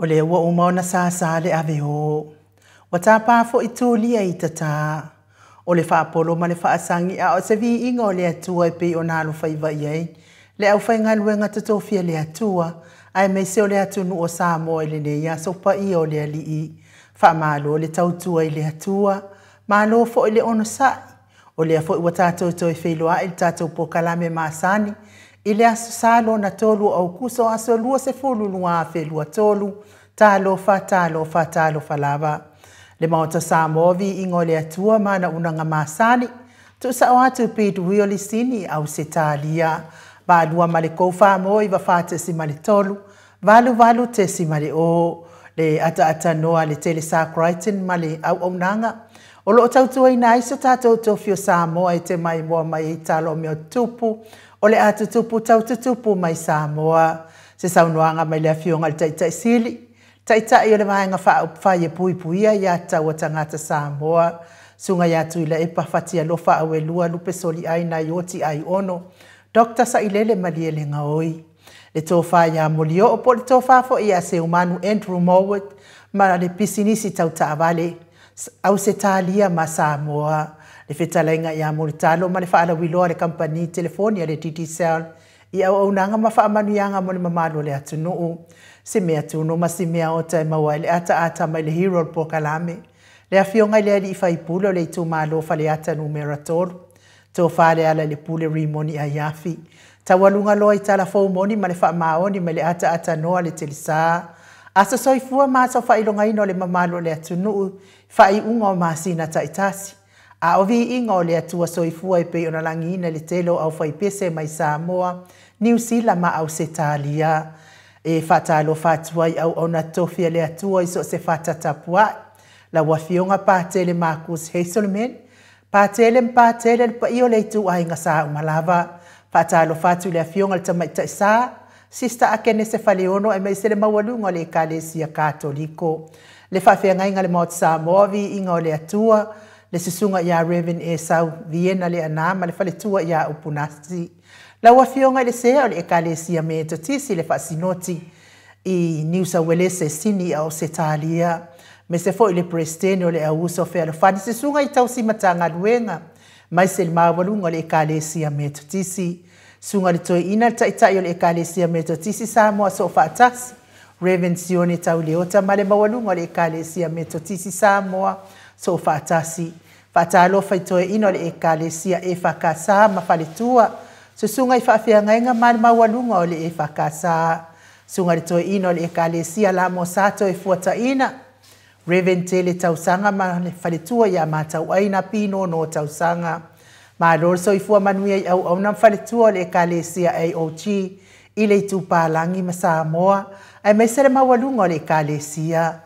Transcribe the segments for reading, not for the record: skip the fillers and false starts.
O le ua umaona sa le ave o. Wa tā pāfo I tūlia I tata. O le whaapolo ma le whaasangi a o se vi inga o le atua e pei o nālu whaiva iei. Le au whainga luenga tatofia le atua. Ai mei se o le atunu o Samoa I le neia so pa I o le ali I. Whaamalo le tautua I le atua. Malo fo I le ono sai. O le afo I wa tātou toi whailoa I le tātou po kalame maasani. I le aso salo na tolu au kuso aso lua se fulu lua whelua tolu. Talo fa lava. Le maota Samoa vi ingo le atua mana unanga masani. Tu sa o atu pitu wio li sini au se talia. Badua male koufa mo I wafate si male tolu. Valu te si male o. Le ata noa le tele sa Crichton male au nanga. O lo tautua ina iso tatou tofio Samoa I te mai moa mai I talo meo tupu. O le atu tupu taututupu mai Samoa. Se saunoanga mai le afionga le taitai sili. Taitai o le vaenga whae puipuia I atau o tangata Samoa. Sunga I atu ila epa fatia lofa awe lua lupe soli aina ioti ai ono. Dr. Sailele Maliele ngaoi. Le tofa ya molio o po le tofa fo I se umanu Andrew Mowat. Ma le pisinisi tau taavale. Au se talia ma Samoa. Le whetalainga I Amoritalo ma le whaala wiloa le kampani telefonia le TTCell. I au nanga ma whaamanuianga mo le mamalo le atunuu. Se mea tunu ma se mea o tai maua le ata mai le hero po kalame. Le afionga le ali I whaipulo le tu malo whale ata numera tolu. Tō whale ala le pule rimoni a yafi. Tawalunga loa I tala fau moni ma le whaamaoni ma le ata noa le telisa. Asa soifua ma sa whailonga ino le mamalo le atunuu. Whai unga o masina taitasi. A ovi inga o le atua soifua I pei ona langina le telo au whaipese mai Samoa. New Zealand ma au se talia. E whatalo whatua I au ona tofia le atua I so se whatatapua. La wafionga pātele Marcus Hazelman. Pātele le pa io le tu ai ngasa umalava. Whatalo whatu le afionga le tamaita isa. Sista akene se whaleono e mai se le mawalunga le kalesia katoliko. Le whawhianga inga le maot Samoa vi inga o le atua. Le sisunga ia Reverend Esau Viena le anama le whaletua ia upunasi. La wafionga le sea o le ekalesia me totisi le fasinoti I New South Wales e sini au se talia. Me se fo le prestene o le auso fe alo fani se sunga I tausi matanga luenga. Mai se le mawalunga le ekalesia me totisi. Sunga le toi ina taitai o le ekalesia me totisi Samoa so fatasi. Reverend Sione tau leota ma le mawalunga le ekalesia me totisi Samoa so fatasi. Fatalo faitoe ina o le ekalesia e fakasa ma faletua. So sunga I whawhianga inga malma walunga o le e whakasa. Sunga le toi ino le e kalesia la mo sato e fuata ina. Reverend Tele tausanga ma le whaletua ia ma tau aina pino no tausanga. Ma lorso I fua manuia I au nam whaletua le e kalesia AOG. I le tupalangi ma Samoa. Ai meisere ma walunga o le e kalesia.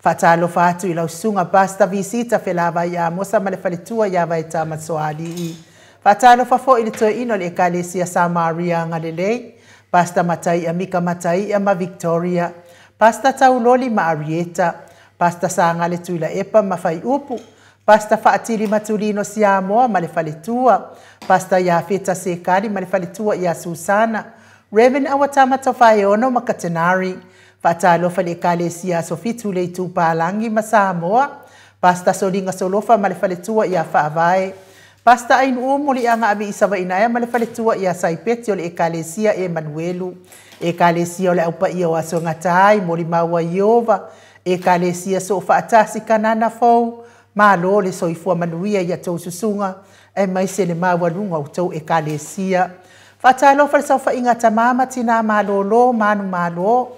Fatalo fatu I lau sunga basta visita felava ia mosa ma le whaletua ia vai tama soali I. Fatalo fafo I le toi ino le ekalesia Samaria ngalelei. Pasta matai a Mika matai a ma Victoria. Pasta tauloli ma Arieta. Pasta sanga le tuila epa ma fai upu. Pasta faatili matulino Samoa ma le faletua. Pasta ia feta sekari ma le faletua ia Susana. Reverend awatama tofai ono ma Katenari. Fatalo fa le ekalesia sofitu le tupalangi ma Samoa. Pasta solinga solofa ma le faletua ia faavae. Pasta ain umuli anga abi isawa inaya ma le faletua ia saipeti o le ekalesia Emanuelu. Ekalesia o le aupa ia o aso ngatai moli maua Iova. Ekalesia so faatasi kanana fau. Malo le soifua manuia ia tau susunga. E mai se le maua lunga o tau ekalesia. Fatalo falsau fa ingata mama tina malolo manu.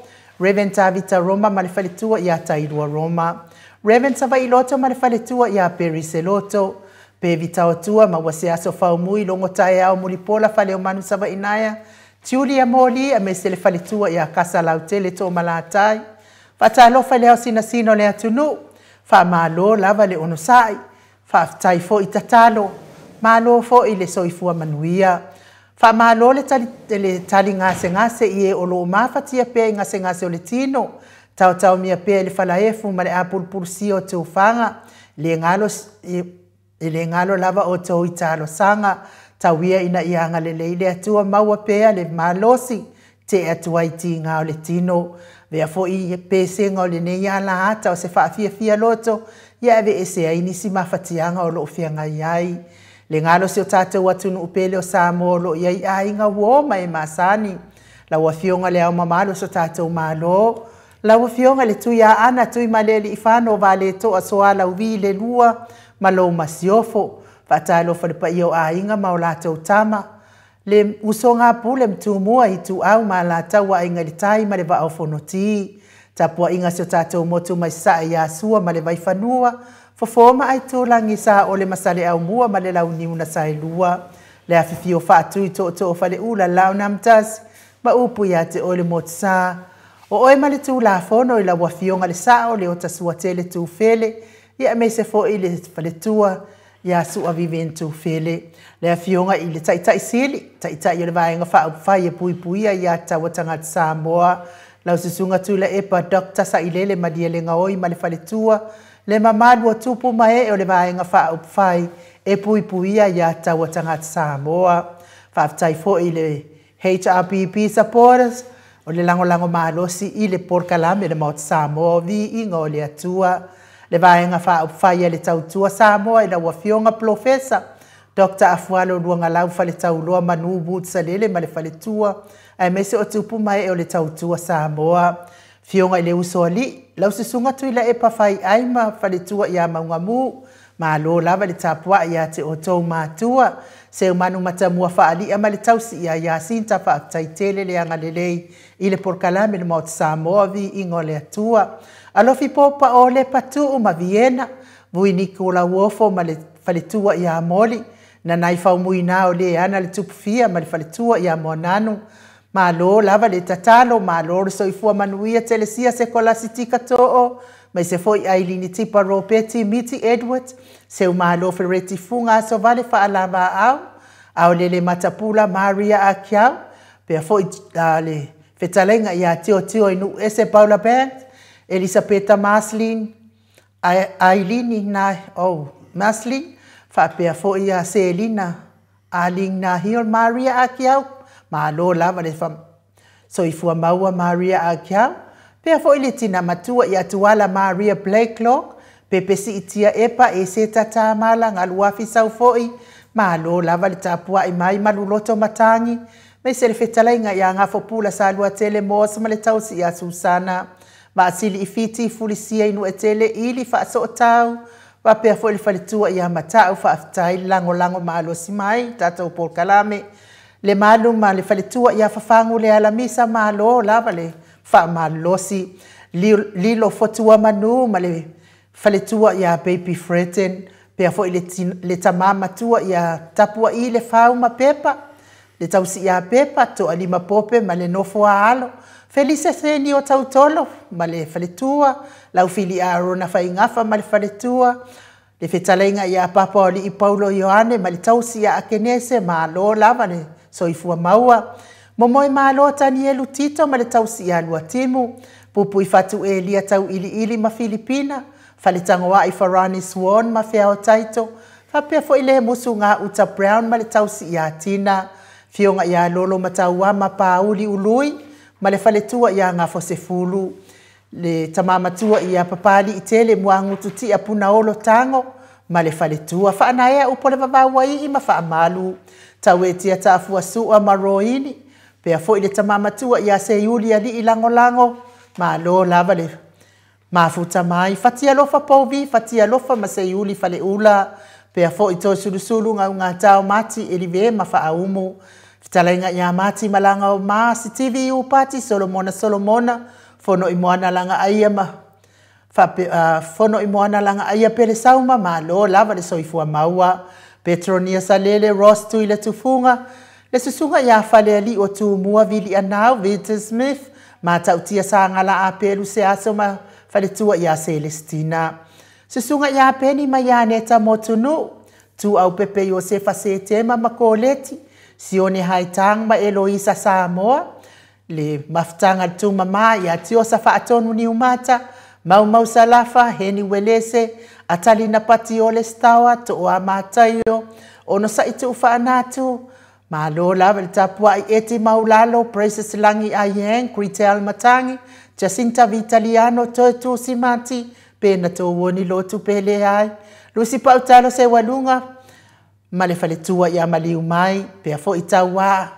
Reverend Tavita Roma ma le faletua ia Tairua Roma. Reverend Savailoto ma le faletua ia Periseloto. Pe vitao tua ma wase aso faumui longo tae au mulipola fale o manu sava inaya. Tiulia moli a me se le fale tua ia kasa lautele to malatai. Fatalo fale au sinasino le atunu. Fa malo lava le onosai. Fa tai fo itatalo. Malo fo i le soifua manuia. Fa malo le tali ngase ie o lo mafatia pe ngase o le tino. Tau mia pe le falaefu ma le apulpulsi o te ufanga. Le ngalo lava o tau italo sanga. Tawia ina ianga le leile atua maua pea le malosi. te atuai ti ngā o le tino. Vea fo i pēsenga o le nei ala hata o se whaafia loto, ia ewe e se aini si mawhatianga o loo whianga iai. Le ngalo se o tātou atunu upele o Samoa lo iai a inga woma e masani. La wafionga le au mamalo so tātou malo. La wafionga le tui a ana tui maleli i whano vale to a soala uvi le lua malo masiofo. Whatalo whalipa i o a inga mau lātou tama. Le uso ngā pule mtumua i tu au ma lātou wa inga li tai ma le wa au whanoti. Tapua inga se o tātou motu mai sa i a sua ma le vai whanua. Fofoma ai tōlangi sa o le masale au mua ma le lau niuna sa i lua. Le awhiwhio whaatui to o whale ula lau namtas. Ma upu ia te o le motu sa. O oe ma le tū la whono i la wafionga le sa o le o tasua te le tū whele. Ia me se fo i le whale tua. Ia sua viven tū whele. Le awhionga i le taitai sili. Taitai i le vaenga whai e pui puia ia tawatanga te Samoa. Lau susunga tū la epa Dr. Sailele madia le ngaoi ma le whale tua. Le mamadua tupu mae o le vaenga whai e pui puia ia tawatanga te Samoa. Whaftai fo i le HRPP supporters o le lango malosi i le porkalame le maut Samoa vi inga o le atua. Le vaenga whai le tautua Samoa i la wafionga professor Dr. Afualo luanga lau whale tauloa manu butsa lele ma le whale tua. Ai mese o tupu mai o le tautua Samoa. Fionga i le uso ali. Lau sisunga tui la epa whai aima whale tua i a maungamu. Ma lo lava le tapua i a te o tau mātua. Se umanu matamua whaali ama le tausi i a Yasinta whaaktaitele le anga lelei i le porkalame le maut Samoa vi ingo le atua. Alofi popa o le patu o ma Viena. Vui niko la uofo ma le whale tua i a moli. Na nai whaumui nā o le ana le tupufia ma le whale tua i a monanu. Ma lo lava le tatalo, ma lo so i fua manuia telesia se kolasi tika to'o. Mai se foi ailini tipa ropeti miti Edward. Se ma lo fereti funga so vale fa alama au. Au lele matapula Maria Akiau. Pea foi le fetalenga ia tio inu ese Paula Band. Elisabetta Maslin. Ailini na, Maslin. Fa pea foi ia Selina. Aling na hil Maria Akiau. Ma lo lava le fam so i fua maua Maria Akiau. Pea fo ili tina matua i atuala Maria Blakelock. Pepe si itia epa e se tata mala ngaluafi sau foi. Ma lo lava le tapua i mai maluloto matangi. Me se le fetalainga i a ngafo pula sa alua tele mosa ma le tausi i a Susana. Ma asili i fiti fulisia inu e tele ili fa so tau. Wa pea fo ili falitua i a matau fa aftai lango ma alo si mai. Tata upol kalame. Le malu ma le faletua ia fafangu le alamisa malo lava le fa malosi lilo fotua manu ma le faletua ia baby Freten pe fo le tamama tua ia tapua i le fauma pepa le tausi ia pepa to alima pope ma le nofo alo Felice seni o tautolo ma le faletua lau fili arona fa ingafa ma le faletua le fetalenga ia papa o li i Paulo Ioane ma le tausi ia akenese ma lo lava le so i fua maua. Momoe malo tani e lutito ma le tausi i alua timu. Pupu i fatu e lia tau ili ma Filipina. Fale tangoa i Farani Swan ma fea o taito. Fapea fo i le musu ngā Uta Brown ma le tausi i a tina. Fionga i a lolo ma taua ma pauli ului. Ma le fale tua i a ngā fose fulu. Le tamama tua i a papali i tele muangu tuti a puna olo tango. Ma le fale tua. Faana ea upole wawawa i ma faa malu. Tau e tia tafua sua maroini. Pea fo i le tamama tua i a se Yulia li i lango. Ma lo lava le mafuta mai. Fatia lofa pauvi, fatia lofa ma se Yuli fale ula. Pea fo i to sulu ngā tau mati e li ve ma faa umu. Fitalainga i a mati malanga o ma si TV u pati Solomona. Fono i moana langa aia ma. Fono i moana langa aia pere sauma ma lo lava le soifua maua. Petronia Salele, Ross tu i le tufunga. Le susunga ia fale ali o tu mua vili anau, Victor Smith. Ma tautia sa ngala a pelu se aso ma fale tua ia Celestina. Susunga ia peni ma ia neta motunu. Tu au pepe Josefa se tema ma koleti. Sione haitang ma Eloisa Samoa. Le maftanga tu mama ia tio sa faatonu ni umata. Mau salafa, heni welese. Atali na pati o le stawa to o amatayo. Ono sa itu ufaanatu. Malo lava le tapua I eti maulalo, Precious Langi Ayeng, Critel Matangi, Jacinta Vitaliano, Totu Simati, pena to woni lotu pele ai. Lucy Pautalo se walunga, male fale tua ia maliu mai, pea fo itawa,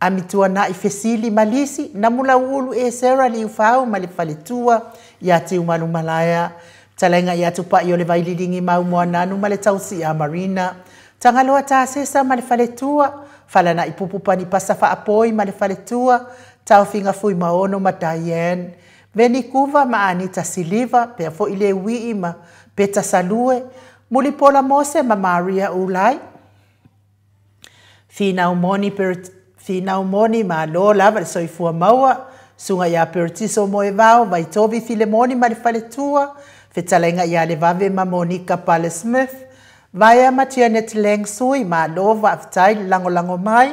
amitua na ifesili malisi, namula ulu e sera li ufau, male fale tua, ia te umalu malaya, talenga ia tupa i ole vaililingi mau mua nanu, male tausi ia marina, tangaloa ta sesa male fale tua, fala na ipupupa ni pasafa apoi, male fale tua, tau finga fui maono ma Diane, Veni kuva ma Anita Siliva, pea fo ile wii ma Peta Salue, Mulipola Mose ma Maria Ulai. Fina umoni ma lo lava le soifua maua, sunga ya pertiso moe vau, vai tovi Filemoni ma le fale tua, fetalenga ya le vave ma Monica Pale Smith, vaya ma Tianet Leng Sui ma lo va aftai lango mai,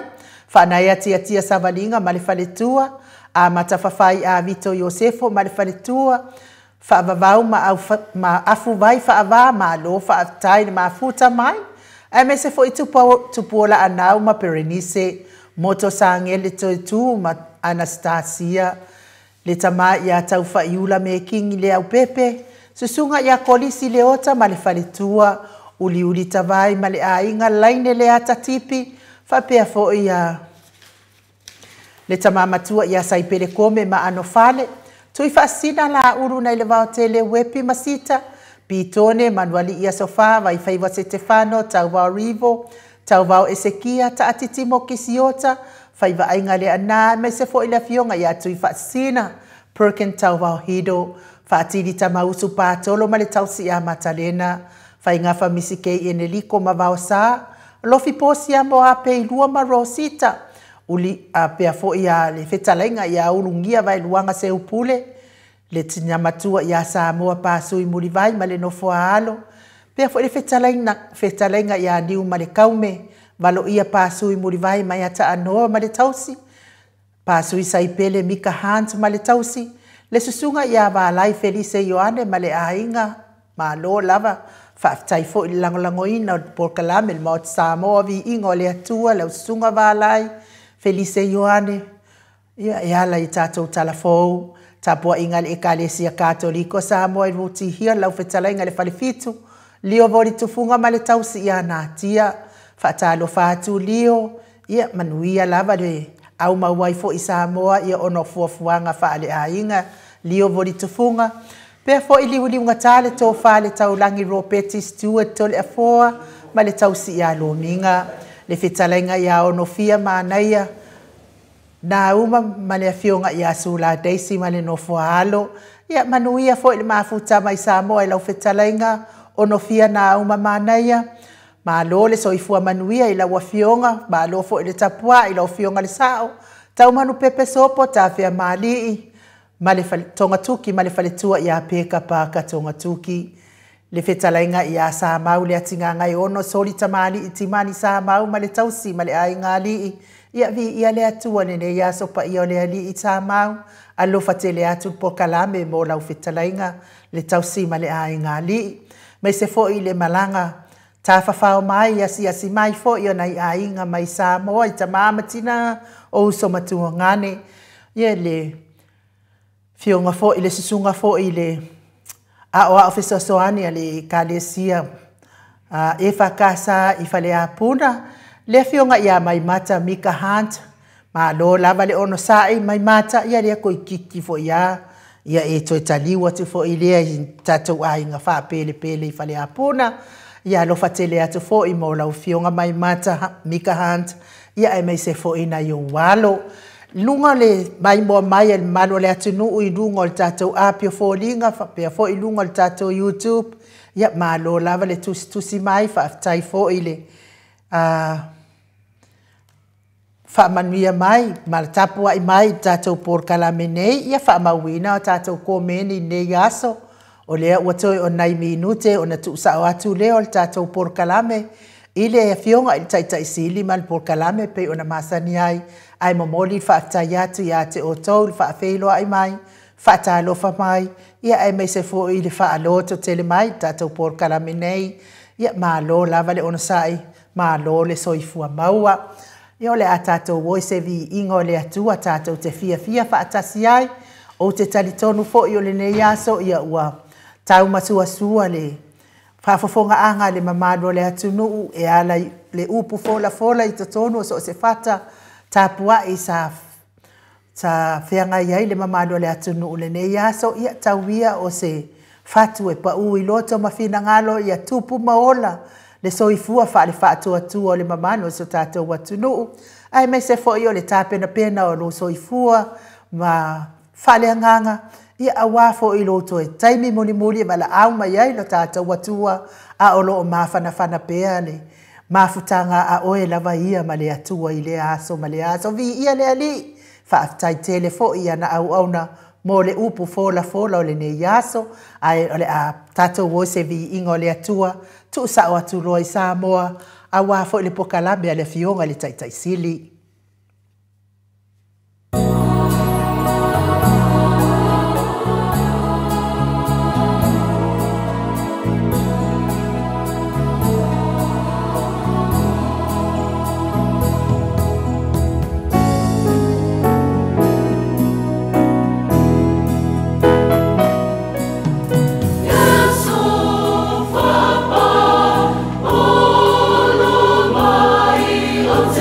whanaya tia savalinga ma le fale tua, a matafafai a Vito Yosefo ma le fale tua, whaavavau ma afu vai whaava ma lo whaaftai ma afuta mai, a me se fo I tupuola anau ma Perenise, moto sangele tu ma Anastasia, le tama ia tau whaiula me kingi le au pepe, susunga ia kolisi leota ma le fale tua, uli tavai ma le ainga laine le ata tipi, whapea fo ia le tamamatua ia saipele kome ma ano fale, tui whaasina la uru na ile vao tele wepi masita, pitone manuali ia sofa, vai faiva Stefano, tau vao Rivo, tau vao Esekia, ta atitimo kisiota, faiva ainga le ana, me se fo ila fionga ia tui whaasina, Perkin tau vao Hido, whaatiri tamausu pātolo ma le tausi a Matalena, whaingafa misikei eneliko ma vao sa, lofi posi a moa peilua ma Rosita, uli a pea fo ia le fetalenga ia ulungia vai luanga se upule, le tinyamatua ia Samoa pasui muri vai ma le nofo alo, pea fo le fetalenga ia niu ma le kaume, valo ia pasui muri vai ma ia ta anoa ma le tausi, pasui saipele Mika Hans ma le tausi, le susunga ia valai Felice Ioane ma le ainga, ma lo lava, whaaftai fo I langolango ina o Porkalame, le maot Samoa vi ingo le atua, le susunga valai, Felice Ioane, ia ala I tātou talafou, tapua inga le ekalesia katoliko Samoa I ruti hia, lau fetalainga le falifitu, lio vori tufunga ma le tausi ia nātia, whaatalo whaatu lio, ia manuia lava le au mauai fo I Samoa, ia ono fuafuanga whaale ainga, lio vori tufunga, pea fo I liwiliunga tale tō whaale taulangi Ropeti Stewart tole a foa, ma le tausi ia lominga, le fetalainga ia ono fia maanaia, na uma ma le fionga ia sula Daisy ma le nofo alo, ia manuia fo I le mafuta mai Samoa I lau fetalainga, ono fia na uma maanaia, ma lo le soifua manuia I lau fionga, ma lo fo I le tapua I lau fionga le sao, tau manu pepe sopo ta fea malii, ma le tongatuki ma le faletua ia peka paka tongatuki, le fetalainga ia sa mau le atinga ngai ono soli tamali itimani sa mau ma le tausi ma le ainga li ia vi ia le atua ne ia sopa ia le ali I sa mau, alo fatele atu Porkalame mo lau fetalainga le tausi ma le ainga li, mai se fo I le malanga, ta fafao mai ia si mai fo ia nai ainga mai sa mo I tamamatina o uso matua ngane, ia le fionga fo I le susunga fo I le a ofisa soani le kalesia e fakasa I fale apuna le fionga ia mai mata Mika Hunt ma lo lava le ono sai mai mata ia le ko kiki fo ia e to taliwa tu fo I le tatu ai nga fa pele I fale apuna ia lo fatele atu fo I mo la fionga mai mata Mika Hunt ia e mai se fo I na yo walo lunga le mai mo mai el malo le atunu I lunga le tatou apio fo linga fa pe fo I lunga le tatou YouTube ia malo lava le tusi mai fa tai fo I le fa manuia mai mal tapua I mai tatou Porkalame nei ia fa mawina tatou komeni nei aso o le watoi o nai minute o na tu sa atu le o tatou Porkalame ile fionga I tai sili mal Porkalame pe ona masani ai momoli whaatai atu ia te o tau, whaafeilo ai mai, whaatalo wha mai, ia ai mai se fo I le whaaloto tele mai, tātou Porkalame nei, ia mālo lava le ono sai, mālo le soifua maua. Ia o le a tātou o se vi inga o le atua tātou te fia whaatasi ai o te talitonu fo i o le nei aso ia ua tau masua sua le whaafafonga anga le mamado le atunu e ala le upu fola i tatonu so se fata tāpua i sa whianga iai le mamado le atunu le nei aso ia tauia o se fatu e pa ui loto mawhina ngalo ia tupu maola le soifua fa le fatua le mamano so tātou atunu ai me se fo i o le tāpena o lo soifua ma fale nganga ia awafo i loto e taimi muli ma la au mai ai lo tātou atua a o lo mafana pea le mafutanga a oe lava ia ma le atua i le aso ma le aso vi ia le ali fa tai telefo ia na au na mo le upu fola o le nei aso ai o le a tātou o se vi ingo le atua tu sa o atu roi sa moa awafo i le pokalambe a le fionga le tai sili.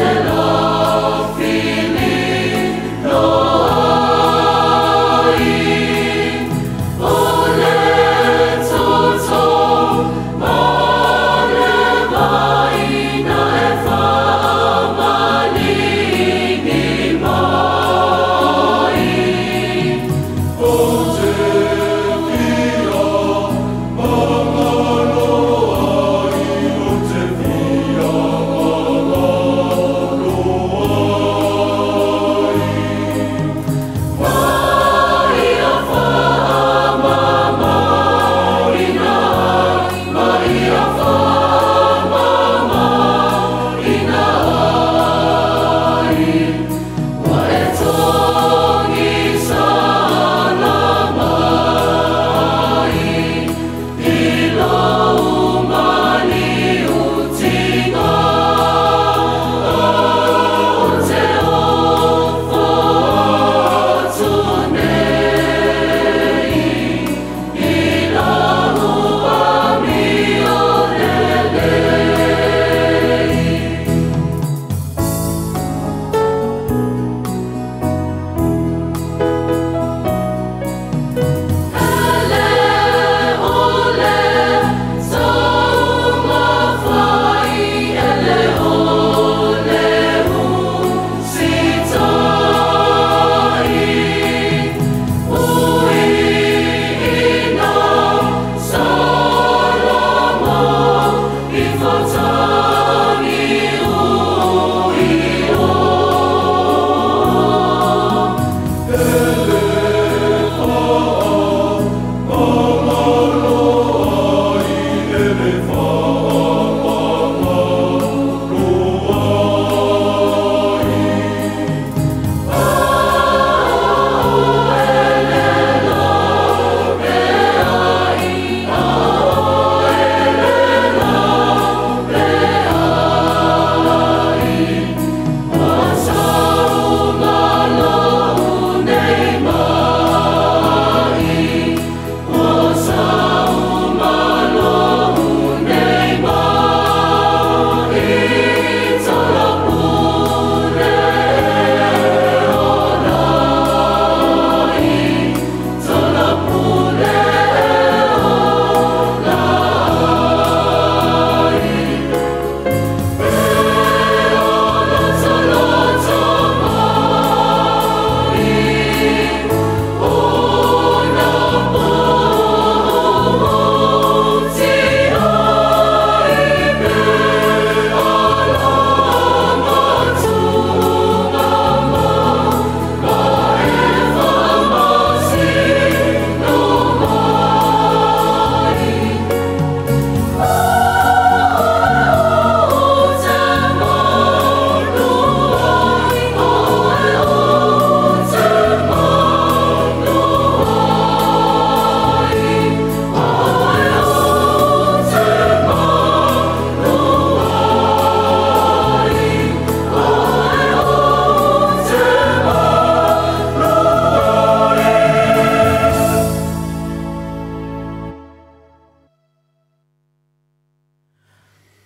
Hello.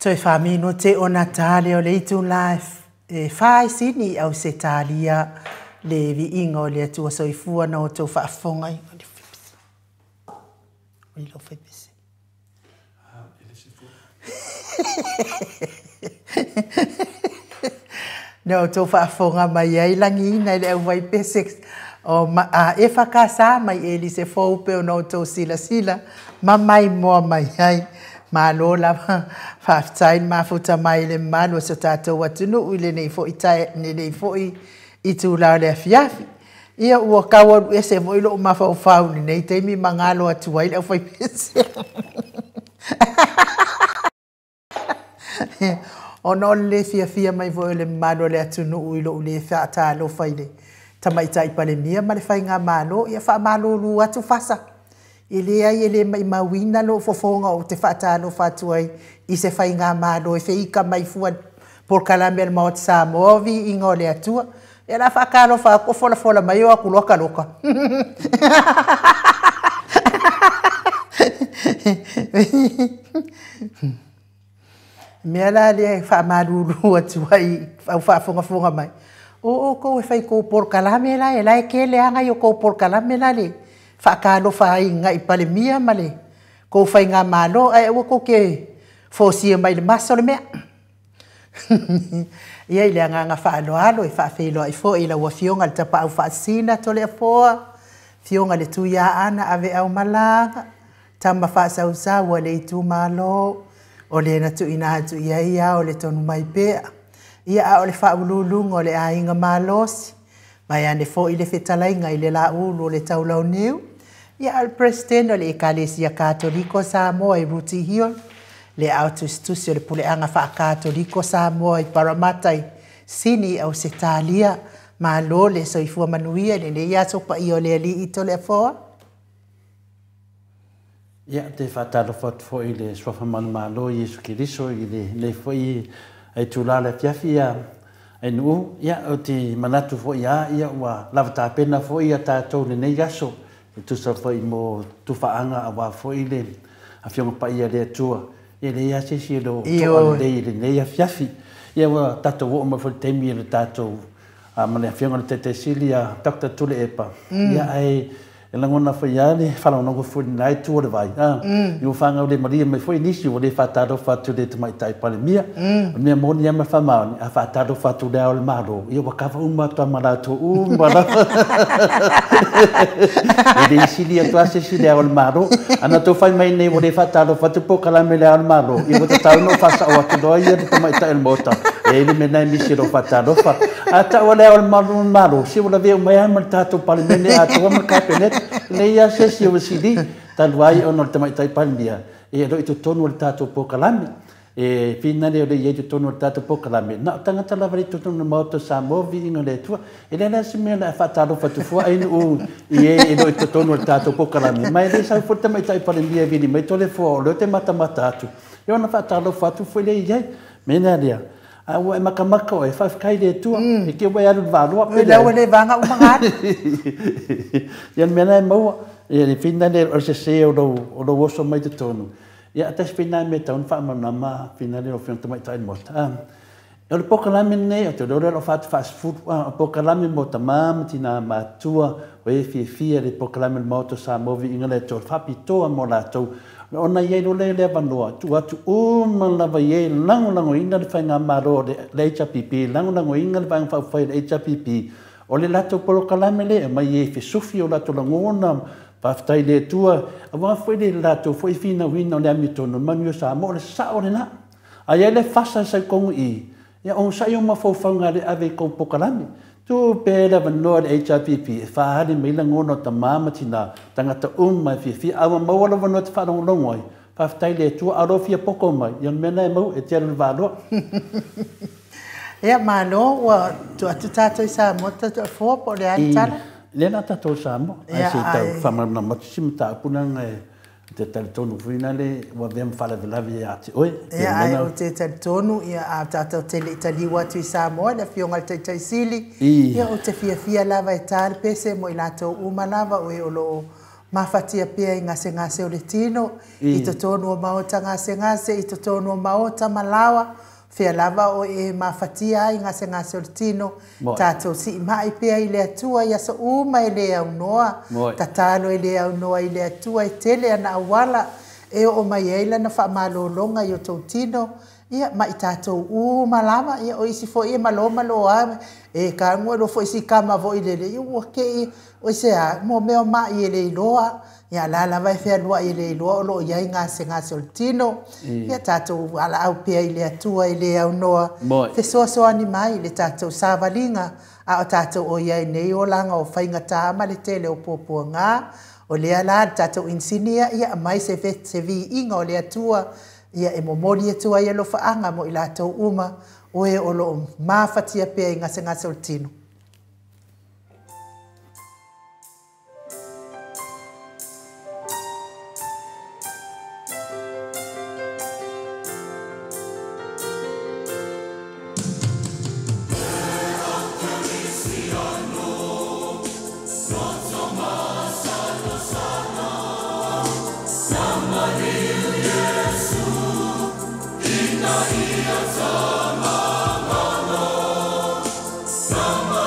Toi famino te o Natale o le itu life e fai sini au se talia le vi ingo le tua soifua no tau whaafonga i ngā whipisi. O i lo whipisi. No tau whaafonga mai ai langi nei le au vai pesek o e whakasa mai e li se faupe o no tau sila sila ma mai moa mai ai. Malo la whaftain mafuta mai le malo sa tātou atunu i le nei fo i tai nei fo i tu la le fiafi. Ia ua kawa e se mo ilo mafa o fau ni nei teimi mangalo atu ai le au fai pese. O no le fia mai fo le malo le atunu ilo le whaata lo fai le. Tamaita i pale mia ma le fai ngā malo ia wha malo lu atu fasa. Ele ai ele mai mawina lo fofonga o te whaatalo whatuai i se whai ngā mālo e whiika mai fua por kalamel maot sa movi i ngō le atua. E la whakalo whako fola mai o aku loka. Mea la le whamaruru atuai au whaafonga mai. O ko e whai ko por kalamela e la e ke le anga i o ko por kalamela le. Whakalo whai ngai pale mia male. Ko whai ngā malo, ai ua ko ke fōsia mai le maso le mea. Ia i lea ngā whaalo alo, i whaafelo ai fo, i la ua fionga le tapa au whaasina to le afoa. Fionga le tuia ana ave au malanga. Tama whaasau sa ua le itu malo. O le na tu ina atu ia o le tonu mai pea. Ia a o le whaululunga o le ainga malosi. Mai ane fo i le whetalainga i le la ulu o le taulau neu. Ia al president o le ekalesia katoliko Samoa i Ruti Hill. Le autustusi o le puleanga wha katoliko Samoa i Paramatai. Sini au se talia ma lo le soifua manuia le ia sopa i o le ali ito le afoa. Ia te whataro fo i le swafa manu ma lo i Yesu Kiriso i le fo i ai tula le fiafia. E nu, ia o te manatu fo ia ua lavata pena fo ia tātou le nei aso. E tusa fo i mo tufaanga a wā fo i le a fionga pa ia le atua. Ia le ia sesi lo toa le nei a fiafi. Ia ua tātou o ma fo teimi le tātou. Mane a fionga le te sili a Dr. Tule Epa. Ia ai e langona fo ia le whalonongo fo ni nai tua le vai. Iu whanga o le maria mai fo i nisi o le whataro whatu le tamaitai pale mia. Mea moni ama whamaoni a whataro whatu le ao le maro. Ia wakawa umata marato umara. E le isili atu ase si le ao le maro. Ana tō whai mai nei o le whataro whatu po kalame le ao le maro. Ia wata tau no whasa o atu doa ia le tamaitai le mota. E le mena misi ro whataro wha. A tau le ao le maro. Si wala veo mai ama tātou pale mene a tō ama kapenet. Le ia sesi o sili taluai ono le tamaitai palmia e roi to tonu le tato pokalame e fina le ia to tonu le tato pokalame na tangata lava le tonu moto sa movi inga le tua e le nasi me la fatalo fatufua ai no e roi to tonu le tato pokalame mai le sa fo tamaitai palmia vini mai to le fo le te mata matatu e ona fatalo fatu foi le ia mena le a o makamaka o e whawhikai le tua e ke wai aru wāroa e lau le vanga umangari ian mena e maua e le whina le o se se o lo oso mai te tonu ia atas whina me taun whamanama whina le o whina tamai tai mota e o le pokalame nei o te rore o whatu fast food o pokalame mo ta mamatina matua o e fia le pokalame le moto sa movi inga le tō whapitoa mo la tau ona ye no le vanoa tu atu uma lava ye lango inga le fainga maro le HPP lango inga le fainga fai le HPP o le lato polo kalame le mai ye fi sufi o lato langona pa ftai le tua wa foi le lato foi fina wina le amitono manu sa mo le sa o le na ai le fasa sa kongu i ya on sa yo ma fo fanga le ave ko pokalame tu pela vanoa le HPP fa hadi mai langona ta mamatina tangata mai fi awa mawala vanoa te whanongonongo ai fa ftai le tua arofia poko mai yon mena e mau e te alu valoa ia malo wa tu atu tātou sa mota tu fo po le antara le na tātou sa mo ai se tau whamana mati simta punanga te tonu fina le wa vem fala de la via ati oi ia ai o te tonu ia a tātou tele taliwa tu sa mo le fionga te taisili ia o te fia lava e tal pese mo i lato uma lava o e o lo mafatia pia i ngase o le tino, i to tonu o maota ngase, i to tonu o maota malawa, fea lava o e mafatia i ngase o le tino, tātou si mai pia i le atua, ia sa uma i le au noa, tatalo i le au noa i le atua, i tele ana awala, e o mai eila na wha malolonga i o tau tino, ia ma i tātou malama, ia o isi fo ia malo ame, e ka ngua lo fo isi kama vo i lele, i ua ke i, o isi a, mo meo ma i ele iloa, ia la vai fea lua i ele iloa, o lo iai ngase o le tino, ia tātou ala au pia i le atua, i le au noa, te soa ni mai, le tātou sāwalinga, a o tātou o iai nei o langa o whainga tāma le tele o pōpua ngā, o lea la tātou insinia, ia mai se vi inga o le atua, ia e momori atua ia lo whaanga mo i lātou uma, o e o lo mawhatia pia i ngase o le tino. Sama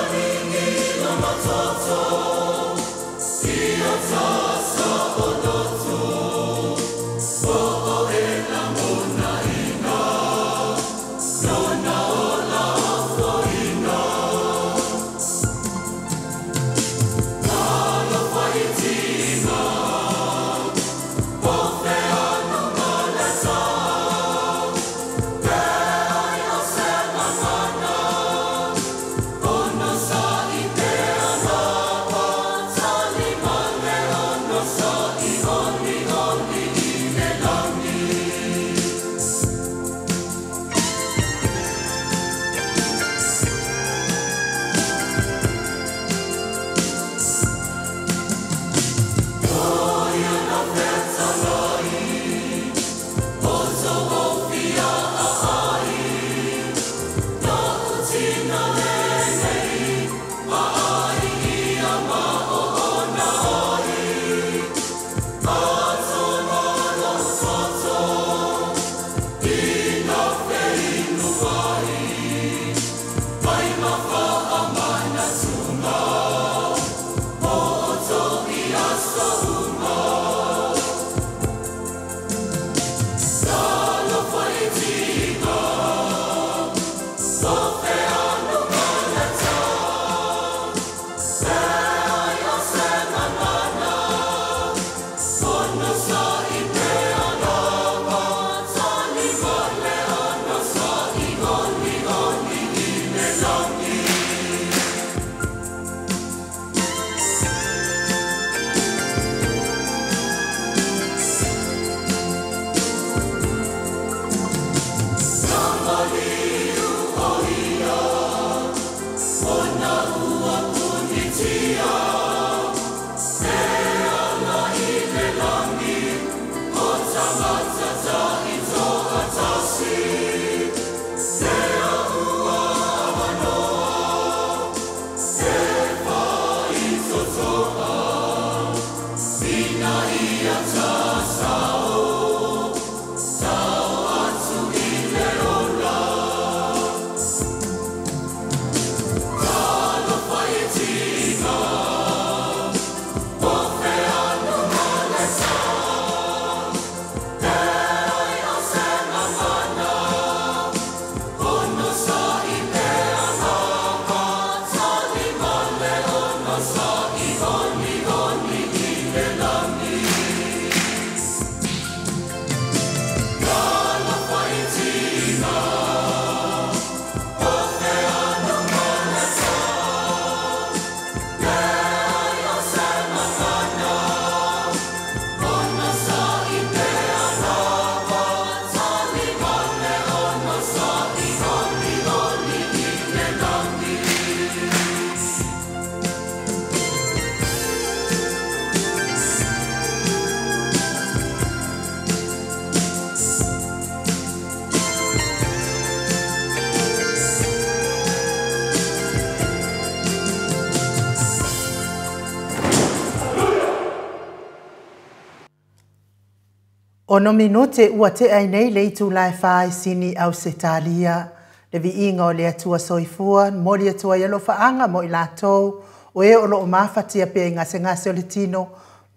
Ono minute ua te ai nei le itu lai whai sini au se talia. Le vi inga o le atua soifua, mori atua yalo whaanga mo i lātou, o e olo o mawhatia pe ngase o le tino,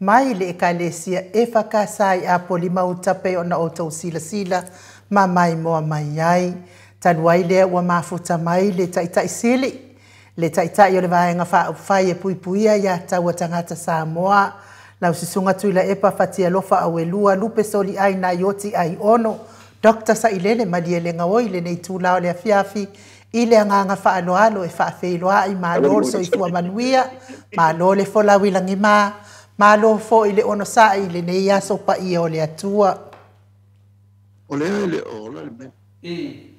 mai le ekalesia e whakasai a polima utape o na outou sila, ma mai moa mai ai. Tanuai lea ua mafuta mai le taitai sili, le taitai o le vaenga whai e puipuia ia taua tangata Samoa, lau sisunga tuila e pawhatia lofa au e lua lupe soli ai na yoti ai ono, Dr. Sailele Madia Ngawoi le nei tūlao le afiafi i le anganga whaaloalo e whaafeiloa i mālo so i fua manuia, mālo le fola wilangi mālo fo i le ono sa i le nei aso pa i o le atua. O le o le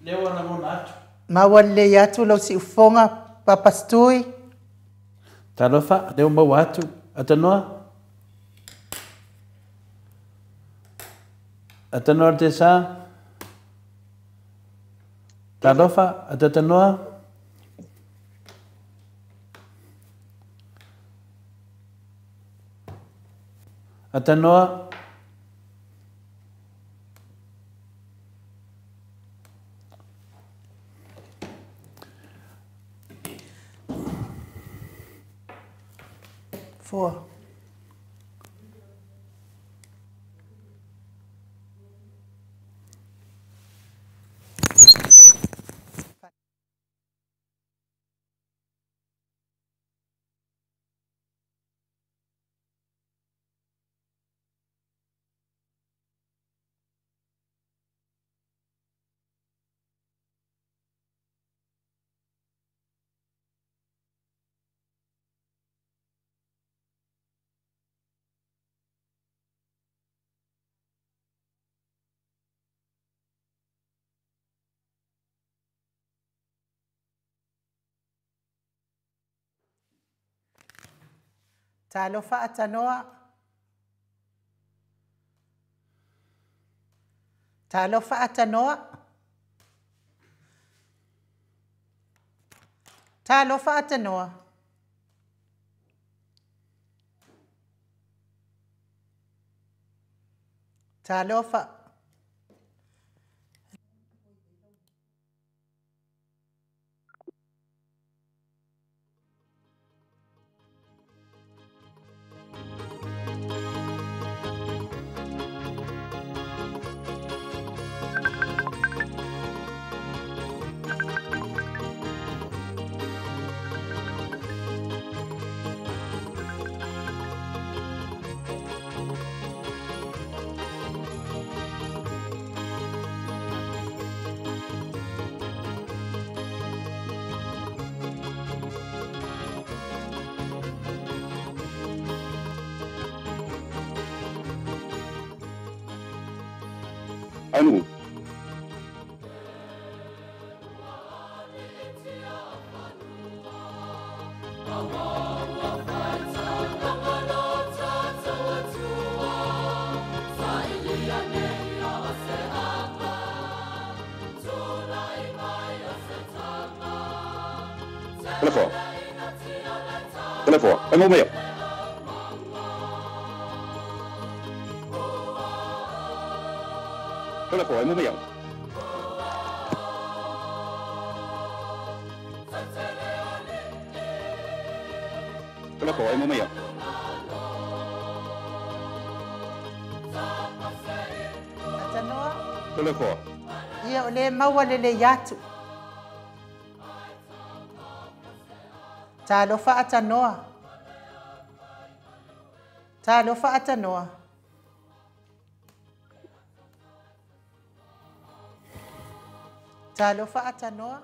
le wana mona atu. Mawa le atu lau si ufonga papastui. Talofa, leo mau atu, atanoa. Atanoa te sa. Talofa, atanoa. Atanoa. Four. Talofa atanoa. Talofa atanoa. Talofa atanoa. Talofa. Anu. Telefon. Anu mai. Telefon, anu mai. Telefon, anu mai. Atanoa. Telefon. Ia ole maua le yatu. Talofa atanoa. Talofa atanoa. Talofa atanoa.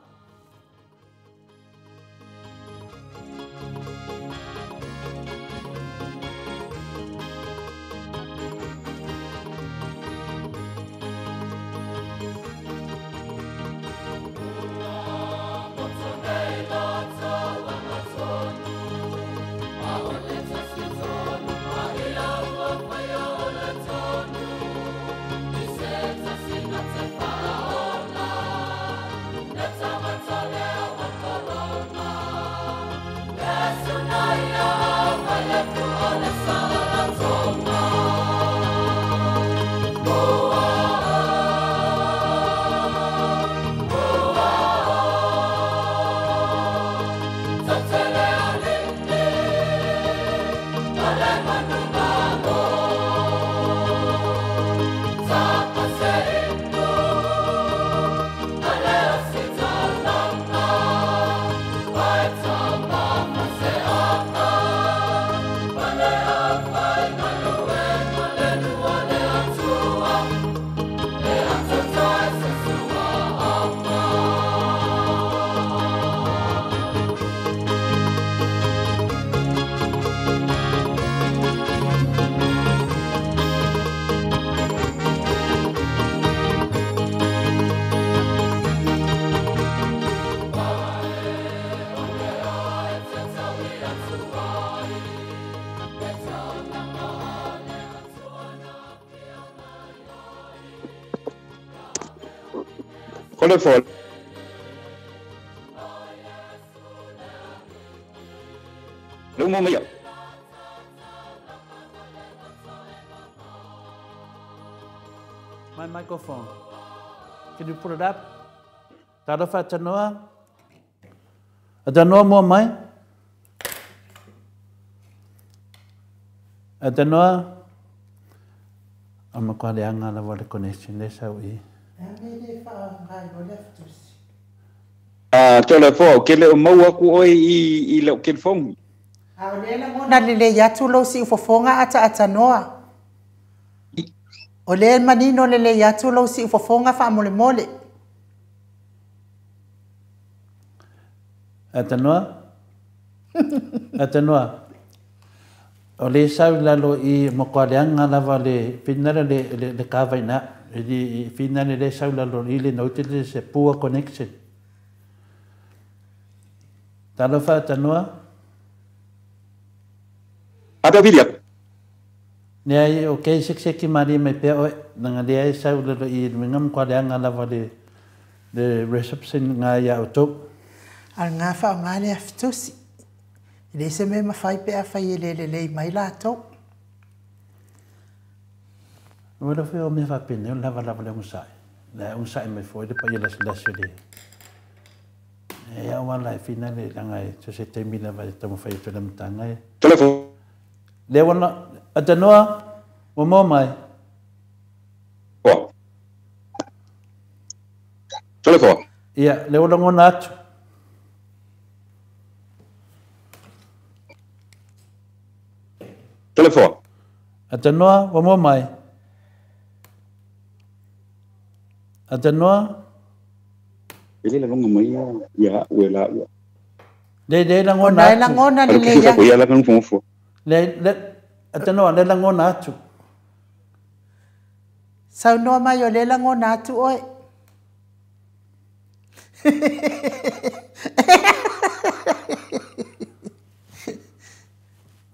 Let's Telefon. Lu mo mayo. My microphone. Can you put it up? Tarafa Tanoa? Atanoa mo mai? Atanoa? Ama kwa le anga la wale connection le sa ui. Telefon ke le mo aku oi I le ke phone. Na le yatu lo si ufofonga ata noa. O le manino le yatu lo si ufofonga fa mole mole. Atanoa? Atanoa? O le sau lalo I mokwaleanga lava le finale le kavaina. I finale le sau lalo I le note se poor connection. Talofa Atanoa? Ada video. Nia o kei sekseki mari mai pe o nanga dia sau lalo I mengam kwaleanga lava le reception nga ya auto. Al ngā wha o ngā lea fitusi. I le se me mawhai pe a whai e le mai lātou. Wala whi o me whapene, o lava le unsai. Le unsai mai fwoi, le pa I lasi le. E au wala e whina le langai, so se te mila vai tamu whai tu lam tangai. Telefon. Le wana, atanoa, o mo mai. Oh. Telefon. Ia, le wana ngona atu. Telefon. Atanoa, o mo mai. Atanoa. Ele la ngoma mai ya wela. Le la ngona atu. Le la ngona le ya. Ya la kan fofo. Le atanoa le la ngona atu. Sau noa mai o le la ngona atu oi.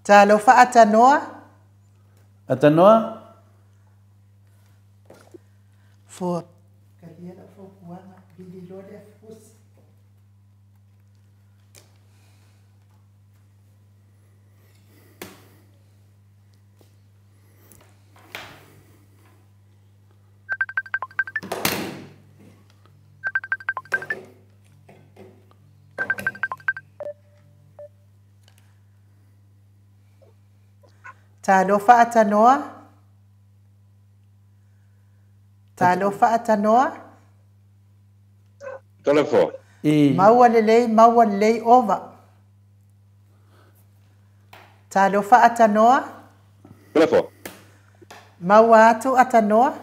Talo fa atanoa? Atanoa? For kaliana for kuanga bililole fusi. Talo fa atanoa? Talo fa atanoa? Telefon. Maua lelei over. Talo fa atanoa? Telefon. Maua atu atanoa?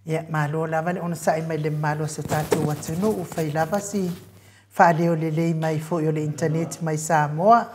Ya, malo lava le ona sai mai le malo se tatu watunu u fai lava si fa leo lelei mai fo yo le internet mai Samoa.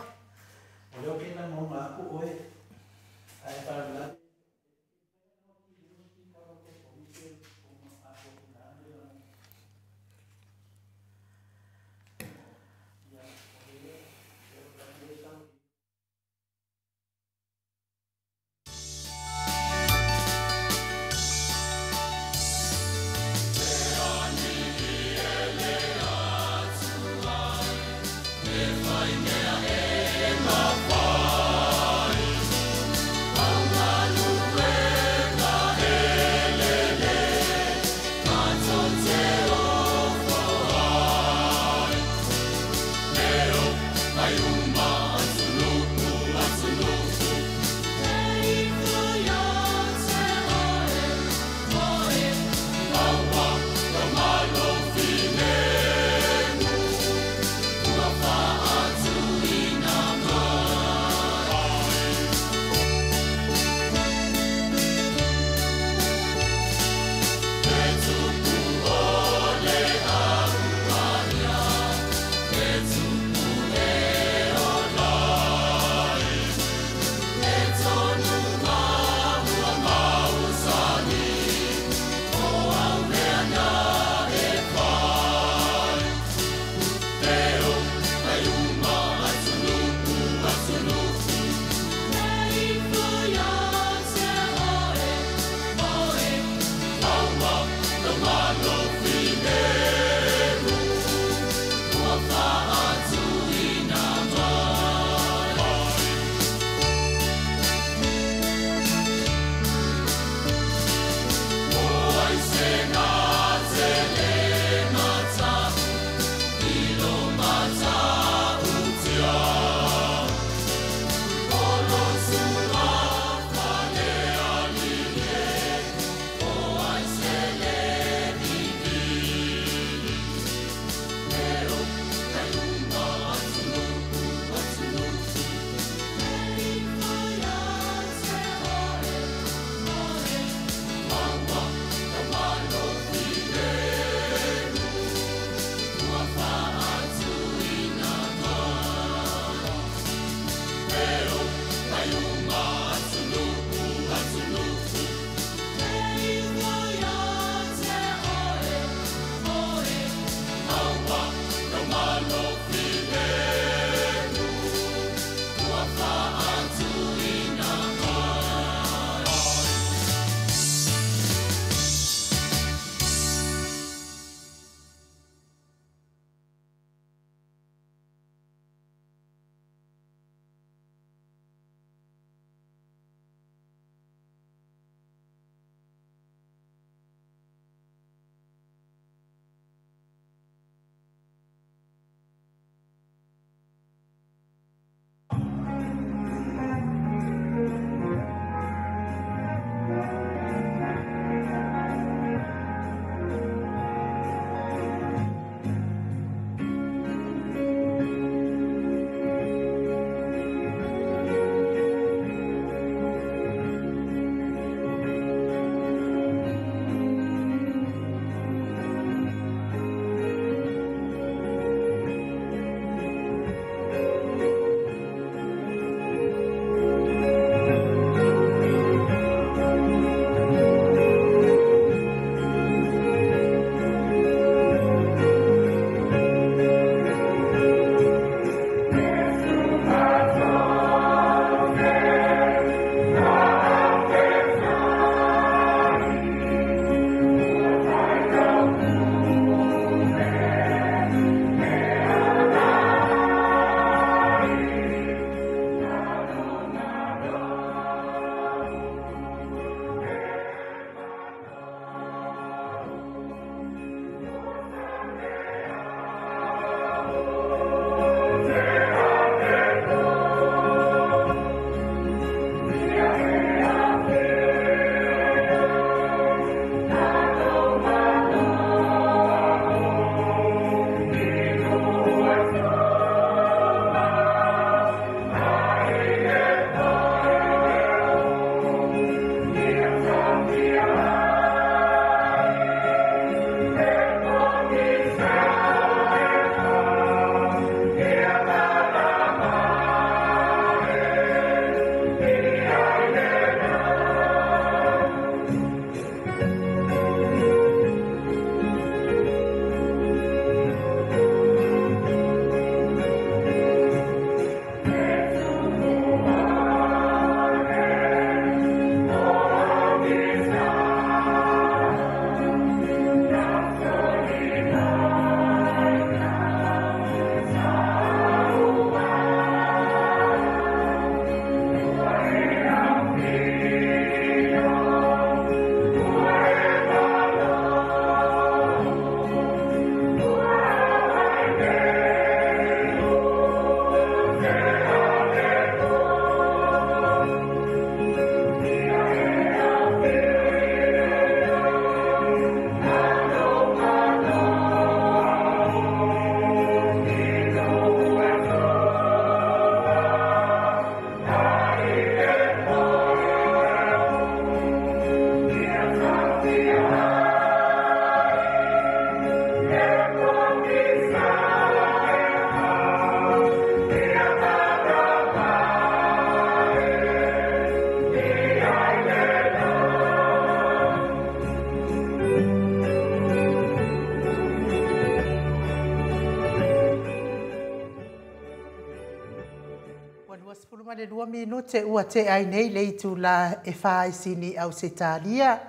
te ua te ai nei le tu la e whae sini au se talia.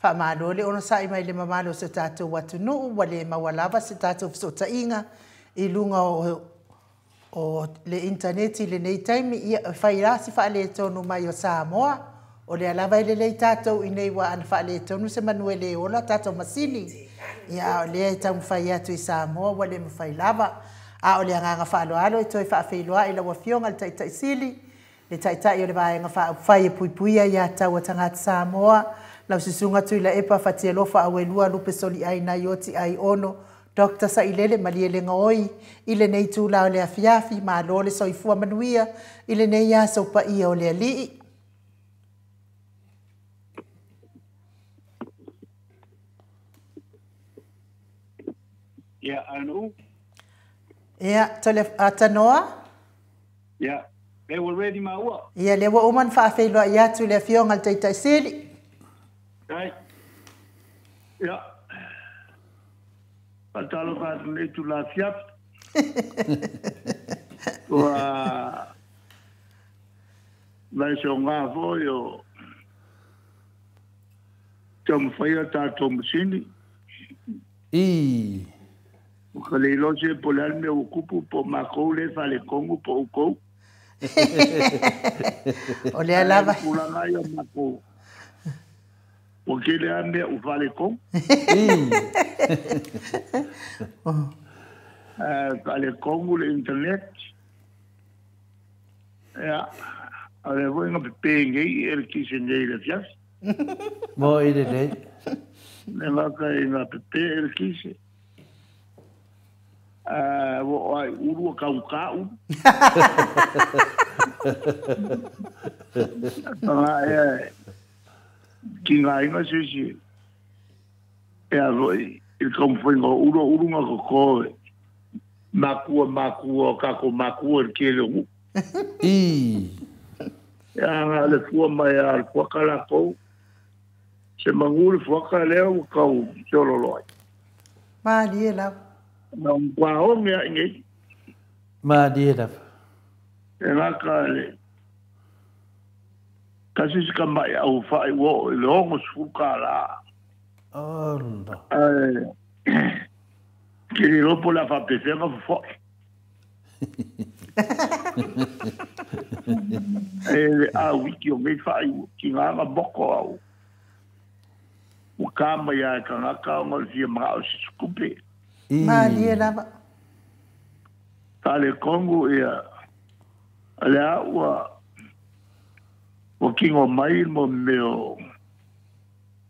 Wha malo le ono sai mai le mamalo se tātou watu nuu, wa le mawalava se tātou fisota inga, I lunga o le interneti le nei taimi, ia whai rasi wha le tonu mai o Samoa, o le alava ele le tātou I nei wa ana wha le tonu se manuele ola tātou masini. Ia o le tau mwhai atu I Samoa, wa le mwhai lava. A o le anganga whaaloalo e toi whaafeiloa I la wafionga le taitai sili. Le taitai o le vaenga whaafai e puipuia ia tau a tangata Samoa. Lau sisunga tui la epa whatia lofa awelua lupe soli ai na yoti ai ono. Dr. Sailele maliele ngoi. Ile nei tu la o le afiafi ma lole soifua manuia. Ile nei ya sopa ia o le alii. Yeah, anu. Ia, tole atanoa? Yeah, they were ready maua. Ia, le wa uman whaafeiloa ia tu le afionga le taitai sili. Right. Yeah. Patalo ka le tu la fiat. Wa vai so nga vo yo. Tom faya ta tom sini. Ka le loje po la me okupu po mako le fa le kongo po uko. O le alava. Pula nga yo mako. O que le ande o vale com? Vale com le internet. Ja, ale voi no PNG el que se neira fias. Mo ide dei. Ne va ka ina PP el que se. Wo ai uru kau. Kinga inga sisi. Ea roi. Il kamwhainga urunga ko koe. Makua, kako makua il kele u. Ea nga le fua mai al fuakala kou. Se mangule fuaka leo kau sololoi. Ma die la. Na mkwa hongi ya inge. Ma die la. E nga ka le. Kasi si ka mai au whai wo le hongo suka la. Oh, no. Kiri ropo la whapewhenga fwoi. Le a wiki o mei whai ki nganga boko au. O kama ia ka ngaka o ngal fia maa o si skupe. Ma die la. Ta le Kongo ia. Ale a ua o kingo mai mo meo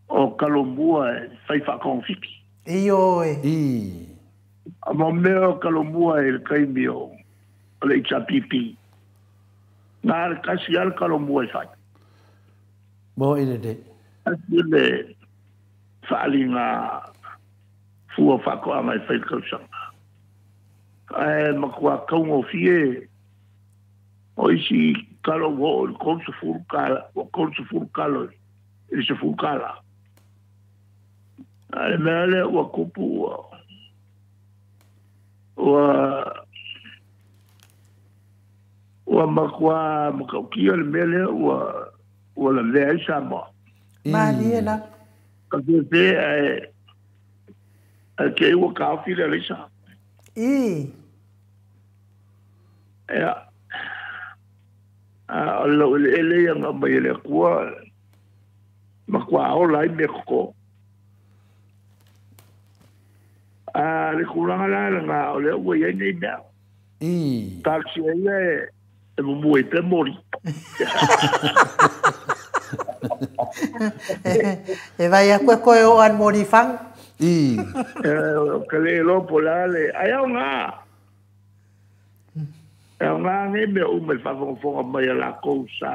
o Kalombua e fai whakonfiki. Ioe. Mo meo Kalombua e kai meo o le Itapipi. Nā le kasi al Kalombua e fai. Mo ide de. Asi le whaali ngā fua whakoanga e fai kausanga. E makua kaungo fie o isi kalo wo o kolso furkalo e se furkala. Ale mele wa kupu wa makaukia le mele wa la vea sama. Ma die la. Ka te ke wa kafi le lisa. Ja. Allo ele yang mai le kwa makwa o lai me ko le kulanga la nga o le wo ye ni da taxi ele e mo te mori E vai a koe o an mori fang ke le lo polale ai nga nga nge me o me fa fo mai la cosa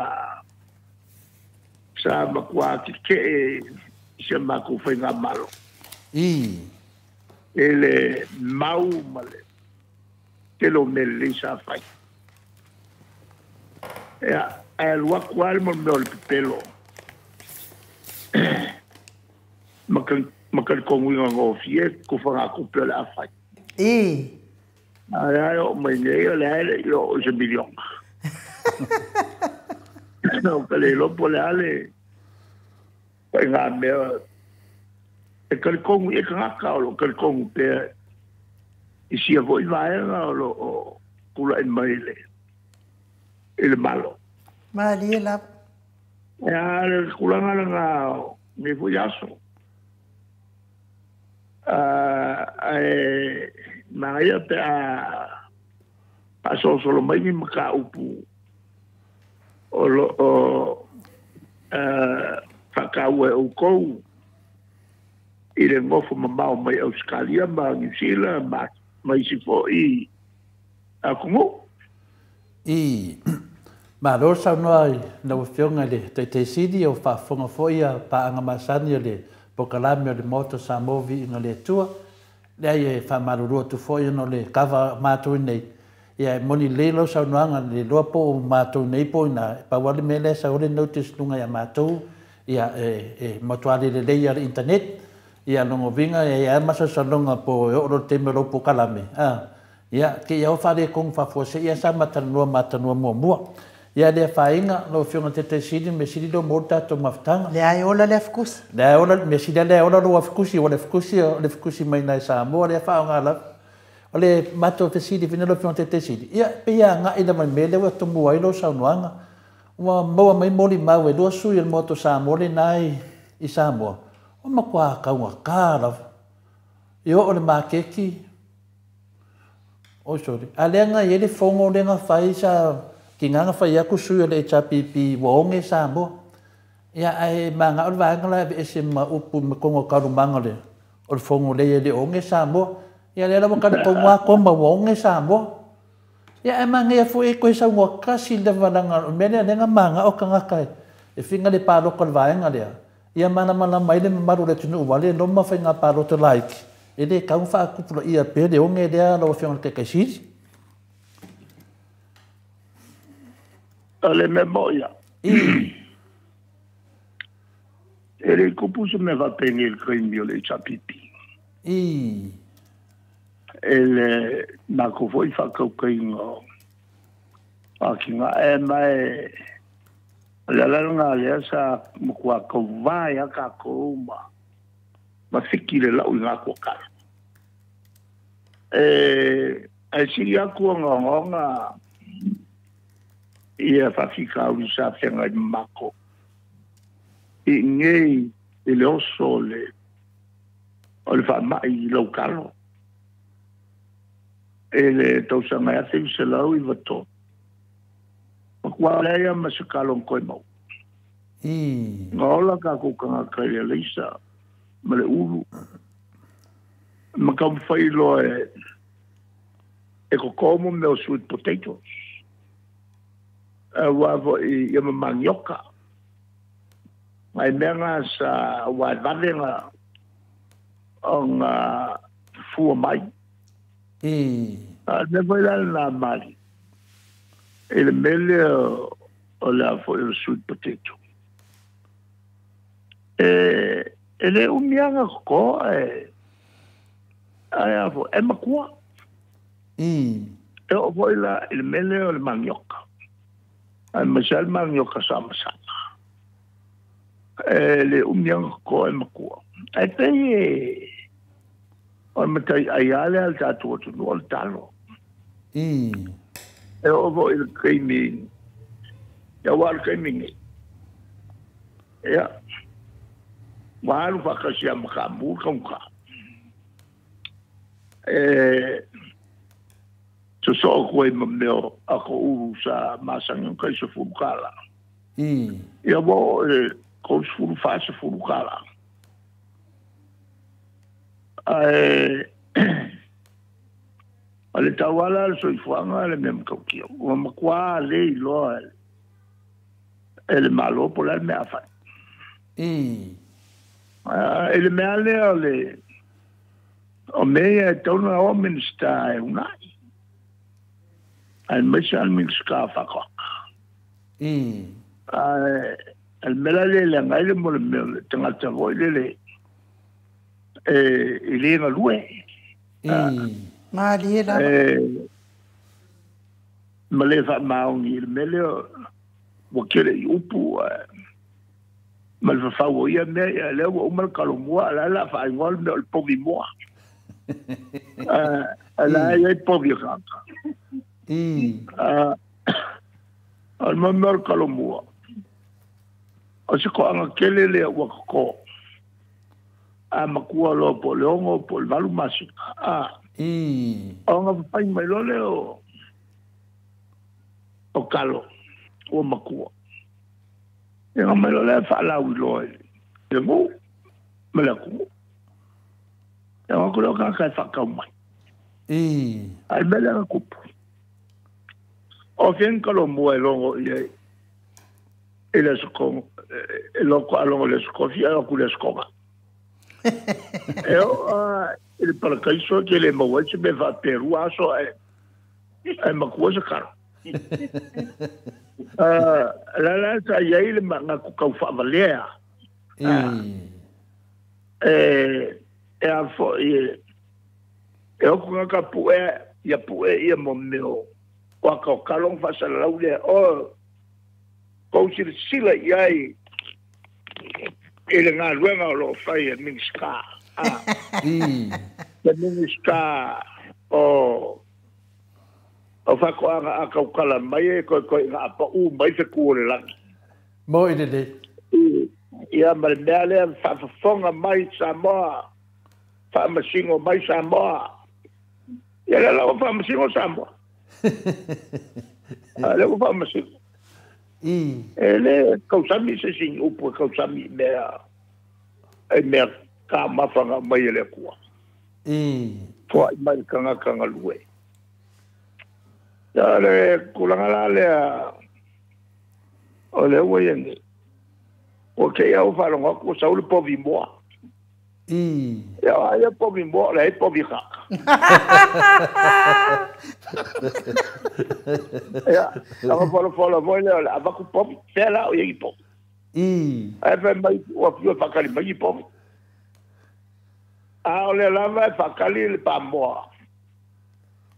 sa makwa ke se maku fa nga malo ele mau male que lo melisa fai ya el wakwal mo me el pelo makal ko ngi ngo fie ko fa ko pela fai Ay, o me llego yo ese millón. no kale lo pole ale pa nga me e kal kong e ka ka lo kal kong pe isi a voi vai lo kula in maile ele malo mali la ya kula nga me fui aso Maria pe a solo mai ni maka upu o whakaue o kou i le ngofo mamao mai Australia ma New Zealand mai si fo i a kongo ma lo sa no na fionga le te sidi o fa fonga foia pa anga masani le pokalame le moto sa movi na le tua le ai fa maruru tu foia no le kava matu nei ia moni lelo sa noanga le lopo matu nei po na pa wale mele sa ole notice lunga ya matu ia motuale le leia internet ia longo vinga ia masa sa longa po o te melo pokalame ia ke ia fa le kong fa fo se ia sa matanua mo ia le fainga lo fionga te sidi me sidi do morta to maftanga le ai ola le fkus le ola me sidi le ola lo fkusi o le fkusi mai na sa mo le fa ngala ole mato te sidi vino lo fionga te sidi ia pe ia nga ina mai mele wa to mo ai lo sa nuanga wa mo mai moli ma we do su il moto sa mo le nai i sa mo o ma kwa ka wa kala io ole ma keki o sorry alenga ye le fongo le nga fai sa kinga fa ya kusu le chapipi wonge sambo ya ai manga o va ngala be sema upu me kongo ka rumanga le o fongo le onge sambo ya le mo ka ko wa ko ma wonge sambo ya manga ya fu e ko sa ngo ka si le valanga me le nga manga o kanga kai e finga le palo ko va ngale ya mana mai le maru le tunu wale no ma fa nga palo to like ele ka fa ku pro ia pe de onge de lo fion te kasi ale me moia ele kupusu me va tenir il crime le chapipi ele na ko foi fa ko kingo akinga mai la nga le sa mo kwa ko vai ka ko ma fikile la una ko ka ai si ya ko nga ia fa fica o sa fenga de mako e ngei ele o sole o le fa mai local ele to sa mai se se la o vato kwa ia ma se kalon ko mo ngola ka ko ka ka lisa ma le ulu ma ka fai lo e ko como meu sweet potatoes wavo i yama manioka mai menga sa wa valenga on fu mai ne voi la mali il meglio o la fo il sweet potato ele umianga ko ai avo e makua o voi la il meglio il manioka Masal mang yo kasama-sama. Le umyang ko ay makuha. Ay tayo o matay ayale al tatuwa tunual talo. Ovo il kaiming. Yawal kaiming. Ya. Mahal pa kasi ang makamukang ka. So ko e mameo ako uru sa masang yung kay sa fulukala. Ia mo ko sa fulukala. Ale tawala so ifuanga le mem kokio. O makwa le lo ele malo por el me afa. Ele me ale o me tona o minsta unai. المشان من سكافك الملل اللي غير مول تنغتغو لي اللي غلوي ما لي لا ملي فما الملي wakele i upu mal fa wo ia me le o mal kalomua la fa igual me el povi moa la ia povi kaka al mal kalomua o se ko anga kele le wa ko a makua lo po leongo po valu masu anga pai mai lo le o kalo o makua e nga mai lo le fa la wi lo e mo me la ku e nga ko lo ka fa ka mai ai me la ku o fen kalo mo e longo e le sko e lo ko alongo le sko fi a ku le sko il paracaiso che le muoce me va per uaso è ma cosa caro la sa ieri ma ku ka fa valea a fo e o ku ka pu e mo meu wa ka kalong fa sa laule o ko sila iai ele nga luenga lo fai minska minska o fa ko a ka kala mai ko nga pa u mai se ku le lang mo ide ia mal mele fa fonga mai sa mo fa masingo mai sa mo ia la fa masingo sa mo ale fa masingo ele kausami se sing upu kausami mea ka mafanga mai ele kua fo mai kanga lue le kulanga le ole weyenge o ke ya o falo ko saul po vi mo ya po vi mo le po vi ka ya la folo voi le ava ku pop tela o yegi pop ai fa mai o pio fa kali mai pop a ole la va fa kali le pa mo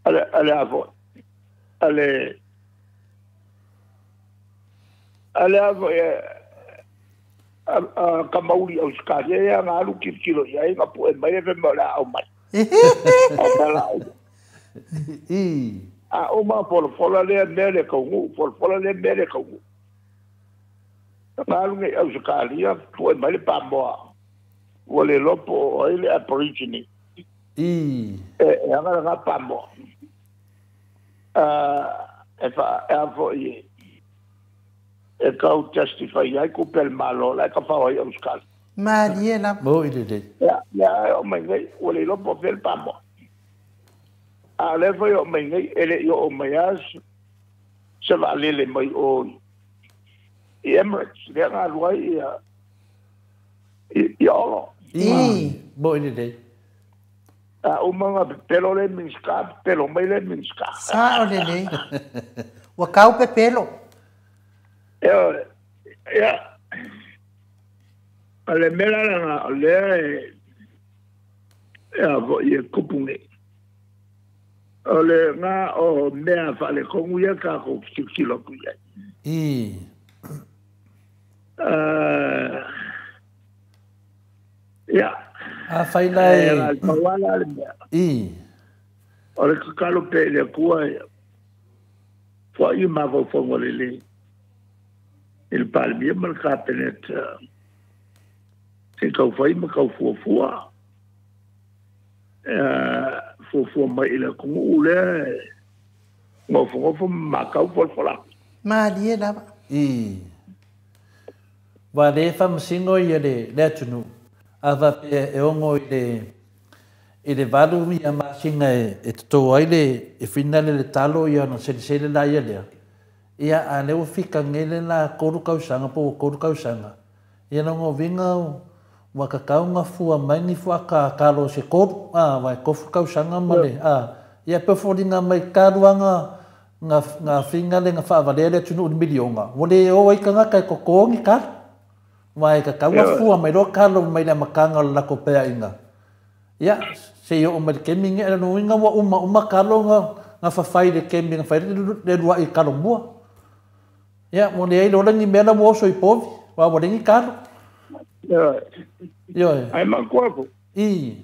ale avo ale avo a kamauri au skare ya ngalu kilo ya nga po e mai fe mo la au mai o ma folo le mele ko folo le mele ko ngalu nge au skare po e mai pa mo wole lopo ile aborigine nga pa mo e fa avo e kau testify ai ku pel malo la ka fa ai euskal Mariela mo ide ya o mai ngai o le lo po pel pamo a le foi o mai ngai ele yo o mai as se va le mai o Emirates le nga luai ya lo mo ide o manga pelo le minska pelo mai le minska sa o le wa kau pe pelo ya ale mela la le vo ye kupunge ale nga o mea fale kongu ya ka ko kilo kuya ya a fai lai ole ka kalo pe le kuwa fo i ma vo le il palmier mal capenet se kau fai ma kau fua fua mai la ku ule ngofo ma kau fola Mariela wa le fam singo ye le tunu ava pe e ongo ile valu mi ama singa e to aile e finale le talo ia no se la ia le ia a le fika ngele la koru kausanga po koru kausanga ia no vinga wa ka kaunga fua mai ni fua ka kalo se koru wa kofu kausanga male ia pe foringa mai karuanga nga finga le nga fa valele tunu milionga wole o ai kanga kai kokongi ka wa ka kaunga fua mai ro kalo mai la makanga la ko pe inga ia se yo o mai keminga no inga wa uma kalo nga fa fai de kembing fai de dua I kalo bua Ya, mo le lo langi mena mo so ipovi, wa wa ringi kalo. Yo. Ai ma ko. I.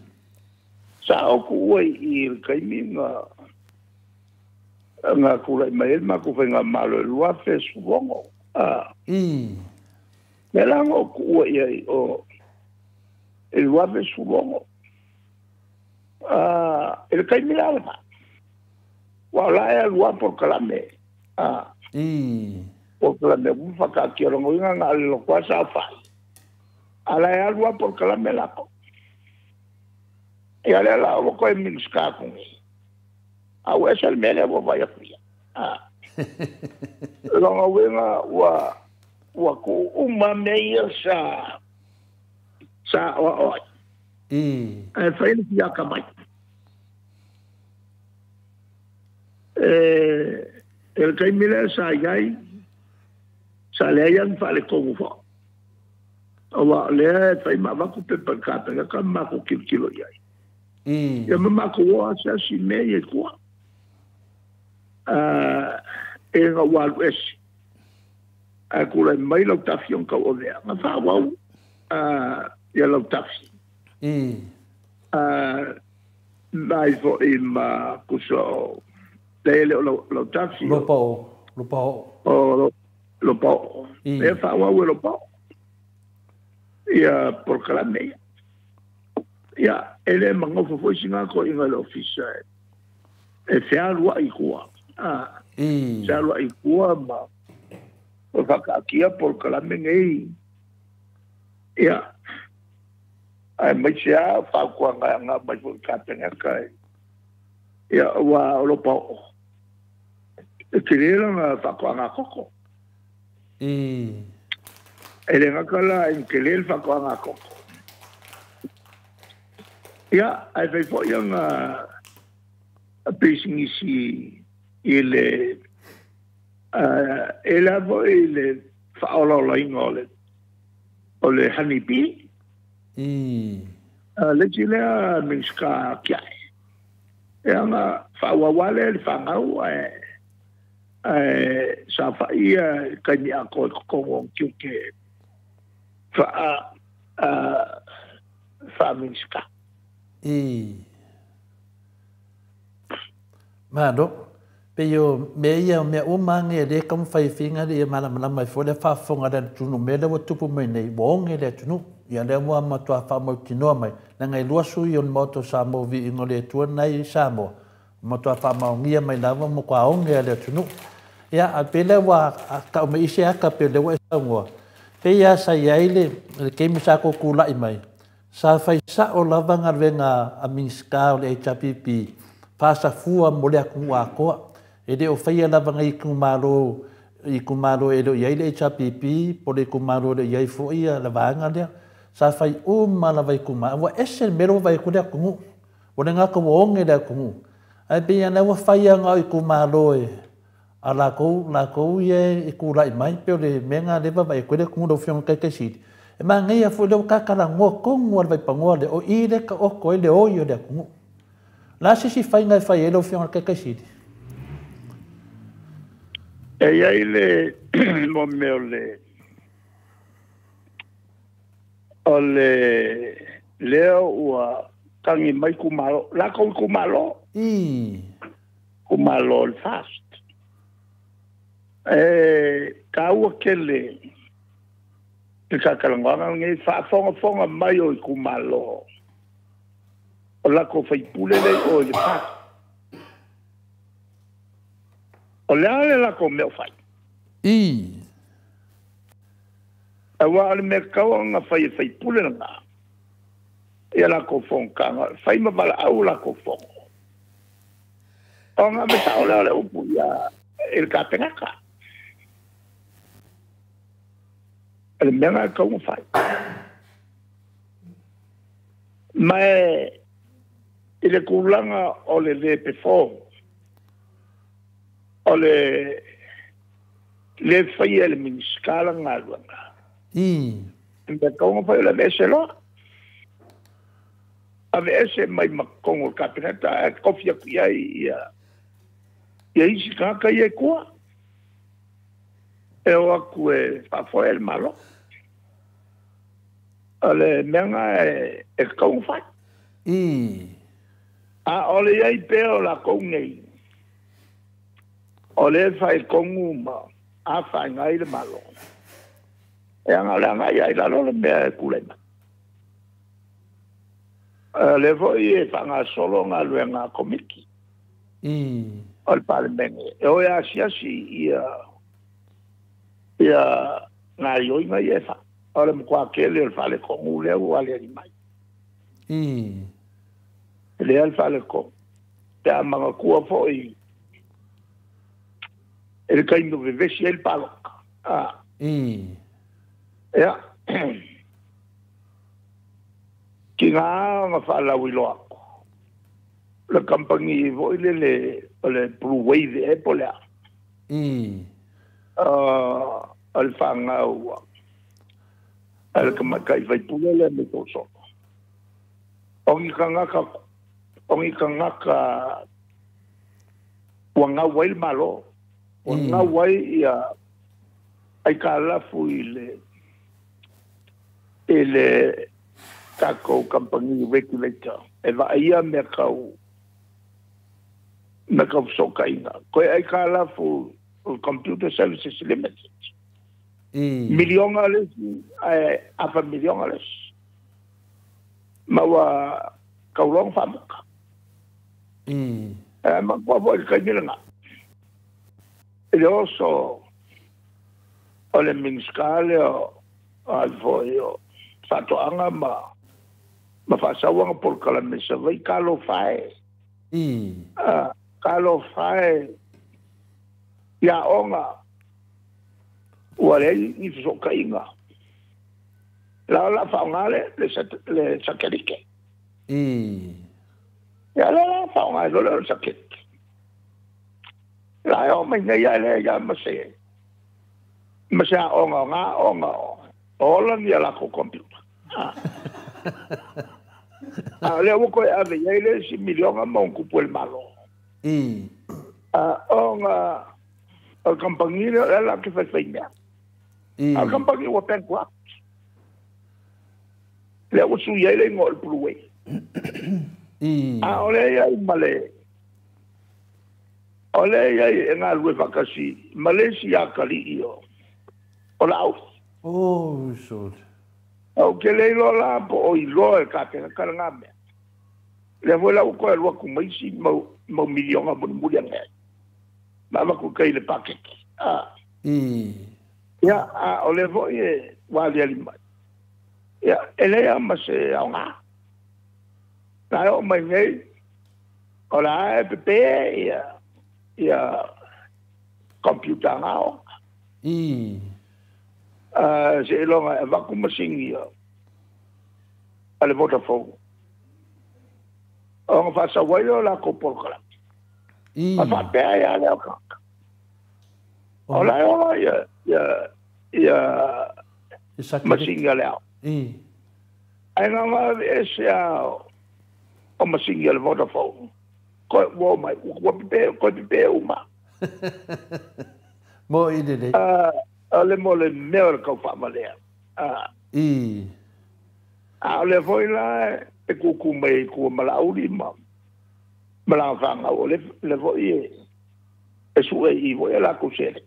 Sa o ku i kai mi nga ku lai mai ma ku venga malo lua fe suongo. I. Melango ku i o el lua fe suongo. El kai mi alma. Wa la e lua por kalame. I. Por kalame bu fa ka ki ro nga nga lo kwa sa fa. Ala e lua por kalame la ko. E ala la o ko e min ska ko. A wesa el mele bo vai a fria. Longa wenga wa ku uma meia sa o. Ai fai ni ya kamai. El kai mile sa yai sa le yan fa le ko fo. Awa le fai ma va ku pe per kata ka ma ku kilo yai. Ya ma ku wa sa si me ye ku. E nga walu esi. A kula mai lau tafi on ka o lea. Nga wha wau, ia lau tafi. Nai fo i ma kuso leele o lau tafi. Lopao. Lopao. E wha wau e lopao. Ia por kalamea. Ia, ele mangofo foi singa ko inga le ofisa. E whea lua i kua. Salo ai kua ma o whakaakia por kalame ngei ia ai mai sea whakua ngā mai por kāpenga kai ia wa olopa o e kirera ngā whakua ngā koko e le ngakala in kirera whakua ngā koko ia ai whaifo ia ngā pesingisi ele ele faolo la ingole ole hanipi le chile minska kia anga fawawale le fangau sa fa ia kani ako ko kyuke fa minska Mano pe yo me ia me o mange de kam fai finga de mala mai fo le fa fonga da tunu me le tupu mai nei bonge le tunu ia le mo ma to fa mo tino mai na ngai lua su yon moto sa mo vi ngole tu nai sa mo to fa ma ngia mai na mo kwa o nge le tunu ia a pe le wa ka me ise aka pe le wa sa mo pe ia sa yaile ke mi sa ko kula mai sa fai sa o lavanga venga a minska le HPP pasa fua mo le ku a ko e de o faia lava ngai kumaro e do ia le HPP po le kumaro le ia fo ia la vanga le sa fai o mala vai kuma wa ese mero vai ku le ku o le ngaka wonge le ku ai pe ia na wa faia ngai kumaro e ala ko ye e ku lai mai pe le menga le vai ku le ku do fion ke si e ma ngai a fo le ka kala ngo ko ngo vai pango le o i le ka o ko le o yo le ku la si fai ngai fai le fion ke si e ai le mo me ole leo ua tangi mai kumalo la ko kumalo kumalo fast ka ua kele te kakalanganga ngai fa fonga mai o kumalo o la ko fai pulele o le fast o le ale la ko meo fai. Awa ale me kawa nga fai pule nga. Ia la ko fonka nga. Fai ma bala au la ko fonko. O nga me sa ole ole upu ia el ka pengaka. Ale me nga kawa fai. Mae ile kulanga ole le perform. Ole le fai ele minskala ngalwanga. Mbe kongo fai le meselo. Ave ese mai makongo kapinata kofia kuia ia isi kaka ia kua. e o aku e whafoe el malo. Ale menga e kaung whai. A ole iai peo la kong nei. Ole whai kongu ma a whai ngai le malo. E anga le anga iai la lole mea e kulema. Le voi e whanga solo ngā lue ngā komiki. Ole pale menge. E oe a siasi ia ngā ioinga i e wha. Ole mkwa kele le whale kongu leo wale ani mai. Le al whale kongu. Te a manga kua fo i ele kaino vevesi el paloka. Ea. Ki ngā whala wilo ako. Le kampangi voi le Blue Wave e polea. Al whanga ua. Al kamakai vai pule le me tō soko. Ongi ka ngaka ua ngā wai malo. Ua ngā wai ia ai ka lafu i le kako company regulator. E va ia me kau soka inga. Koe ai ka lafu Computer Services Limited. Miliona les, apa miliona les. Mawa kaulong famuka. Ma kwa voi kanyilanga. Ele oso ole minskale o alvoio fatoanga ma fasawanga por kala mesa vai kalo fai. Kalo fai ya onga wale ni soka inga la faungale le sakerike ya la faungale le sakerike la yo me ya le ya mase onga ola ni la ko computer le ko ave ya le si miliona mon ku el malo onga el compagnie la que fait feina. El compagnie wa pen kwa. Le o su ye le ngol pluwe. Ole ya male. Ole ya nga lue vakasi. Malaysia kali io. Ola au. Oh, so. O ke le lo la po o lo e ka te ka ngame. Le vola o ko lo ku mai si mo miliona mo ngai. Mama ku kai le paket. Ya, ole voye wali alima. Ya, ele ya mase aunga. Na o mai nei. Ola pepe ya computer ngao. Se longa va ku masingi ya. Ale Vodafone. O fa sa wayo la ko por kala. Apa pea ya le oka. Ola ya masinga leo. Ai nga ese o masinga le Vodafone. Ko wo mai ko pe uma. Mo ide. Ale mo le mel ko fa malea. Ale foi la e ku mai ku malauri ma. Malafanga o le voi e su e voi la cosere.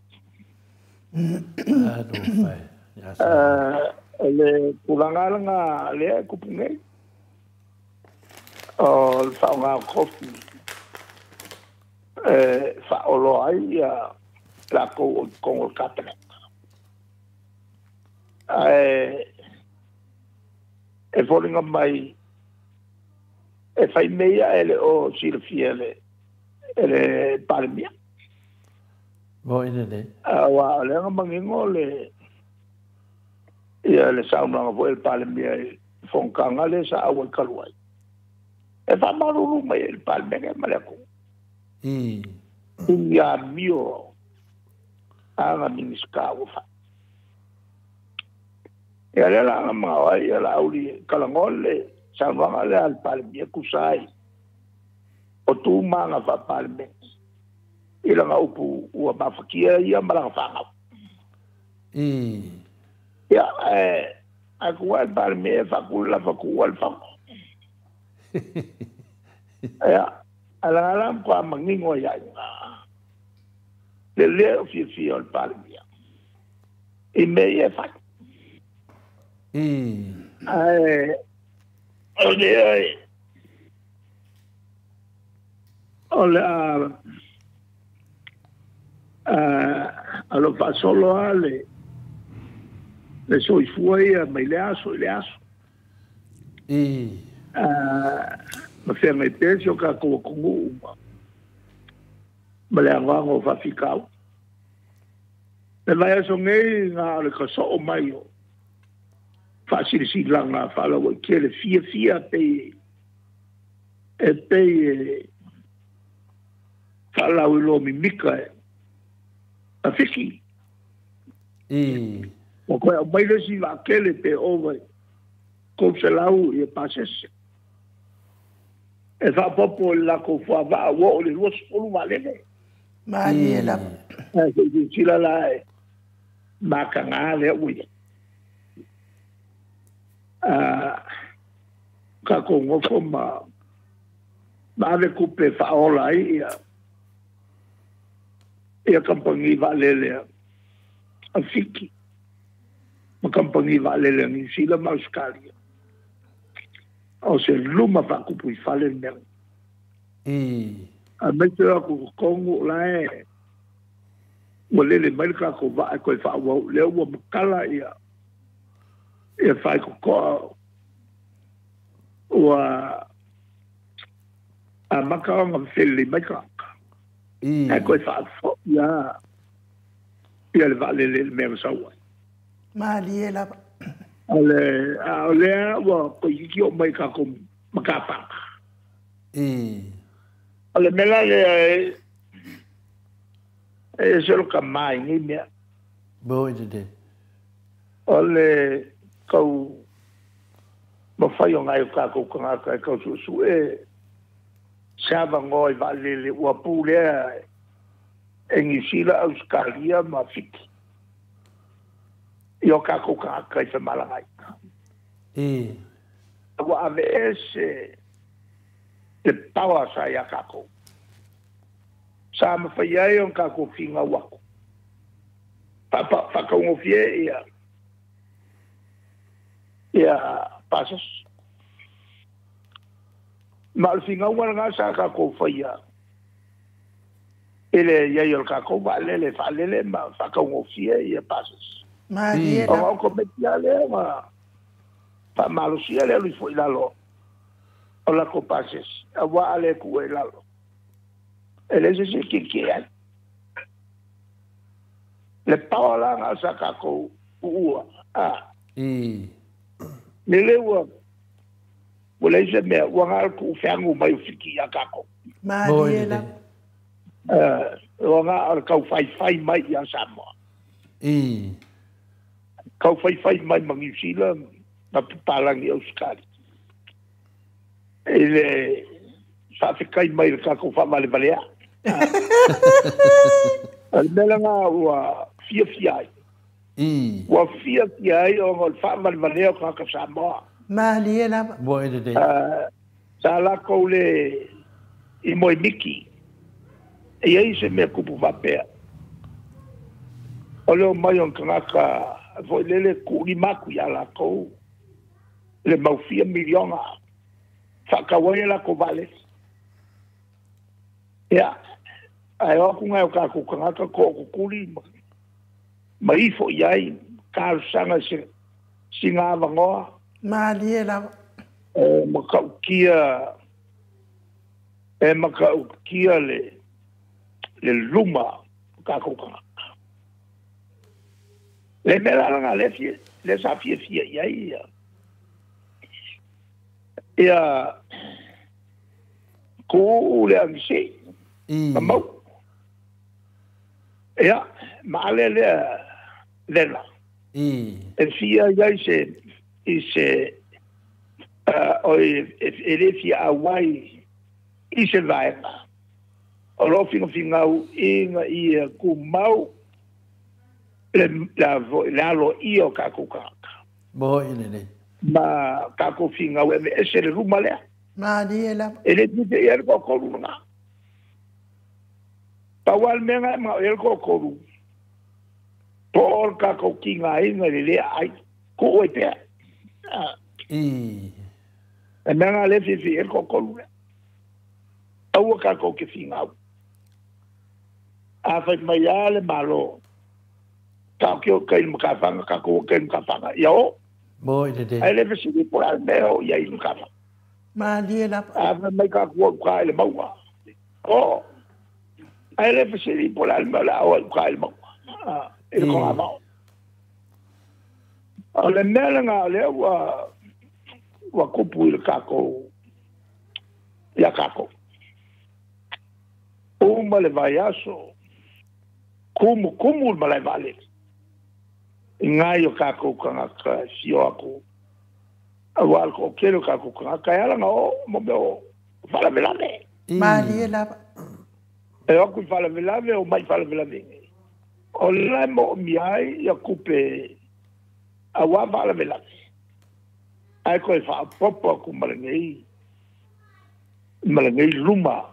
Le kulanga le kupunge. O fa nga kofi. Fa olo ai la ko con il catene. E volinga mai e fai meia ele o Silvia ele palmia. Voi ne. Wa le mangingo le ia le sauna vo el palmia fonkanga le sa awa kaluai. E fa maru mai el palmia malako. Ia mio anga miniska ufa. E ale la ma ia la uli kalangole sauna le al palmia kusai. O tu manga fa palmia. Ila nga upu ua mafakia ia malanga whangau. Ya aku wal par me fa kula fa kuwal fa. Ya alam ko mangingo ya. Le fi ol par me. E me e fa. Olha allo fa solo ale le soi fuai mai le aso ma fe mai peso ka ko kungu ma le ango fa fikau le vai aso ngai nga le ka so mai o fa si langa fa lo ke le fia pe e pe fa la lo mi mika a fiki o ko mai le si va kele pe over ko se lau e passes e fa popo la ko fa va wo le lo solo vale ma ni la si la ma canale ui ka ko ngo fo ma le coupe fa ola e compagnie valele a fiki ma compagnie valele ni sila mauskalia o se luma fa ku pui fale ne a mete ko kongo la lele mai ka ko va ko fa wo le wo kala ia e fa ko wa a maka ngam fele mai ka ko fa ya le vale le me so ma li la ale wa ko yi o mai ka ko maka pa ale mela le e solo ka mai ni me bo de ale ko ma fai o ngai ka ko ka su Sava ngoi vale le ua pule engi sila Australia ma fiki. Io kako ka kai fa malangai. Ua ave ese te tawa sa ya kako. Sa ma fai ai on kako finga wako. Papa whakaungo fie ia pasas. Ma al finga wala sa ka ko faya ele ya yo ka ko vale fa le ma fa ka ngo fie e passes ma dia o ko metiale ma fa malo si ele lui foi la lo o la ko passes wa ale ku la lo ele se ki le paola nga sa ka ko u le wa wala se me wanga ku fangu mai fiki ya kako ma diela wanga al kau fai mai ya sama kau fai mai mangi sila na palang ya uskali ele sa fikai mai kako fa vale valea al melanga wa fia wa fia o fa vale valea ka sama ma liela bo de sala ko le i moi miki e aí se me kupu va pe ole mai on kanaka vo lele ku i maku ya la ko le mau fia miliona fa ka wai la ko vale ya ai o ku ngai ka ku kanaka ko kuli mai fo yai ka sanga se singa vangoa ma liela makaukia le luma kakoka le melanga le sa fie ya ko le amse mau ya male le la e fia ya ise ele fia awai ise vai o lo finga u inga ia ku mau la lo io ka ko ka Bo ile. ma ka ko finga we e se le ruma le Ma dia la. e le dite e ko ko runa pa wal menga ma e ko ko ru por ka ko kinga inga le ai ko e pe I. e menga le fi e ko ko runa au ka ko ke finga a fa mai ale malo ka ko ke ka fanga ka ko ke ka fanga yo Bo ile. ai le fi por al meo ya in ka Ma dia la. a mai ka ko ka le maua oh ai le fi por al meo la o ka le maua e ko ma ale mele nga le wa kupu ile ka ko ya ka ko o male vaiaso como male vale ngai o ka ko ka sio ako awal ko kero ka ko ka ya nga o mo be o fala velame Ma dia la. e o ku fala velame o mai fala velame o le mo mi ai ya kupe awa fala velame ai ko fa popo ku malengei luma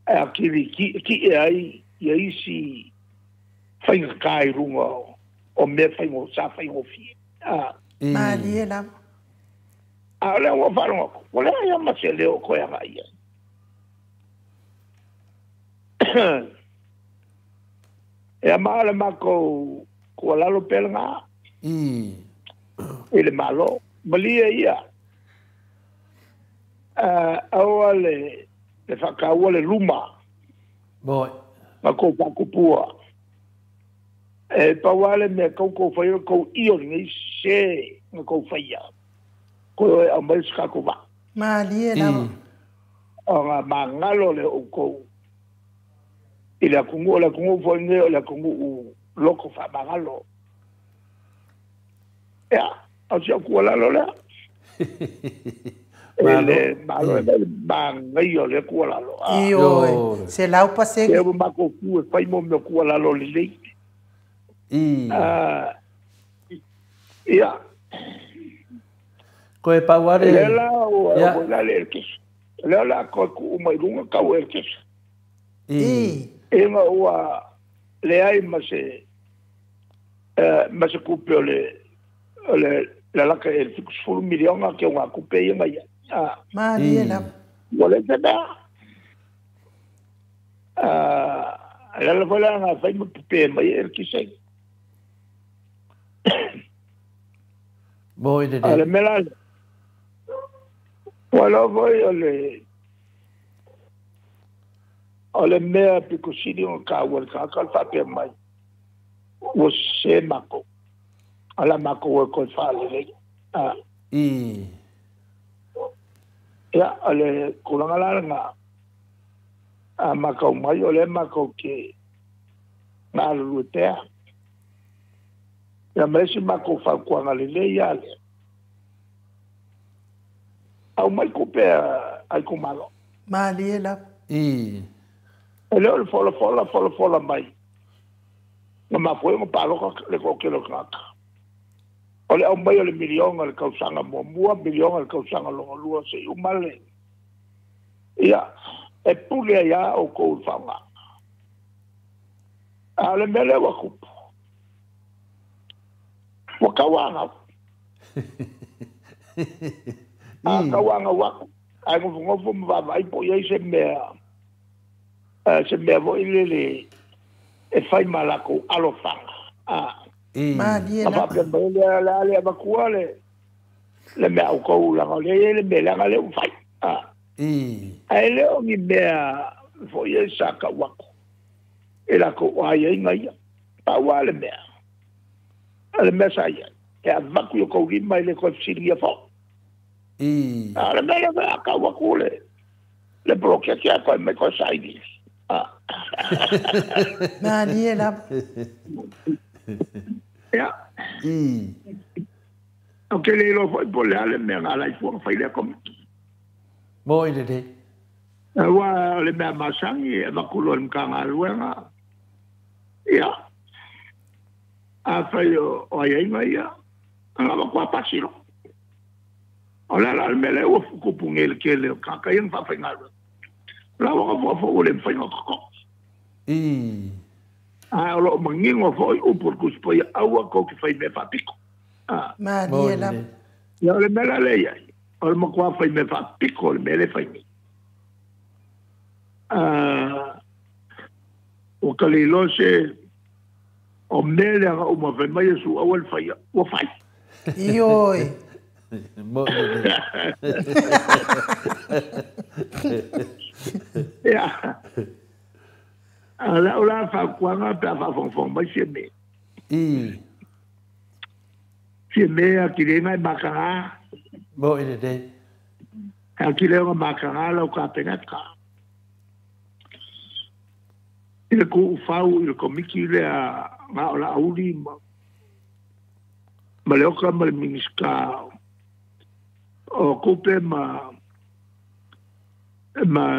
a ki ai ia isi whainga kai runga o me whaingo sa whaingo fi. Ma dia la. A lea ua wharonga ko. Ko lea ia mase leo koe anga ia. Ea maale mako kua lalo pele ngā. Ile malo. Malia ia. Aua le whakaua le luma. Boy. Ma kou whakupua. E pawale me kou whaia kou io ngai se nga kou whaia. Kou e au mai ska kou wa. Ma dia la. O ngā mangalo le o kou. I le kungu whainge o le kungu u loko wha mangalo. Ea, au si au kua lalo lea. Ele malo e mangai o le kua lalo. Io, se lau pase. E o mako ku e whai mo me kua lalo li lei. Ia. Ko e pauare. Lela o la le erkes. Lela ko ku mai runga ka o erkes. E nga ua le ai mase kupe o le laka e fikusfuru milionga ke unga kupe i nga ia. Ma dia la. Wale te mea. Lela wala nga whai mo kupe mai erkesei. Boy de. Ale mela. Wala voi ole mea pikusini o ka wal ka fa pe mai. O se mako. Ala mako o ko fa le. Ya ale kulanga la nga. Mako mai ole mako ke na lutea. Ya mesi mako fa kwa ngale ya le. Au mai kupe ai kumalo. Ma dia la. Ele o fola mai. Ma foi mo palo le ko ke lo kaka. Ole au mai le milion al kausanga mo mua milion al kausanga lo lua se u male. Ia e pule ya o ko fanga. Ale mele wa kupu. Wakawanga. Kawanga wako. Ai ngofu mva po ye se mea. Se mea vo ile e fai malako alofanga. Ma dia la. Apa pembele le abakuale. Le mea o ko la le me la le fai. Ai le o mi mea vo ye saka wako. Ela ko ai ngai. Pa wale mea. Ale mesa ia. E avaku yo ko ri mai le ko siria fo. Ale mea ka wakule. Le bloquea que a me ko sai. Ma dia la. Ja. Ok, le lo foi por le me ala i fo fai le kom. Boy de. Wa le me masangi e vakulo mkanga luenga. Ja. a fai o ai mai ia nga ma kwa pasiro ola la mele o fu ku pungel kele ka ka yang fa fa ngalo la wa fa o le fa ngako a lo mangingo foi o por ku spo ia awa ko ki fai me fa piko ma dia la ya le mele le ia o ma kwa fai me fa piko le mele fai mi o kalilo se o mele a o ma fai mai su awal fai o fai ioi ya ala fa kwanga pa fa fon mai se me se me a kile mai makanga bo ide de a kile o makanga lo ka penaka ile ku fau ile komiki le a ma ola auli ma le oka ma le miniska o kupe ma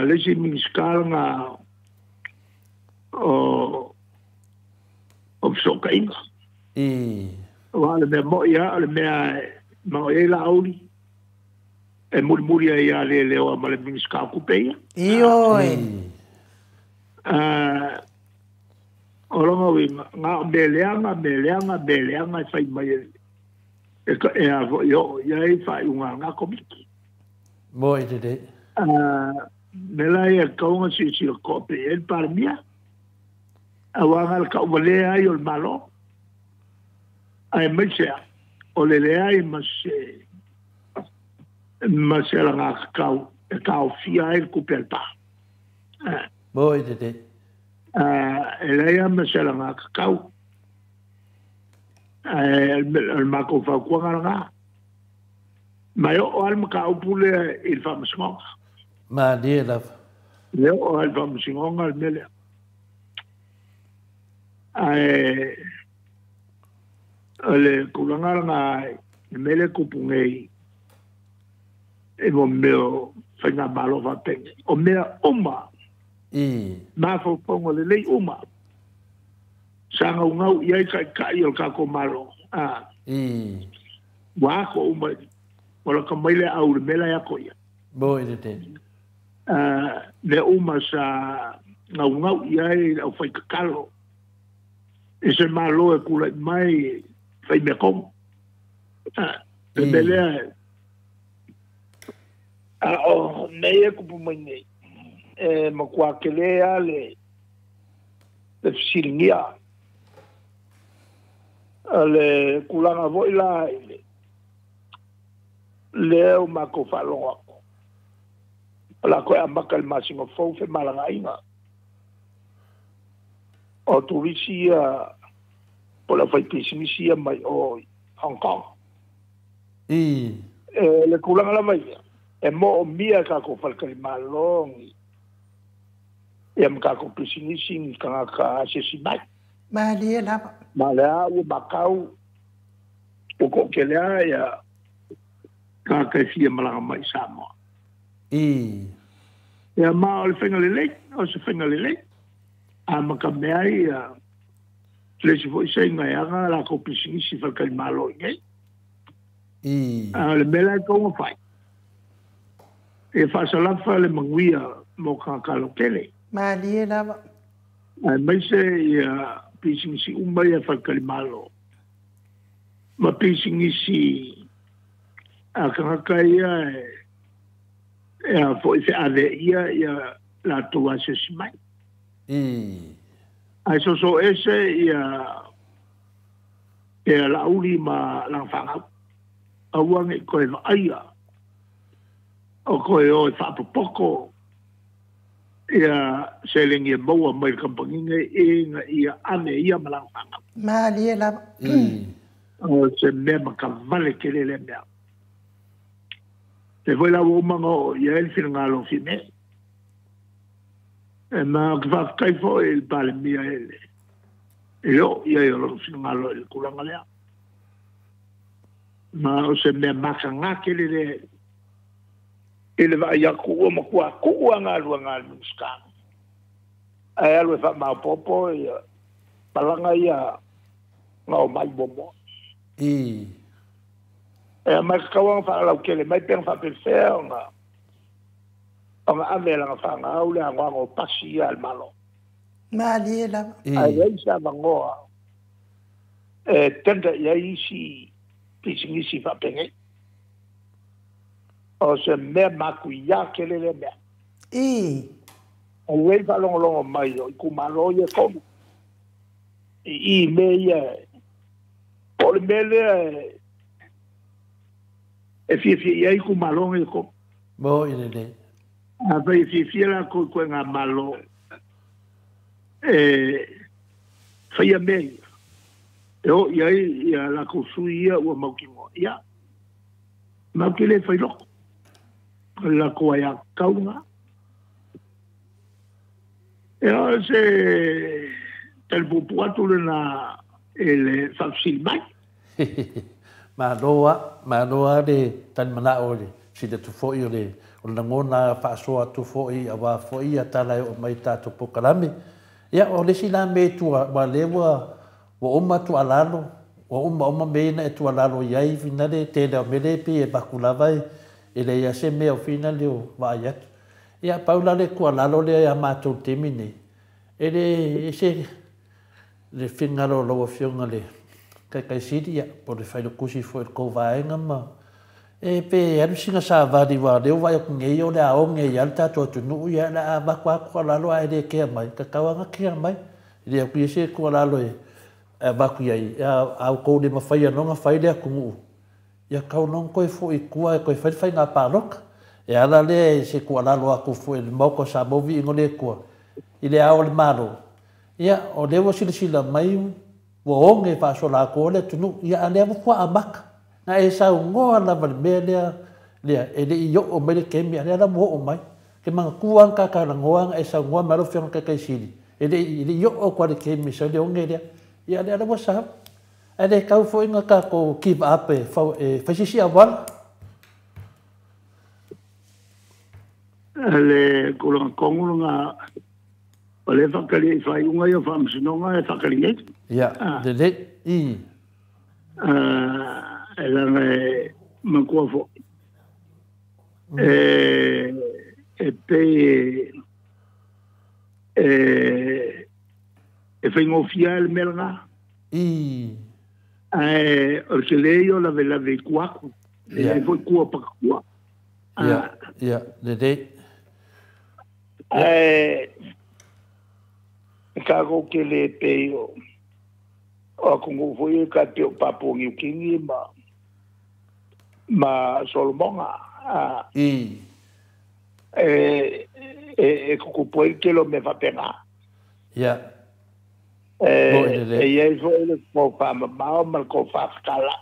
le si miniska nga o sokainga wa le me mo ya le me ma e la auli e muri ya le o ma le miniska kupe ya ioi Olonga wi nga beleanga fai mai e a yo ia fai nga komiki mo ide de mela ia kaunga si ko pe el parmia awanga ka wale ai ol malo ai mecha o le ai mas la nga ka fia el kupel pa mo ide de Elaya masalah kau el mako fa kuanga mai o al makau pule il fa masngo ma dia la le o al fa masngo al mele ale kulanga nga mele kupungei e mo meo fa nga balo va pen o mea oma ma fo pongo le uma sanga ngau ia ka il ka ko malo wa ko uma wala ka mai le au le mela ya ko ia bo ide te le uma sa ngau ia au fai ka kalo ese malo e kula mai fai me kom le mele o nei ku pu mai nei ma kwa kelea le silingia ale kulanga voila le o ma ko falo la ko ambaka el masingo fo fe malanga inga o turisia pola fai pisisia mai o Hong Kong le kulanga la mai e mo mia ka ko falka malongi ia maka ko pisinisi ka asesimat Malia la mala o bakau o ko kelea ia ka fia malanga mai samo ia ma o le fengalele o se fengalele a maka mea ia le si foi sei ngai anga la ko pisinisi falka malo ngai le mela ko fai e fa salafa le manguia mo ka kalokele Malia la mai se ia pisingisi umba ia whakalimalo. Ma pisingisi a kakaia e a fo i ave ia la tua se simai. Ai so ese ia la uli ma la whangau. A wangi koe no aia. O koe o e whapopoko. Ia seling ia maua mai kampanginga ia ane ia malang whangau. Malia la O se mea makavale kelele mea. Te foi la umanga o ia el fina ngalo fine. E ma kawhakai fo il pale mia ele. E o ia lo fina ngalo il kulanga lea. Ma o se mea makanga kelele ele vai ia ku ma ku ngalu ngalu skang. Ai alu fa ma popo ia palanga ia ngau mai bomo I. e mai kawang fa lau kele mai peng fa perfeo nga nga ame la fa nga ule nga ngo pasi al malo Mali la. ai ai sa mangoa tenda ya isi pisingisi fa pengai o se me makuya kele le me I. o wei fa longo mai o ku malo ye ko I me ye o le mele e fi ye ku malo ye ko Mo ine ne. a vai fi la ko nga malo fai a mei o ia la kusuia o maukimo ia maukile fai lo la ko ia kaunga o se tel bupu atu na ele faksil mai Manoa de tan mana o le si de tu fo i le o na ngona fa so tu fo i ava fo i atala o mai ta tu pokalami ia o le sila me tu wa lewa o uma tu alalo o uma me na tu alalo ia fina de te da mele pe e bakulava e le ia se me o fina le o va ia ia paula le ku alalo le ia ma tu temine e le se le fingalo lo fionga le kai sidia por le fai kusi fo el ko vaenga ma e pe alu singa sa vadi wa le vai ku nge yo le ao nge ya ta to tu nu ya la ba kwa ko la lo ai de ke mai ka ka wa ke mai le ku se ko la lo e ba ku ya au ko de ma fai no nga fai le ku mu ya ka no ko fo i ku ko fai nga pa lok e ala le se ko la lo ku fo el mo ko sa bo vi ngole ku ile ao le malo ya o le wo sila mai wo onge fa so la ko le tunu ya ale mo kwa amak na e sa ngo la val melia le e le yo o me ke mi ale la mo o mai ke mang kuang ka ka ngoang e sa ngo ma lo fion ka kai sili e le yo o kwa le ke mi so le onge le ya ale la mo sa ale ka fo inga ka ko keep up e fa si aval le ko nga ole fakali fai unga yo fam sinonga e fakali net ya de le I ela me makuafo pe fai ngofial melga I o se leio la vela ve kuaku e foi kua pa kua ya de kago ke le pe o kungu foi ka te papo ngi kingi ma solmonga ku poi ke lo me fa pena ya e foi le ko pa ma ko fa kala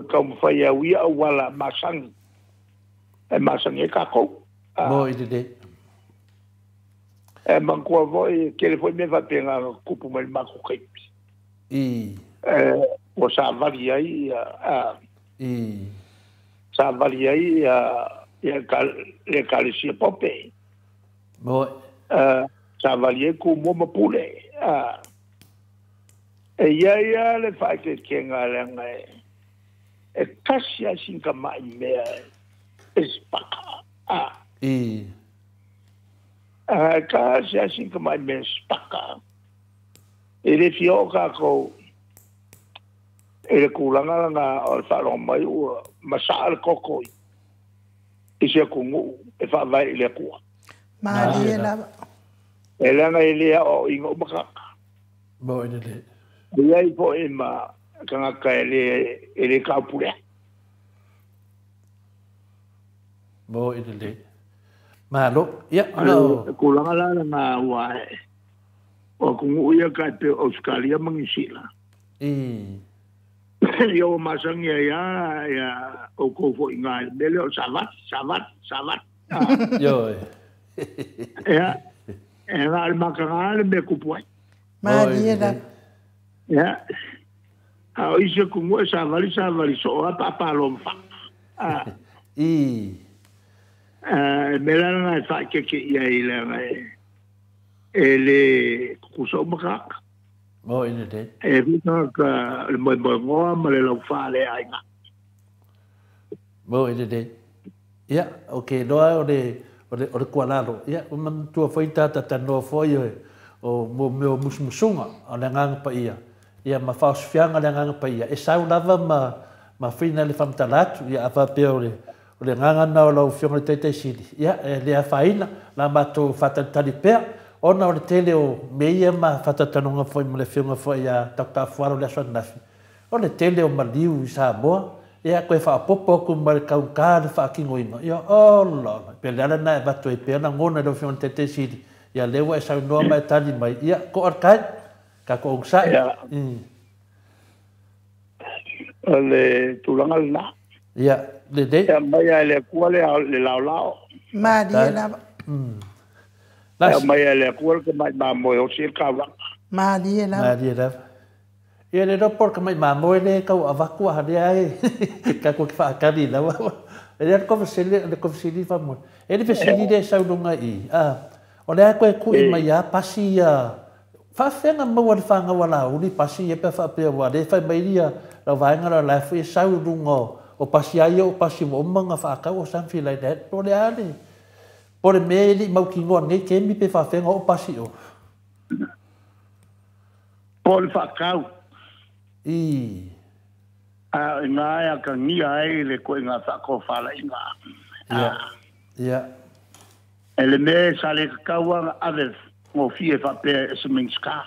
kom fa ya wi wala masang e ka ko mo ide man ko voi ke le foi me va pena ku pu mal ma ko kai o sa varia sa varia ya le kalisi pope mo sa varia ku mo pule ya le fa ke nga le ngai e kasia sinka mai me espaka kasia sinka mai me espaka ele fioka ko ele kulanga nga o falo mai o masal kokoi ise kungu e fa vai le ku Mali la. ele nga ele o ingo maka mo ide ia i po e ma kanga ka ele ka pure mo ide malo ya no kulanga la nga wa o kungu ia ka te Australia mangisila yo masang ya o ko fo inga bele savat yo ya al makangal me kupoi Mali la. ya a ise kungu sa vali so pa lo fa melana fa ke ya ile ele kuso maka Mo ina de. E vita ka le mo ngoa ma le lau fa le ai nga. Mo ina de. Ya, okay, doa o kualalo. Ya, man tua foi tata tano foi o mo musmusunga o le ngang pa ia. Ya ma fa fianga le ngang pa ia. E sau lava ma fina le famtalatu ya afa pe o le nganga na o lau fianga tete sili. Ya, le afaina la mato fata tali pea. Ona o le tele o meia ma fata tanonga foi mo le fianga foi ya takta fuaro le aswa nafi. O le tele o maliu i Samoa. Ia koe whaapopo ku mare kau kāre whaakingoinga. Ia ola. Pea lera na e watu e pea na ngona reo whiona tete siri. Ia lewa e sau noa mai tali mai. Ia ko arkai. Ka ko ongsa. Le tulanga le na. Ia le de. Ia mai ai le kua le lao lao. Ma di e lava. Ia mai ai le kua ke mai ma moe o sir kawa. Ma di e lava. Ma di e lava. Ia le rapor ka mai mamoe le kau avakua hane ai. Ka ko ki whaakari na wawa. E le kofisili whamoe. E le fesili le saununga i. O le koe kui mai a pasi a. Whawhenga maua le whanga wala uni pasi e pe whapea wa. Le whai mai ria la vaenga la laifu e saununga o pasi ai o pasi mo umanga whaakau o something like that. Po le ale. Po le mea li mau ki ngoa nei kemi pe whawhenga o pasi o. Po le whakau. Nga ya ka ngia ai le ko nga sa ko fala inga. Ya. Ele me sale ka wa ave mo fie fa pe seminska.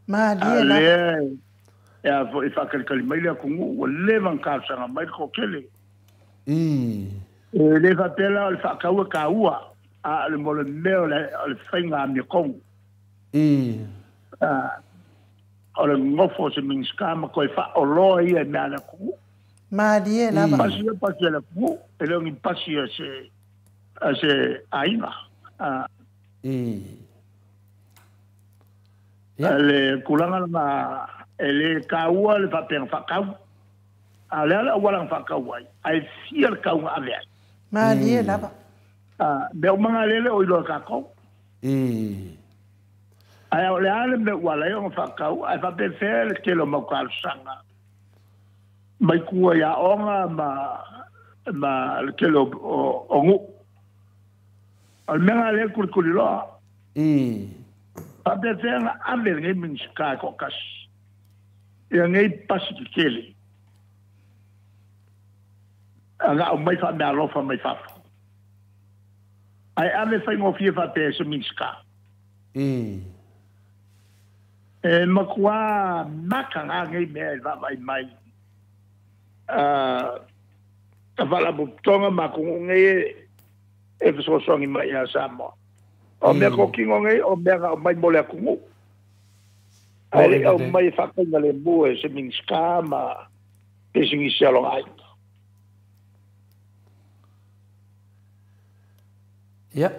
Ma di e lava. Ya fo fa ka mai le ku o le van ka sa mai ko kele. Le fa pe la fa ka wa ka ua. Le mo le me le finga mi kong. O le ngofo se minska ma koe wha o loa ia mea na ku. Ma di e lava. Pasi la ku. E leo ngi pasi se aina. Le kulanga na ele kaua le whapea whakau. A le ala walang whakau ai. Ai fia le kau ngā lea. Ma di e lava. Beo manga lele o ilo kako. Ai o le ale me wala e o whakau, ai whape whea le kelo mau sanga. Mai kua ia onga ma le kelo o ngu. Al menga le kuri loa. Whape whea nga ame ngai minska ko kasi. Ia ngai pasi ki kele. Nga o mai wha mea lofa mai whafu. Ai ame whai ngofie whape se minska. E makua makanga ngai mea va mai. Ka wala butonga makungu ngai e fisosongi mai a Samoa. O mea kokingo ngai o mea mai mole a kungu. Ai o mai whakunga le bue se minska ma pesingi sialong ai.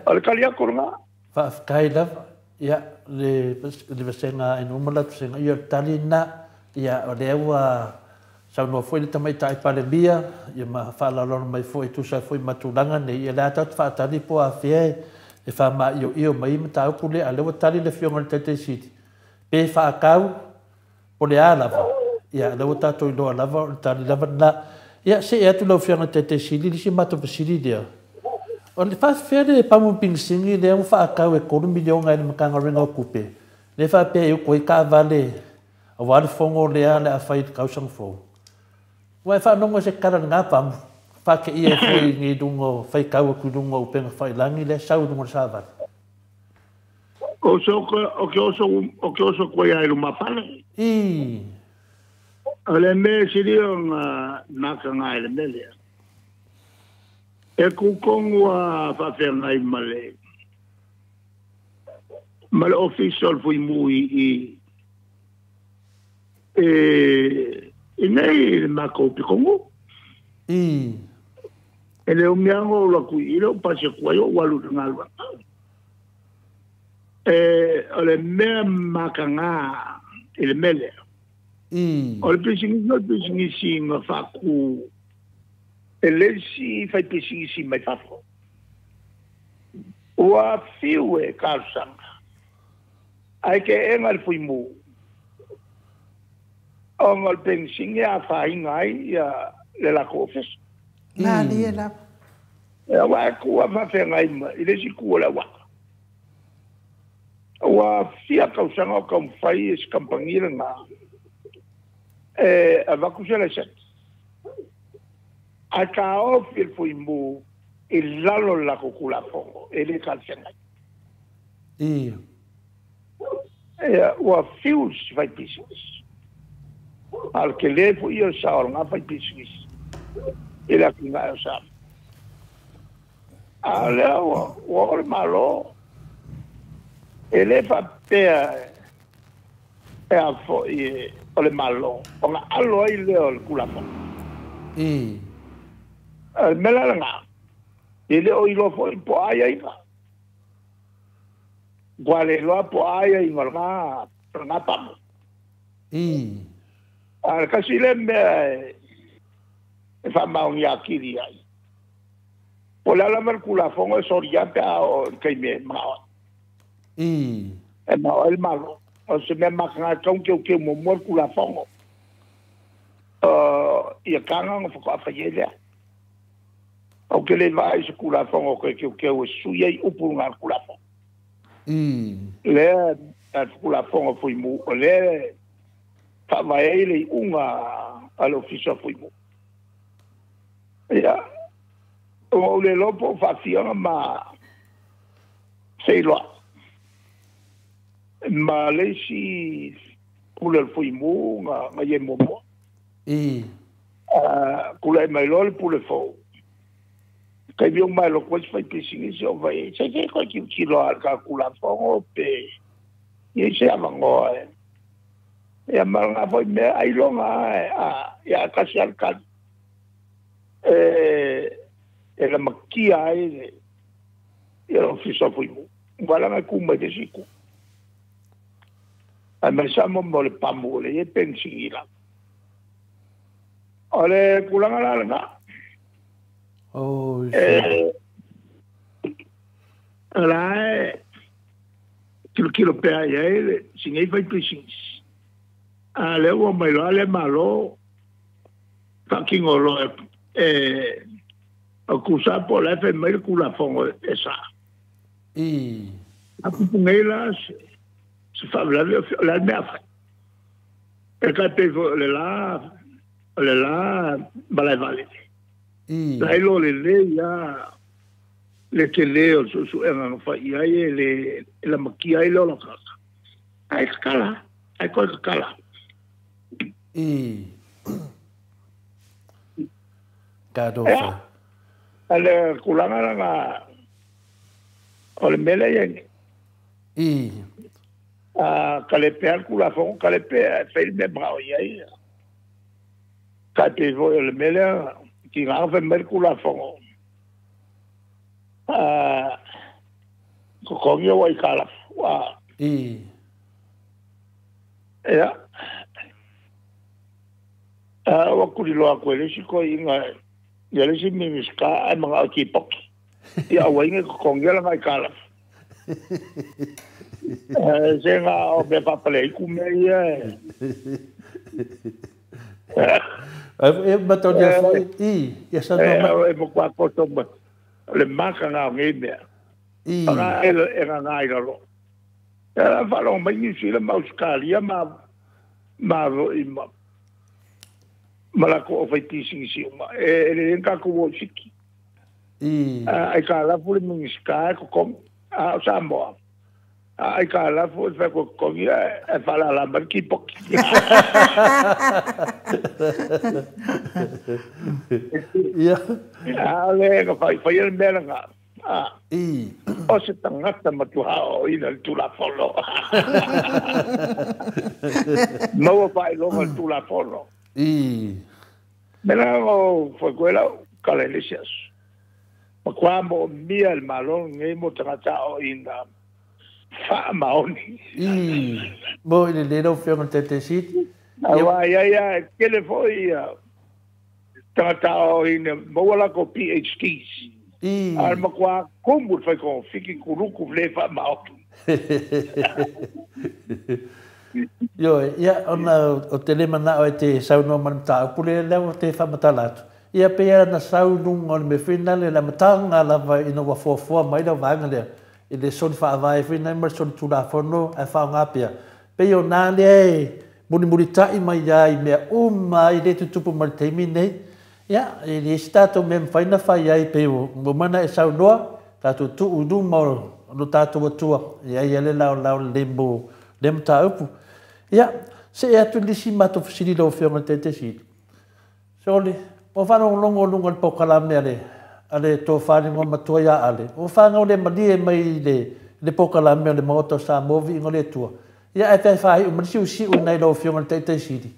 Ale kalia kurunga. Whafkai lava. Ia, le vasenga e numala vasenga ia tali na ia o le ua sau no foi le tamai tai pale bia ia ma fala lor mai foi tu sa foi matulanga nei ia la tat fa tali po a fie e fa ma io mai mata ku le ale tali le fionga le tete city pe fa kau po le ala ia le wata to do lava tali lava na ia se e tu lo fionga tete city li si mato fasili dia. O le fa fere pa mo pingsingi le fa ka e ko milion ai ma kanga ringa kupe le fa pe eu ko ka vale a wale fongo le ale a fai ka sang fo wa fa no mo se kara nga pam fa ke ia foi ni dungo fai ka ku dungo pe fai langi le sau dungo sa va o que oso ko ia lu mapana ale me sirio na kanga ele melia. E kukongu a whawhengai male. Male official fui mui i nei mako pikongu. E leo miango la kui ilo pasi kuai o walu ngalwa. Ole mea makanga ele mele. Ole pisingi si nga whaku ele si fai pisingi mai fafo. Ua fiu e kalsanga. Ai ke engal fui mu. o ngol pensing ya fa ingai ya le la kofes na li la ya wa ku ma fe ngai ma ile si ku la wa fia ka usanga ka fai es kampangira nga ava ku se la set a ka o fil fu imbu il lalo la kukula fongo ele ka senga wa fius vai pisis al que le fu io sa orma vai pisis ele ki nga sa ale o malo ele fa pe a fo o le malo o nga alo ile o kula fongo mela nga ele o ilo fo po aya ina guale lo po aya ina nga pamo al kasile me fa ma un yakiri ai o la mercula fongo soria pa o kai me ma ma el malo o se me ma nga que mo mercula fongo ia kanga ngo fa fa yele o que le vai se kula fongo que o suia i upu nga kula fongo le a kula fongo foi mu le fa vai ele unga al oficio foi mu ya o le lopo fa fiona ma sei lo ma le si kula foi mu nga ye mo kula mai lo pule fo kai vi mai lo kwes fai pising se o vai se ke ko ki kilo ka kula fongo pe ye se avango ya manga foi me ai lo nga ya ka se al ka la makia e lo fiso foi wala nga kumba de siku a me sa mo le pamole e pensingira ole kulanga la nga oh la kilo pe ai sin ei vai pisins ale o mai lo ale malo fucking olo akusa por la fe mai kula fongo esa a pungelas se fa la merda el cape le la vale la ilo le ya le que leo su en fa y ahí le la maquilla y lo casa hay escala hay cosa escala Gadofa ale kulanga nga ole mele yen kalepe al kulafon kalepe fait me bravo y ahí kate vo le mele ki nga fa me kulafon ko yo wai kala wa ya wa kulilo akwele siko inga yale si mimiska ay mga akipok ya wai nga ko ngela ngai kala senga o be papale kumeia bato dia foi ya sa no mo kwa koto le maka nga ngebe nga era ngai lo era falo mai ni sila mauskalia ma la ko fai tisi si ma ele nka ko siki ai ka la fu mi ska ko kom a sambo ai ka la fu fa ko ya fa la marki pok ya ale ko fai el melanga o se tangata matuhao ina tula folo no vai lo tula folo mela o foi quella calelicias ma quando mia il malon ngai mo tangata o ina fa maoni bo ile lero fiona tete sit ya que le foi tangata o ina mo la ko PhDs al ma qua combo fai con fiki kuruku le fa maoni Yo, ia ona o te lema na o te saunua manata pule leo te whamatalatu. Ia pea na saununga o me whina le la matanga lava ina wa fuafua mai la vanga lea. I le soni whaavai whina ima soni tūra whono e whaonga pia. Pea o nā lea muri tai mai ai mea i le tutupu mai teimi nei. Ia, i le stato me mwhaina whai ai peo. Ngomana e saunua, tātou tu udu moro no tātou atua. Ia le lao lembo ta upu. Ia, se e atu lisi mato fasiri lau whionga te siri. Sole, o whanau longo lunga le pokalame ale tō whanau matua ia ale. O whanau le malie mai le pokalame le maoto sa movi ingo le tua. Ia e pēr whahi umarisi usi unai lau whionga te siri.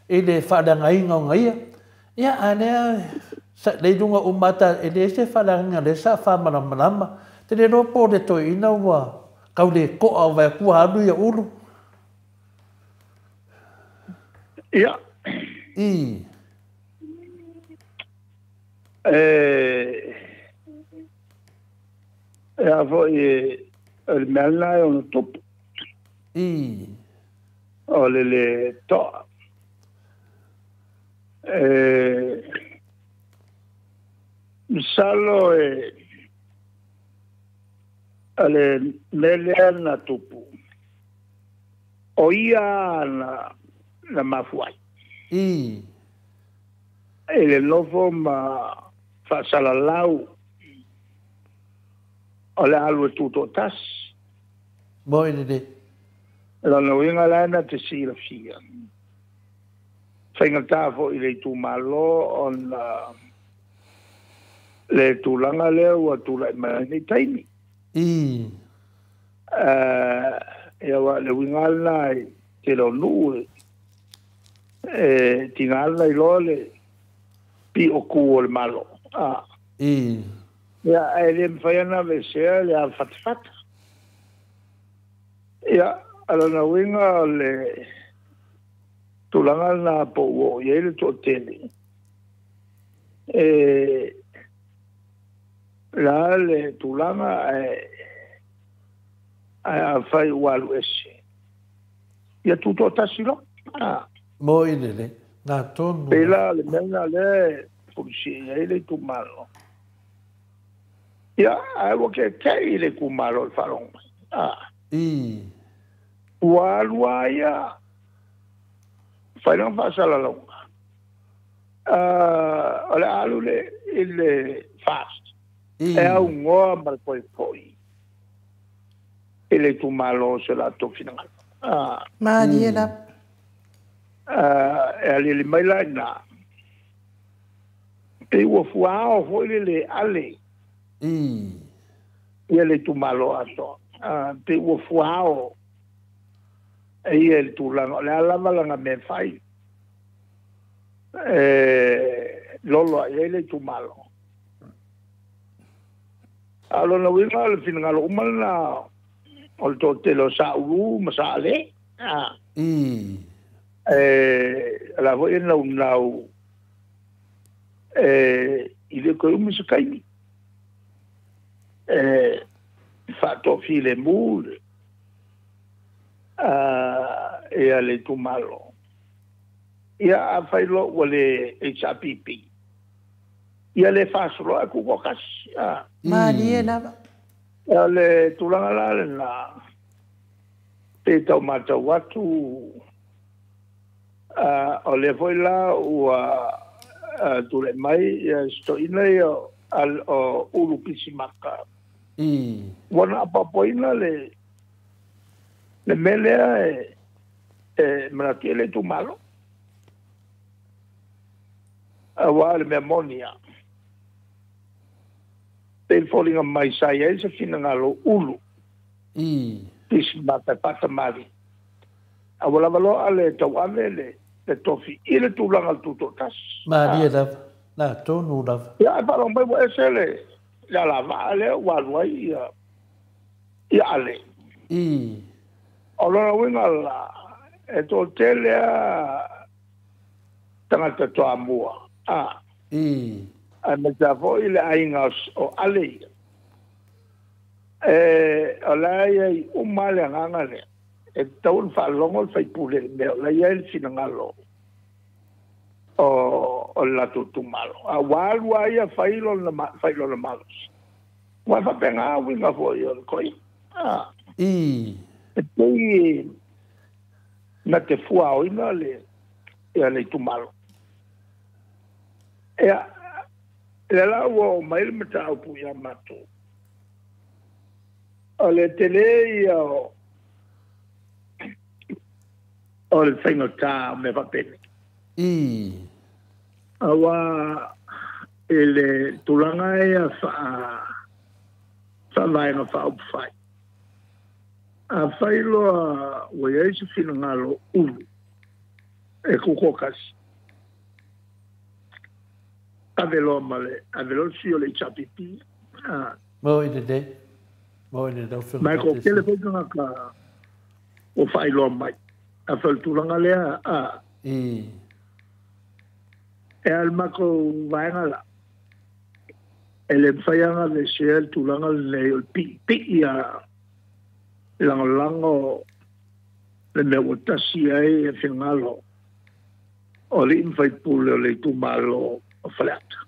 E le whaadanga inga o ngaia. Ia anea, le dunga umata e le se whaadanga le sa whamana manama. Te le ropo le toi ina ua kau le koa vai kua anu ia ulu. Ia. A foi el melna e ono topu. O le toa. Misalo ale melea na topu. O ia na mafuai. Ele novo ma whasalalau o le alu e tūto tas. Moi ne. Lana winga lana te sira fia. Whainga tāwho i le tū malo o le tūlanga leo a tūlai mai nei taimi. Ewa le winga lana te lo nue. Tingala i lole pi o ku le malo. Ya ele mfayana vesea le alfatfata. Ya alana winga le tulanga na po o yele to tele. La le tulanga a fai walu ese. Ya tuto tasilo. Moi le na tonu. Pela le mena le polisi ele tu malo. Ya algo que le kumalo el farong. Waluaya. Fainan fasa la longa. Ala alule il fast. E un uomo al poi. Ele tu malo se la to final. Maniela. Ali mai la na. Pe wo fuao foi le ale. Ele tu malo aso. Pe wo fuao. Ele tu la la malanga me fai. Lolo ele tu malo. Alo na winga le finalo umana. Olto te lo sa u masale. La voy en la unau il est comme ce caille fatto file moule e ale tu malo ia a fai lo wale HPP ia le faslo a ku kokas Maniela. ale tulanga la na te tau mata watu o le foi la ua tule mai sto ina al ulu pisimaka. Wana apapoina le melea manatiele tu malo. Awa le memonia. Te folinga mai sai e se fina ngalo ulu. Pisimaka patamari. Awala valo ale tau ave le tofi ile tu langa tuto tas. Maria da na tonu da. Ya pa lo mai esele. Ya la vale walwai ya ale. Ora winga la e to tele tanga to amua. A me tavo ile ainga o ale. Ala ya umale nganga le. e tau fa longo fai pule me la ia il finangalo o la tutumalo a walu ia fai lo na malos wa fa penga winga foi o koi I e na te fua o ina le tumalo le la wo mai mata o pu ya mato ole tele o le whaingo tā me whapene. Awa ele tulanga e whainga whaupu whai. A whailoa ua eisi whina ngalo ulu e kukokasi. Aveloa male, aveloa si o le chapipi. Mo i de. Mo i de dau whina. Mai ko kele whainga ka o whailoa mai. A whaitulanga lea e almako vaenga la ele whaianga le shea tulanga le pi ia lango le mea watasi ai e whingalo o le imwhai pule o le tumalo o whaleata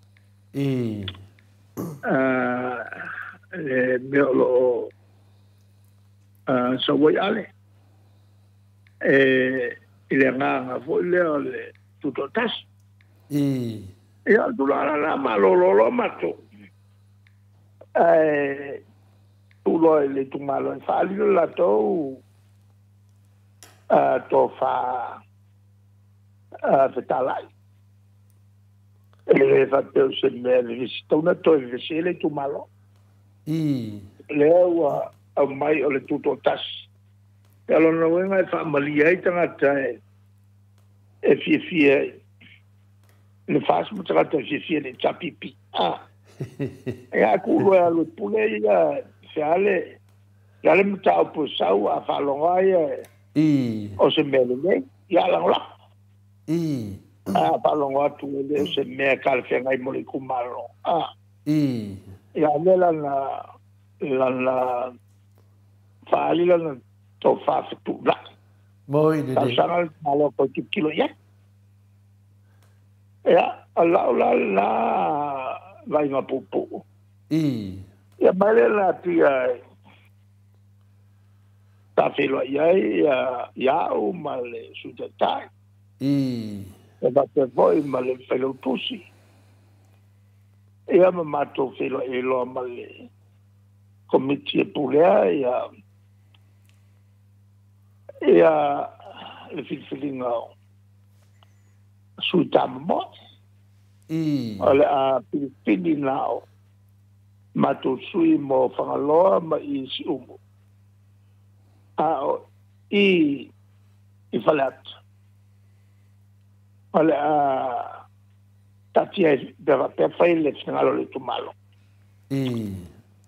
le mea lo sa wai ale ile nganga fo leo le tutotas ya tulala la malolo mato tulo le tumalo fali la to fa fetalai ele fa te se me visto na to le tumalo leo a mai o le tutotas Elo no wenga e whaamalia i tangata e fie le whaasmu tangata fie le chapipi. E a kuro e alu pule i a whiale mta o pusau a whalonga i o se mele nei i a langla. A whalonga tu le se mea kalwhenga i mori kumaro. I a lela na whaali lana to fa tu la moi de sana malo ko kilo ya la vai ma pupu ya male la tia ta filo ya o male su detai e va te voi male filo pusi ya ma to filo e lo male committee pulea le filfilinga sui tammo ole a pilipini nao matu sui mo whangaloa ma i si umu i whalat ole a tatia bewa pe whaile whangalo le tumalo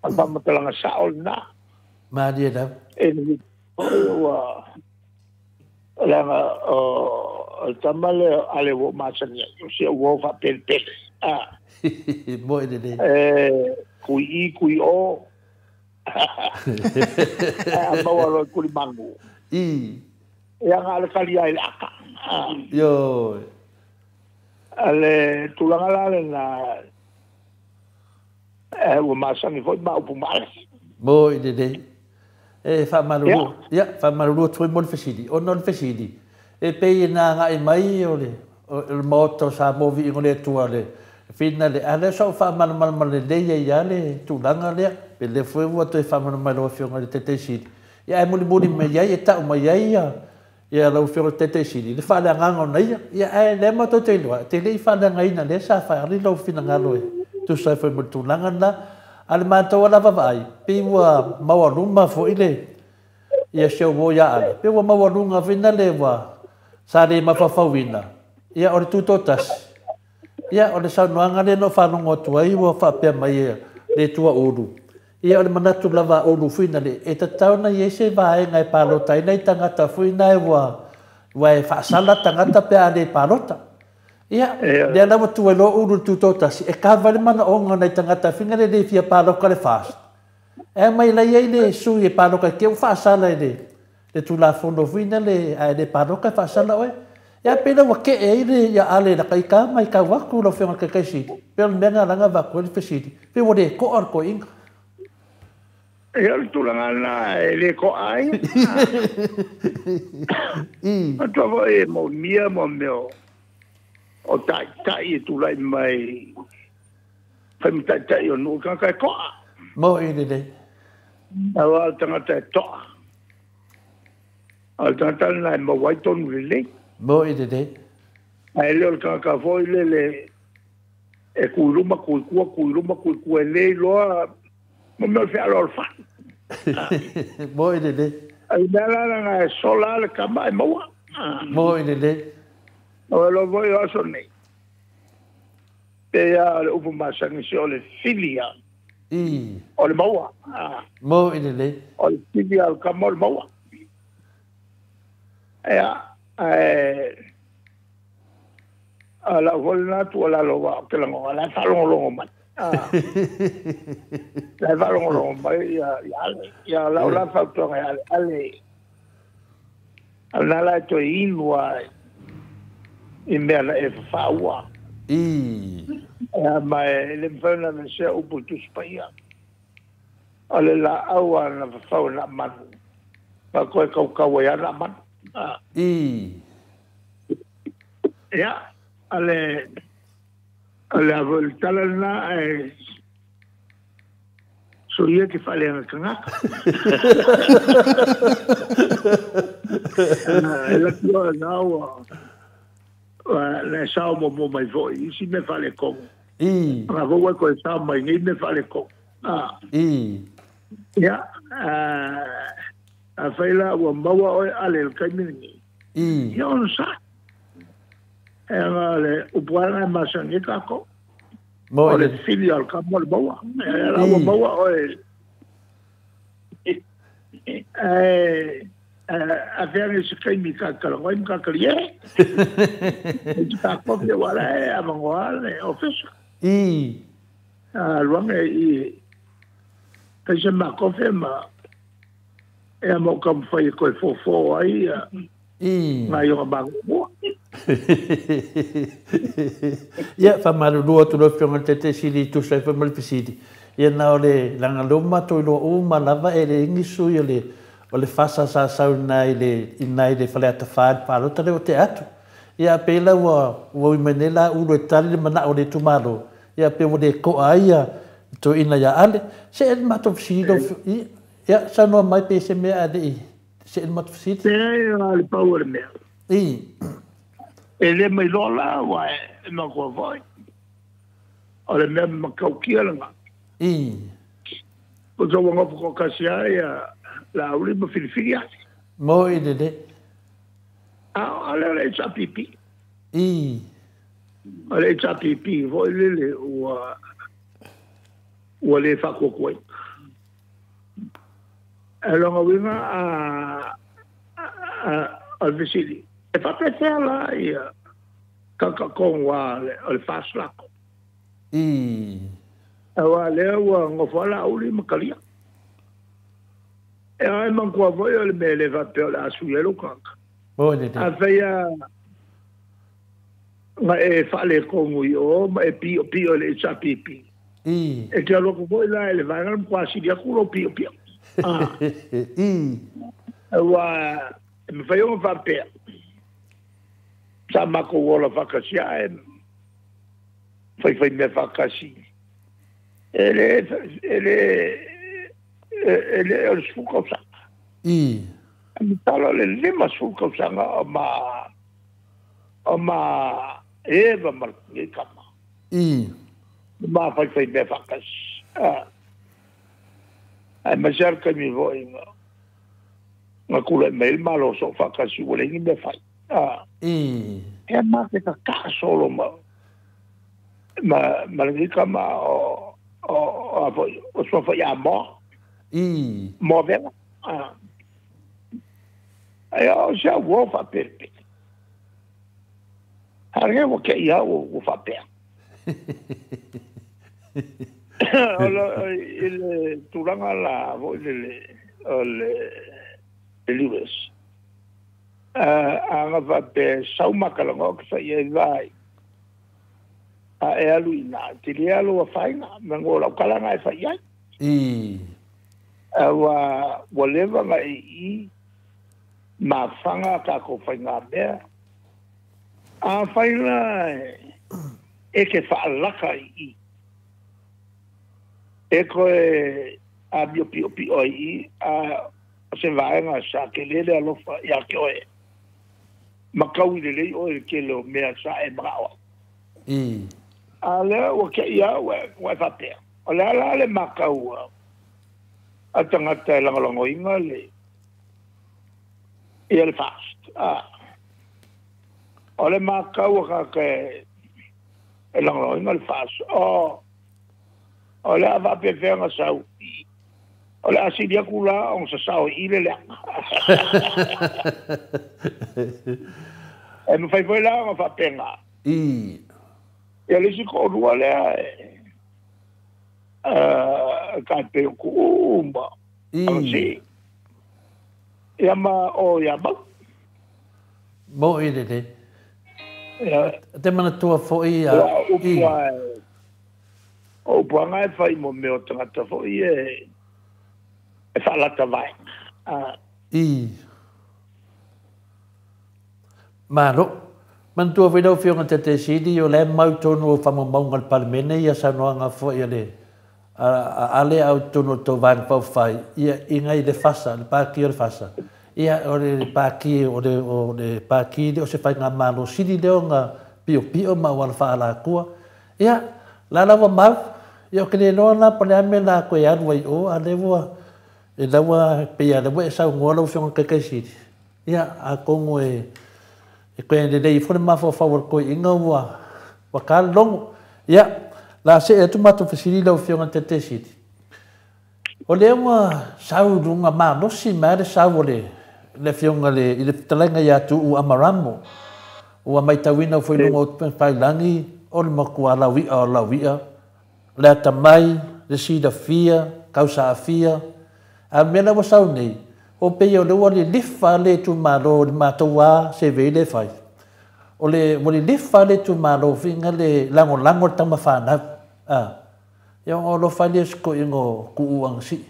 al pamatalanga saol na Maria da langa o tamale ale wo masania o se wo fa pel moi de kui o a bawa kui mango ya ngale kali ai aka yo ale tulanga la na wo masani foi ba upu mal moi de fa malulu fa malulu tu mon fesidi o non fesidi e pe na nga e mai o le moto sa movi ngole tu ale fina le ale so fa mal le ya le tu langa le pe le foi wo to fa mal o fio ngole tete sidi ya e muli me ya e ta ma ya lo fio tete sidi le fa la nga nei ya e le moto te lo te le fa la nga ina le sa fa ri lo fina nga lo tu sa foi mo tu langa na al mato wala vai pe wa mawaluma fo ile ia se wo ya ale pe wa mawalunga fina le wa sa re mafafawina ia o tutotas ia o sa noanga le no fa no tu ai wa fa pe mai le tua uru ia o manatu lava uru fina le e tatau na ye se vai ngai palota nei tangata fina e wa fa sala tangata pe ale palota ia le na tu lo uru tutotas e ka vale mana onga nei tangata fina le fia palo ka le fast e mai la ye le su e palo ka ke fa sala le le tula fono fina le ai le paroka fa sala oe ya pena wa ke e le ya ale la kai ka mai ka wa ku lo fe ka kai si pe me nga la nga va ku le fesiti pe wo de ko or ko ing e al tula na le ko ai a to e mo mia mo meo o tai tula mai fa mi tai o no ka ko mo e de awa tanga to al tata na mo waiton rile mo e de ai le ka foi le e kuiluma ku le lo mo me fa lo fa mo e de ai dala na sola le kama mo e de o lo voi oso nei te ya le upu masangi si o le filia o le maua mo e de o le filia o kama o le maua ala volna tu ala lo wa ke lango ala falongo mai la falongo mai ya la fa to ale ala la to inwa imela e fa wa ma le mfana me se o putu spaia ale la awa na fa na man pa ko ka wa na man ya ale voltala na soia que fale en kanga ela que na la sao mo mai foi si me fale con ma vou ko sao mai ni me fale con ya a faila wa mawa ale kaimini yo no sa le upuana masangi kako mo le filial kamo le bawa la bawa a faire ce que mi kakala wa mi kakala ye ta ko de wala a mangwale office luang que ma confirma e mo kam fai ko fo ai mai o bango ya fa malu do tu lo fiona tete sili tu sai fa mal pisidi ya na ole langa loma to lo o malava e le ngisu yo le o le fasa sa na ile inai le fale ata fa pa lo tale o te atu ya pela wo menela u lo tali mana o le tu malo ya pe wo de ko aia to ina ya ale se el mato fsido ya sa no mai pe se me ade se el mato fsido le power me ele mai lola wa ma ko voi ole me ma kau kia langa ko zo nga ko kasia ya la uli ma filifia mo ide ale le chapipi ale chapipi voi le wa le fa ko ko alonga winga al visili e fa la ia kaka kongwa le faslako awa le wa ngofala uli makalia e ai man ko voi le mele va per la suelo kaka avea ma e fa le kongu yo ma e pio le chapipi e ke lo ko voi la le va ngam quasi dia culo pio awa me fai un va per sama ko wala vakasia fai me vakasi ele o suko sa talo le lima suko sa ma eva mar ni kama ma fai me vakas ai ma cerca mi voi ma kula mail malo so vakasi wala ni me fai e ma che ka solo ma le kama o so fa ya mo vela ai o já vou fa per arrivo che io fa per allora il turanga la voglio Lewis. Anga va pe saumaka lango ka ia vai. E alu ina te le alu a whainga mangola o kalanga e whai ai. Wa lewa nga i ma whanga ka ko whainga mea. A whainga e ke whaalaka i. E koe a bio pio i a se vaenga sa ke lele alofa ia ke oe. Makau i lelei oe ke leo mea sa e marawa. A lea ua ke ia ue whapea. O lea la le makau a tangata e langalango inga le ia le fast. O le makau a ka e langalango inga le fast. O lea whapea whenga sau i. O le asiri aku la on sa sao i le lea. E mwhai fwoi la o whapenga. Ia lisi ko rua lea ka te ku umba. Ia ma o ia mau. Mo i le. Te mana tua fwoi a. O puanga e whai mo meo tangata fwoi e whalata vai. Maro, man tua whinau whionga te sidi o le mau tonu o whamamonga le palimene ia sanoanga fo ia le ale au tonu tō vāng pau whai ia ingai le whasa, le pāki o le whasa. Ia o le pāki o le pāki o se whai ngā mano sidi leo ngā pio ma wala whaala kua. Ia, lalawa mau, ia o kene noa nā pane ame nā koe anu ai o a lewa e lawa pia lewa e sau ngoa lau whionga kai sidi. Ia, a kongo e koe ne nei fune mawha whawar koe inga wa ka longo. Ia, la se e tumatu whasiri lau whionga te sidi. O lea wa sau runga maa nosi maa le sau o le whionga le i le talainga ia tu u amaramo. Ua mai tawina o whailunga o whailangi o le makua lawia o lawia. Lea tamai, le sida fia, kausa a fia. A mena wa sau nei. O pei o le ua le lifa le tu malo le mataua se vei le fai. O le lifa le tu malo finga le lango tama whanau. Ia o lo fai le sko ingo ku uang si.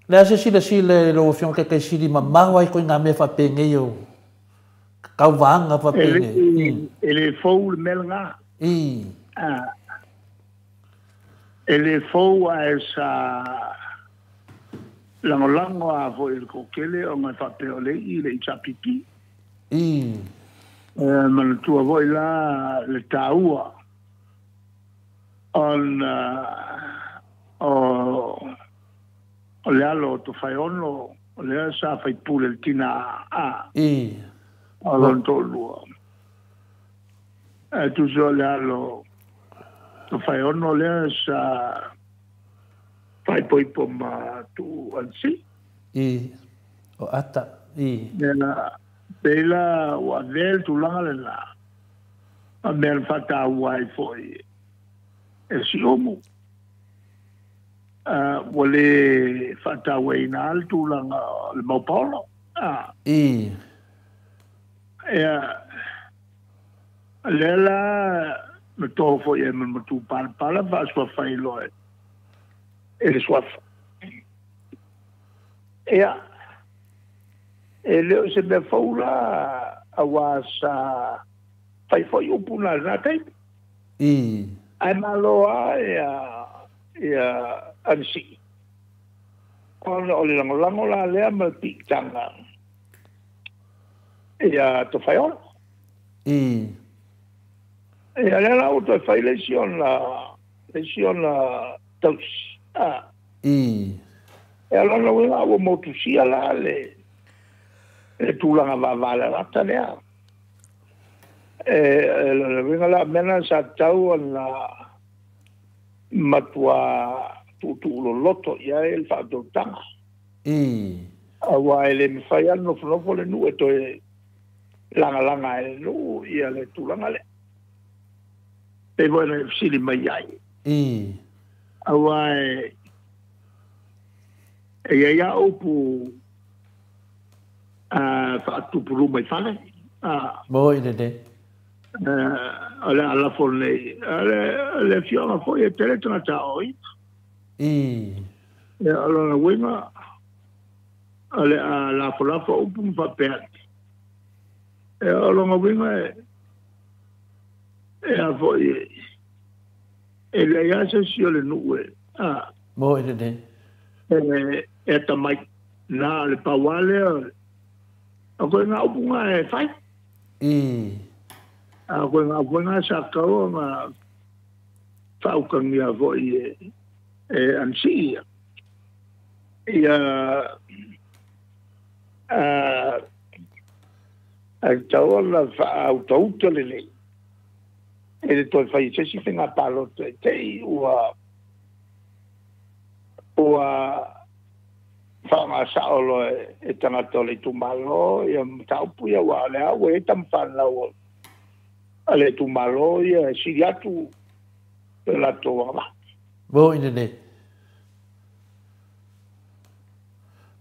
Le ase sila lo fiong kai siri ma mawa i koe ngā mea whapenge i o kau wanga whapenge. Ele fau le melanga. Ele fau a esa lango a fo il kokele o ngai whapeo le i le itapiki. Mana tua voi la le taua. O le alo to fai ono, o le sa fai pule il tina a. O lon to lua. Tu so le alo to fai ono le sa fai poi po ma tu ansi. O ata. Nela bela wa vel tu langa le la. A mel fata wai foi. E si omu. Wale fata wai na altu langa le maupolo. Lela me to foi e me tu pala va sua fai loe. Ele sua. Ele se me faula awasa fai foi upuna na tai. Ai maloa ia ansi. Ona o le lango la lea ma pitanga. Ia to fai ona. Ia lea o to fai lesion la tos. Ia lana wena o motusia la le tulanga vavala rata lea. Venga la mena sa tau na matua tu loto ia el fa do tanga. Awa ele mi fai no le nu e to langa e nu ia le tulanga le. Pe bueno sili mai ai. Awa ia opu whaatupuru mai whane. Mo ine ne. Ale ala nei. Ale fionga foi e tere tanga ta oi. Alona winga. Ale la folafa upum whapea. Alona winga a foi e le asa si o le nuue. Mo ine ne. E tamai na le pawale a koe ngā upunga e whai. A koe ngā upunga sa kau ngā whaukangi a voi e ansi ia. Ia a tau ala au tauta le nei. E le toi whai sesi whenga palo te ua whanga saolo e tangata le tumalo ia taupu ia wa le au e tam whanau ale tumalo ia siriatu la toa Mo ine ne.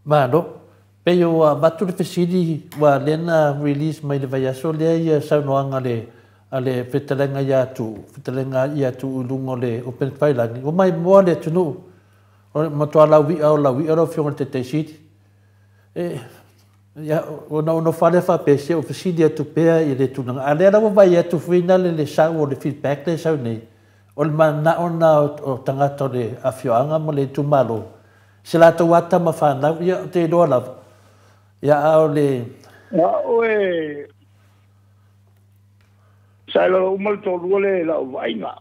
Mano, pe yo matu le fesidi wa lena release mai le vai aso le ia saunoanga le ale fetalenga ia tu ulungo le open file ni. O mai mo le tunu. O matua lawi au fionga te siti. Ya no fale fa pese o fesidi tu pea i le tunanga. Ale ra vai atu fina le sau o le feedback le sau nei. O le mana ona o tangata le afioanga mo le tumalo. Se la to wata ma whanau, ia te doa lava. Ia au le... Ia oe... Sai la umal tō rua le la uwainga.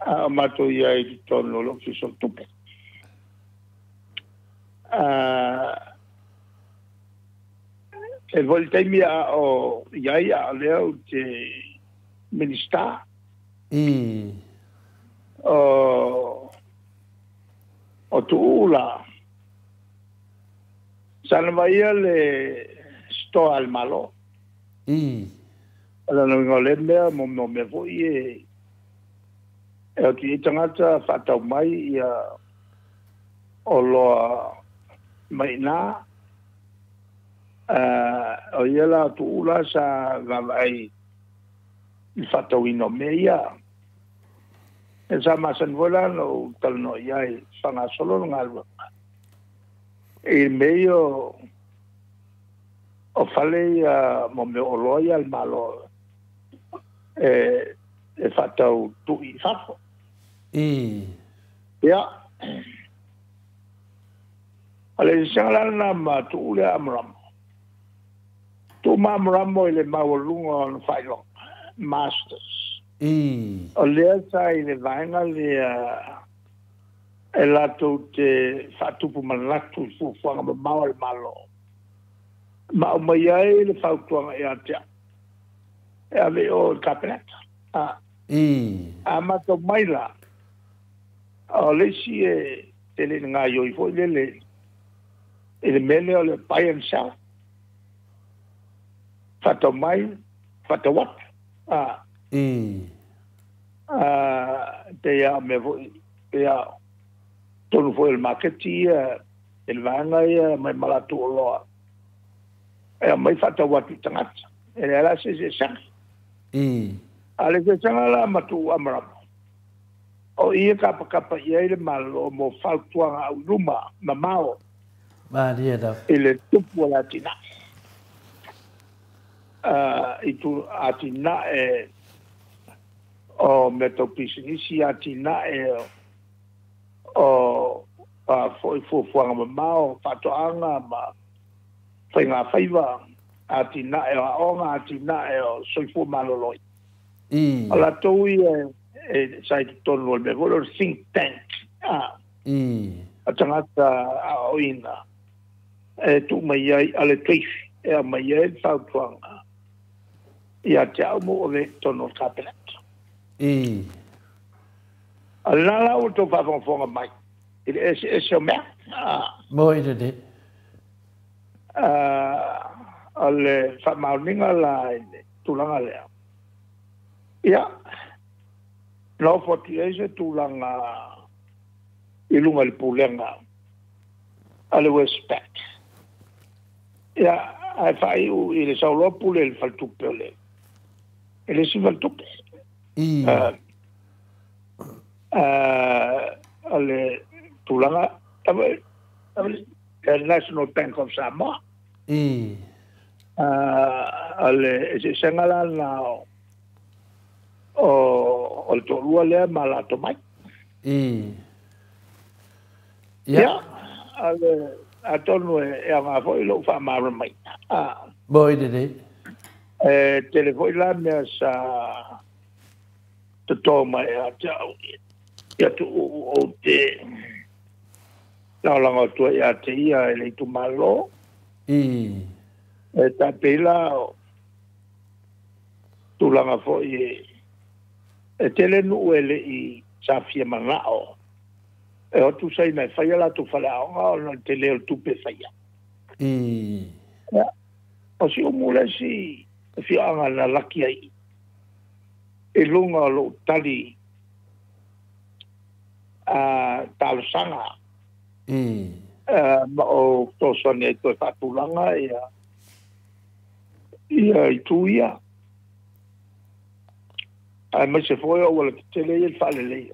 A mato ia i tono lo ki so tupe. E voltaimi a o iai a leo te minister. O tuula sana vai le sto al malo ala no ngole mo me foi e o ti tangata fata mai ia o lo mai na o ia la tuula sa vai il fata wino meia e sa masan vola no tal no ia sanga solo ngalwa e meio o fale mo me o loyal malo e fatau tu i fafo ya ale sangala na ma tu le amram tu mamramo ile mawlungo on failo masters o lea sai le vaenga le e lato te whatupu manatu fuanga ma maua le malo. Ma o mai ai le whautuanga e atea. E ave o kapeleta. A mato mai la. O le si e te le ngā ioi fo le le. E le mele o le buy and sell. Whato mai, whato wat. Te ia me voi, te ia tonu foi il marketi il vanga ia mai malatu o loa. E mai whata watu tangata. E le ala se sang. Ale se sanga la matu amram. O ia kapa ia ile malo mo whautuanga au ruma mamao. Maria da. Ile tupu la tina. Itu atina e o metopisinisi atina e o foi fuanga mamao fatoanga ma whainga whaiva atina e o aonga atina e o soifu maloloi. Ala toui e sai tonu me volo think tank. A tangata a oina. E tu mai ai ale teifi. E a mai ai whautuanga. Ia te au mo o le tonu kapelet. Alala o to whawhonga mai. It is your mea. Mo i te. Ale whamauninga la tulanga lea. Ia. No foti eise tulanga ilunga le pulenga. Ale respect. ia ai fai u i le saulopu le faltupe le ele si faltupe ale tulanga ave National Bank of Samoa ale se sengala na o to lua le mala to mai ya ale atonu e anga foi lo fa mara mai boy de telefone la me sa to toma ya tu o te la langa tu ya te ia le tu malo ta pela tu langa foi tele nu ele i sa fia manao o tu sai mai fai la tu fala o no tele o tu pe fai o si o mule si fi anga na laki ai e lunga lo tali tal sanga ma o to sone to fatulanga ia ituia ma se foi o wala tele il fale le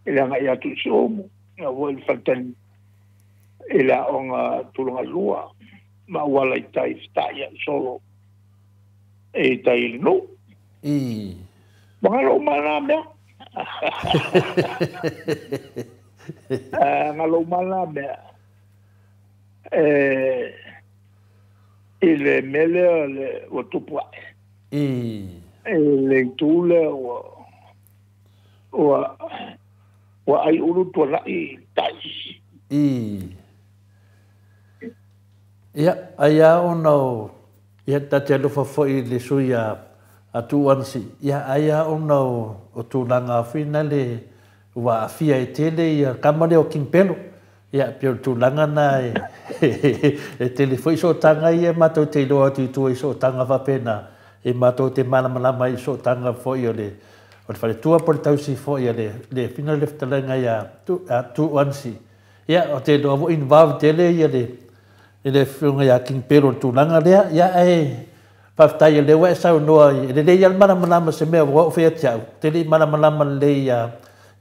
ele nga ia tu somo na wal faltan ela onga tulunga lua ma wala itai sta ia solo e tai no Bangalo malame. Ngalo malame. Il mele le o tupua. Le tule o ai ulu to la I tai. Ya aya ono ya tatelo fo le suya atu ansi ya aya ono o tulanga finale wa fia tele ya kamale o kimpelo ya pio tulanga na e telefoi so tanga ia mato te lo atu tu so tanga va pena e mato te mana mai so tanga fo ia le o fale tua por tau si fo ia le finale talanga ya tu ansi ya o te do involve tele ia le funga ya kimpelo tulanga le ya Paftai le wa sa no le ya mana se me wa fe tia te le mana le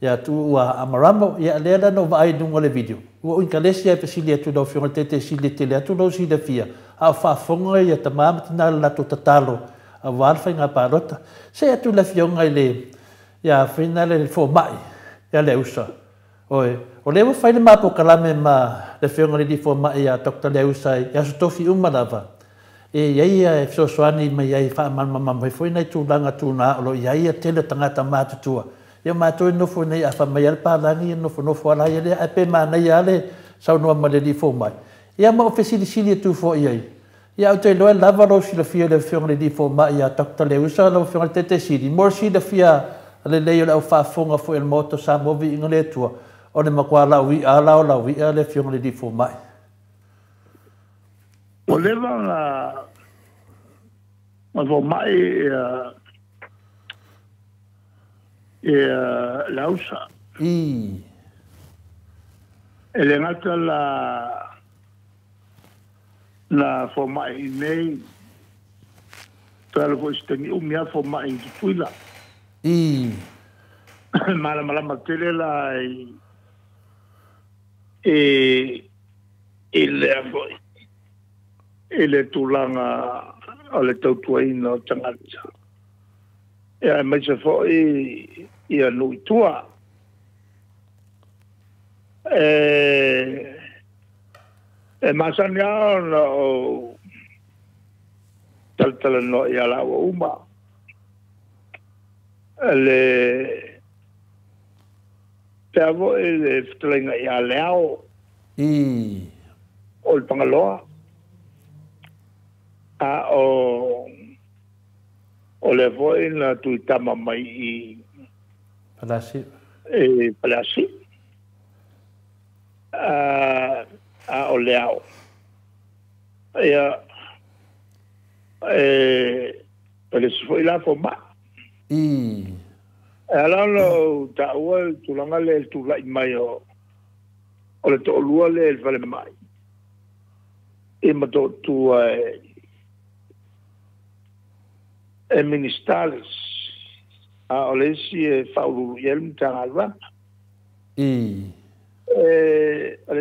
ya tu wa amaramo ya le no vai dunga le video o in kalesia pesilia tu do fiona te si le tele tu no si de fia a fa fonga ya tamam tina la to tatalo a wa fa nga parota se tu la fiona le ya finale fo mai ya le usa oi o le fa le mapo kalame ma le fiona le di fo mai ya dr le usa ya sto fi umalava e ia so soani mai ai fa mama mai foi nei tu langa tu na lo ia tele tangata matutua ia mato no foi nei afa mai al palangi no fo ala ia e pe mana ia le sa no male di fo mai ia ma ofesi sili tu fo ia te lo lava lo si le fia le fiore di fo mai ia takta le usa lo fiore tete sili mor si le fia le le o fa fonga fo el moto sa movi ingole tua o le makwala wi ala o la wi le fiore di fo mai o leva ma vo mai lausa ele ngata la vo mai nei tala vo steni umia vo mai ki tuila mala matele la ele tulanga ale tautuaina o tangata. Ia mai se foi ia nui tua. Masani ana o taltala no ia lawa uma. Ele peavo ele ftlenga ia leao. O pangaloa. O le voi na tuitama mai I Palasi Palasi o leao ia pele se foi la fo ma ala lo ta ua tulanga le tulai mai o le to lua le vale mai e matotu e ministalis a olesi e faulu yelm tangalwa le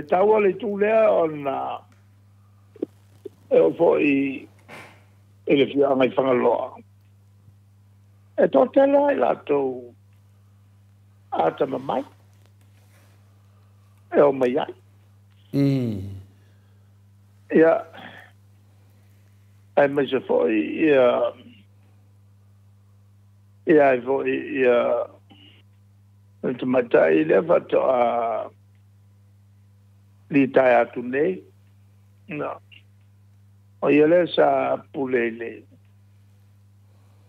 tawa le tulea ona e o foi ele fia ngai fangaloa e totela la to ata mai e o mai ai ia ai mas foi ia foi ia te matai leva to a li tai atu nei no o ele sa pulele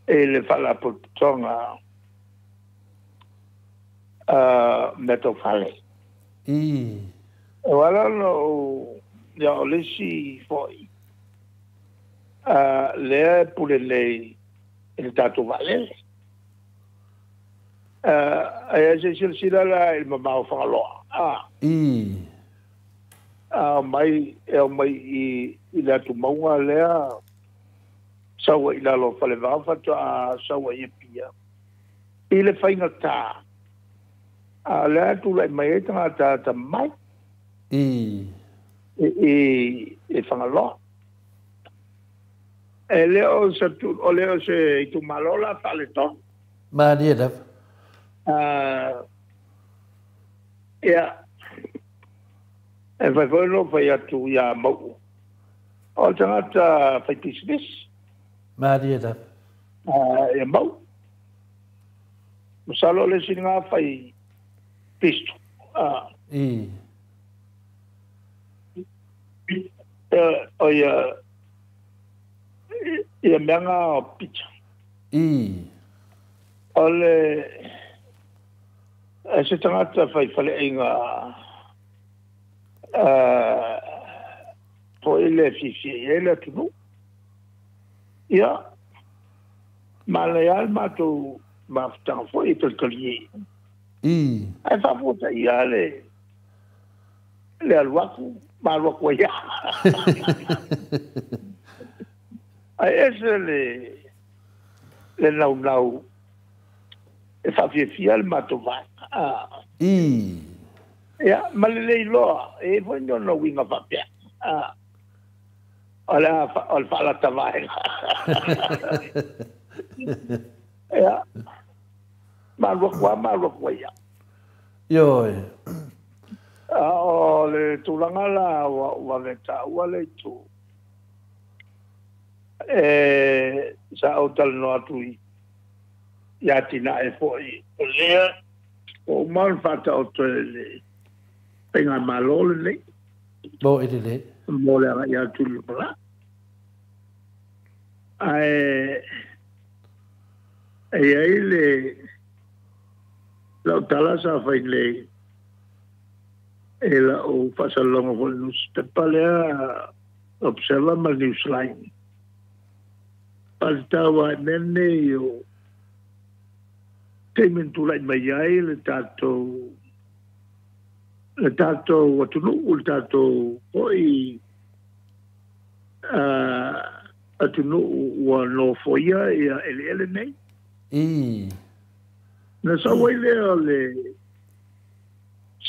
ele fala potonga meto fale wala no ya olisi foi le pulele ele tatu vale ai se silsila la il mamau falo mai i la tu maunga lea sawa i la lo fale vafa to a sawa i pia i le whainga tā lea tu lai mai tanga ta mai e whangaloa e leo se tu o leo se i tu malola fale to ma dia da ia e vai no vai atu ia mau o tangata fai business ma dia da ia mau masalo le singa fai pisto o ia menga pizza ole se tangata fai fale inga po ele fifi ele tu ia malayal matu maftan fo itel kali ai fa vota ia le alwaku malwaku ia ai ese le nau e fa fifi al matu va ia malelei loa e foi no winga papia ala fala tavai ia malu kwa ia yo le tulanga la wa veta wale tu sa hotel no atui ya tina e foi le o mal fata hotel penga malole le bo edele mo le ya tu la ai le la tala sa fai le ela o pasa longo vol nos te palea observa mal news line paltawa nene yo temen tu lai mai ai le tato watu no tato poi atu no wa no foia ia ele nei na sa wai le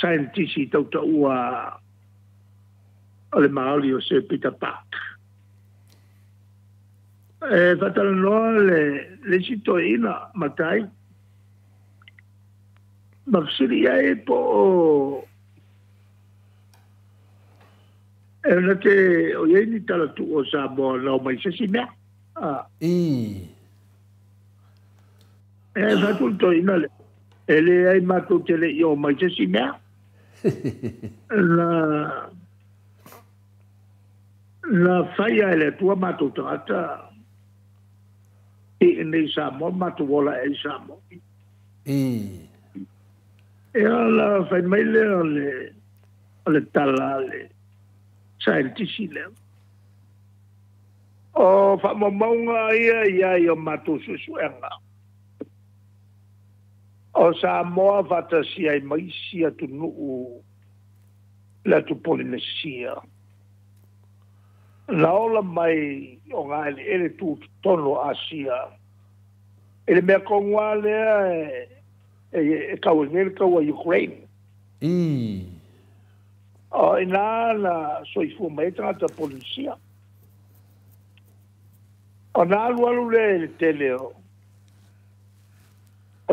scientisti tau ua ale maali o se Peter Park fatala noa le sito ina matai maksiri ai po na te o ye ni tala tu o sa mo no mai se sina fatul to ina le ele ai matu tele yo mai se sina la faya le tua matu tata e nei sa mo matu vola e sa mo la fai mai le tala le scientisti le o fa mo maunga ia yo matu susuenga o sa moa fata si ai mai sia tu nuu la tu Polinesia la ola mai o ngā ele tū tono Asia. Ele mea kongwa lea e kau ngere kau a Ukraine. O ina na soifu mai tangata polisia. O nā alu le tele o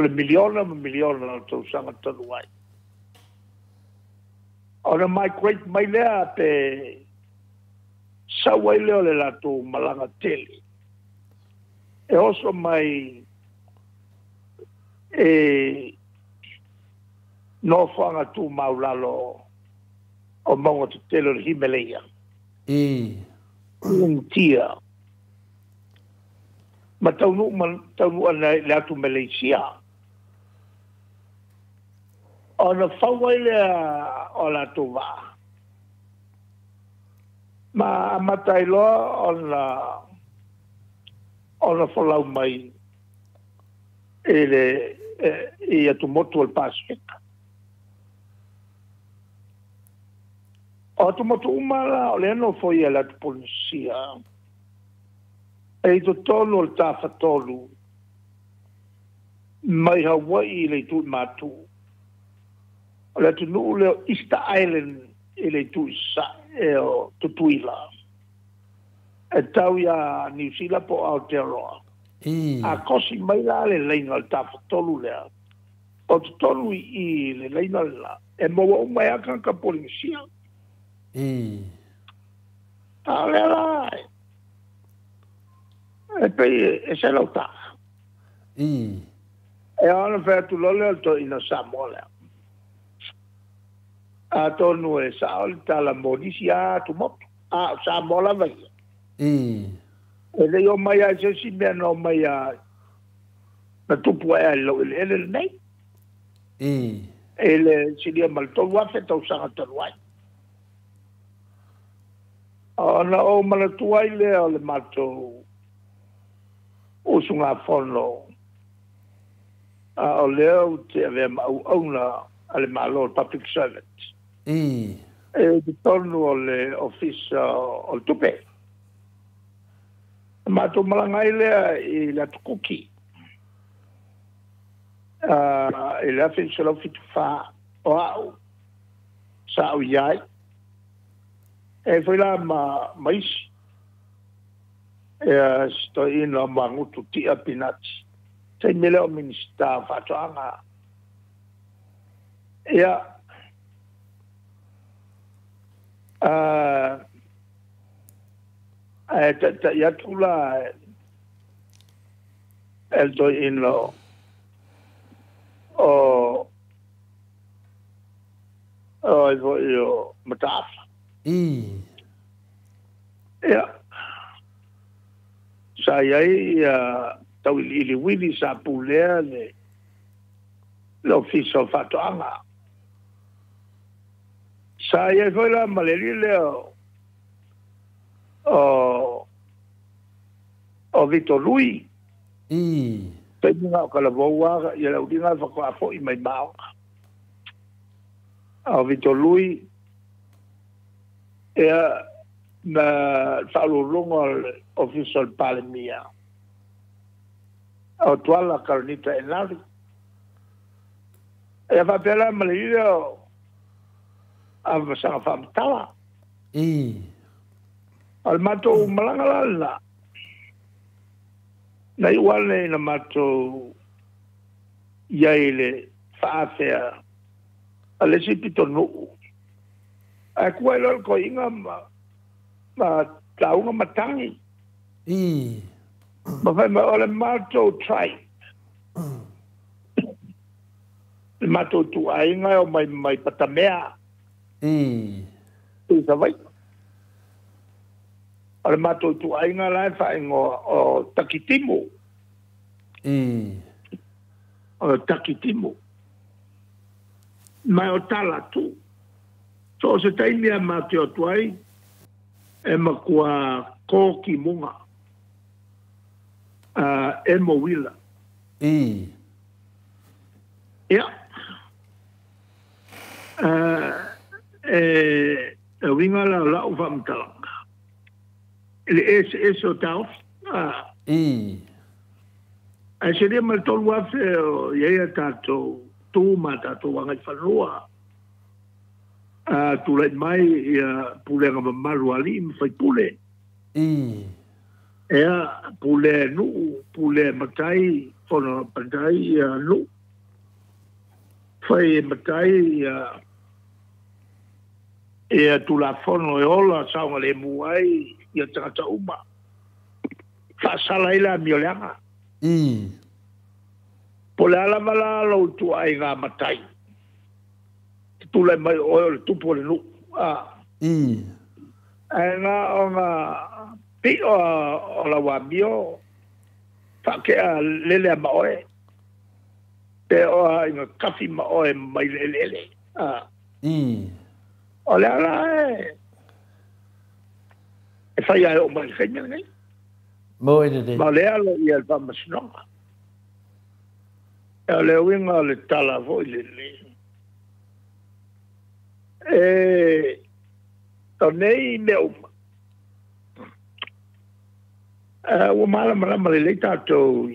le miliona o tau sanga tanu ai. O na migrate mai lea pe sawai leo le lato malanga tele. E oso mai no whanga tu maulalo o maunga te tele o Himalaya. Tia. Ma taunu ana le atu Malaysia. O na whawai lea o lato waa. Ma amatai loa ona folau mai e atu motu al Pasifika. O atu motu umala o le ano foi ala atu polisia. E to tonu al tawhatolu mai Hawaii le tu matu. O le atu nuu leo Easter Island le tu sa o tutuila. E tau ia New Zealand po Aotearoa. A kosi mai la le leina al tawhatolu lea. O tutolu I le leina la. E maua umai akan ka polisia. A le lai. E pei e se lau ta. E ana whea tu lole al to ina Samoa lea. A tonu e sao le tala monisi a tu motu. A Samoa la vai. E le o mai a se si mea no mai a na tupu e alo ele nei. E le silia maltolu afe tau sanga tanuai. Ana o malatuai le o le matou usunga fono. O leo te ave mauna ale malo public servant. E te tonu o le office o tupe. Matou malangai lea I la tukuki. E le afe se lau fitu wha o au. Sa au iai. E foi la maisi. E sto ina mangutu tia pinati. Te mele o minista whatoanga. Ia. Ia tula el do ino o io matafa. Ia. Sa iai tau ili wili sa pulea le office o whatoanga. Sa iai foi la maleri leo o Vito Lui. Pēninga o Kalavoua, ia lau ringa whakaafo I mai mao. O Vito Lui, ea na whaalurunga official palemia. O tuala Karonita Enari. Ea whapela maleri o a masanga whamatawa. Al matou malangalala. Nei wale na matou iai le whaafea a le sipito nuu. A kua ilo ko inga ma taunga matangi. Ma whai ma ole matou tribe. Le matou tu ainga o mai patamea. Tu savai. Ole matou tu ainga lai whaingo o Takitimu. O Takitimu. Mai o tala tu. So se taimi a mate o tuai e makua kōki munga. E mo wila. Ia. E winga la lau whamtalanga. ese o tau. A se le mal tolu afe o ia tato tu ma tato wanga whanua. Tu le mai ia pule ngama maru ali mwhai pule. Ea pule nu, pule matai, whono pandai nu. Whai matai ia tu la whono e ola saunga le muai ia tangata uma. Whaasala ila mioleanga. Po le ala mala lau tu ai ngā matai. Tu le mai oe le tupu le nu. Ai ngā o ngā pi o la wamio. Whakea lele ma oe. Te o ngā kafi ma oe mai lele. O le ala e. E whai ai o mai khaimia ngai. Mo ina de. Ma le ala i al whamasnonga. E le winga le tala voi le le. Tau nei me uma. Ua marama le tātou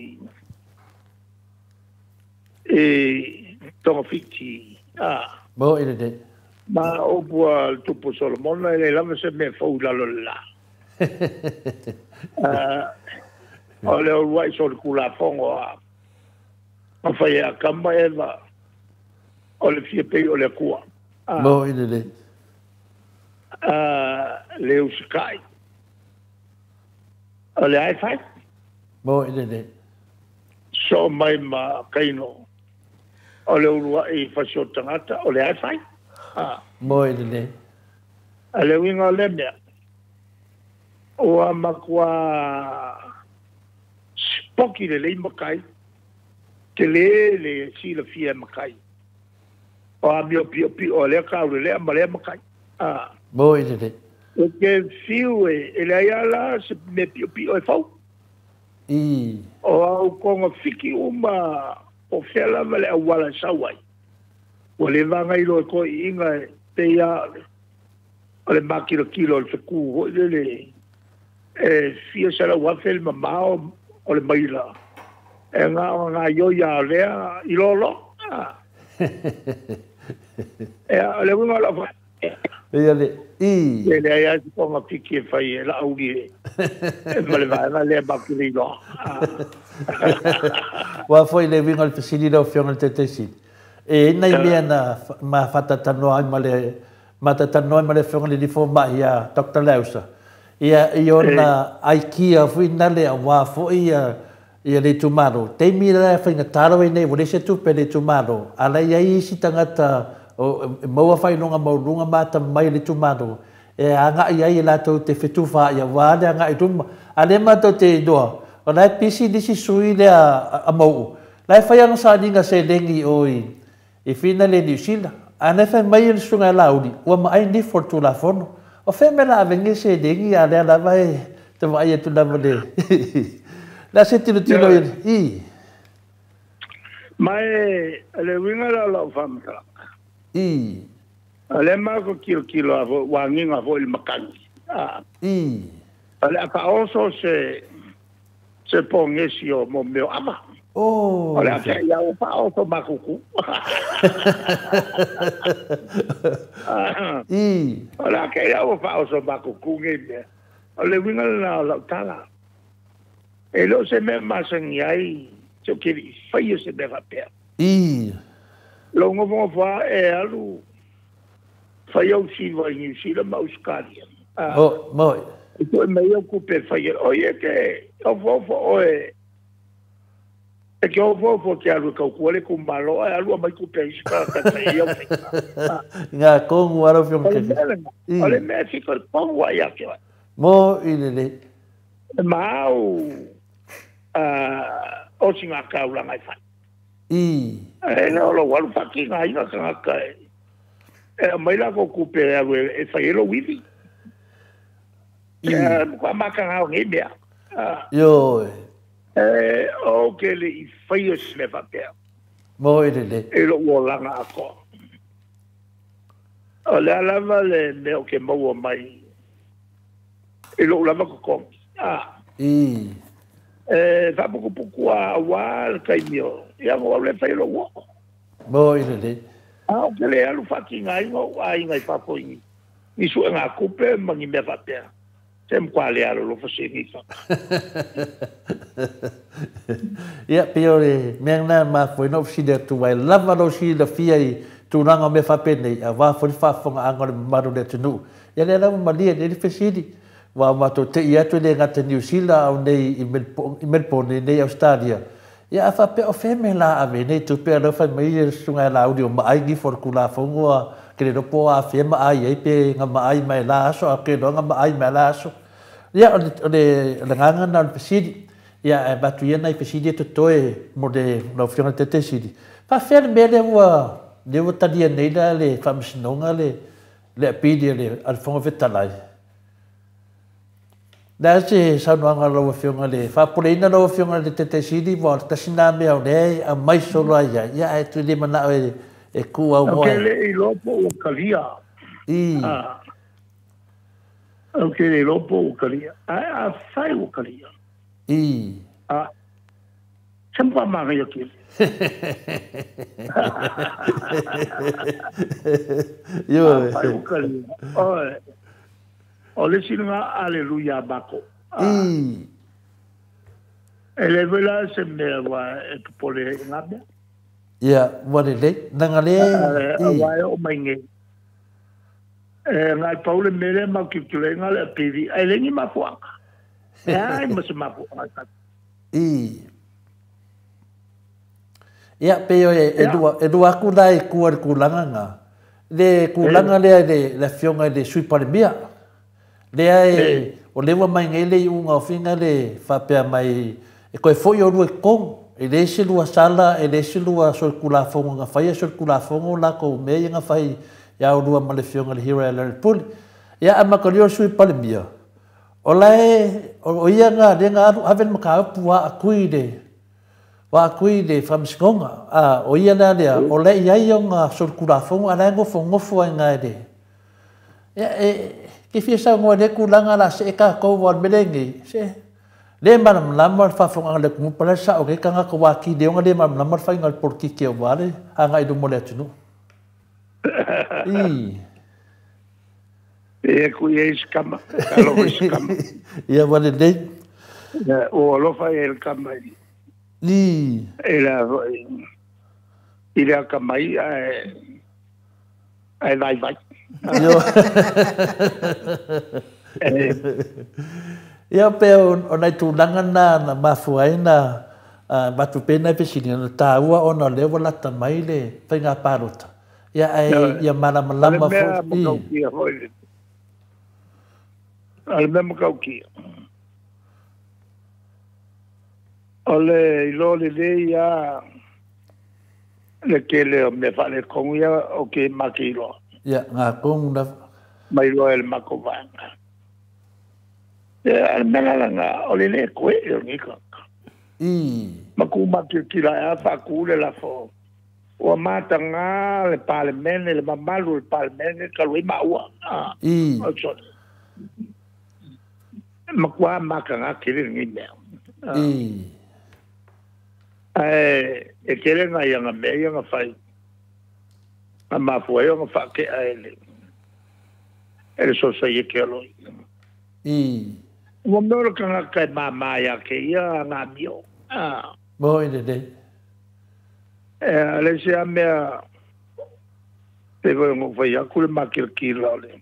tonga fiti. Mo ina de. Ma opua le tupu Solomona e le lama se me fau lalo la. O le uruai so le kula fongo a whai a kamba eva o le fia pei o le kua. Mo ina de. Le usikai. O le ai fai. Mo ina de. So mai ma kaino. O le uruai fasio tangata o le ai fai. Mo ina de. A le winga o le mea. Ua makua spoki le lei makai. Te le si la fia makai. O a mio pio o le kau le ma le makai. Mo ina de. O ke fiu e le ala se me pio e fau. O au konga fiki uma o fela vale a wala sawai. O le vanga ilo e koi inga te ia o le makilo kilo le feku o le fia sara wafel mamao o le maila. E ngā ioia lea ilolo. E le winga la fa. Ia le. Le le ia si konga fiki e fai e la auri e. E male vana le makilo ilo. Wa foi le winga le fesini da fiona le tetesi. E nei mea na ma whatatanoa ai ma le fiona le fo mai ia Dr. Lausa. Ia ona aikia fui nale a wa fo ia le tumaro. Te mira fa na taro nei wo se tu pe le tumaro. Ala ia isi tangata o mo fa no nga mo runga mata mai le tumaro. E anga ia la to te fetu fa ia wa le anga i tum ale ma to te do. Ona pisi disi sui le a mo. Lai fa ia no sa dinga se dengi oi. E fina le New Zealand. Ana fa mai le sunga laudi. Wa mai ni for tu la fono. O fe me la vengi se dengi a le la vai te vai tu la vole. La se tilo i. Mai le winga la famta. Ale ma ko kilo avo wanginga vo il makani. Ale ka also se pongesio mo meu ama. Oh. Ole aka ia o pa o makuku. Ole aka ia o pa o makuku nge. Ole winga la tala. E lo se me masan ai, so que fai se me rapea. Lo ngo fa e alu. Fai o si vai ni si la mauskaria. Oh, moi. Ito me yo kupe fai. Oye que o e ke o ke alu ka kuale ku malo e alu mai ku peis ka te yo. Nga kongu aro fion ke. Ole me fi ko pongo ya ke. Mo ile. Mau o singa ka ula mai fa. E no lo walu fa ki ngai na ka. E mai la ko ku pe alu e fa lo wifi. Ko maka nga ngi bia. Yo. O ke le I whaia sine whapea. Mo le. E lo ua langa ako. O le alama le meo ke maua mai. e lo lava ko fa puku wa kai mio ia mo le fa lo wo mo ile o ke le alu fa ki ngai ngo ai ngai fa po ni su nga kupe mangi me fa te sem quale alo lo fa singi fa ia piore mena ma foi no si de tu vai lava lo si de fia tu nanga me fa pene a va foi fa fonga anga maru de tunu ia le ma dia de fesidi wa ma to te ia tu le ngata New Zealand au nei i Melbourne nei Australia ia fa pe o feme la ave nei tu pe lo fa mai sunga la audio ma ai gi for kula fonga ke le po a fema ai pe nga ma ai mai la so a ke nga ma ai mai la so ia le nganga na fesidi ia ba tu ia nei fesidi to toe mo de no fiona te sidi fa fer bele wa de vota dia nei da le fa msinonga le pidi le al fonga vetalai da se sa no anga lo fiona le fa polina lo fiona le te sidi vo ta sina me o le a mai solo ia ia e tu le mana e ku au mo ke le lopo o kalia okay le lopo o kalia a fai o kalia sempre ma io che io o le singa alleluia bako ele vela se me va e pole ngabe ia wale le nanga le wa o mainge ngai paule mere ma ki tulenga le pidi ele ni ma fuaka ai mas ma fuaka ia pe e dua ku dai ku langa le ku langa le fionga de sui palmia le ai o le wa mai ngele unga finga le fa pe mai e ko foi o lu kon e le se lua sala e le se lua sol kula fonga fai sol kula fonga la ko me nga fai ya o lua ma le fionga le hira le pul ya ama ko le sui palmia o lai o ia nga le nga aven maka pua akuide wa kuide famskonga o ia na le o le ia nga sol kula fonga ala ngo fongo fo nga de ya ke fisa ngo le kulanga la se ka ko wa melengi se le manam lamar fa fonga le ku pala sa o ke kanga ko wa ki de nga le manam lamar fa ngal por ki ke wale anga idu mo le tunu e ku ye skama alo skama ia wale de o lo fa el kama Ila kamai ai vai vai. Ia pe o nai tu langana na mafuaina batu pena pesini na taua ona le wala tamai le fainga parota. Ia ai ia mana malama fo. Al memo kauki. Ole ilo le ya le que le me fale con ya o que makilo ya nga kong na mai lo el makovanga ya al mena nga ole le ko e ni ka makuma que kila ya fa kule la fo o mata nga le palmen le mamalu le palmen ka lo ma wa makwa makanga kile ni me e kere nga yanga me yanga fai a mafua yanga fa ke a ele so sa ye ke alo mo no ka nga kai mama ya ke ya nga mio mo inde de ale se a me te go mo fa ya kule makir kilo le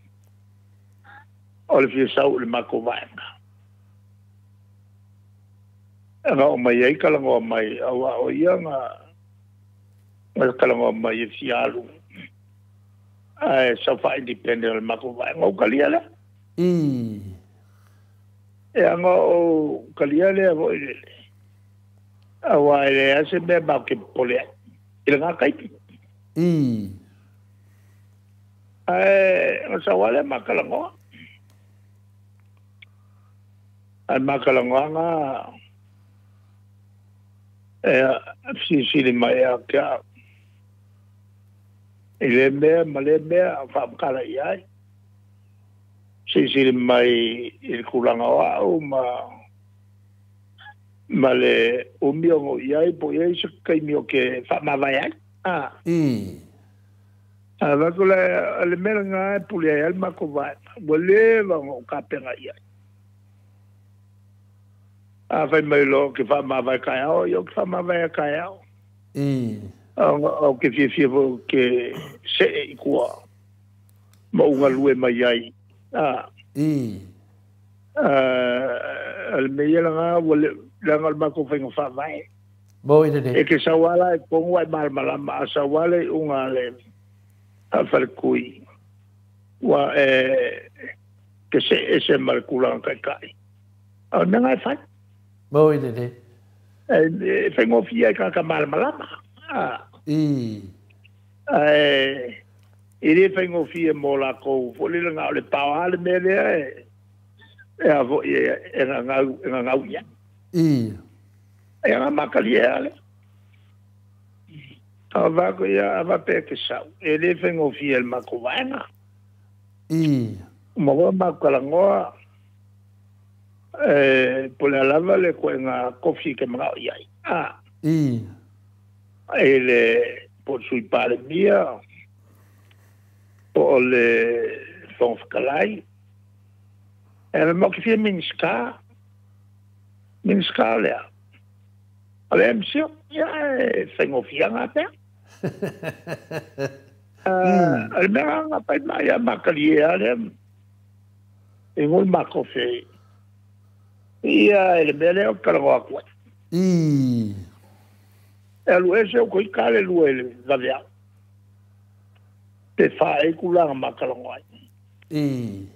ole fi sa ule makovanga o mai ai kalango mai o ia nga kalango mai si alu sa fa independent mako vai ngo kaliala ngo kaliala o ile awa ile ase me ba ke pole ile nga kai sa wale makalango al makalango nga si le mai ka ile me male me fa kala ia sili mai il kulanga o ma le o mio iai po iai se kai mio ke fa ma vai ai va con le melanga puli ai ma ko vai voleva o kapena iai vai mai lo ke fa ma vai kai o yo fa ma vai kai o o ke fie ke se i kua ma unga lue mai ai al meia nga wole langal ma ko fenga fa vai bo ide e ke sawala e pongo ai mal malama sawale unga le afal kui wa ke se mal kulang kai kai nanga fa bo ide e fengo fia ka mal malama ele fengo fia mola ko fole nga le pawale mele a vo nga ya nga makali ale ava ko ya ava pe ke sa ele fengo fia el makovana mo ma kala ngoa por la lava le ko nga kofi ke mga ya ele por su padre mía por le son kalai el mo que fie minska le ale msio ya tengo fianga pe el me pa ya makali ale en un makofe ya el bele o kalwa kwa el ese o ko kale luele davia te fa e kula makalwa e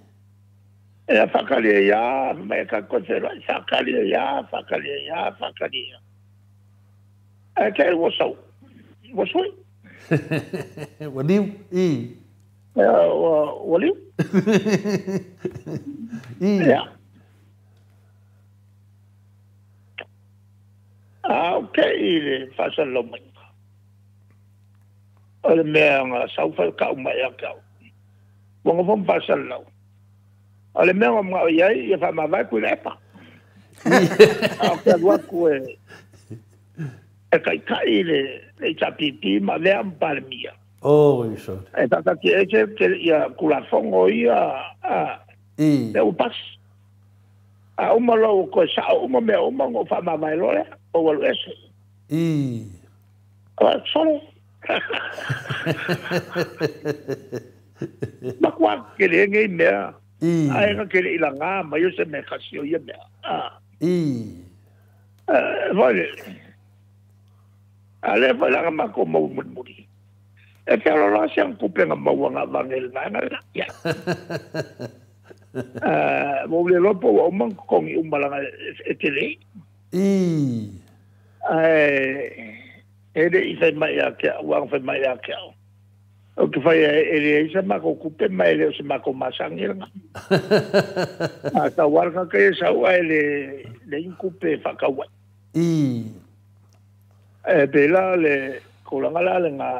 fakali ya me ka konsera fakali ya e ke wo soi waliu waliu ya okay le fa lo mai ole me nga sau fa ka mai ka wo ngo pa lo ale me nga ya fa ma va ku le pa ka wa ku kai kai le chapipi ma le ampalmia eso ta que ya kula fongo ia le upas uma lo ko sa uma me uma ngo fa ma vai lo le o lo ese solo ma kwa ke le ngai me ai ka ke le nga ma yo se me khasio ye me vale ale vale ma ko mo muri e ke lo siang kupe nga ma nga vangel na ya mo le lo po o man ko ngi umala e tele ele isa mai ke wa fa mai ke o que fai ele isa ma ko kupe mai ele se ma ko masangir nga ata warga ke sa wa ele le inkupe fa ka wa bela le ko la ngala le nga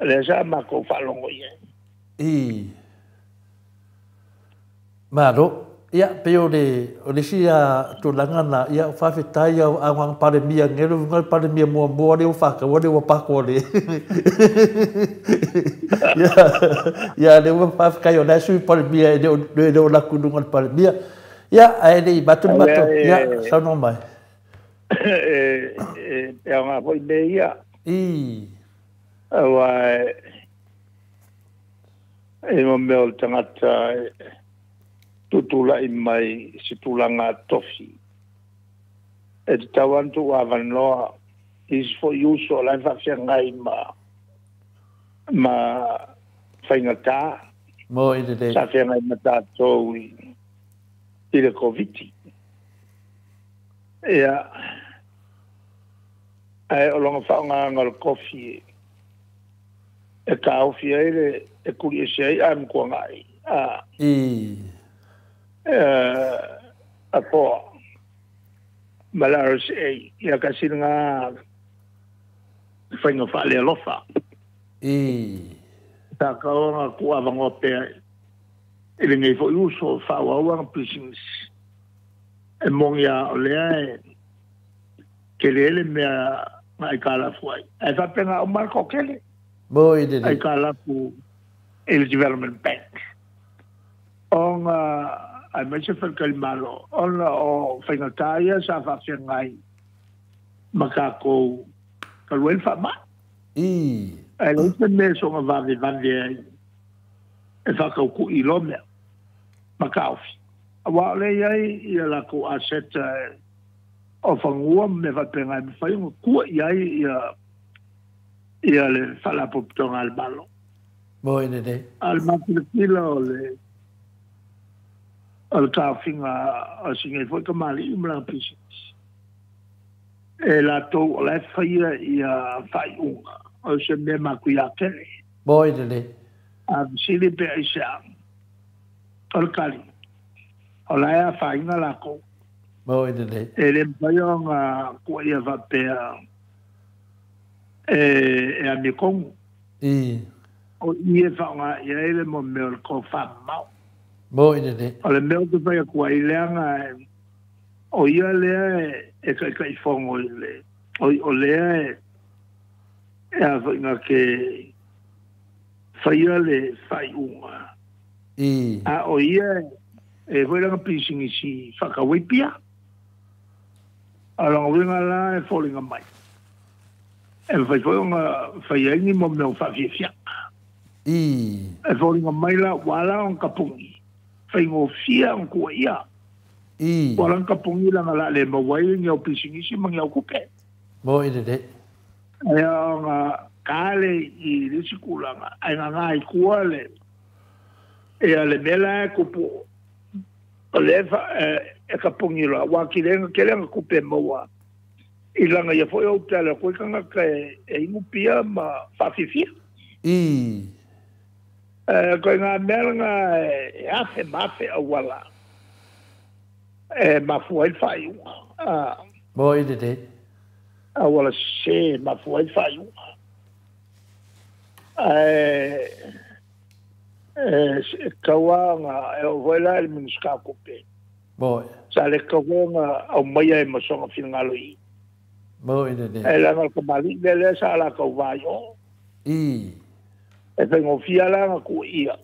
le sa ma ko fa longo ye maro ia peo le sia to langana ia fa fitai au ang pandemia ngelu ngal pandemia mo le fa ka wo pa ko le ya le wo fa ka yo na su pandemia de la kudungal pandemia ya ai le batu ya sa no mai ya nga foi meia wa mo mel tangata tutula i mai situlanga tofi e te tawantu a vanloa is for use o lai whawhia ngai ma whaingata mo i te te sa whia ngai ma tātou i le COVID-19 ia ai o longa whaonga ngal kofi e ka awhia e kuri e sei am kua ngai a po malaros ia kasi nga whainga whale alofa ta kaonga kua vangope ele ngai fo uso fa wa business e mongia o le ke le me ai kala foi e fa pena o marco kele Boy de ai kala pu el development bank on ai me se fa kalmalo on o finataia sa fa ngai makako kalwen fa ma I. ai le me so va vande e fa ku ilome makaufi wa le ia la ko asset o fangua me va penga me fai ku ia le fala poptonga al balo Boy de al makilo le al kafinga a singe foi kamali imla business e la to la fai ia fai unga o se me makuya kele Boy de a sili pe isa al kali ola ia fai nga la ko Boy de ele bayonga ko ia va pe e a me kong I. o ie fa nga ia ele mo me ko fa mau Boy de o le me ko vai ko ile nga o ia le e kai fongo le o le e a nga ke faia le fai unga I. a o ia e voi la pising si fa ka wipia ala winga la e falling mai e vai foi nga faia ni mo me fa fia I. e falling mai la wala on kapungi fai ngo fia on ko ia I. wala on kapungi la la le mo wai ni o pising si mangi o kupe Boy de e nga kale i risikulanga ai nga ngai kuale e ale mela kupu leva e kapungi la wa kilenga kelenga kupe moa ilanga ia foi o tele ko kanga ke e ingupia ma fafifia I. ko nga melanga e afe mafe awala e ma foi fai Boy de awala se ma foi fai kawanga e wala el minska kupe Boy. sale kawanga au maya e masonga fingaloi Boy de e la ko mali bele sala ko vaio I. e tengo fiala ku ia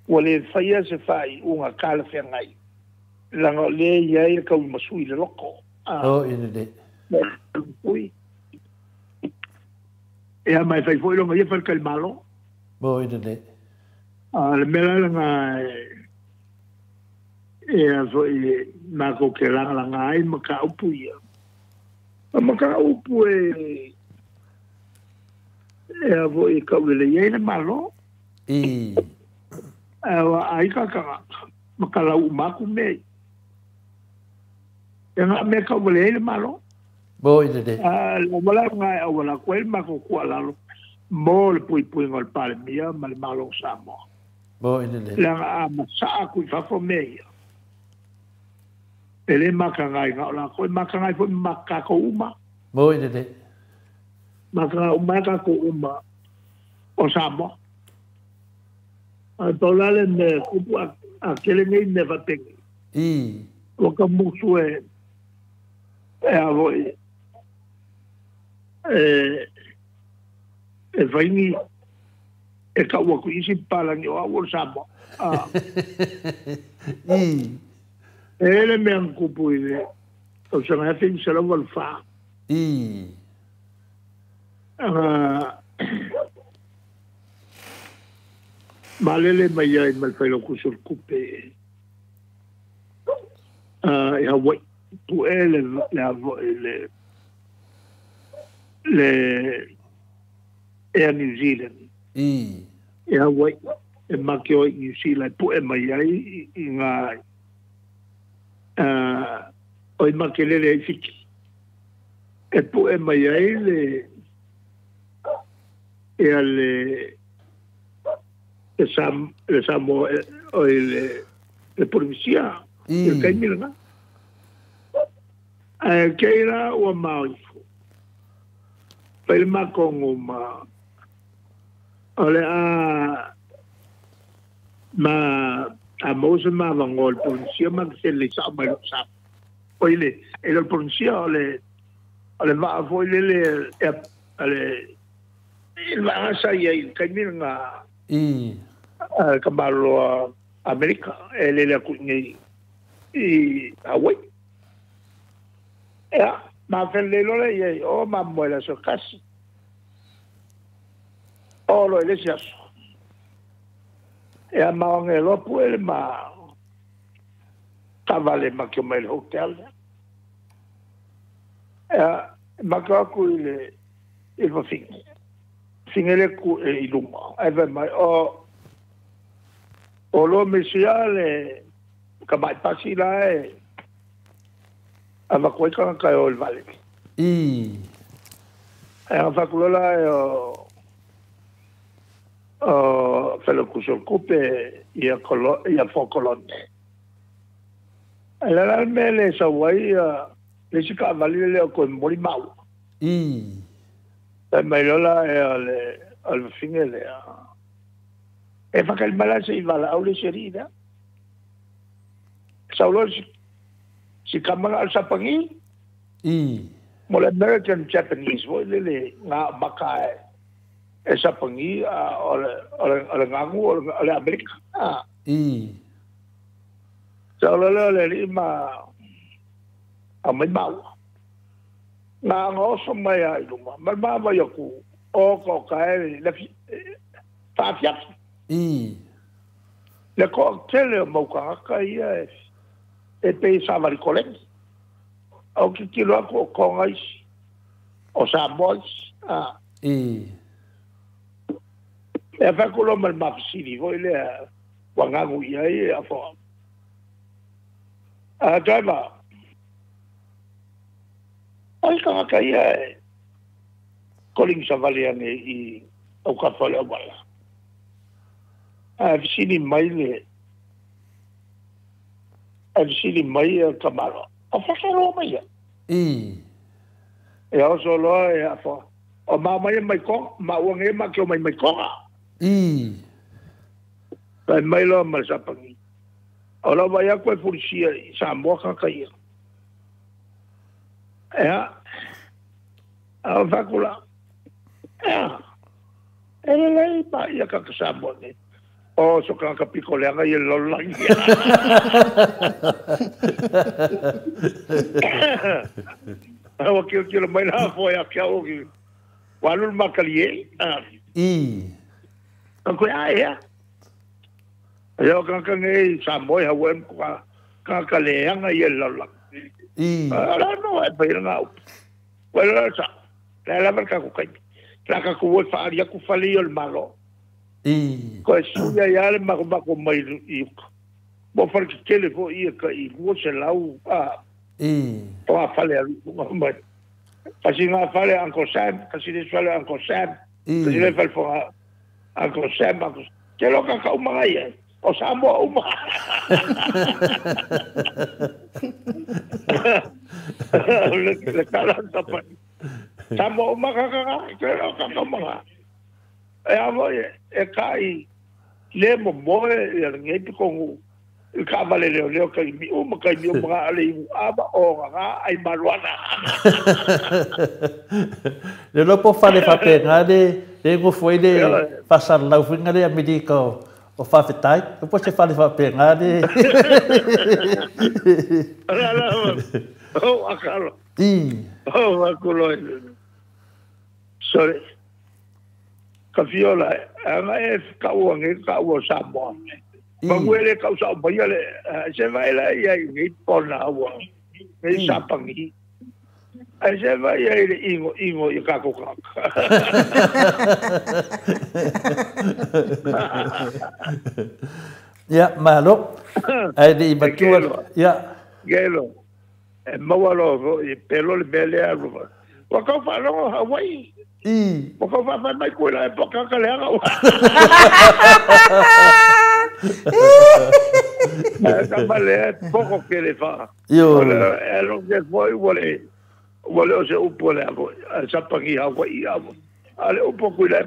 wale faia se fai unga kala fengai la le ia e ka masui le loko Boy de ui e mai fai foi lo ia fer kalmalo Boy de le mela nga e a foi na ko ke la nga ai maka upu ia maka upu e a foi ka le ia le malo I. ai ka maka la umaku me e nga me ka le malo Boy de la wala nga wala ko el mako ko la mo le pui ngol pale mia ma le malo sa mo Boy de la masa ku fa fo me ele makangai nga la ko makangai fo makako uma Boy de makako uma o sa mo a tolale me ku a kele nei ne va te I. o ka musu e a voi e vaini e ka wa ku isi pala ni o sa mo I. ele me an kupu ile o se nga fin se lo vol fa I. malele mai ai mal fa lo ku sur kupe e ha wa tu ele le e New Zealand I. e ha wa e makio New Zealand pu e mai ai i nga o makelele ai fiki e pu e mai ai le e ale e samo o le polizia e kai milanga keira o mai pel makongo ma ole ma a mose ma ngol polisia ma se le sa ma lo sa oile e lo polisia le va foi le il va sa ia il cammina Kamalo America ele ku ni Hawaii ya ma felle lo le o ma moela so kasi o lo le sia ya ma ngelo puel ma tavale ma que me hotel ya ma ku il va finire ku iluma ave mai o lo mesiale ka mai pasi la ava ko ka o il vale ava ku la felo ku so coupe ia fo colonne la mele sa wai le sika vale le ko mori mau mai la al finire e fa che il malato si va alla serina saulo si camera al sapangi mo l'American Japanese voi le nga bakai e sapangi al ngangu al America saulo le ma a mai mau nga ngoso mai ai luma ma yaku o ko kai le fa fiat le cocktail mo ka ia e pe sa vari colen o que lo con ai o sa bols e fa con lo mal map city voi le wangangu ia fo driver ai ka ia calling sa valiane i o ka fale wala Vicini mai Kamalo. A facelo mai. E o solo e a fo. O mai ko, ma o nge ma ke mai ko. Mai lo ma sa pangi. O lo vai a ko policia sa mo ka kai. A facula. Ele lei pa ia ka sa mo ne. O so ka piccoleanga e lo langi. O que lo mai na foi a que o que walul makalie. Ko ya. Eu ka ngai sa moi ha wen ka leanga e lo langi. Ala no e pe nga. Wala sa. La marca ko kai. La ka ko fa ya ku fali el malo. Ko suya ya le ma ko mai i bo far que telefo ia ka i wo se lau to a fale mai kasi nga fale anko sam kasi le fale anko sam kasi le fale fo anko sam ke lo ka uma ia o sambo uma le kala tapa sambo uma ka ke lo ka uma e avo e kai le mo e ngai ko ka vale le kai mi kai mi ale aba o ga ai maluana le lo po fale fa pena de go foi de pasar la finga de medico o fa fetai po se fale fa pena de o akalo o akulo sorry Kafiola, anga e kauange kau Samoa. Manguele kau sa bayale, se vai la ia ngi pona wa. Ngi sapangi. Se vai ia ingo i kako kaka. Ya, malo. Ai di batua. Ya. Gelo. E mawalo i pelo le bele a ruva. Wa kau fa lo Hawaii. Poko fa mai ko la época que le haga. Esa vale poco que le fa. Yo lo que foi vole o se un po le hago. Esa pagi agua y agua. Ale un poco le.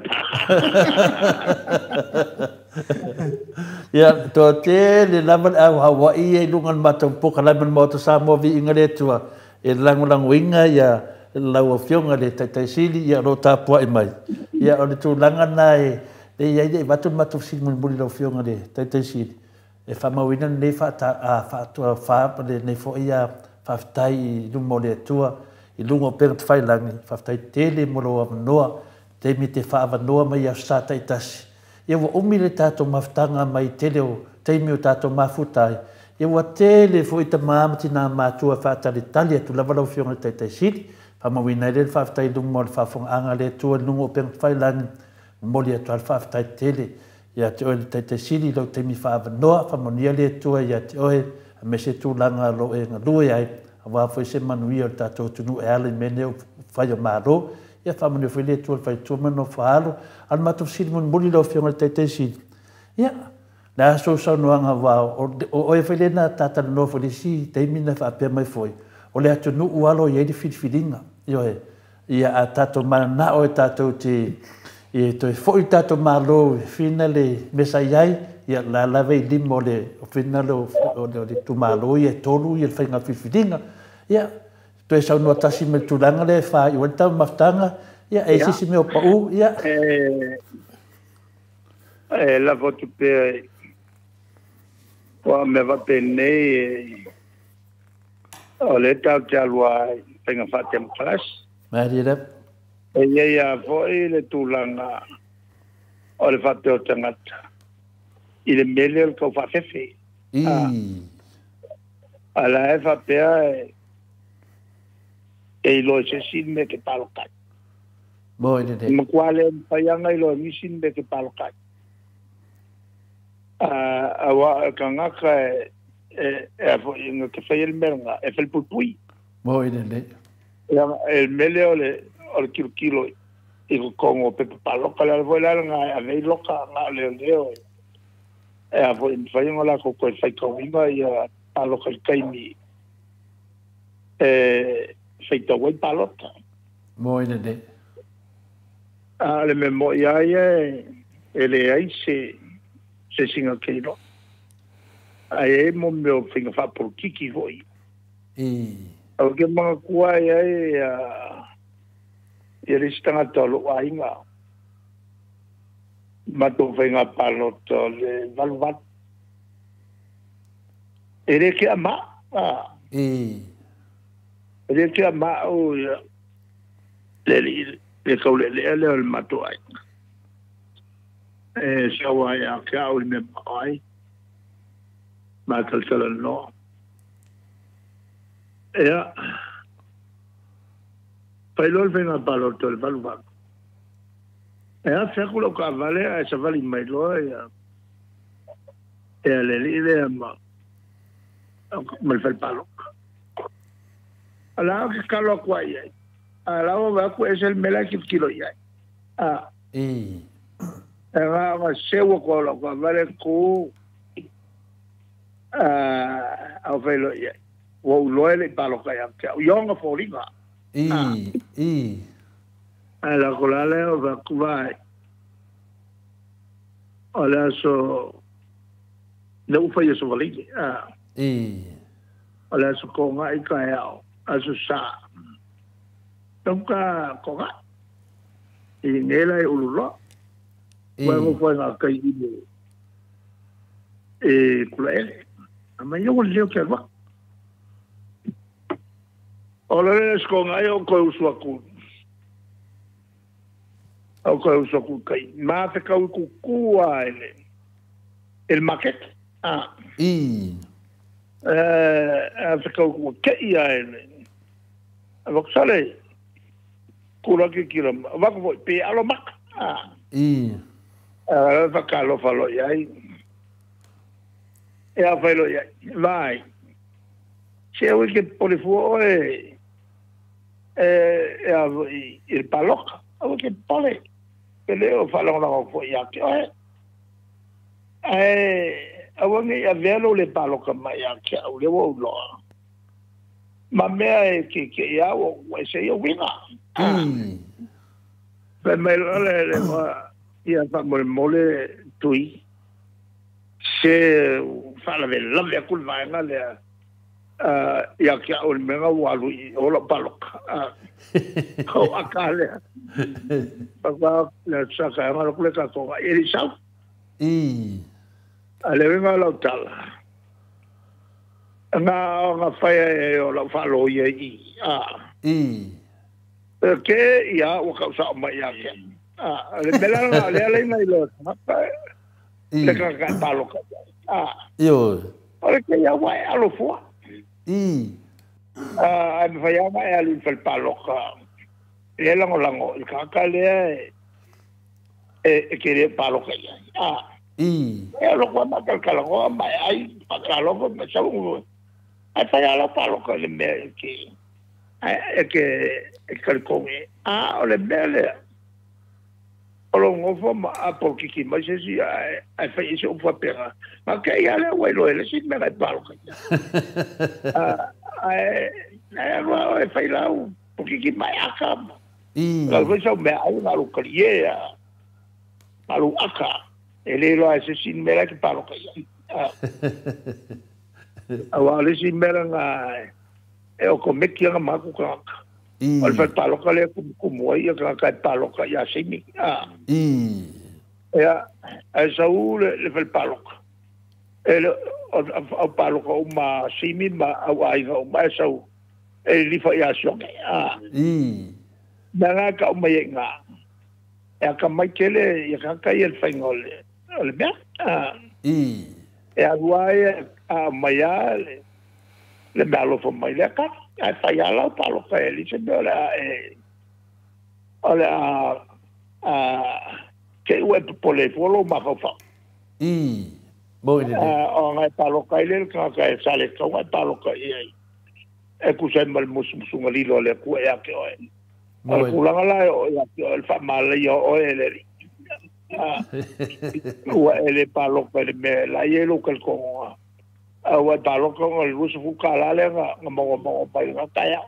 Ya to te le laman au Hawaii lungan matampu kana men mo to Samoa vi ingale tua e lang winga ya lau fionga le tai sili ya ro tapua e mai ya o tu langa nai e ya de batu matu sili mun buli lau fionga le tai sili e fa mawina ne fa ta fa tu fa le ne fo ya fa tai lu mo le tua i lungo per fai langi fa tai tele mo lo noa te mi te fa noa mai ya sa tai tasi ia wa umile tato maftanga mai tele o teimi o tato mafutai ia wa tele fo ita maamati na matua whaatali tali atu lawalau fionga tai sili pa mawina ele whaafitai lungo mo le whaafonga le tua lungo o penga whailani moli atu al whaafitai tele ia te oe le tai sili lau teimi whaavanoa whamonia le tua ia te oe a mese tu langa lo e ngalue ai a wafo se manuia o tato tunu e ale mene o whai o maro ia whamone o whele tua whai tuamano whaalo al matu sili mun muli lau fionga tai sili ia na so sa noanga wao o e whele na tata no whele si teimi na whaapea mai foi o le atu nuu alo i eidi whidiwhidinga ia a tato mana o e tato te e to foi tato malo fina le mesa iai ia la lave i limo le fina le tu malo i e tolu i e whainga whidiwhidinga ia to e sau no tasi me tulanga le wha i wanta maftanga ia e sisi me o pau ia la votu pe me va bene o le tau te alua penga whatem class Mari rep e ia foi le tūlanga o le whate o tangata i le mele o kau whawhewhi ala e whapea e ilo se sin me ke palokai mo ine de makuale payanga ilo misin me ke palokai awa kangaka e fo inga ke fai merga e fel pupui mo ine de el mele o kilo i kongo pe paloka la vola nga a vei loka nga le leo e a fo fai ngola ko ko fai ko inga ia paloka kaimi fai to wai palota mo ine de le memo ia ele ai se singa keiro ai mo meu finga fa por kiki voi au ke mga kuai ai i ristanga tolo ainga mato finga paloto le valvat ere ke ama ere ke ama o le kaule le mato ai sawa ya ka o me ai ma tal no ya pailol venga balotol balva ya seculo ka vale a sa vale mai lo ya le ide ma mal fel palo ala que calo kwai ala va ku es el mela kilo ya era ma sewo ko lo ka vale ku a velo ya wo loele palo ka ya yonga folinga ala kolale o va kubai ala so no fa yo so valingi ala so ko nga i ka ya aso sa tonka ko nga i ngela i ululo wa mo fa nga kai i kulaele ama yo leo ke va ola es con ayo ko usuaku au ko usuaku kai ma te kau ku kua el maquete a te kau ku ke ia ele avo sale kula ki kira va ko pe alo mak va kalo falo yai e a falo yai vai se o que polifuo il paloca o che pole peleo falon la fo ya che awang ya velo le paloca ma ya che o le wo lo ma me che ya o se yo winga per me le ya fa mole tui se fala vela me kul vai nga le ya kia o me nga walu I o la palok ko akale pa le sa ka nga le ka ko e sa ale nga la tala nga fai o la falo ye ke ya o ka sa ma ya ke le bela le mai lo le ka palok yo ora ke ya wa alo fo am fai ma ya lu fel palok le lango il ka ka le ke le palok ya lo kwa ma ka lo ma ai pa ka lo ma sa u ai fai ala palok le me ke ke ko o le bele olo ngofo ma apo kiki ma se si ai fai se o fa pera ma ke ya le we lo le si me la palo ai wa fai la o kiki ma aka la ve so me ai na lo krie ma lo aka ele lo se si me la ki palo ka awa le si me la e o ko me ki nga ma ku ka al fai palo ka le ku mo ia ka palo ka ya se mi ya ai sa u le fai palo ele o palo ka ma se mi ma ai ga ma sa u e li fa ya so nga ka ma nga ya ka mai kele ya ka el fai ngole le be e agua a maiale le dalo fo mai le ka ai fai ala palo ka ele se bela ala ke we pole folo ma fa bo ide o ngai palo ka ele ka sale ka wa palo ka e ku se mal musunga lilo le ku ya ke o ku la la o ya el fa mal yo o ele wa ele palo ka me la yelo ka ko wa palo ka el ruso fu ka la le nga mo pa nga ta ya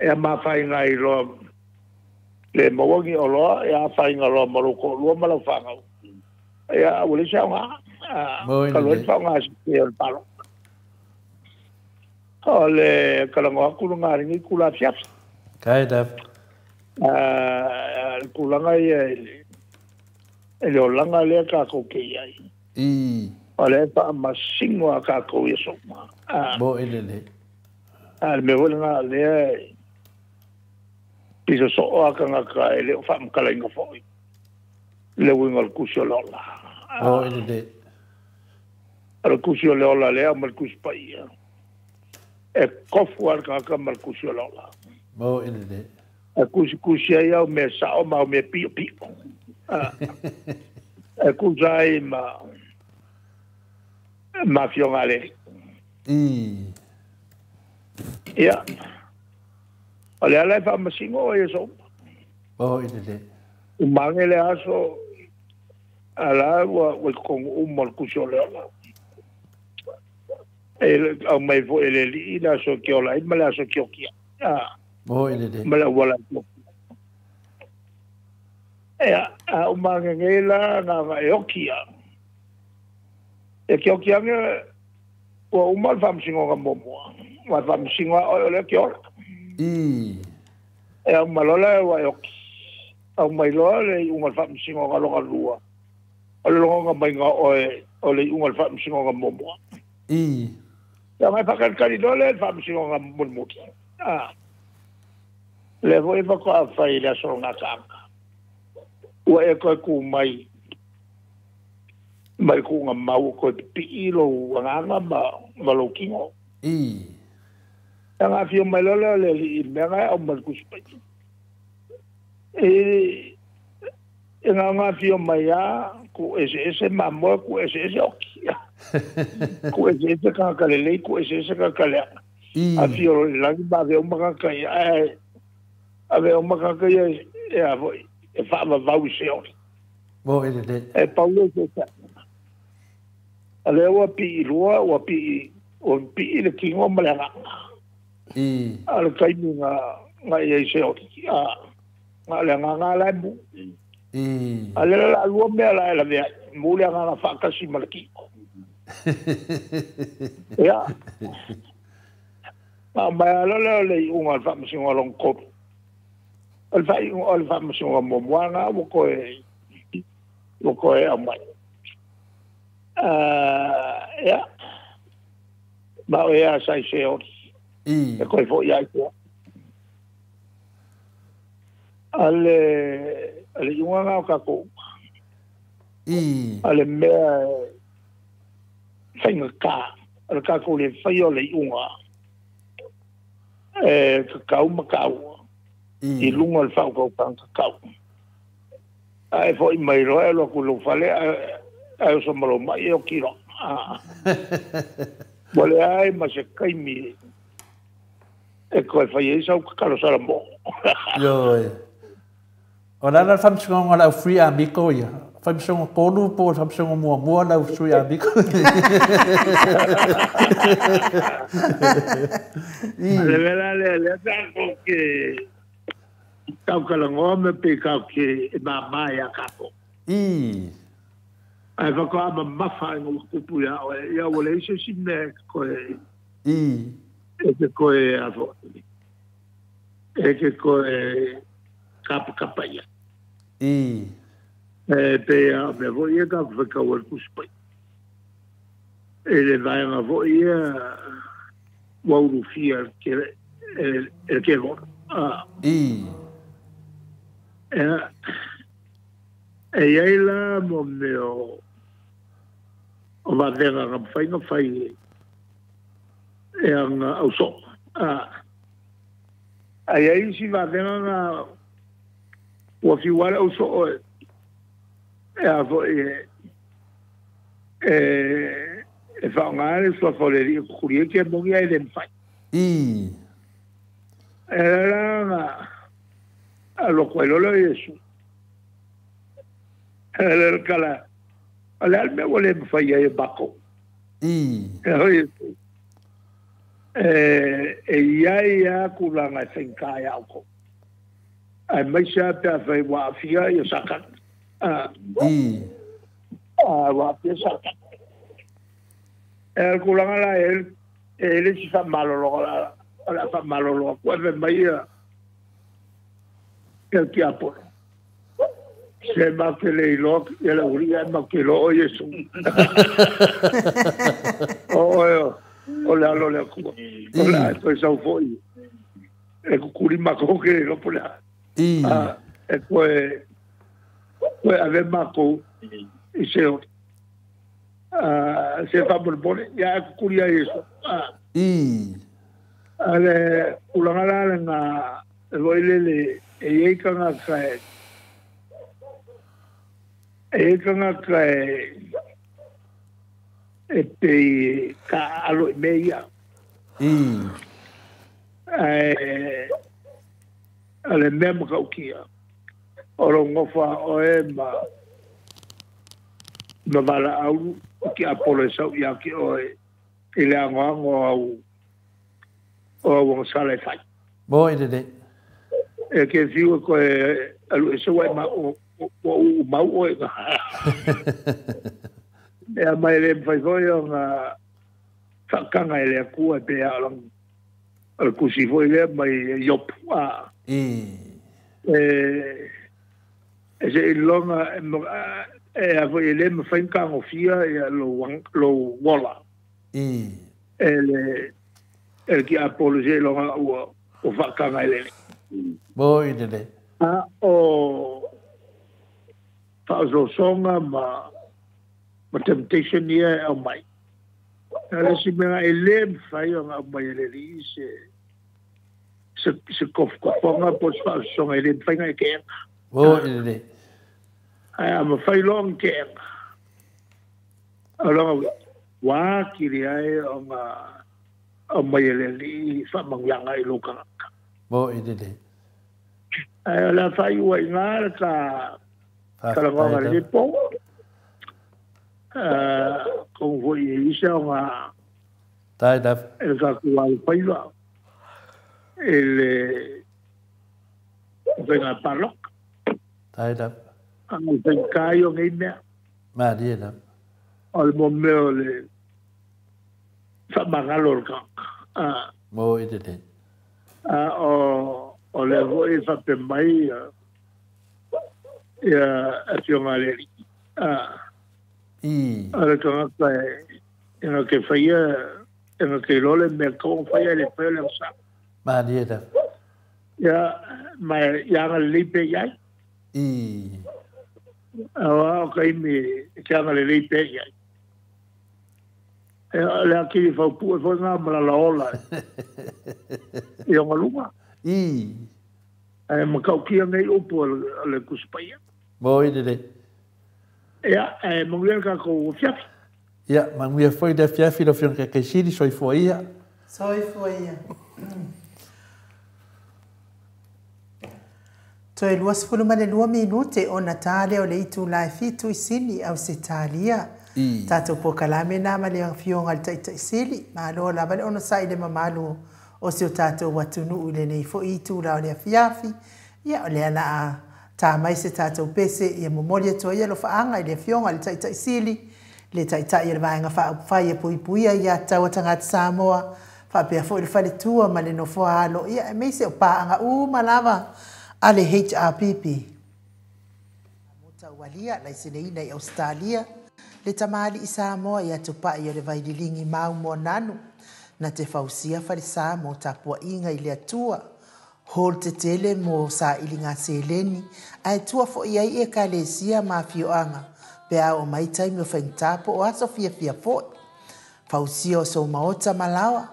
e ma fa ngai lo le mo ngi o lo ya fa ngai lo mo ko lo ma lo fa nga ya o le sa nga ka lo fa nga si el palo ole kala ngo ku nga ringi ku la fiap kai da ku la nga ye ele o langa le ka ko ke ai ole pa ma singo ka ko yeso ma bo ele al me vol nga le piso so o ka nga ka ele fa m kala ngo fo le wingol ku so lola bo ele al ku so lola le amal ku pa ia e kofu al ka markusio lola bo ele e kusi ia o me sa o ma o me pi e kusai ma fiongale ia ole ala fa masingo e so bo ele mangele aso ala wa con un markusio lola el au mai vo ele li la so ke ola ma la so ke okia bo ele ma la wala o ma ngela na okia e ke okia nge o mal fam singo ga momo wa fam singo o le ke ola e o malola wa oki au mai lo le un fam singo ga lo ga lua o le lo ga mai ga o le un fam singo ga momo ya mai pakal kali dole fa mi singo ngam mulmut le voi va ko fai la so nga ka wa e ko ku mai ku ngam mau ko pi lo nga ma lo kingo ya nga fi mai lo le me nga o mal ku spa nga fi mai ya ku ese mambo ku ese okia ku ese ka kalele ku ese ka kale a fio la ba de uma ka ave uma ka ya e fa va usi bo ele e paulo se ta ale wa pi o pi le kingo mala al kai nga ye se o nga le nga la bu ale la lu me la mule nga whakasi malaki. Ia. Mai ala le unga whamasinga long koru. Al whamasinga momuanga woko e amai. Ia. Mau ea sai se ori. E koe fo iai kua. Ale unga ngau kako. Ale mea whainga kā. Ale kako le whaio le unga. Kakau makau. I lunga le whau kau pang kakau. Ai fo i mai roa e loku lo whale. Ai o samaro mai e o kiro. Wale ai ma se kaimi. E koe whai e sau kakaro sara mo. Rồi. O nana whamsunga lau free amigo ia. Whamsunga konu po whamsunga mua lau free amigo. Le tako ke kau kalangoa me pe kau ke mamai a kako. Ai whaka ama mawha e ngā kupu ia o ia wale ise sine koe. E ke koe a fo. E ke koe kapa ia. Pe a me vo ia ka whaka wal kuspai. E le vai ngā vo ia wauru fia e ke vo. E iai la mo meo o vadenga ngā whainga whai e anga au so. Ai ai si vadenga ngā ua whiware au so oe. E a fo e whaongare sua whaureri e kukurie kia mongi ai den whai. E la ngā a loko e lolo Yesu. E la kala ale alme wale mwhai e bako. E hoi e iai a kulanga whenkai au ko. Ai maisa pia whai waafia i o sakan. Waafia sakan. E kulanga la e le si wha malolo la wha malolo kua me mai e ki aporo. Se ma ke le ilo e la uria ma ke lo o Yesu. O le alo le kua. O le koe sau foi. E kukuri mako ke le lopo le. E koe ave mako i se o. Se fa bolbole ya e kukuri a Yesu. Ale ulangala le nga e loile e eika nga kae. E kanga kai e te ka alo i meia. Ale mea makaukia. Oro ngofa o e ma wala au ki apolo e sau ia ki o e le angoango au wang sale fai. Bo i de. E ke fiu ko e alu e sau e ma o mau oi nga. E a mai le mwhaifoi o ngā whakanga e lea kua pe a lang al kusifoi lea mai yopu a. E se ilonga e a voi e le mwhainka ngofia e a lo wola. E le ki apologe longa o whakanga e le. Bo i de. O songa ma temptation ia au mai. Ala si mea e le whai o ngā mai e le li se kofonga po songa e le whai ngai kenga. O i le. Ai ama whai long kenga. Alonga wā kiri ai o ngā mai e le li whamangyanga i lokanga. O i le. Ai ala whai ua i ngāra ka kalangonga le po. Kung hoi e isa o ngā Tai daf. e ka kua i paila. E le venga parlok. Tai daf. Ang venga yo ngay mea. Ma dia na. O le momeo le whamangalo ka. Mo i te. O le hoi whape mai ia a fionga le ri. A le kangaka e ke whaia e ke lole me kong whaia le whaia le sa. Ma dia na. Ia mai ianga lipe iai. Awa o kai me ke anga le lipe iai. Le aki whau pu e whau ngā malala ola. I o malunga. Makau kia ngai upu le kuspaia. Mo i te. Ia, manguia ka ko fiafi. Ia, manguia foi de fiafi lo fion ke siri soi foia. Soi foia. Toi luas fulu mane 2 minute o Natale o le itu lai fitu isini au se talia. Tato po kalame na male ang fionga le taita isili. Malo la vale ono sai le mamalu o se o tato watunu ule nei fo itu la o le fiafi. Ia o le ana a ta mai se tato pese ia momolia to ia lo faanga i le fionga le taita isili. Le taita ia le vaenga whaia pui pui ia tau tangata Samoa. Whapea fo i le whale tua male no fo alo. Ia e meise o paanga malava. Ale HRPP. Mota walia lai sineina i Australia. Le tamali i Samoa i atupa i le vaidilingi mau mo nanu. Na te fausia fale Samoa tapua inga i le atua. Hol te tele mo sa ilinga seleni. Ai tua fo i ai e ka le sia ma fioanga. Pea o mai taimi o whaintapo o aso fia fo. Fausia o so maota malawa.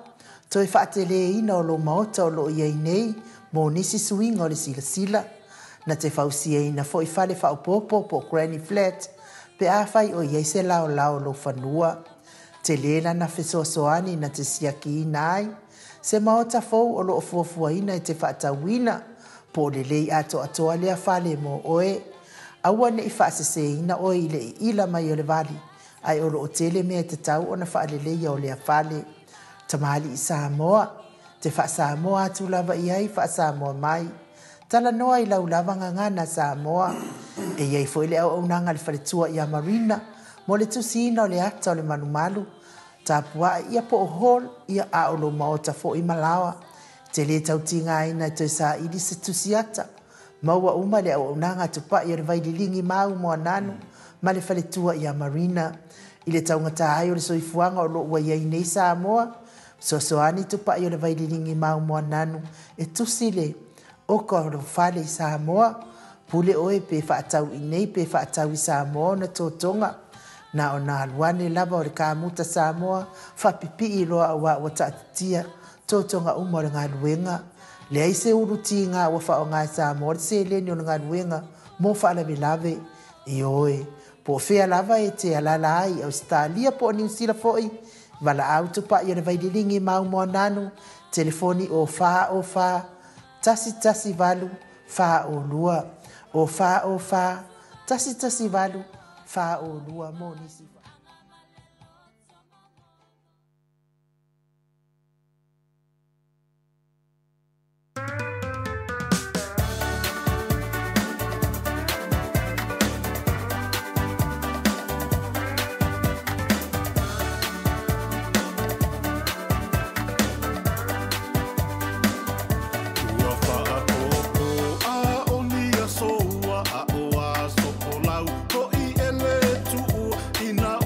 Toi whaatele ina o lo maota o lo iai nei. Mo nisi swing o le sila. Na te fausia ina fo i fale whaupopo po Granny Flat. Pe a fai o iei se lao lo whanua. Te lela na fesoasoani na te siaki ina ai. Se maota fau o lo fuafua ina i te whaatawina. Po le lei ato atoa lea fale mo oe. Aua ne i whaasese ina oe i le ila mai o le vali. Ai o lo o tele mea te tau o na whaale leia o lea fale. Tamali i Samoa. Te wha Samoa atu lava i ai wha Samoa mai. Tala noa i lau lava ngangana Samoa. E iei fo le au nanga le whaletua i a Marina. Mo le tusina o le ata o le manumalu. Tapua ia po o hol ia a o lo maota fo i malawa. Te le tautinga ina te sa ili se tusiata. Maua uma le au nanga tupa i a le vaidilingi mau mo ananu. Ma le whaletua i a Marina. I le taungata ai o le soifuanga o lo ua iei nei Samoa. Sosoani tupa i o le vaidilingi mau mo ananu. E tusile o ka o fale i Samoa. Pule oe pe whaatau i nei pe whaatau i Samoa na tōtonga. Na o nā luane lava o le kāmuta Samoa. Whapipi i loa awa o tātia tōtonga umo le ngā luenga. Le aise uruti ngā wa wha o ngā Samoa. Le se leni o ngā luenga. Mo whaalawe lave i oe. Po whea lava e te alala ai Australia po New Zealand foi. Wala au tupa i o le vaidilingi mau mo nanu. Telefoni o wha. Tasi valu. Wha o lua. O wha. Tasi valu. Wha o lua mo nisi. Ina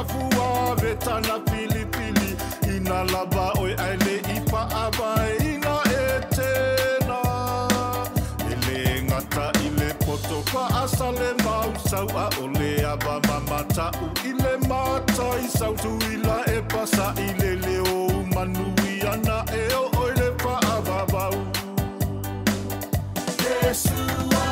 fua vetana pili pili ina lava oi aile ipa abai ina etena ele ngata ile poto pa asale mau sau a ole aba mamata u ile mata I sau tu ila e pasa ile leo manui ana e o oile pa ababau Yeshua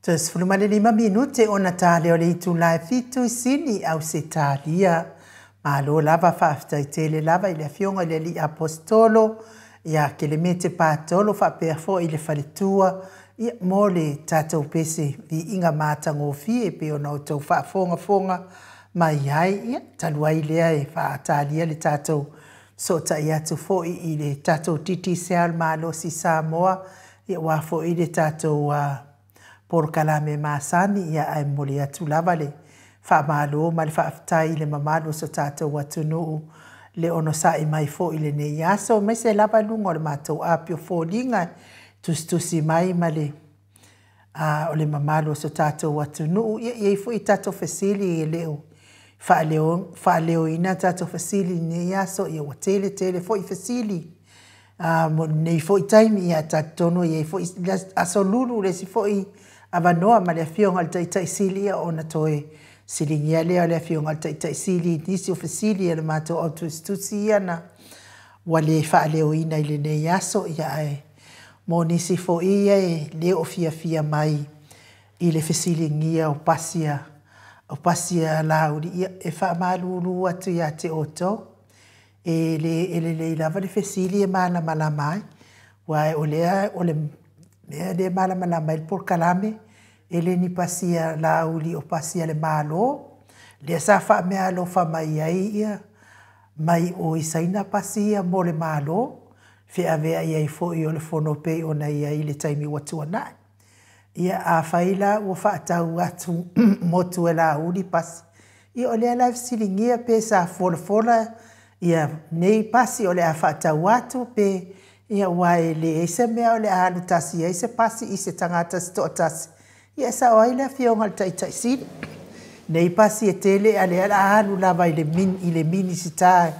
Tes fulumane 5 minute o Natale o le itu lai fitu sini au se talia. Malo lava fafta I tele lava I le fionga le li apostolo ia ke le mete patolo fa perfo I le faletua ia mo le tatou pese vi inga mata ngofi e pe ona o tau fa fonga mai ai ia taluai lea e fa talia le tatou so ta ia tu fo I le tatou titi seal malo si Samoa ia wa fo I le tatou por kalame masani ia ai moli atu lava le fa malo mal fa aftai le mamalo so tatou watunu le ono sai mai fo I le ne yaso mai se lava lungo le matou apio fo linga tustusi mai male o le mamalo so tatou watunu ia fo I tatou fesili e leo fa leo ina tatou fesili ne yaso ia watele tele fo I fesili mo nei fo I time ia tatono ia fo asolulu le si fo I avanoa ma le fionga al tai silia ona toe silingia le le fionga al tai sili disi ofisili le mato autostusi ana wale fa le oina ile ne yaso ia ai mo nisi fo ia le ofia mai ile fesili ngia o pasia la uri e fa malulu atu ya te oto le lava le fesili e mala mai wa ole mea de mala mai por kalame ele ni pasia la uli o pasia le malo le sa fa mea lo fa mai ia mai o isaina pasia mo le malo fe avea ia fo I le fono pe ona ia I le taimi watu ana ia a faila o fa tau atu motu la uli pas ia o le live silingia pe sa fola ia nei pasi o le a fa tau atu pe ia wai le ese mea o le alu tasi ia ese pasi I se tangata sto tasi ia sa o ile fionga tai sili nei pasi e tele ale ala alu lava ile mini sitae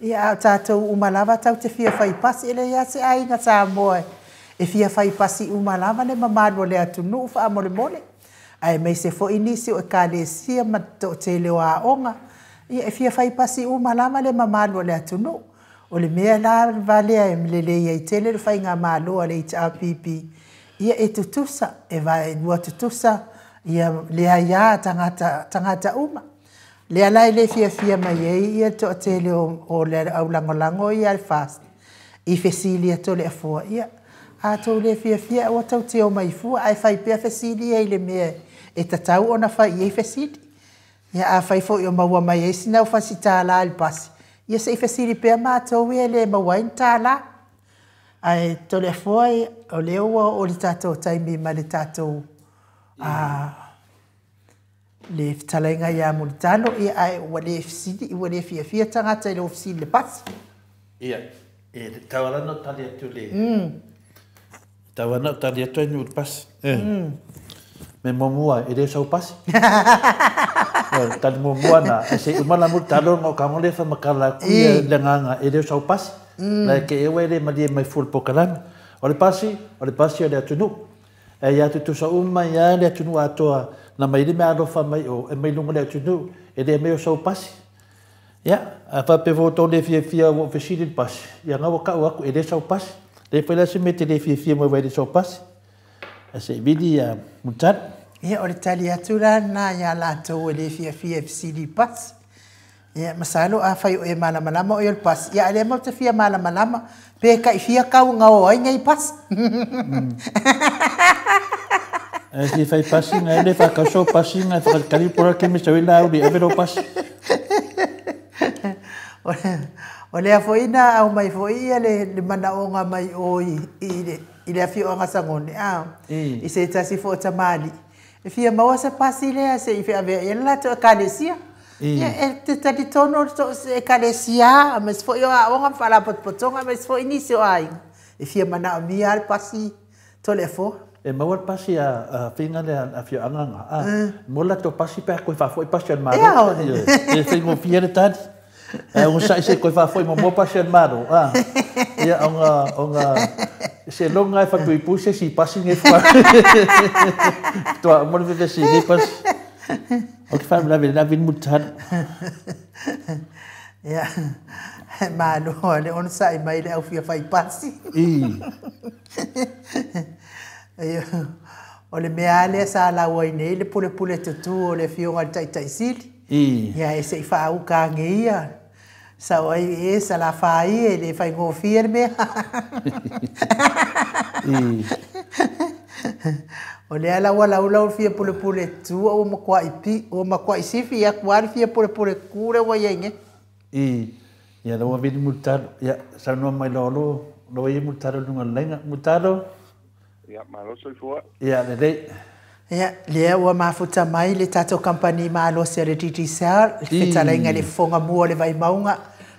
ia tātou umalava tau te fia fai pasi ele ia se ainga Samoa e fia fai pasi umalava le mamadu le atunu fa mole mole ai mai se fo inisi o kalesia ma to tele wa onga ia e fia fai pasi umalava le mamadu le atunu o le mea la vale e mlele ia tele le fai ngā malo le ita pipi ia e tutusa e vai lua tutusa ia lea ia tangata uma lea lai le fia mai ei ia to tele o le au lango ia le fast i fesilia to le afua ia a to le fia o tau te o mai fua ai fai pia fesilia i le mea e tatau ona fai i fesili ia a fai fo i o maua mai ei sinau fasita la le pasi ia se i fesili pia mātou ia le mawain tā la ai to le afua o le ua o le tātou taimi ma le tātou le fitalenga ia multalo ia ai wale fsidi wale fia tangata ile ofisi le pas ia e tawarano tali atu le tawarano tali atu ni pas me momua ele sau pas tali momua na se umala multalo ngo kamole fa makala ku le nganga ele sau pas la ke e wele mali mai full pokalan ole pasi ole atu nu e ia tu sa uma ia le atu nu atoa na mai le mea rofa mai o e mai lunga le tunu e le meo sau pasi ia a fa pe voto le fia o fesili pasi ia nga waka aku e le sau pasi le pela se mete le fia mo vai le sau pasi a se vidi a mutat ia o le tali atura na ia la to le fia fesili pasi ia masalo a fai o e malama o il pasi ia le mo te fia malama pe ka fia ka nga o ai ngai pasi si fai passing ele fa caso passing fa cari por que me sabe la audi pero pas ole afoina au mai foi le mana onga mai oi ile afio nga sangone i se tasi fo tamali e fia mawa se pasile se i fia ave ela to kalesia e te tadi tono to se kalesia mas fo yo onga fala potonga mas fo inisio ai e fia mana mi al pasi to le fo e mawar pasi a finga le a fio anga mola to pasi pe ko fa foi pasi maro e se mo fiere tad e un sai se ko fa foi mo pasi maro ia onga se longa fa tu puse si pasi nge fa to mo ve si ni pas o que fa la vin mutan ia malo le on sai mai le au fia fai pasi o le mea le sa la wai nei le pule tutu o le fionga tai sili ia e se i wha au ka ngeia sa wai e sa la whai e le whai ngō fia me o le ala wala ula o fia pule tu o makwa i sifi ia kuari fia pule kure wai enge ia lo vini mutaro ia sa no mai lo i mutaro nunga lenga mutaro ia malo soi fua ia le ia le ua mafuta mai le tato company malo se le TTCR fitalenga le fonga mua le vai maunga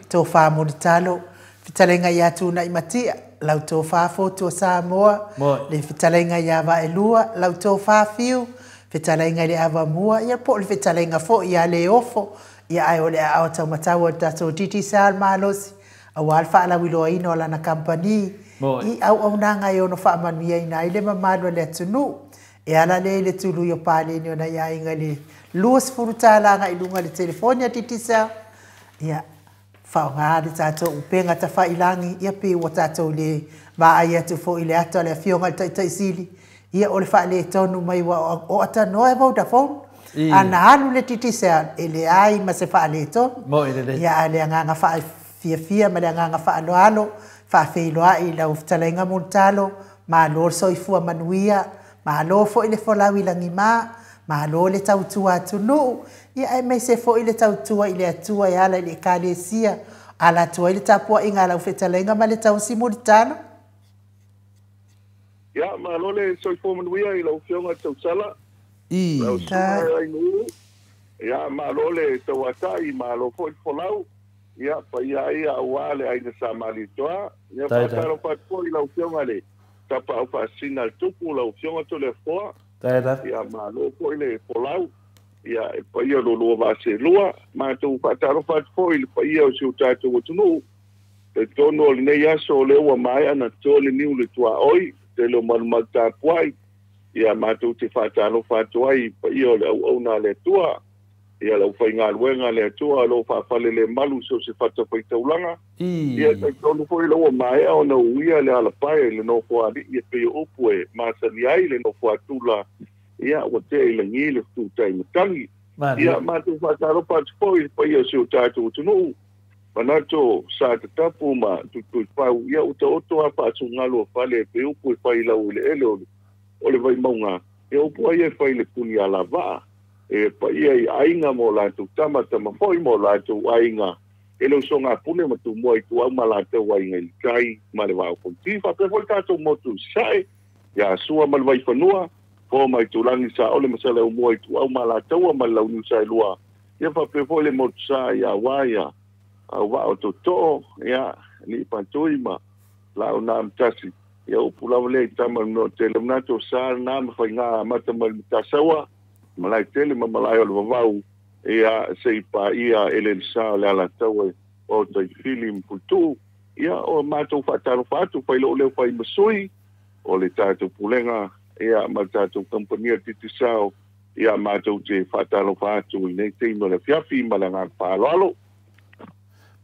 to fa moditalo fitalenga ia tuna i matia lau to fa foto Samoa le fitalenga ia va elua lau to fa fiu fitalenga le ava mua ia po le fitalenga fo ia le ofo ia ai ole a ta matawa tato TTCR malo awal fa la wilo ino la na company i au nanga yo no fa manuia ina ile mamalo le tunu e ala le tulu yo pale ni ona ya inga le luas furutala nga ilunga le telefonia titisa ya fa nga le tato upenga ta fa ilangi ya pe watato le ba ai tu fo ile ato le fionga tai sili ia ole fa le tonu mai wa o ata no e Vodafone ana alu le titisa ele ai ma se fa le to ya ale nga fa fia ma le nga fa alo fa feiloa i lau fitalenga multalo ma lo soifua manuia ma lo fo ile fo lawi langi ma lo le tautua tunu ia ai mai se fo ile tautua ile atua ia la ile kalesia ala tua ile tapua inga lau fitalenga ma le tausi multalo ia ma lo le soifua manuia i lau fionga tausala ia ma lo le tawata i ma lo fo il lau ia pa ia wale ai sa malitoa ia pa taro pa ko i lau fionga le tapa o pa sinal tupu lau fionga to le foa ia ma lo ko le polau ia pa ia lo va se lua ma tu fa ta ro fa foi pa ia o se ta tu tu te tono le nei aso le ua mai ana tole ni le tua oi te lo mal mal ta puai ia ma tu te fa ta ro fa tuai pa ia le au na le tua ia lo fa inga luenga le tua lo fa fa le malu so se fa ta pa taulanga ia te tono foi le ua mai ona uia le ala pai le no fo ali ia pe o pue ma sa ni ai le no fo tula ia o te le ngi le tu tai mutali ia ma tu fa ta ro pa foi pa ia se ta tu no Panato sa te tapu ma tu pau ia uto a pa su ngalo fale pe upu fai la ule ele ole vai maunga e upu ai fai le puni ala va e pa ia ainga mo la tu tama foi mo la tu ainga ele songa pune ma tu mo tu ma la te wa inga kai ma le va ko ti fa pe volta tu mo tu sai ya sua mal vai fanua ko mai tu langi sa ole ma sala mo tu ma la te wa ma la unu sai lua ia fa pe vole mo sa ya wa ya wa o to ya ni pantui ma la una mtasi ya upula le tama no tele na to sa na ma fa nga mata ma tasawa malai tele ma malai o vau ya sei pa ia ele sa la la tawe o to film putu ya o ma to fa taro fa tu fa lo le fa masui o le tato pulenga ya ma tato companhia titisao ya ma to te fa taro fa tu nei te no le fiafi ma la nga pa lo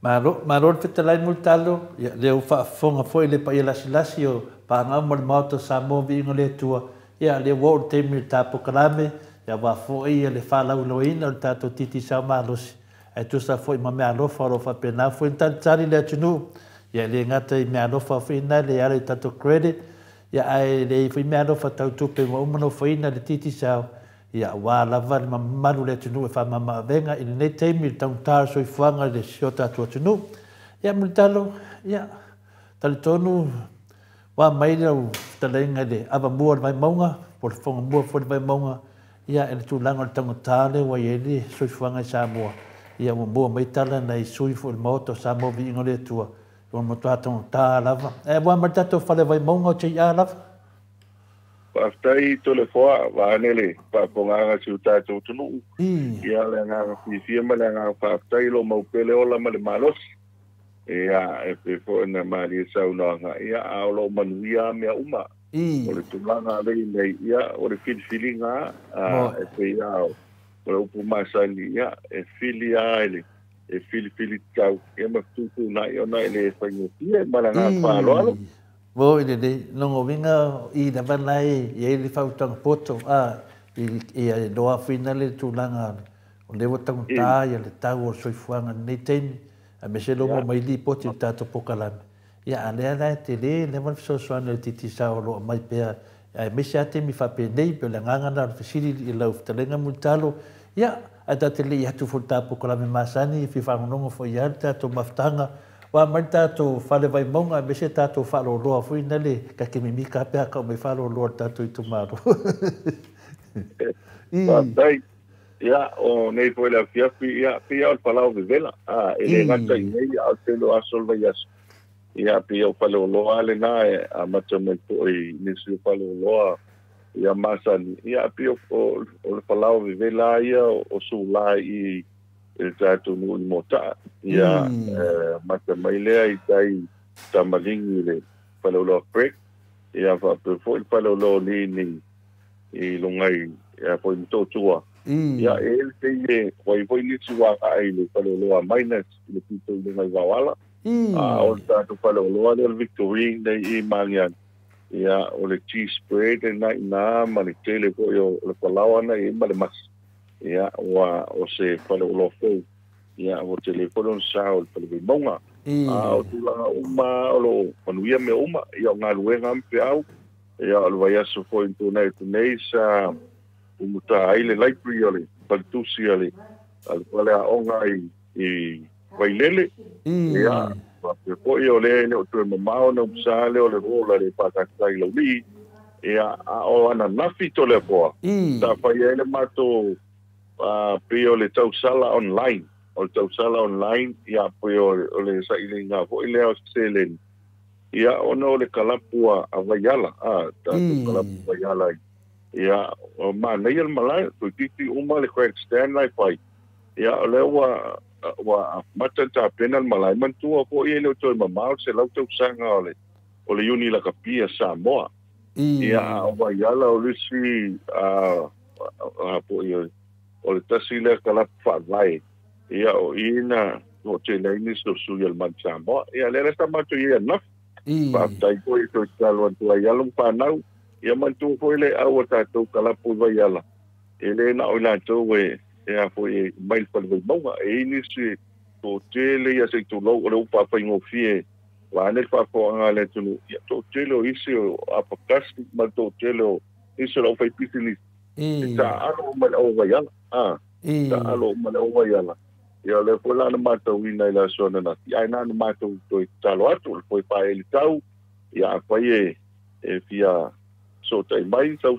Maro te te lai multalo, leo whaafonga foi le pa i lasi o pāngau mo le mauta sa mō vingo le tua. Ia le wau te mi tāpo karame, ia wā foi le whalau loina o le tātou titi sao mālosi. Ai tu sa foi ma mea lofa o lofa pēnā foi tari le atunu. Ia le ngata i mea lofa foi nai le are tātou credit. Ia ai le foi mea lofa tau tupe ma umano foi na le titi sao. Ia wā lava le mamaru le tunu e whamama venga i nei teimi tau tāra soi fuanga le siota atua tunu. Ia mulitalo, ia tali tonu wā maile au talenga le awa mua le vai maunga, po le whonga mua fo le vai maunga, ia e le tūlanga le tango tāle wa ieli soi fuanga i Samoa. Ia mua maitala nei sui fo le maoto Samoa vi ingo le tua. Ia motua tango tā lava. E wā maritato whale vai maunga o te ia lava. Pastai tole foa wa nele pa ponga si uta tu tunu ia le nga fi ma le nga pastai lo mo pele ola ma le malos ia e pe fo na mali sa una nga ia au lo manuia me uma o le tulanga le nei ia o le feelinga e pe ia o le pu masa ni ia e filia ele e fili tau e ma tu na ia na ele fa ni ia ma la nga pa lo Voi de nongo vinga i na vanai i le fautanga poto i a doa finale tūlanga o lewa tangu tā i le tau o soifuanga nei teimi a me se lomo mai li poti o tātou pokalame ia a lea lai te le lewa fisosoana le titi sa o loa mai pēr a me se ate mi whape nei pe le ngangana o fisiri i lau fitalenga multalo ia a ta te le i hatu fo tā pokalame masani i whiwhangonongo fo i al tātou maftanga wa mai tātou whale vai maunga, me se tātou whalo loa fui nele, ka ke mimi ka pēha kau me whalo loa tātou i tumaro. Pātai, ia, o nei poe la fiafi, ia, pia o whalau vivela, ele ngata i nei, au telo asol vai aso. Ia, pia o whalo loa ale nā, a mata me poe nisi o whalo loa, ia masani, ia, pia o whalau vivela, ia, o sula i e tātou nui mota. Ia, mata mai lea i tai tamalingi le whalauloa prek. Ia, whapefoi whalauloa ni i lungai, ia, poi mtotua. Ia, e te i wai poi nisi waka ai le whalauloa minus i le pito i lungai wawala. O tātou whalauloa le Victorine nei i mangian. Ia, o le cheese spread e nai nā mani tele poi o le whalauana i ma le masi. Ia, o se whale o lofou. Ia, o telefono sa o le monga. O tula uma, o lo manuia me uma. Ia, o ngā luenga mpe au. Ia, o le vai aso fo into nei sa umuta aile library ale, palitusi ale. Al wale a onga i wailele. Ia, pe po i o le o tue mamao na umsale o le rola le pakakai lau li. Ia, o ana nafi to le poa. Ta whai ele mato pe o le tausala online. O le tausala online, ia pe o le sailinga po i lea o selen. Ia ono o le kalapua a vaiala. Tātou kalapua vaiala ia o manei al malai tu titi uma le grandstand lai pai ia o le wa matata pena al malai man tua ko ia le to mamau se lau tau sanga o le uni la kapia Samoa ia o wa yala o lisi po ia o le tasi le kala fa vai ia o ina o te leini so su al man Samoa ia le resta matu ia na pa tai ko i to talo tu ia lum pa nau ia man tu ko le au ta to kala pu vai yala ele na o la to we ia foi mai pa le mau e ini si to tele ia se tu lo o pa pa ngo fie wa ne pa ko nga le tu ia to tele o isi o apakas ma to tele o isi lo fa pisili ta alo ma o vai yala ta alo ma o vai yala ia le po la ma to ina la sona na ia na ma to talo atu foi pa ele tau ia pa e fia so tai mai so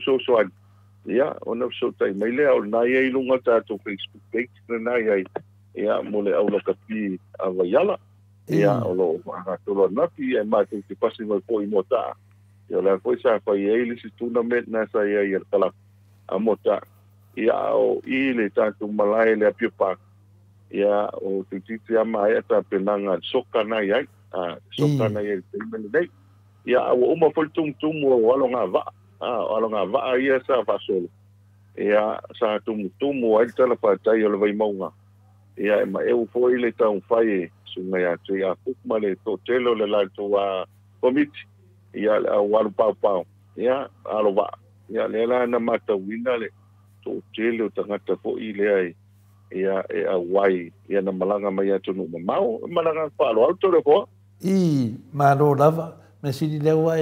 ia ona so tai mai le au nai ai lunga ta to Facebook page na nai ai ia mo le au la kapi avaiala ia o lo ha to lo na pi e ma te pasi mo ko imota ia la ko sa fa ia ili si tournament na sa ia ia kala amota ia o ile ta tu malai le api pa ia o te titi ama ia ta penanga soka nai ai soka nai ai te menei ia o uma foi tum o alonga va alonga va ia sa fa solo ia sa tum ai tala fa tai o le vai maunga ia ma eu foi le tau fai sunga ia te ia pukma le to telo le la to a komiti ia a walu pau ia alo va ia le la na mata wina le to telo tangata fo i le ai ia e a wai ia na malanga mai atu no mau malanga fa alo alto le ko ma lo lava me sini lewa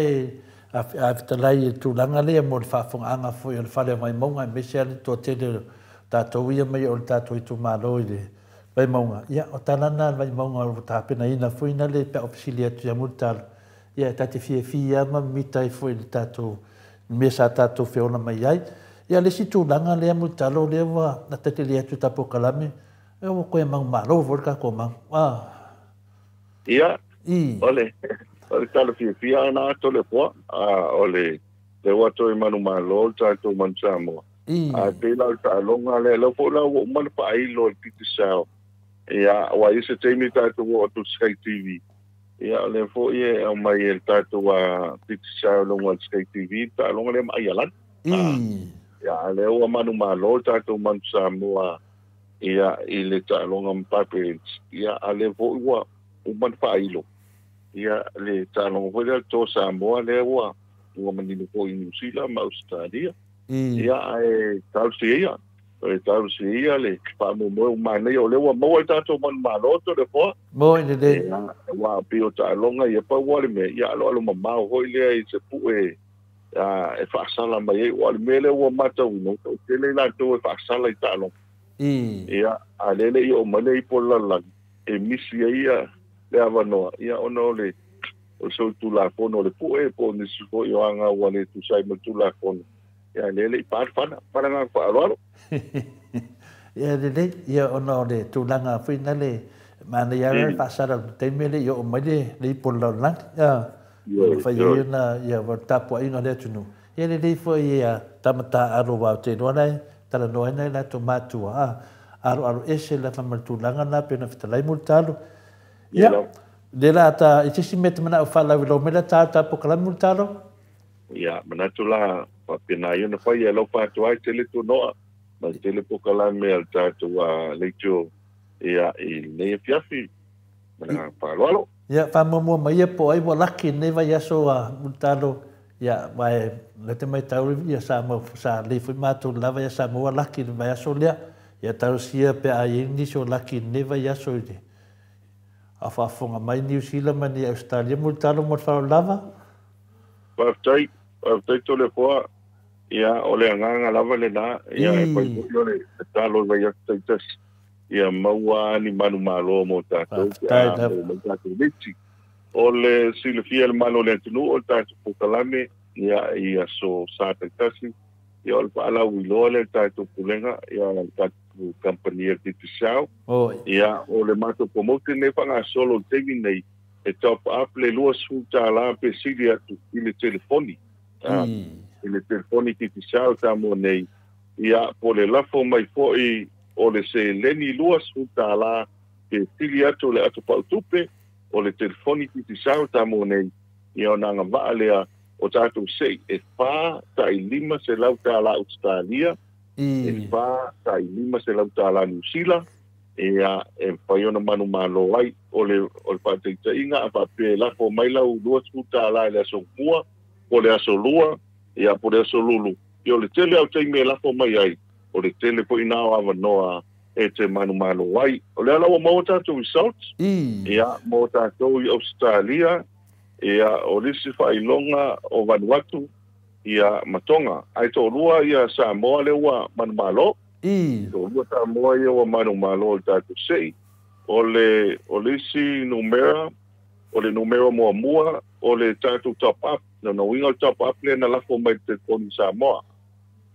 a fitalai tulaga lea mo le faafogaga foi o le fale mai mauga e mese ale toatele tatou ia mai o le tatou itumālo i le vai mauga ia o talana vai mauga o tapenaina foi na le peʻofisili atu ia mo le talo ia e tate fiafia ma mamita ai foi le tatou mea sa tatou feona mai ai ia le situlaga lea mo le talo lea ua na tatele atu tapokalame e ua koe maumālo foi le kakomau ia ole o talo fia na to le po ole te wato i manu malo tato man Samoa te la ta longa le lo po la o man pa i lo titi sao ia wa ise te mi tato o to Sky TV ia le fo ie o mai el tato wa titi sao longa Sky TV ta longa le mai ala ia le o manu malo tato man Samoa ia ile ta longa pape ia ale fo wa o man pa i lo ia le talo foi le to Samoa le ua manino ko i New Zealand ma Australia ia e tausia le pa mo mai o le ua mo tato man maloto le po mo le wa pio talonga ia pa wa le me ia lo mama ho le se pu e fa sala mai o le mele ua mata uno te le la to fa sala i talo ia alele i o mane i po la e misi ia le avanoa ia ona ole o so tu la fono le poe po ni so yo anga wale tu sai mo tu la fono ia le pa para nga pa alo ia le ia ona ole tu langa fina le mana ia pa sara te mele yo mai le po la la ia fa yo na ia va tapo ina le tunu ia le fo ia tamata aro wa te no nei tala no nei la tomatu aro ese la tu langa na pena fitalai multalo ia le la ta i tisi mete mana o fala lo mela ta po kala multalo ia mana tu la pa pena yo no fa ia lo pa tu ai tele tu no ma tele po kala me ta tu a lecho ia i ne fiafi mana pa lo ia fa mo mai po ai mo laki ne vai aso a multalo ia vai le te mai tau ia sa mo sa le fu ma tu la vai sa mo laki vai aso le ia tau sia pe ai ni so laki ne vai aso ide a whaafonga mai New Zealand mani Australia mo talo mo whao lava? Whaatai tole poa ia o le anganga lava le na ia e pai poki o le talo vai atai tas ia maua ni manu malo mo tatou mo tatou liti o le silifia le malo le tunu o tatou pukalame ia so sa tai tasi ia o le paala uiloa le tatou pulenga ia tatou company de Tisao ia o le mato promote ne fanga solo tegi nei e top up le lua suta la pe sili atu i le telefoni le telefoni titi sao tamo nei ia po le lafo mai fo'i o le se leni lua sutala ke tili atu le atu pautupe o le telefoni titi sao tamo nei ia ona nga vaa lea o tātou sei e whā tai lima se lau tāla Australia e whā tai lima se lau tāla New Zealand ia e whaiona manu malo ai o le pāteita inga a pape lafo mai lau lua sutala le aso mua o le aso lua ia po le aso lulu i o le tele au teime lafo mai ai o le tele po inao ava noa e te manu malo ai o le alawa mo tātou results ia mo tātou i Australia ia o lisi whailonga o Vanuatu ia matonga ai tō lua ia Samoa le ua manu malo tō lua Samoa ia ua manu malo o tātou sei o lisi numera o le numera mua mua o le tātou top up no winga top up le na lafo mai te koni Samoa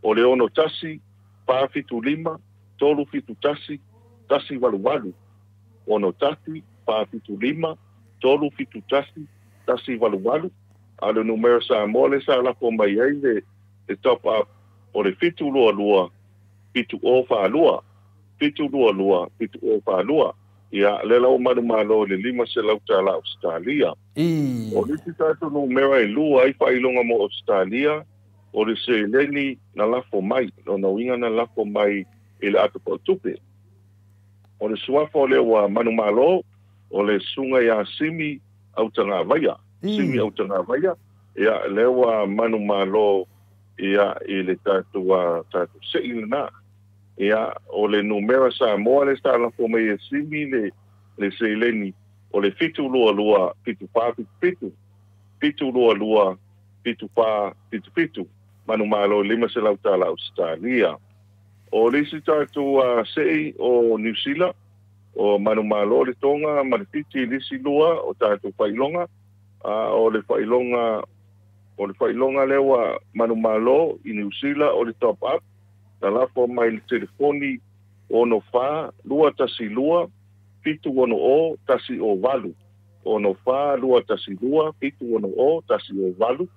o le ono tasi pāwhitu lima tolu fitu tasi walu ono tasi pāwhitu lima tolu fitu tasi walu a le numero Samoa le sa lafo mai ai le top up o le fitu lua fitu o whālua fitu lua fitu o whālua ia le lau manu malo le lima se lau tāla Australia o le titato numero e lua ai whailonga mo Australia o le se leni na lafo mai no na winga na lafo mai i le atu pautupe o le suafa o le wa manu malo o le sunga ia simi au tanga vaya simi au tanga vaya ia le wa manu malo ia i le tatu seina ia o le numero Samoa le sta lafo mai e simi le se leni o le fitu lua fitu pa fitu lua fitu pa fitu manu malo lima se lau tāla Australia. O lisi tātou sei o New Zealand, o manu malo le tonga, maripiti lisi lua o tātou whailonga, o le whailonga lewa manu malo i New Zealand o le top up, na lafo mai le telefoni o no wha, lua tasi lua, fitu ono o tasi o walu. O no wha, lua tasi lua, fitu ono o tasi o walu,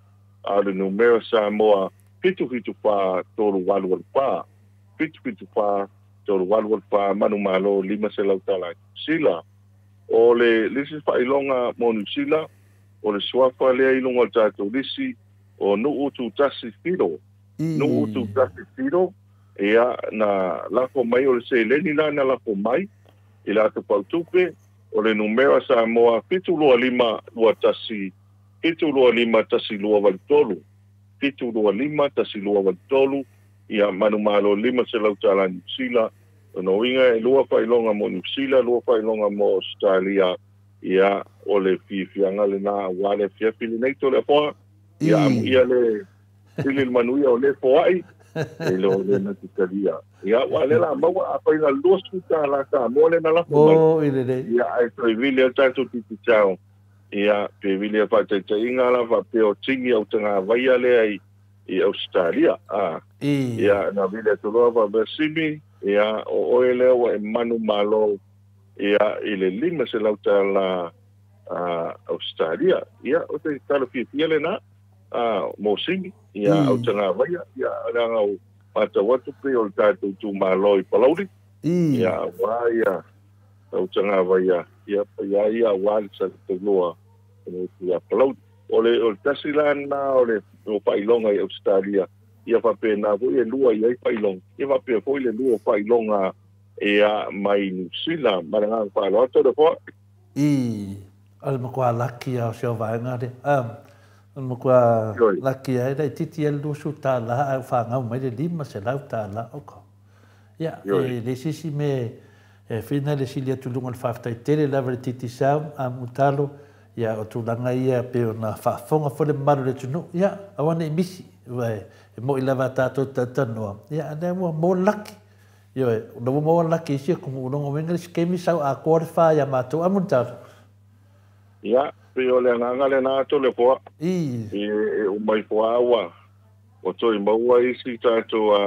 a le numero Samoa fitu wha tolu walu wha. Fitu wha tolu walu wha manu malo lima se lau tala sila. O le lisi whailonga mo New Zealand, o le suafa lea ilunga tātou lisi, o nuu tu tasi firo. Nuu tu tasi firo, ea na lafo mai o le se leni la na lafo mai, i la te pautupe, o le numera Samoa fitu lua lima tasi lua walitolu. Fitu lua tasi lua walitolu. Ia manu malo lima se lau tala New Zealand. No inga e lua whailonga mo New Zealand, lua whailonga mo Australia. Ia o le fianga le na wale fia pili nei to le poa. Ia amu ia le pili manuia o le poai. E lo le na tikaria. Ia wale la maua a paina lua suta la ka mole na la o ile ia ai to vile o tato titi chao. Ia pe vile pa te inga la va pe o tingi au tanga vai ale ai i Australia. Ia na vile to lo va besimi ia o ele o manu malo ia ile lima se lauta la Australia. Ia o te talo fiele na mo singi ia au tanga vai ia ranga o pata watu pe o tato tu malo i palauri. Ia wa ia au tanga vai ia wal sa te loa ia palauri. O tasilana o le whailonga i Australia ia whapena vo e lua i whailonga. Ia whapena vo i lua whailonga ea mai New Zealand. Maranga whailonga tō repo. Al makua laki au seo vaenga re. Al makua laki ai dai titi e lusu tā la au whangau mai le lima se lau tā la oko. Ia, le sisi me whina le sili atu lunga le whaftai tere lava le titi sau a mutalo. Ia o tūlanga ia pe o na whaafonga fole maru le tunu. Ia, awane i misi. E mo i lava tātou tatanoa. Ia, ane mua mō laki. Ia, una mō laki isia kumu unongo wenga si kemi sau a kore wha ia mātou amuntaro. Ia, pe o le nganga le nātou le poa. E o mai poa awa. O toi maua isi tātou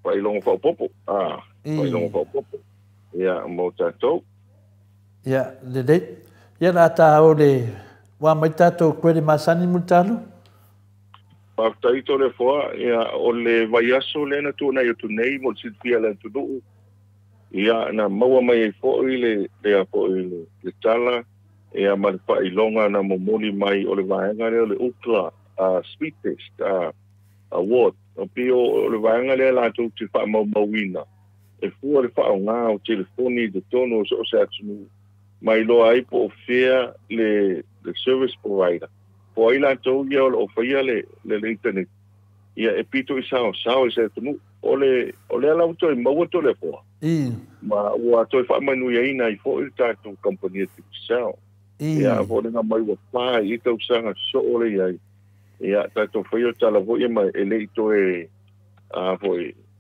whailonga whaupopo. Whailonga whaupopo. Ia, mō tātou. Ia, le dei. Ia na ta o le wa mai tato koe le masani mutalo? Paftaito le foa ia o le vaiaso le na tuna ia tunei mo sit pia le tunu ia na maua mai fo'i le apo le tala ia ma fa ilonga na momoli mai o le vaenga le ukla speed test award o pio o le vaenga le la tu ti fa mauina e fu le fa nga o telefoni de tono o se atunu mai lo ai po fea le service provider po ila to ia o faia le internet ia e pito isa se tunu ole ala to e mau to le po ma wa to fa manu ia ina I fo il tato company ti sao ia vo na mai wa pa I to sanga so ole ia tato faia tala vo ia mai ele to e vo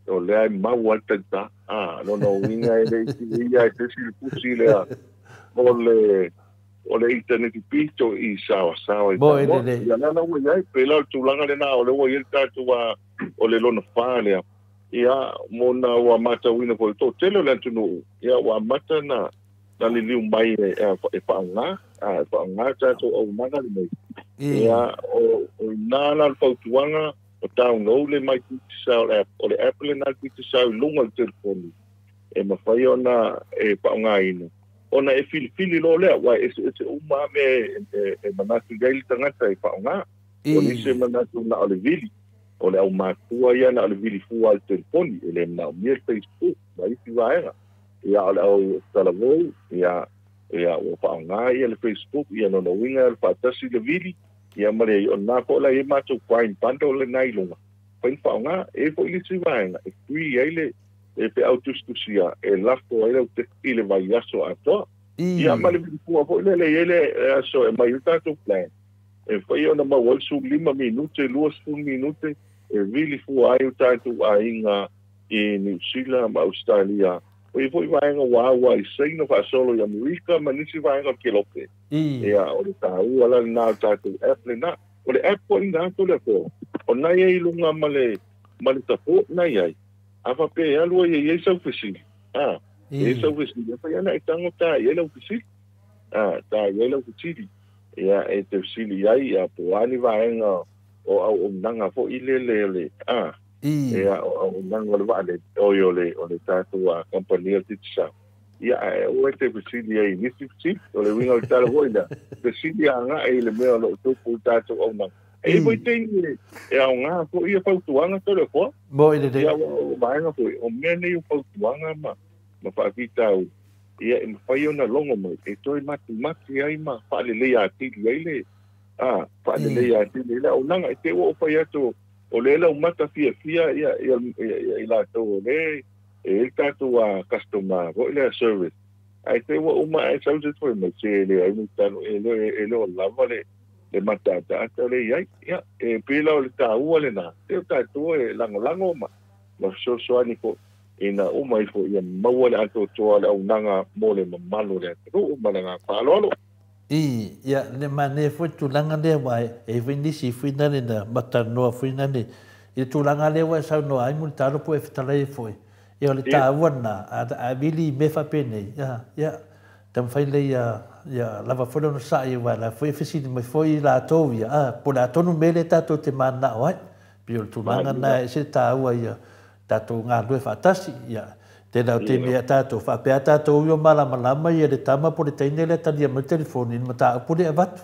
o le ai mau alta no winga ele ia te si pusi le o le internet pito I sawa bo ele ia na wa ia pela tulanga le na o le wa il tato wa o le lona fale ia mona wa mata wina po to tele le tunu ia wa mata na li liu mai e fa nga tato o manga le mai ia o na po tuanga o download le mai ti sa o le Apple na ti sa lunga telefoni e ma fai ona e pa nga ina ona e fili lo le wa e uma me e manatu gai tangata e pa nga o ni se manatu na o le vili o le au matua ia na o le vili fu al telefoni e le na o mi Facebook mai ti vaera ia o le au talavou ia o pa nga ia le Facebook ia no winga le patasi le vili ia mare o na ko la e matu kwain pando le nailunga pai pa nga e fo ili si vaenga e kui ele e pe autostusia e lafo ele te ile vai aso ato ia male fu fo ele aso e mai tato plan e foi ona ma wal su 5 minutos luas 1 minuto e vili fu ai tato ainga e New Zealand Australia e foi vaenga wa I sei no fa solo ia America ma nisi vaenga kelope ia o le tau ala na tato Apple na o le Apple na to le ko o na ia ilunga male tapo na ia apa pe alu ia sa ofisi ia sa ofisi pa ia na tango ta ia la ofisi ta ia la ofisi ia e te ofisi ia po ani vaenga o nanga fo ile ia o nanga le vale o le tato a company ti sa ia o te ofisi ia ni ofisi o le winga o tala hoina te ofisi anga e le mea lo to po tato o nanga e voi tengi e au nga po ia pautuanga to le ko bo ile de ia o vaenga po o mene o pautuanga ma fa vitau ia e fai ona longo mai e toi mati ai ma fa le ia ti le fa le ia ti le o nanga e te o fai ato o le la mata fia ia la to le e tato a customer o le service ai te o ma e sau te foi ma se le ai no tano e lo lava le mata le ia e pila o le tau le na te tato e lango ma so ani ko ina uma I fo ia mau le ato toa le au nanga mo le mamalo le ato ma le nga palolo ia le mane fo tulanga le mai e vini si fina le na matano fina le I tulanga le wa sa no ai multalo po e fitale foi ia le tau na a bili me fa pene ia tam fai le ia lava fo no sa ia wa la foi fisi me foi la to ia po la tonu mele tato te mana oi pio tulanga na se tau ia tato ngā lue whātasi, ia. Tēnā o tēnei a tato, whapea tato ui o malama ia le tama po le teine le tani a mo telefoni, ma tā apure a watu.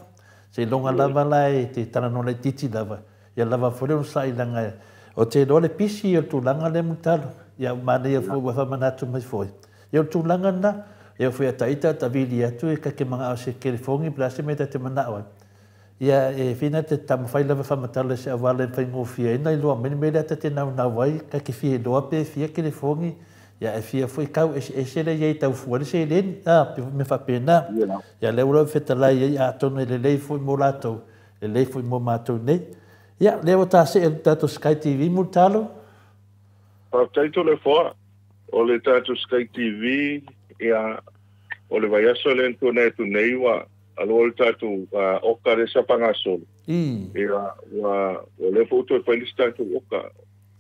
Se longa lava lai, te tana no le titi lava. Ia lava fore un sa ilanga e. O te no le pisi o tūlanga le mutalo. Ia mana ia fo wa whamanatu mai foi. Ia o tūlanga na, ia fo ia taita ta vili atu e kake mga o se kerifongi, plase me te manawa. Ia e fina te tama whai lava whamatala se awale whai ngofia ina I loa mene ata te nau wai ka ki fie loa pe fia kere fongi ia e fia fwoi kau e se le iei tau fuare se len me whapena ia leo lau whetalai iei a tono le lei fwoi mo latou le lei fwoi mo mātou nei ia leo ta se e tato Sky TV mo talo taito le fwa o le tato Sky TV ia o le vai aso le ntone tu nei wa alo le tatu oka le sapanga solo. Ia o le foto e whaili tatu oka.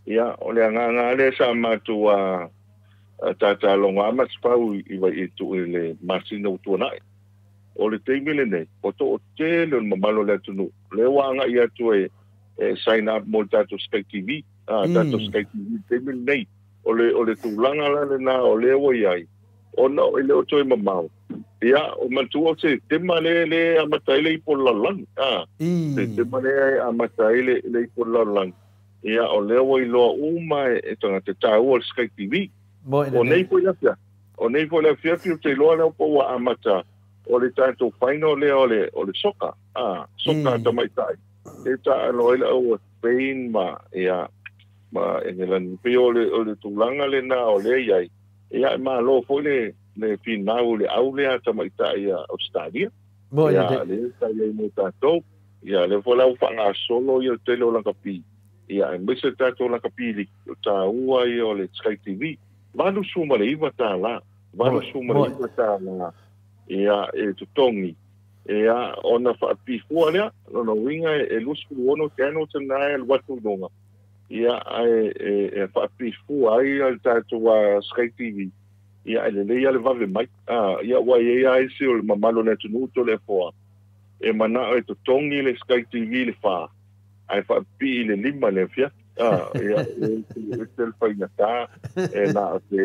Ia o le anga le sa matu tata longa amas pau I vai I tu le masina utua nai. O le teimile nei, o to o te le mamalo le tunu. Le wanga ia tu e sign up mo tato Sky TV tato Sky TV temi nei o le tūlanga la na o le o iai ona o le o toi mamau ia o mantua se tema le amatai le ipo lalang se tema le amatai le ipo lalang ia o le o ilo uma e tanga te tau o Sky TV o nei po la fia fiu te loa le po wa amata o le tato final le o le soka soka tamaitai e ta alo ile o Spain ma ia ma en el pio le tulanga le na o le iai ia ma lo fo le final le aule tamaitai Australia ia le tai mo tato ia le fo la fanga solo ia te lo la kapi ia me se tato la kapi li ta ua ia o le Sky TV valu suma le iwa ta la valu suma le iwa ta la ia e tutongi ia ona fa pifua lea no winga e lusku ono tano tana el watu donga ia e fa pifua ai al tato wa Sky TV ia ele le ia le vave mai ia wa ia isi o mamalo le tunuto le foa e mana e tutongi le Sky TV le fa ai fa pi le lima le fia ia e tel fa inata e na te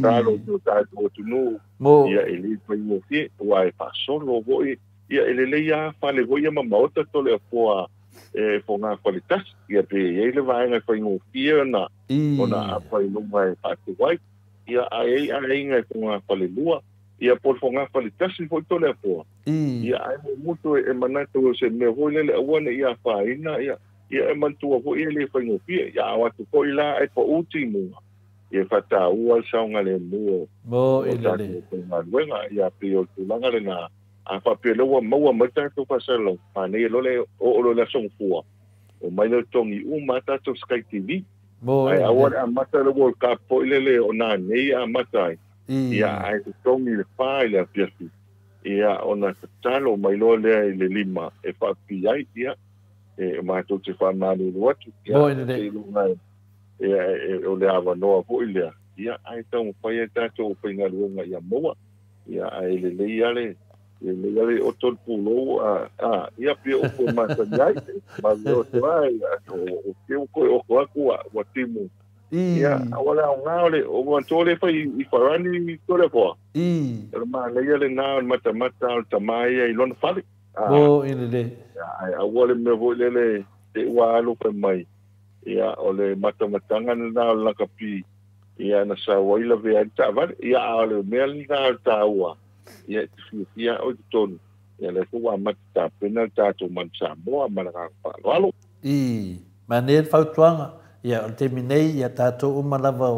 talo tato tunu ia ele fa mo fi wa e fa solo voi ia ele ia fa le voi ma mota to le foa e fo nga qualitas ia pe ele vai nga fa ngo fia na ona fa no mai fa te vai ia ai nga fo nga fa le lua ia por fo nga qualitas fo to le foa ia ai muito e manato se me voi le ona ia fa ina ia e mantua fo ele fa ngo fia ia wa to ko ila e po ultimo ia fa ta ua sa nga le mo ele ma ia pe o tulanga le na a fa pe lo mo mata to pasalo ane lo le o lo la song fua o mai lo tongi mata to Sky TV ai awara mata lo World Cup po ile o na nei a mata ia ai to tongi le fa ile piasi ia ona talo mai lo le lima e fa pi ai ia e ma to te fa na ni watu ia ia o le ava no po ile ia ai tong fa ia tato pe nga lunga ia moa ia ai le ia le le o tol pulo ia pe o ko ma sa dai ma lo vai o que o ko o timu ia wala ngale o wa tole fa I farani tole po ma le ia le na mata tamai I lon fali ile ai wala me vo le te wa lo fa mai ia o le mata na la kapi ia na sa wa ila ve ta va ia o me na ta wa ia o ton ia le tua mata pena tato mansa mo malanga pa walo manel fautuanga ia o terminei ia tato malava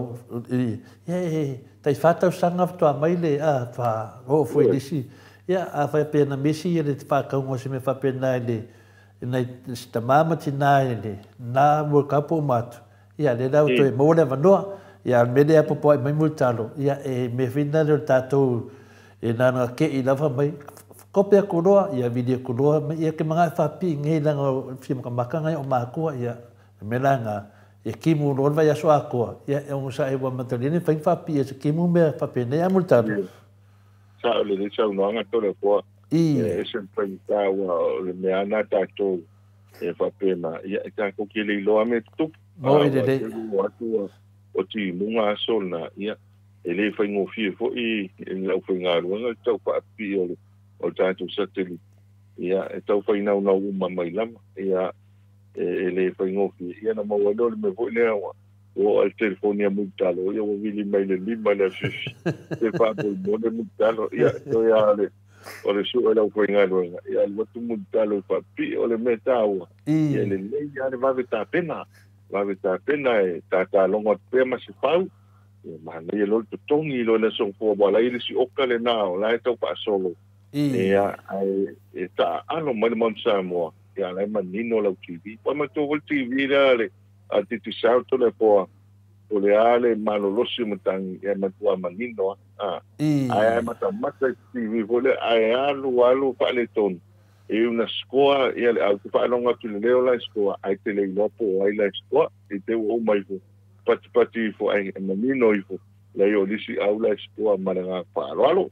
ia tai fata sanga tua mai le fa o foi disi ia a fa pena misi ia le fa ka ngo se me fa pena le nei sta mama tinai le na mo kapo mat ia le dau to mo le vanoa ia me le apo mai multalo ia e me fina le tato e nana ke I lava mai kopia kuroa ia video kuroa ia ke mga fapi ngai langa film kamaka ngai o makua ia melanga ia kimu ron vai aso akua ia e un sa e wa matalini fai fapi ia kimu me fapi nei amultado sa le sa no anga tole po e sempre ta wa le me ana tato e fapi na ia ka ko ke le lo ame tu o ti munga solna ia ele foi ngo fie fo I la foi nga luanga tau pa pi o tato sateli ia e tau foi na uma mai lama ia ele foi ngo fie ia na mo lo me foi le o al telefonia multalo ia o vili mai le lima le fifi e fa po mo le multalo ia to ia le o le su la foi nga luanga ia le tu multalo pa pi o le metawa ia le ia le va veta pena e ta longo pe ma se pau ma nei lo to tongi lo le son fo bola ile si okale na la to pa solo ia ai ta ano mai mon sa mo ia la manino la TV pa ma to vol TV le a ti sa to le po o le ale malo lo si mutang ia ma tua manino ai ma ta mata TV vole ai alu pa le ton e una scoa ia le auto pa longa tu le la scoa ai te le no po ai la scoa e te o mai pati fo ai manino ifo la yo lisi aula scoa malanga pa alo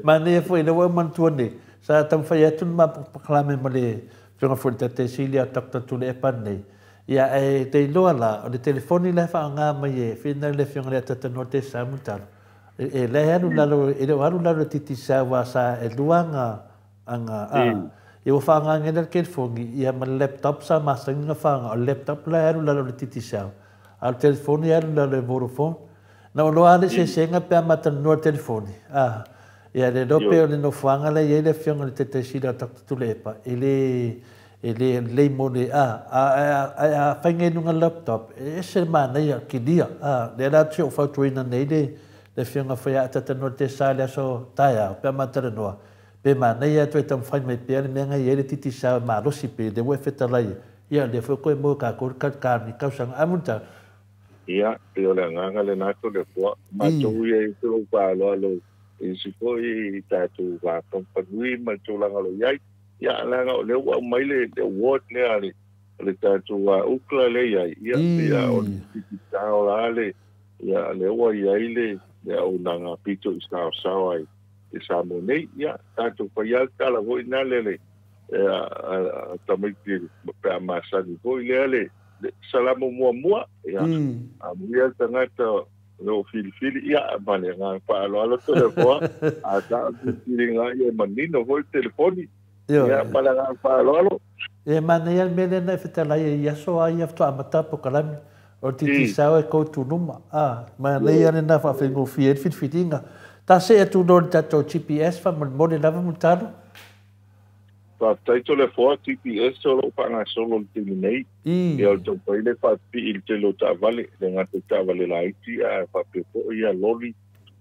mane foi no man tuone sa tam fai atun ma paklame male Jonga futa te sili a takta tule e panei. Ia e te loa la, o le telefoni le wha ngā mai e, whina le whionga le tata no te samutaro. E le haru lalo, e leo haru lalo titi sa wa sa e luanga anga a. E o wha ngā ngena ke fongi, ia ma laptop sa masangi ngā wha ngā, o laptop le haru lalo le titi sa. Al telefoni haru lalo e Vodafone. Na o loa le se senga pe a mata no telefoni. Ia le dope o le no whanga le ia le whionga le te sila takta tule epa. Le mone a whaingai nunga laptop. E se mana ia ki lia. Le la tio whautuina nei le whionga whaia atata no te sa le aso tae au. Pe a matara noa. Pe mana ia tu e tam whain mai pia le menga ia le titi sa ma rosi pe le ue whetalai. Ia le whakoe mo ka kore kāni kausanga amunta. Ia, te o le nganga le nato le fua. Mātou ia i tū pālo alo. I sipo i tātou wā kampanui ma tūlanga lo iai. Ia langa o leo au mai le award le ale. Le tātou wā ukla le iai. Ia o le titi tāo la ale. Ia leo iai le au nanga pito i sao sao ai. I sa mo nei, ia tātou whaial tala hoi nā lele. Tamaiti pēr māsani hoi le ale. Salamo mua ia amuia tangata no fili ia mane nga pa alo to le voa a ta fili nga ia manino hol telefoni ia pala nga pa alo e mane ia mele na fetala ia so ai afto amata po kalami o titi sao e ko tu numa mane ia na fa fengo fitinga ta se tu no tato GPS fa mo le lava mutado pa taito le foa TPS solo pa nga solo tini nei ia o tau paile pa pi il te lo ta vale le ngata ta vale la iti a pa pepo ia loli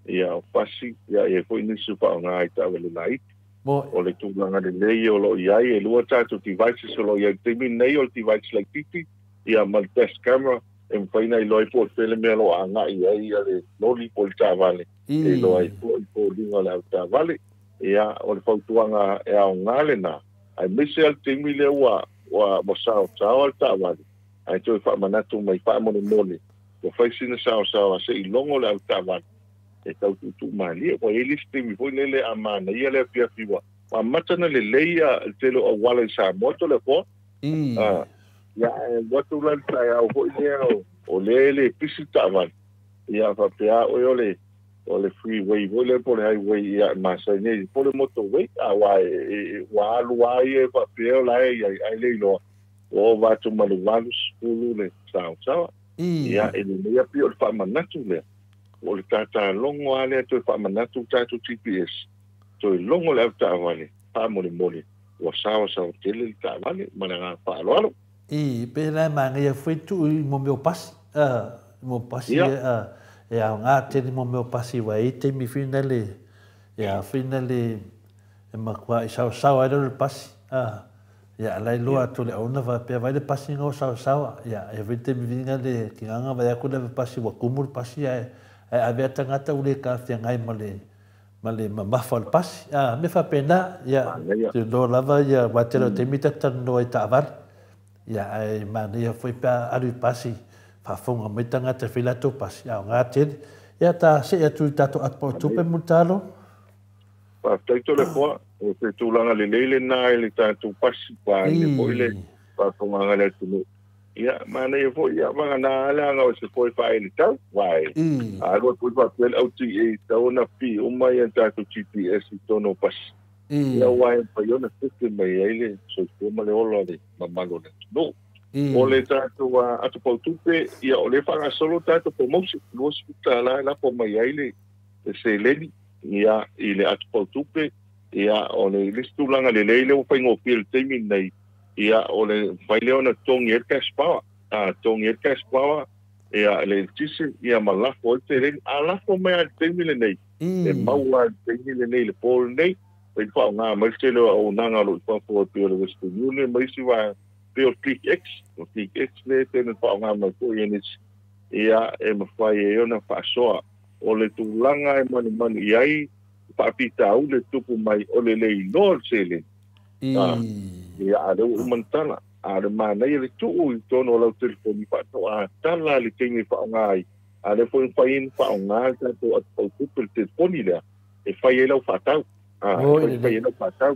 ia o pasi ia e po inisu pa nga i ta vale la iti o le tūlanga le lei o lo iai e lua tātou devices o lo iai temi nei o le devices like titi ia mal test camera e mwhaina i loi po tele mea lo a nga iai ia le loli po le ta vale e loi po linga le au ta vale ia o le fautuanga e au ngale na ai mese al temi le wa sao sao al tawali ai toi fa manatu mai fa mo mole o fai sina sao sao se i longo le al tawali e tau tu mali o ele temi foi lele amana ia le pia fiwa ma matana le leia telo o wala sa moto le po ya watu lan sai au foi o lele pisi tawali ia fa pia o le freeway o le pole highway ia masa nei pole motorway wa luai e pa peo lai ai le lo o va tu maluvalus pulu le sao ia e le pio fa manatu le o le tata longo ale to fa manatu tatu GPS to longo le ta vale pa mole o sao tele ta vale mana pa lo pe la manga foi tu mo meu pas e a ngā tēne mo meu pasi wa e te mi whina le e makua i sao ai le pasi ia lai loa to le auna va pe vai le pasi ngā sao ia e vete mi vinga le ki nganga vai aku le pasi wa kumur pasi e a vea tangata ule ka whia ngai ma mafa le pasi me fa pena ia te lo lava ia watero te mita tano i ta'avar ia e mana ia foi pa aru pasi fafonga mai tangata filato pasi au ngā tēne. Ia tā se atu tato atpo tupe mutalo? Pa taito le poa, o te tūlanga le leile nā e le tātou pasi pa le poile pa tonganga le tunu. Ia, mana e fo, ia mga nā alanga o se foi pa e le tau, wai. Aro pui pa pele au ti e tau na pi, umai an tātou GPS i tono pasi. Ia wai pa iona tete mai eile, so i puma le olo le mamalo le tunu. O le tātou atu pautupe, ia o le whanga solo tātou po mausi, lua sputa la po mai aile, se leni, ia i le atu pautupe, ia o le listulanga le leile o whaingo pia le teimi nei, ia o le whaileo na tongi cash power, ia le tisi, ia malafo o te leni, a lafo mai a teimi le nei, e maua teimi le nei, le polo nei, e whao ngā maistelo au nanga lo i whao pia le Western Union, maisi wa peo ClickX le tēne whaonga mai ko ienis ia e mawhai e ona whaasoa o le tūlanga e mani iai whaapita au le tupu mai o le lei noa sele ia a reu umantana a re mana ia le tuu i tono lau telefoni whaato a tala le tengi whaonga ai a re fo whain whaonga tato at pautupe le telefoni lea e whai e lau whaatau whai e lau whaatau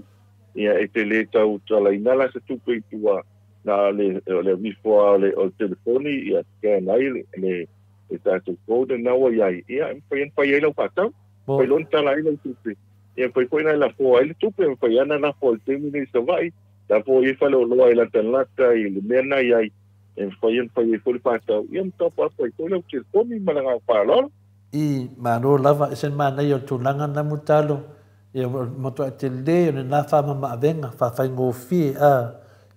ia e te le tau talaina la se tupe i tua na le wifoa o telefoni ia ke nai le e tātou kōde naua iai ia pai ai lau patau pai lon tala ai lau tupe ia pai koe nai la fōa ai le tupe pai ana na fōa i temi nei sa vai la fōa i whale o loa i la tanlata i le mea nai ai pai e fōle patau ia mtapa pai koe lau telefoni malanga o pālolo I maro lava esen mana i o tūlanga na mutalo ia moto a te le o na whamama avenga whawhaingo fie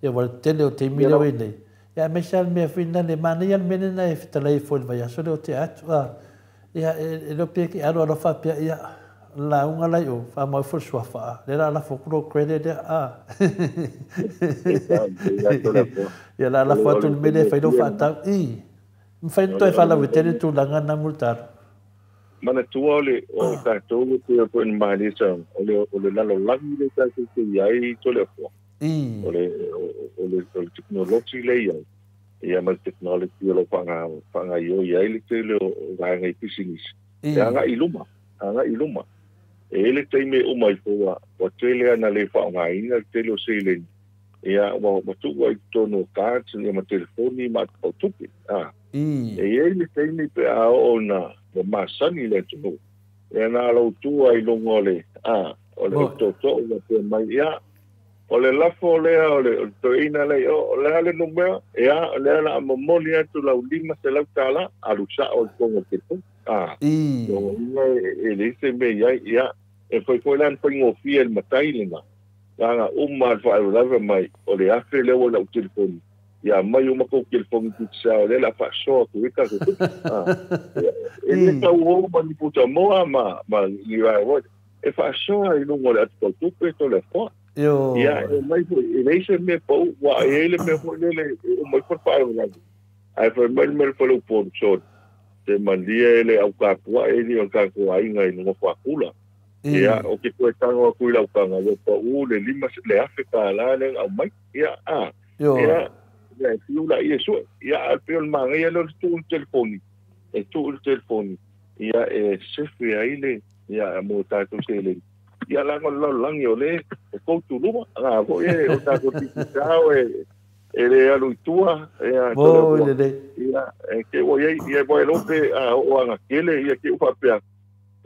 ia wale tele o te mira o nei ia me sal me fina le mana ia mene na e fitalai fōle vai aso le o te atu ia e lo pia ki aro alo whapia ia la unga lai o whamau fōle suafa le la whakuro credit ia la la whatu mene whaino whatau mwhaino toi whala wetene tūlanga na mutalo mana tua o tātou te o koe mahani sa o le lalo langi le tātou te iai to le fua. O le teknologi le iai. Ia ma teknologi o lo whanga i o iai le te le o ranga i pisinis. E anga i luma. E le teime o mai fua o te le ana le whaonga ina te le o seileni. Ia wa tuwa i tono kāts ia ma telefoni ma o tupi. E le teime pe a o na o masani le tunu e na lo tu ai longo le o le to o te mai ia o le lafo le o le to ina le o le numero ia le la momoli atu la lima se la tala alu sa o kongo te tu no le se me ia e foi lan foi ngo fiel matai lina nga umma fa la mai o le afe le o la telefoni ia mai uma ko telefoni tsa le la fa so ku ka ko ele ta o mani puta moa ma li va e fa so ai no mo le to tu to le fo ia mai ele se me po wa ele me ho le o mai por pa o la ai fa mal fo lo por so te mandia ele au ka pu ele o ka ko ai ngai no fa kula ia o ke ko tango ku la ka nga po u le lima le afrika la le au mai ia ia ia fiula ia so ia pe o manga ia lo tu telefoni e tu telefoni ia e sefi aile ia mo ta tu tele ia la ngol langi ole e ko tu luma ko e o ta ko ti sao e ele alu tua ia ia ke o ia bo lo pe o anga kele ia ke o pa pe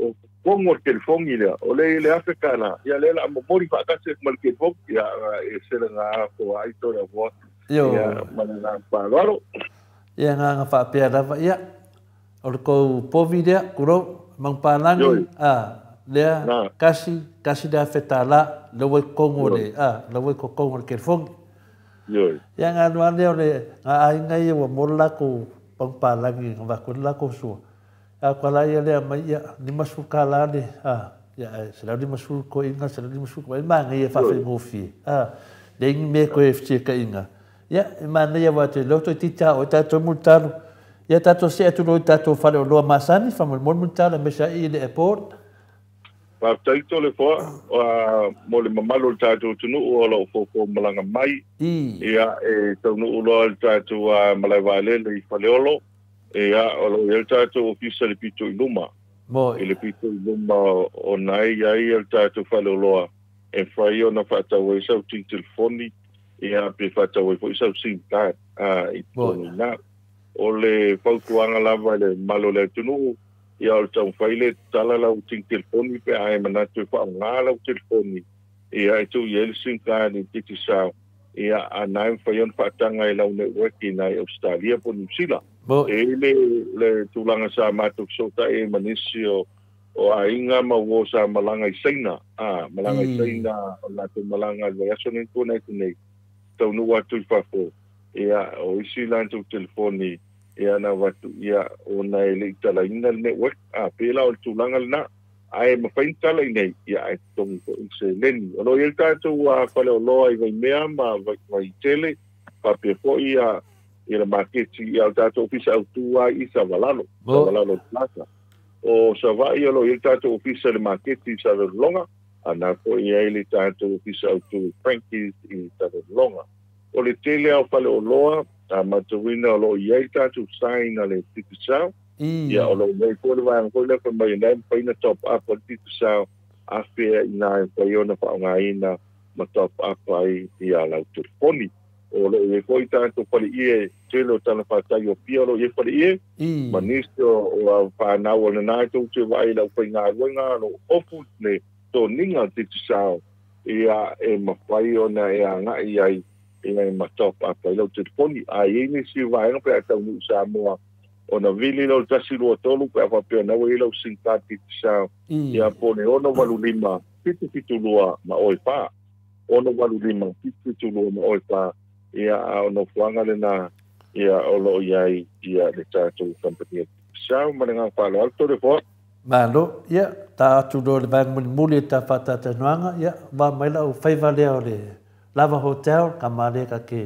o pongo telefoni ia ole ile africana ia le la mo mori fa ka se mal ke fo ia e se la ko ai to la vo ia mana pa loro ia nga whapea rawa ia o le kou povi lea kuro mangpalangi lea kasi lea whetala lewe kongo le lewe ko kongo le kerfongi ia ngā nua leo le ngā ainga ia wa mora lako mangpalangi ngā wakuri lako sua ia kwa la ia lea mai ia ni masu kala le ia sila ni masu ko inga sila ni masu ko inga ia whawhi ngofi le ingi me ko e ftia ka inga ia mana ia wate loto tita o tato mutalo ia tato se atu lo tato fale o loa masani fa mo mutalo me sa i le airport pa taito le fo mo le mamalo tato tunu o lo fo malanga mai ia e tunu lo tato malai vale le fale olo ia o lo el tato official pito luma mo ele pito luma o nai ai el tato fale lo e fai ona fata o sa telefoni ia pe fata o fo sa sim ka i na o le fautuanga lava le malo le tunu ia o tau faile tala la uting telefoni pe ai manatu fa ngala o telefoni ia tu yel sim ka ni titi sa ia anai fayon fatanga ila network na Australia po New Zealand ele le tulanga sa matu so ta e manisio o ainga ma wo sa malanga isaina malanga isaina o la malanga le aso ni ko nei tau nu watu fafo ia o isi lantu telefoni ia na watu ia o na ele tala ina network pela o tulanga na ai ma faintala nei ia ai tong se leni o lo ia tatu fale o loa i vai mea ma vai tele pa pe fo ia ira market ia tatu ofisa autua i Savalalo plaza o savai o lo ia tatu ofisa le market i Savalonga ana ko ia ele tatu ofisa autua Frankies i Savalonga o le tele au fale o loa matuina o lo ia tatu sign ale tikisao ia o lo mai ko le vai ko le pa mai nei pa ina top up o tikisao a fe ina pa iona pa ngaina top apa ia lau telefoni o le e foi tanto pali ie telo tana fatai o pia lo ie pali ie manisto o fa na o na to te vai lau pai ngā ruenga no ofu ne to ninga te sao ia e mawhai o na e anga iai ia ma top apa lau telefoni a ie ni si vai no pe tau nu sa moa o na vili lo tasi lo tolu pe fa pe na o ilo simpati sao ia pone ono valu lima pitu lua ma oi pa ono walu lima pitu lua ma oi pa ia ono fuanga le na ia olo iai ia le tātou company sao mananga palo alto de fo malo ia ta tu do le bang muli ta fata te noanga ia va mai la o faiva le o le lava hotel kamale ka ke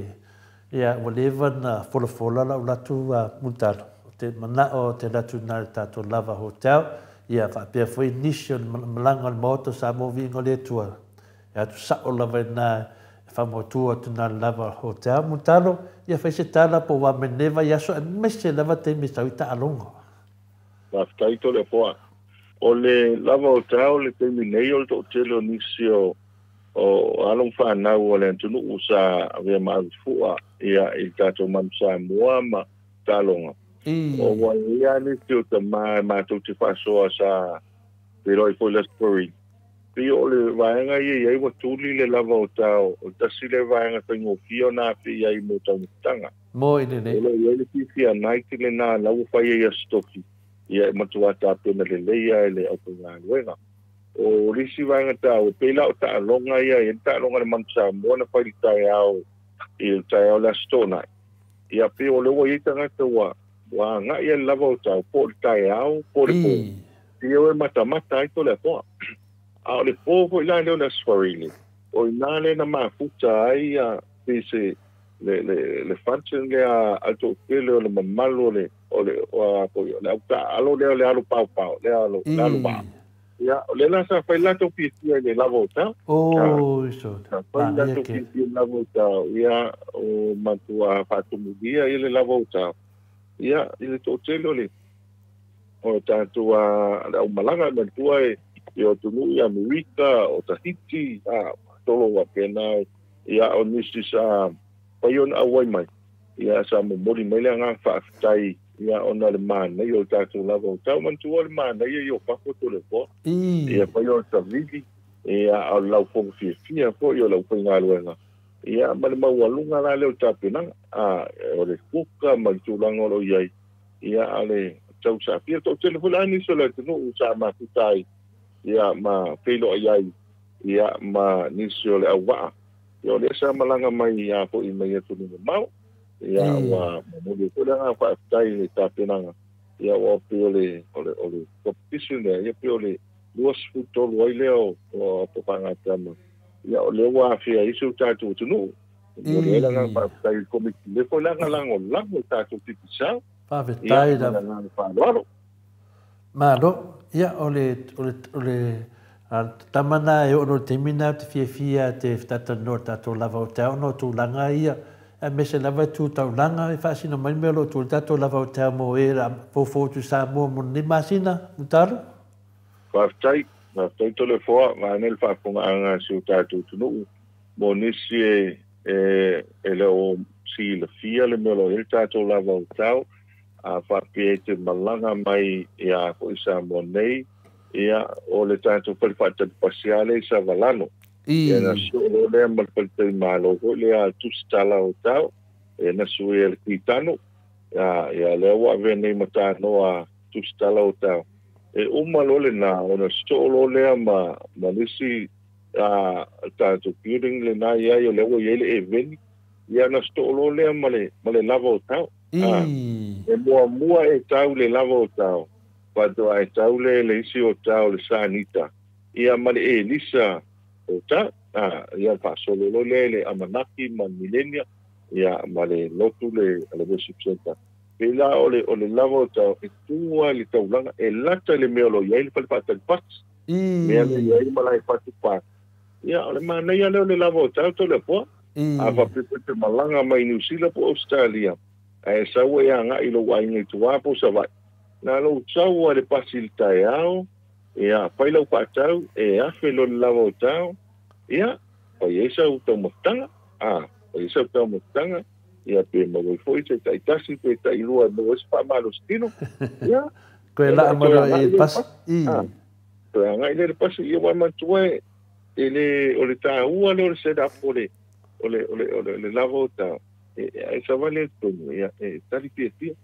ia whatever na fola la tu muntalo te mana o te latu na tātou lava hotel ia fa pe foi initial malanga moto sa mo vingo le tua ia tu sa o lava na fa mo tua tu na lava hotel mutalo ia fa se tala po wa meneva ia so mese lava te mi sa ita alongo la taito le poa o le lava hotel le te mi nei o to telo nisio o along fa na o le tu usa ave ma fua ia il tato mamsa muama talonga o wa ia ni tu te ma tu te fa so sa pero i foi la story pio le vaenga ia wa tuli le lava o tau o tasi le vaenga tengo fio na fi ia mo tanga mo ine ne le le fi a night le na la u fa ia stoki ia mo tu ata pe le ia le o nga luenga o risi vaenga tau pe la o ta longa ia ta longa le mansa mo na fa i tai au il tai au la stona ia pio le o ia tanga wa nga ia lava o tau po tai au po le po io e mata ai to le po a le po la le na sfarini o na le na mafuta ai a pese le function le a to pelo le mamalo le o le o po le alo le alo pau le alo ba ya le na sa fa la to pisi le lava o tau so fa la to pisi lava o tau ya o matua fatumu dia ile lava o tau ia ile to telo le o tātou au malanga na tua e o tunu i Amerika o Tahiti tolo wa pena ia o nisi sa paion awai mai ia sa momori mai le ngā whaafitai ia ona le mana i o tātou lava o tau mantua le mana ia i o whakoto le po ia paion sa vidi ia au lau fonga fia po i o lau pai ngā luenga ia ma le maualunga la leo tāpenanga o le kuka ma le tūlanga o iai ia ale tau sa pia to telefoni so la tunu sa ma kutai ia ma pelo iai ia ma nisio le awa yo le sa malanga mai ia po i mai tu ni mau ia wa mo le ko la fa tai le tāpenanga ia o pele o le competition ia pele duas futo loi leo o popanga tama ia o le wa fia isu tatu tunu mo le la fa tai komiti le ko la lango tatu tipisa pa vetai da malo ia ole tamana e ono termina te fia te tata nota to lava o tau no tu langa ia e mese lava tu tau langa e fasina mai melo tu tato lava o tau mo era fo tu sa mo ni masina mutalo pa tai na to le fo ma nel fa ko anga su tatu tu mo nisi e le o si le fia le melo el tato lava o tau a whapiete malanga mai ia ko isa monei ia o le tātou palifata pasiale sa valano ia na solo le malpalite malo ko le a tustala o tau e na sui el kitano ia le wa vene mata no a tustala o tau e umalo le na o na solo le ma nisi a tātou building le na ia le wo ile event ia na solo le male lava o tau e mua e tau le lava o tau pato ai tau le isi o tau le sanita ia male e lisa o tau ia fa solo le amanaki man milenia ia male lotu le worship center pela ole lava o tau e tua le tau langa e lata le meolo ia le palpata le pas mea le ia mala e patu pa ia ole mana ia le lava o tau to le po ava pepe malanga mai New Zealand po Australia e saua ia nga ilo wa inga tua po sa vai na lo saua le pasilta ia paila pa tau e afe lo lava o tau ia esa uta mostanga esa uta mostanga ia pe mo foi se tai tasi pe tai lua no es pa malo stino ia ko la amaro e pas to nga ile pas ia wa matue ele o le ta ua le se da pole ole lavo ta esa vale to ia tali pietia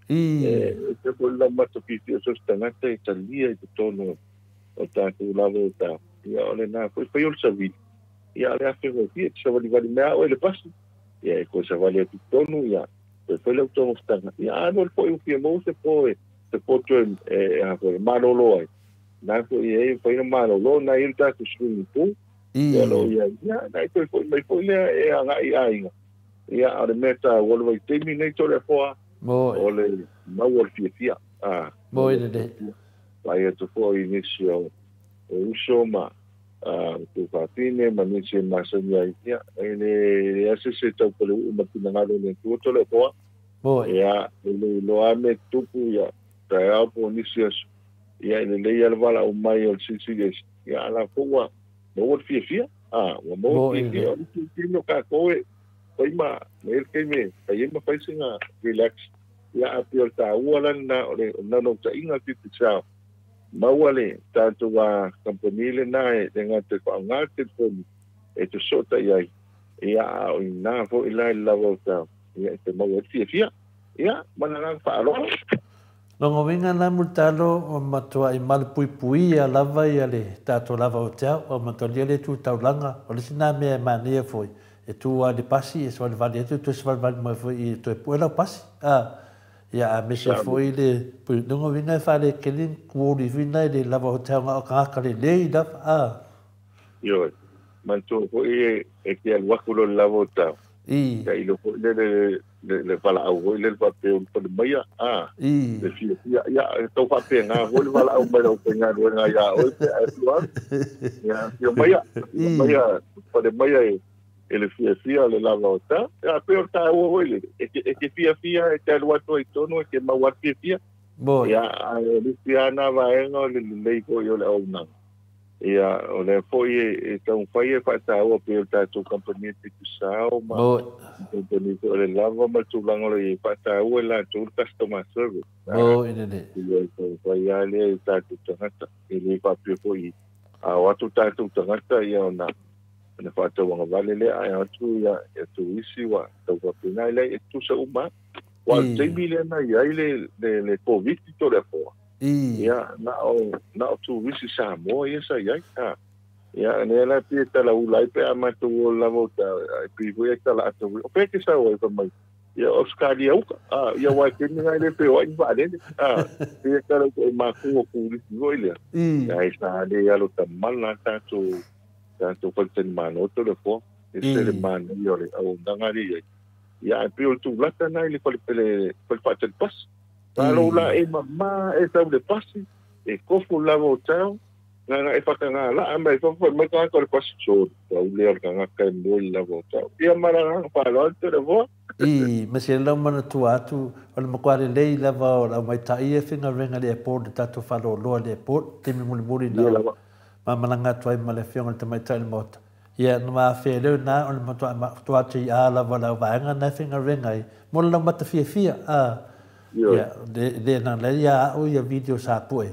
se po la mato pietia so stanata italia e tono o ta tu lavo ta ia ole na foi ol savi ia le afe o pie se vale vale mea o le pas ia ko se vale tu tono ia foi le tono sta ia no foi o pie mo se po to a malo lo na ko ia foi no malo lo na il ta tu swimming pool ia lo ia na foi mai foi le anga ia ia ale meta o le terminator le foa o le mau fia mo ide vai to foi inicio o usoma tu fatine manisi masanya ia ele se tau pole uma tinangalo le tu le foa ia lo ame tupu ia ta apo inicio ia ele le ia vala o mai o sisi ia la foa mo fia mo fia o ka koe oi ma el que me aí me faz uma relax ia apio ta uala na no ta inga titi sa mauale tanto a company le na dengan te ngate pun itu sota ia na fo ila la volta ia te mau fia ia manang fa lo no vinga na multalo o matua i mal pui a lava ia le tato lava o tau o matolia le tu taulanga o le sina me mania foi e tu a de pasi e so vale tu so vale mo foi tu puela pasi ia a mese foi le pu no vinga fa le kelin ku di vinga de lava o tau ka le le da yo manto foi e que el wakulo lava o tau kai lo le pala au le papel por meia le fia ya to papel nga vol vala au mai o penga do nga ya o pe ya yo meia por meia ele fia le lava o ta ya peor ta o ele e que fia e te lo ato ito no que ma wa fia ya le fia na va en le ko yo le au na ia o le foi e tão foi fa ta o pe ta tu company te sao ma company o le lava ma tu lango le fa ta o la tu customer service ine ia foi ale ta tu tangata ele fa pe foi a o tu ta tu tangata ia na fa ta wa vale le a tu ia tu isi wa tu wa pina le tu sa uma wa te milena ia le covid to le fo ia na tu visi sa mo ia sa ia ia ne la pieta la ulai pe ama tu la volta pi voi ta la tu o pe que sa o pa mai ia Oscar ia ia wa ke ni le pe o va le ia ka lo ma ku ku voi le ia sa de ia lo ta mal na tu fa ten mano to le fo e se le man io le o dangari ia pe o tu la ta na le pa fa ten pas Kalau la e mama e tau le pasi e kofu lava o tau nga e whakanga la ama e whakanga mai ka ko le pasi so tau lea ka kai mo lava o tau ia maranga palo ante le voa ma se lau mana tu atu o le makuare lei lava o la mai tai e whinga renga le airport tatu whalo loa le airport te mi muli na ma malanga tuai ma le whionga te mai tai le mota ia na ma whea leo na o le matua tu atu i a lava lau vaenga na whinga renga i mo lau mata fia ya de na le ya o ya video sa poe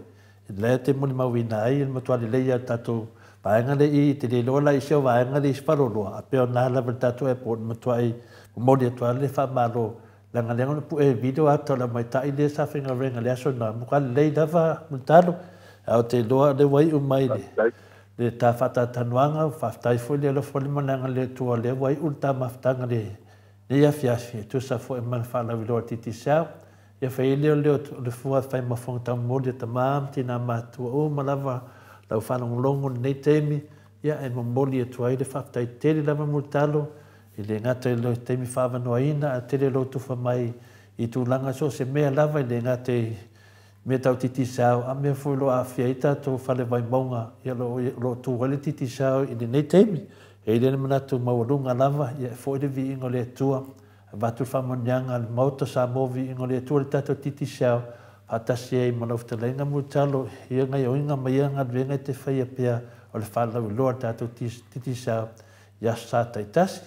le te mo ma wina ai mo to le ya tato pa nga le i te le lola i so va nga le sparo lo a pe na la tato e po mo to ai mo de to le fa malo la nga le po e video ato la mai tai le sa finga renga le so na mo ka le dava mo talo a te lo de wai o mai le ta fata tanuanga fa tai fo le lo fo le mana le to le wai ulta maftanga le ya fiafi tu sa fo e man fa la video titi sa ia fai leo le fua fai mafong tau mole ta mam tina matua o malava lau whanong longo nei teimi ia e mamoli e tuai le whaftai tere lava multalo i le ngata i lo teimi whawanoa ina a tere lo tuwha mai i tūlanga so se mea lava i le ngata i me tau titi sao a mea fui lo a fiaita to whale vai maunga ia lo tuwale titi sao i le nei teimi e i le manatu maurunga lava ia e fo i le vi ingo le tua vatu famonyanga le mauta sa movi ingo le tu le tato titi sao atasi e malofta lenga mutalo ia ngai oinga mai anga venga te fai pia o le fala lo tato titi sao ia sa taitasi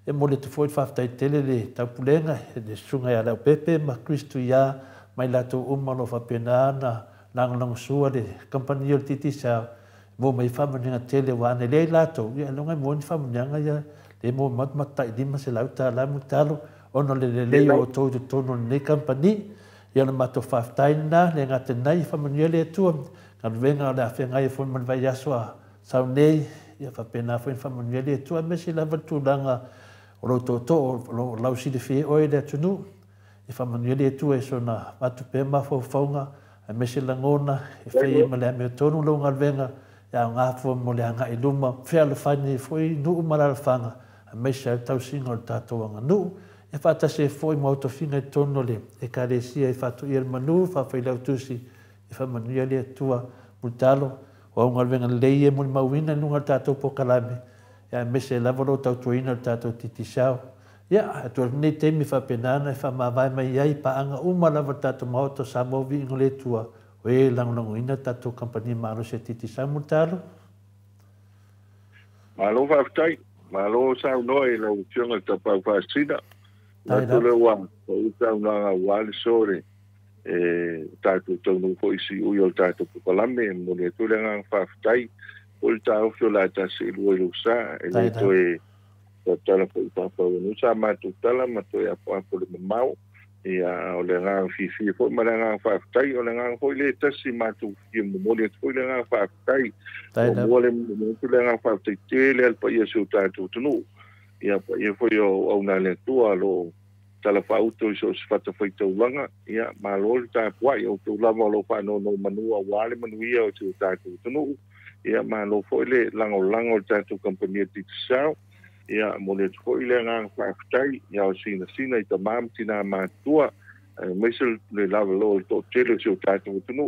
e mo le te foi whaftaitele le taupulenga le sunga ia lau pepe ma Kristu ia mai lato umalo whapena na langang sua le kampani o titi sa mo mai whamaninga tele wa ane le lato ia longa mo ni whamanianga ia le mo matmata i lima se lau ta la mutalo ono le leo o tau te tono ne kampani ia na mato whaftaina le ngate nai whamania le atua kan venga le awhenga i fon man vai aswa sau nei ia whapena fwen whamania le atua me se lava tūlanga o lo to o lau si de fie oe le atunu e whamania le atua e so na matu pema whaunga e me se langona e whei ma le ame tonu lau ngalvenga ia ngā fua mo le anga i luma whea le whani fwoi nuu marala whanga e me se tau singa o tātou anga nuu e whātase fwoi mauto whinga i tono le e ka le sia e whātu i manu whawhai lau tusi e whamania le atua mutalo o au ngalvenga lei e muni mauina nunga tātou pokalame ia me se lavaro tau tuina tātou titi sao ia atua nei teimi whapenana e whamawai mai iai paanga uma lava tātou maoto sa movi ingo le tua o e langonango ina tātou kampani malo se titi sao mutalo malo whaftai malo sao noi lau tionga tapau whasina Natu le wa o utau nga wale sore tātou taunu ko isi ui o tātou pukalame mo ne tu le ngang whaftai o le tāu fio la tasi ilu ilu sa e le to e tala po i tāpau anu sa mātou tala ma to e apo le mamau o le ngang fifi fo ma le ngang whaftai o le ngang fo i le tasi mātou fie mo ne tu le ngang whaftai o mo le tu le ngang whaftai te le alpa i asu tātou tunu ia pa ia foi o au na le tua lo tala fa auto so fata foi to langa ia ma lo ta kwai o to lava lo fa no manua wale manuia o tu ta tu no ia ma lo foi le lango ta tu company ti sao ia mo le foi le ngang fa tai ia o sina i ta mam tina ma tua mesel le lava lo to tele so ta tu no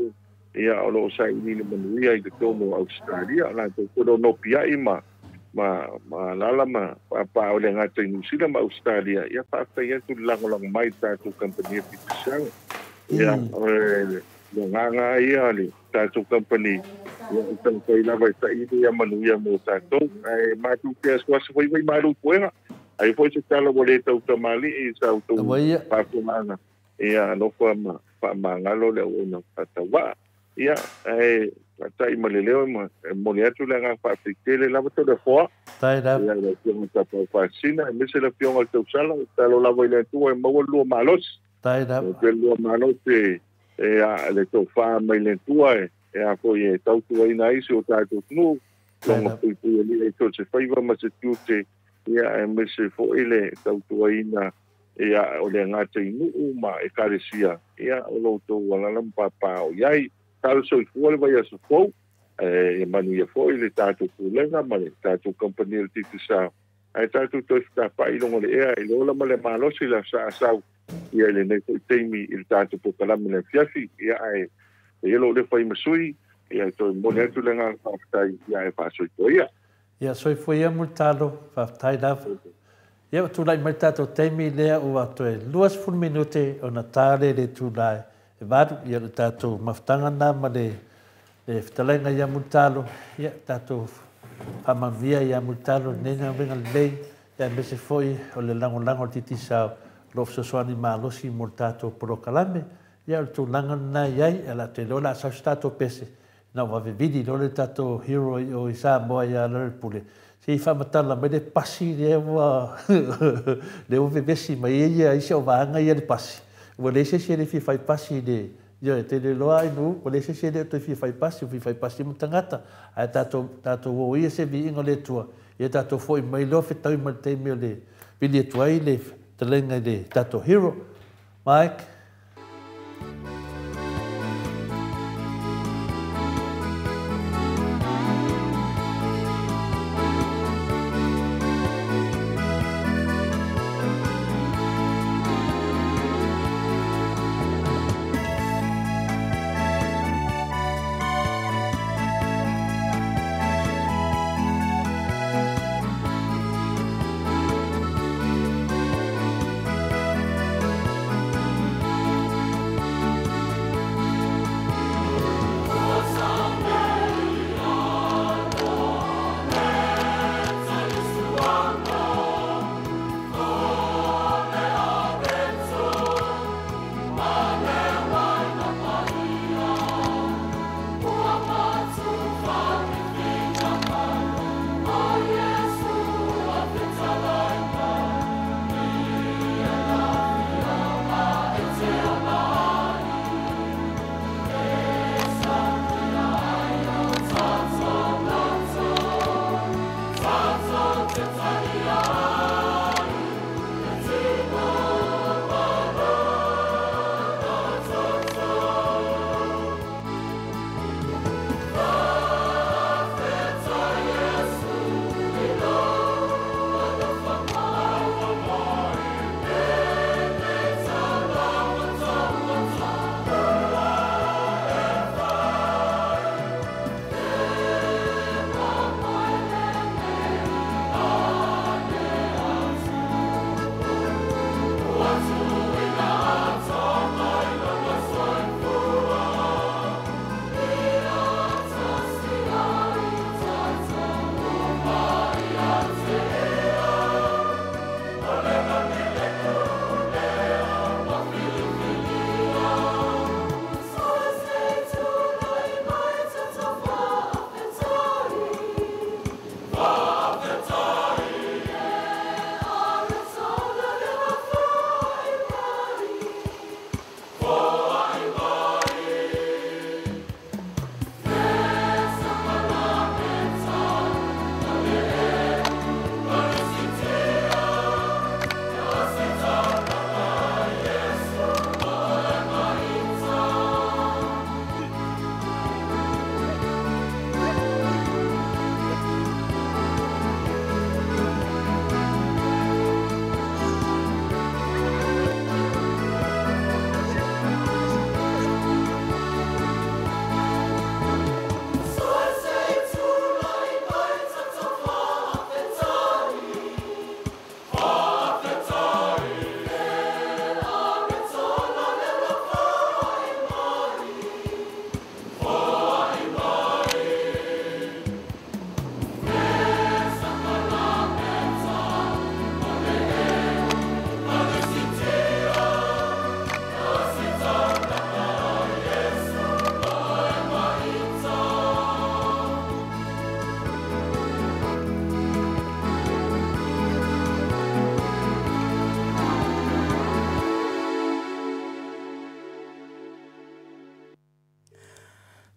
ia o lo sai ni manuia i to no Australia la to ko no pia ima ma lala ma pa o le ngata New Zealand ma Australia ia pa ia tu lang mai ta tu company pisang ia le nganga ia le ta tu company ia tang kai la vai ta ia manuia mo ta to ai ma tu ke as was foi malu puenga ai foi se tala boleta utamali e sa auto pa kumana ia no pa ngalo le ona patawa ia tai maleleo mo le atu le nga fa tele la to de fo tai da ia le tio ta pa sina me se le pio al teu sala ta lo la voile tu e mo lo malos tai da ke lo malos le to fa mai le tu e a ko e tau tu ai nai se o ta tu no lo pu le to se fa iva ma se tu te ia me se fo ile tau tu ai na ia o le nga te nu ma e karesia ia o lo to wala lam pa o yai Talo so fuole vai a sofou e manu ia foi le tātou kulenga ma le tātou company le titi sa ai tātou toi fita pai longa le ea i lola ma le malosi la sa asau ia le nei toi teimi i le tātou pokalame le fiafi ia ai e elo le fai masui ia toi mone atu le ngā whaftai ia e whaasoi toi ia soi foi ia multalo whaftai lava ia tūlai mai tātou teimi lea ua toi 2 minute o na tāle le tūlai e vadu ia le tātou maftanga nā ma le whitalenga ia multalo ia tātou whamavia ia multalo nenga wenga lei ia mese foi o le lango titi sao lo fsosoani malosi mo tātou porokalame ia le tūlanga nā iai e la te lola asau tātou pese na wavevidi lo le tātou hero o isa moa ia lalpule se i whamatala mai le pasi le ua le uvevesi mai ia isa o vaanga ia le pasi Ua le se le fi fai pasi le ia te le loa inu o le se le to fi fai pasi mo tangata ai tato o ia se vi ingo le tua ia tato foi mai lo fe tau mai te me le pili tuai le telenga le tato hero Mike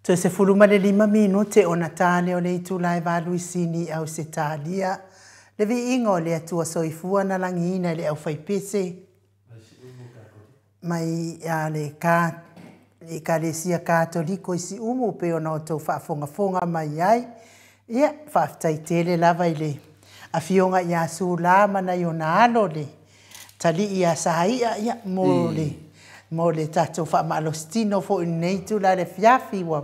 To se fuluma le 5 minute o na tale o le itu lai valu sini au se talia. Le vi ingo le atua soifua na langina le au faipese. Mai a le ka le kalesia katoliko isi umu pe o na o tau whaafonga mai ai. Ia, whaaftaitele lava i le. A fionga ia su la mana i o na alo le. Tali ia saia ia mo le. Mo le tato whaamalostino fo i neitu la le fiafi wa.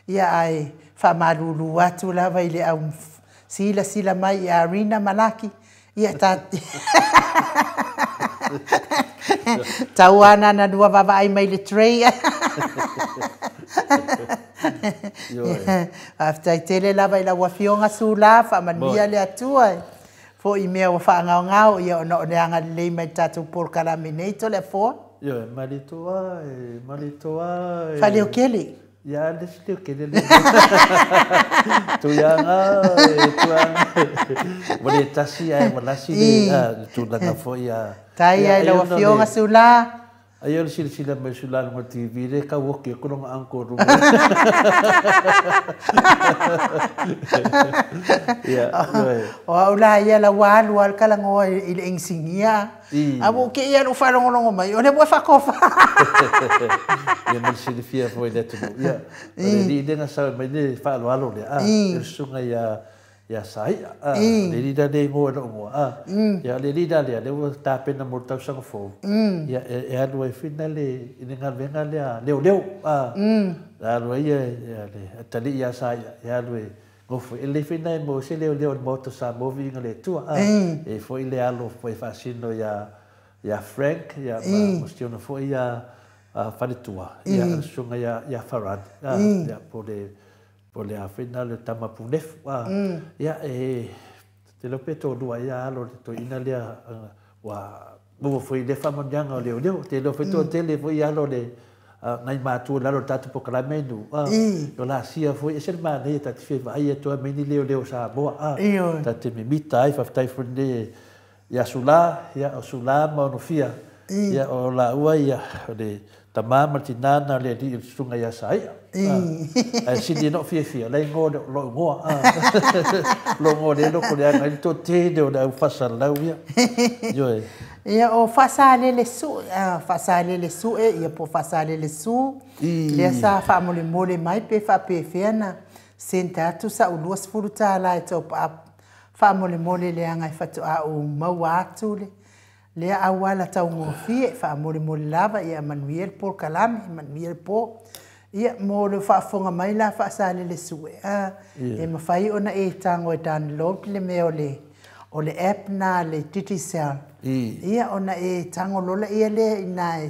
Ia ai whaamalulu atu lava i le au sila mai i Arena Malaki. Ia tati. Tauana na dua baba ai mai le tray. After tele lava i la wafionga su la whaamania le atua. Fo i mea wa whaangao ia o no neanga le mai tatu por kalaminator le fo. Yo, malitoa. Fale o kele. Ya, le stio kele le. Tuanga. Wale tasi ai walasi le tu langa fo ia. Tai ai la wafionga su la. Ayo sila mai sula no TV le ka woke ko no anko ru. Ya. O la ia la walu al kala ngo ile ingsingia. Abo ke ia no falo ngo mai. O le mo fa kofa. Ya mal sila fia foi le tu. Ya. Ni de na sa mai le fa lo alo le. Sunga ya sai. Le di da de ngo no. Ya le di da le ta pena mo ta sang fo. Ya e alo e finale i nga venga le leo. Alo ia le tali ya sai ya alo e ngofo ele finale mo se leo mo to sa mo vinga le tu. E foi le alo foi fascino ya Frank ya mo stiona foi ya falitua. Ya sunga ya Farad. Ya por le final tama punef ya te lo peto dua ya lo to inalia wa mo foi de fama nyanga leo te lo peto tele foi ya lo le nai matu la lo tatu proclamenu yo la sia foi ese ma ne ta te fa ai to meni leo sa boa ta te mi mitai fa tai funde ya sula ma no fia ya o la ua ya de tama martinana le di sunga ya sai ai sini no fia le ngo le no ko le ngai to te de o fasa la ua yo ia o fasale le su ia po fasale le su le sa fa mole mai pe fa pe fiana senta tu sa ulus furuta la to fa mole le anga fa to a o mawatu le awala tau ngofi fa mole lava ia Manuel por kalami Manuel po ia mo le fa fonga mai la fa sale le su e mafai ona e tango download le me o le app na le TTCell ia ona e tango lola ia le ina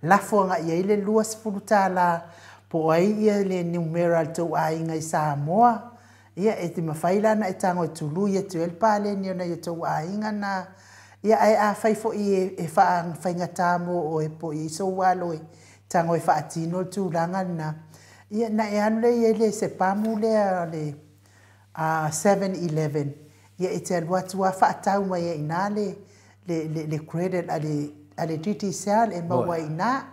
la fonga ia le luas fulutala po ai ia le numeral to ai ngai Samoa ia e te mawhaila na e tango e tulu ia tu el pale ni ona ia tau a inga na ia ai a whaifo i e whainga tāmo o e po i so walo e tango e whaatino tu langa na ia na e anu le se pamu le 7-11 ia e te alua tua whaatau mai e ina le credit ale TTCL e maua ina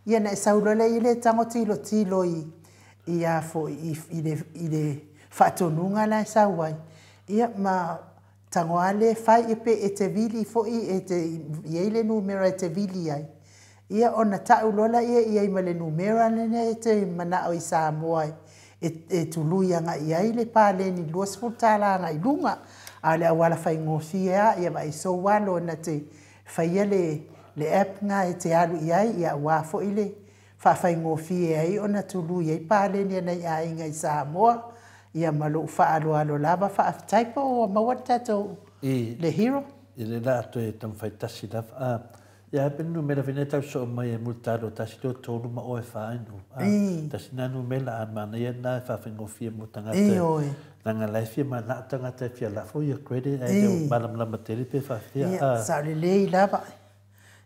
ia na e saulola i le tango tilo i a fo i le whaatonunga la sa wai. Ia ma tangoale fai e pe e te vili fo i le numera e te vili ai. Ia ona tau lola ia i le numera nene e te mana o i Samoa e tuluianga i ai le pale ni luas futala nga i lunga. A le awala fai ngofia ia mai so walo na te fai le app nga e te alu i ai ia wafo i le fai ngofia ai ona tului ai pale ni na i ai nga i Samoa. Ia malo alo lava taipo o mawata to le hero. Ile la to e tam fai tasi lava. Ia penu mela veneta so mai e multado tasi to tonu ma o e fainu. Tasi nanu mela an mana ia na fa ngofia mutanga te. Nanga life ma na tanga te fia la fo ia credit ai de malam la materi pe fa fia. Ia sa le lava.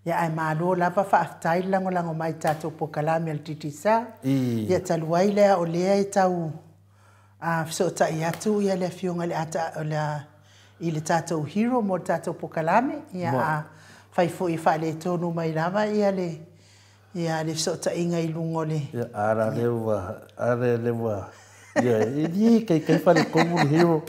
Ia ai malo lava fa tai lango mai tato po kalami al titisa. Ia taluai le o le ai tau so ta ia tu ia le fionga le ata i le tatou hero mo tatou pokalame ia fai fo i fa le tonu mai lava ia Ia le so ta inga I lungo le. Ia ara lewa. Ia ni kai whare kongu le hero.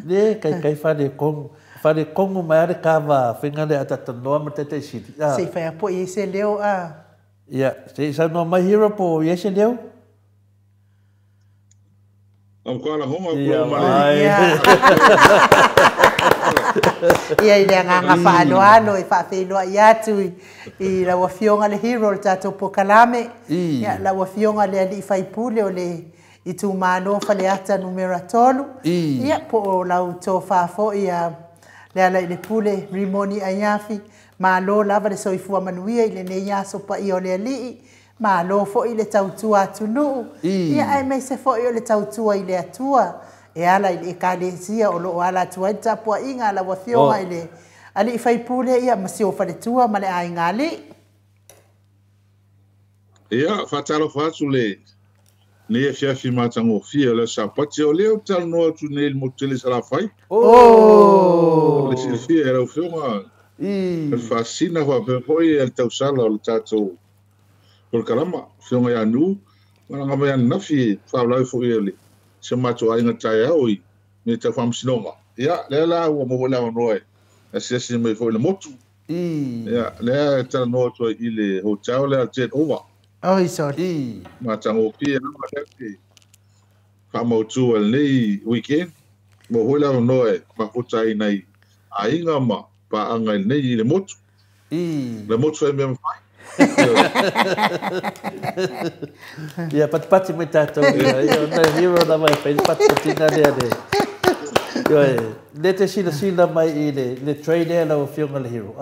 Le kai whare kongu. Whare kongu mai are kawa whinga le ata tanoa ma te siri. Se whai apo I se leo a. Ia, se sa no mai hero po I se leo. Am kala honga Ia ko mai. Ia I le nganga whaaloalo I whawhenua I atu I lawa fionga le hero le tato po kalame. Ia lawa fionga le ali whaipule o le I tu mano whale ata numera tolu. Ia po o lau tō whafo ia le ala I le pule rimoni a nyafi. Ma lo lava le soifua manuia I le ne yaso pa I o le alii. Ma lo fo I le tautua atunu. Ia ai mai se fo I o le tautua I le atua. E ala I le ekalesia o lo ala atua I tapua inga ala wafionga I le ali I whaipule ia masio whaletua ma le ai ngali. Ia, whatalo whatu le ne e fiafi matango fia le sapati o leo tal noa tu ne il motele sala fai. Le silfia era o fionga. El fascina wa pe hoi el tau sala o le tato. Por kalama, fionga ya nu, mana ngama ya nafi whaulau fo ia le. Se mato ai ngatai aoi, me te whamsinonga. Ia, lea la ua mo lea noe. E sesi me fo le motu. Ia, lea tala noa to I le hotel lea jet over. Oi, sorry. Matango pia na matete. Whamautu al nei weekend. Mo hoi lea noe, mahutai nei. Ainga ma, pa anga nei le motu. Le motu e mea mwhai. Ia pati mai tātou. Ia na hero na mai whai pati lea le. Le te sila mai I le trade la o fionga le hero.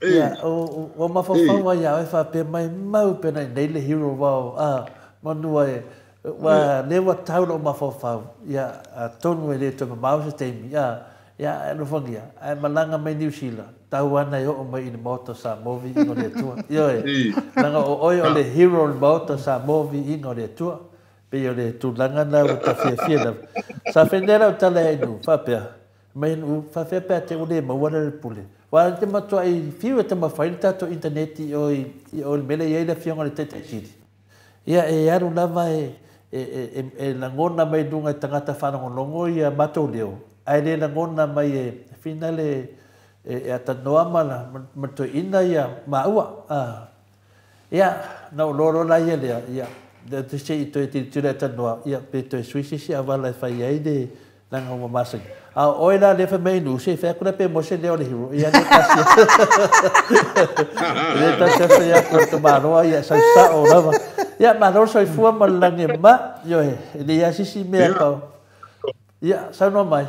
Ia o mawhawhawa ia e whape mai mau pena nei le hero wau. Manua e wa lewa taula o mawhawhawa. Ia tonu e le toma mau se teimi. Ia no whangia. Ai malanga mai New Zealand. Tau ana I o mai I le moto sa movi ingo le tua. Langa o oi o le hero le moto sa movi ingo le tua. Pe o le tūlanga na o ta fia na. Sa whenera o tala e nu, whapea. Mai nu, whapea pēr te ule mawana le pule. Wa te matua I whiu e te mawhaini tato interneti o le mele I eila fionga le tete siri. Ia e aru lava e langona mai dunga I tangata whanongonongo I a matou leo. Ai le langona mai e whina le e atanoa mana mato ina ia maua. Ia, na o loro la ia lea, ia. Te se I toi tira tanoa, ia pe toi suisisi a wala whai ai de nanga o masang. A oira le wha mei nu, se whakura pe mo se leo le hiro, ia ne kasi. Le ta se whai a kua te maroa, ia sa sa o rawa. Ia maroa soi fua malange ma, yo he, le ia sisi mea kau. Ia, sa no mai.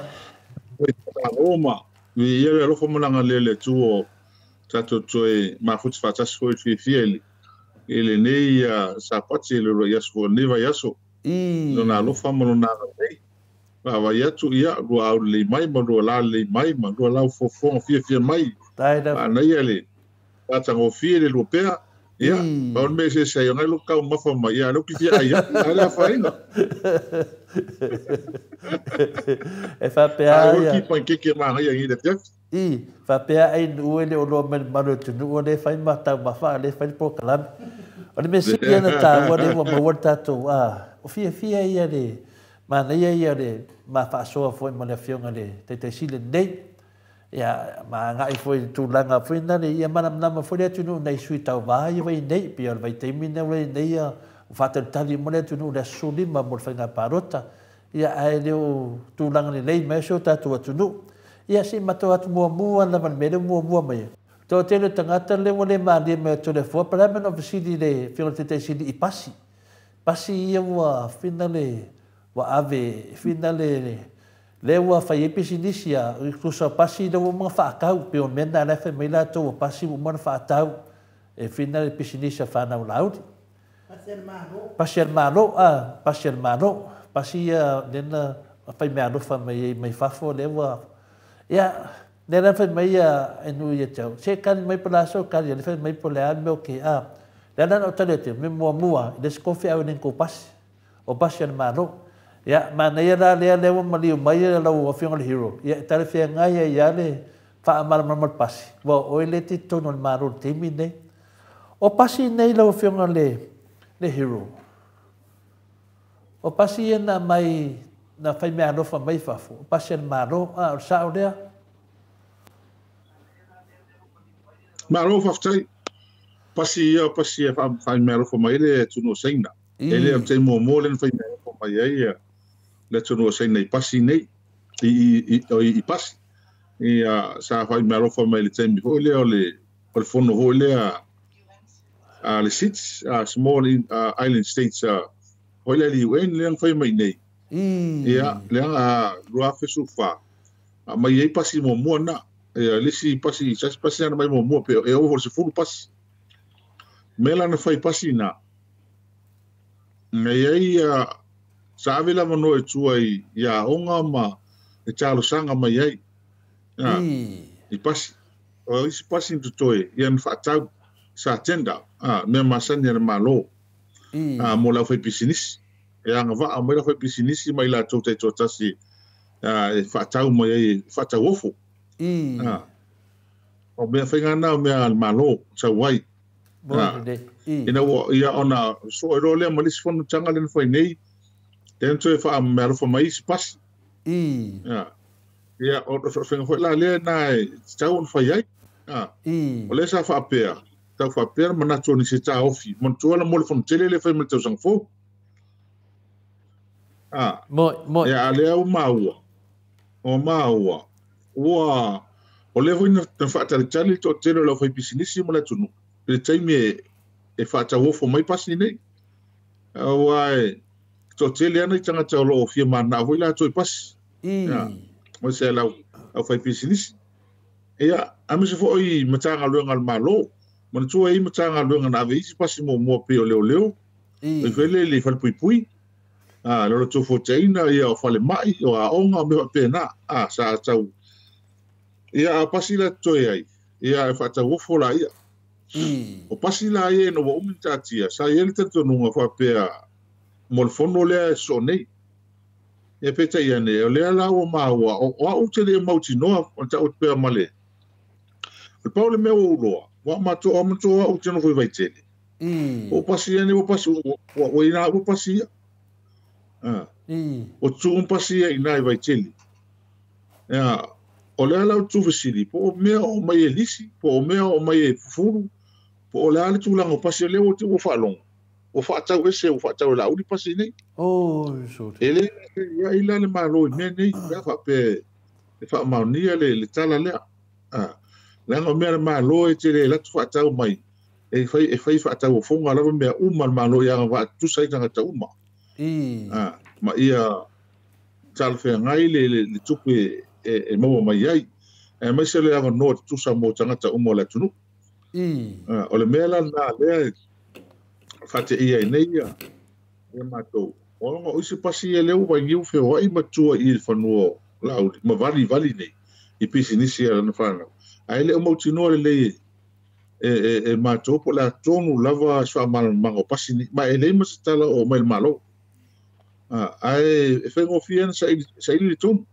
Roma, vi ia le rofo malanga le tuo tato toi mafuti fatasi foi fieli. Ele nei sapati le ro yaso neva yaso no na lo famo na nei va yatu ia ro au le mai ma ro la le mai ma ro la fo fia mai na ele ata go fie le europea ia on me se sai on lo ka ma fo mai ia lo ki fia ia ala faina e fa pe ia ki pa ke ma ia i de tef fa pe ai no ele o lo ma ro tu no le fa ma ta ma fa le fa po kalam. Ona me si ana ta wa le wa ta to o fia ia le ma na ia le ma fa so foi ma le fionga le te sile nei ia ma nga I foi tu langa foi na le ia mana na ma foi le tu no nei sui tau va ia vai nei pe vai te mina le nei ia fa te tali mo le tu no le suli ma mo fa nga parota ia ai le tu langa le nei me so ta tu no ia si ma to atu mo na ma me mo mai. Tō tēne tangata le wale maali me tō le fua paramena of sidi le whio te sidi I pasi. Pasi ia wa whina le wa ave, whina le wa whai episi nisia, kusa pasi le wa mga whaakau, pe o mena lefe mai la tō wa pasi wa mana whaatau, e whina le episi nisia whanau laudi. Pasi al mano, pasi ia nena whai mea nofa mai whafo le wa, ia, nera fa mai e nu ia tau se kan mai pala so kan ia fa mai pala an me ke le na o tale te me mua de se confia au nen ko pas o pas ia mano ia mana ia le o mali mai la o fiong hero ia tale fe ngai ia le fa mal pas wa o le ti tono maro te mine O pasi nei lau whionga le hero. O pasi e na mai na whai mea rofa mai whafu. O pasi e maro o sao lea. Maro whaftai. Pasi e whai mea rofa mai le tuno seina. Ele am te mo le whai mea rofa mai ai le tuno seina I pasi nei. I pasi. Sa whai mea rofa mai le temi ho le o le fono ho le le seats, small island states, hoile li uen leang whai mai nei. Ia, leang rua whesu wha. Mai ei pasi mo mua na. Lisi pasi, sas pasi ana mai mo mua peo. E ovo se furu pasi. Mela na whai pasi na. Nei ei, sa avila mano e tua ia onga ma e talo sanga mai ei. I pasi. O isi pasi ntutoe, ia na whaatau. Sa tenda me masani na malo mo la foi business e anga va mo la foi business mai la tota tasi e fatau mo e fatau ofo o me fa ngana me al malo sa wai ina wo ia ona so role mo lis fon tanga le foi nei dentro e fa me fo mai spas ia o foi la le na tau on foi ai o le sa fa pea tau fa per mana toni se ta ofi mon tola mo le fon tele le fa me tau sang fo mo ya le o maua o le vo ina fa ta tali to tele lo fa business mo la tunu le taimi e fa ta wo fo mai pasi nei wai to tele ana tanga ta lo ofi mana vo la to pas mo se la o fa business ya amisi fo I matanga lo ngal malo Mana tua I matanga luenga na ave isi pasi mo pe o leo. E whele le whale pui. Loro tō fōteina ia o whale mai o a onga me wa pēnā. Sa tau. Ia a pasi la toi ai. Ia e whatau ofo la ia. O pasi la ia no wa umitatia. Sa ia le tato nunga whapea mo le whono lea e so nei. E peta ia ne. O lea la o maua. O a ute le mauti noa. O ta ute pēa male. O paule mea o uloa. Wa mato o tino foi vai tele. O pasi ne o pasi o ina o pasi. O tu pasi ina vai tele. O le ala tu vesili po me o mai elisi, po me o mai furu, po o le ala tu lang o pasi le o tu o falong. O fa tau ese o fa tau la o di pasi nei. So. Ele ya ila le malo ne nei ya fa pe fa maunia le tala le. Langa mea malo e tere la tu fatau mai. E fai fatau o fonga lava mea uma malo ia ngā tu sai tanga ta uma. Ma ia talwhea ngai le tupe e maua mai ai. E mai se le anga noa tu sa mo tanga ta uma o le tunu. O le mea la na lea fate ia i nei ia. E matou. O nga oisi pasi e leo vai ngiu feo ai matua I whanua lauri. Ma vali nei. I pisi nisi ala na whanau. Ai le o mautinoa le e mātou po la tonu lava swa mango pasi ni. Ma e le masitala o mai malo. Ai e whengo fia sa ili le tonu.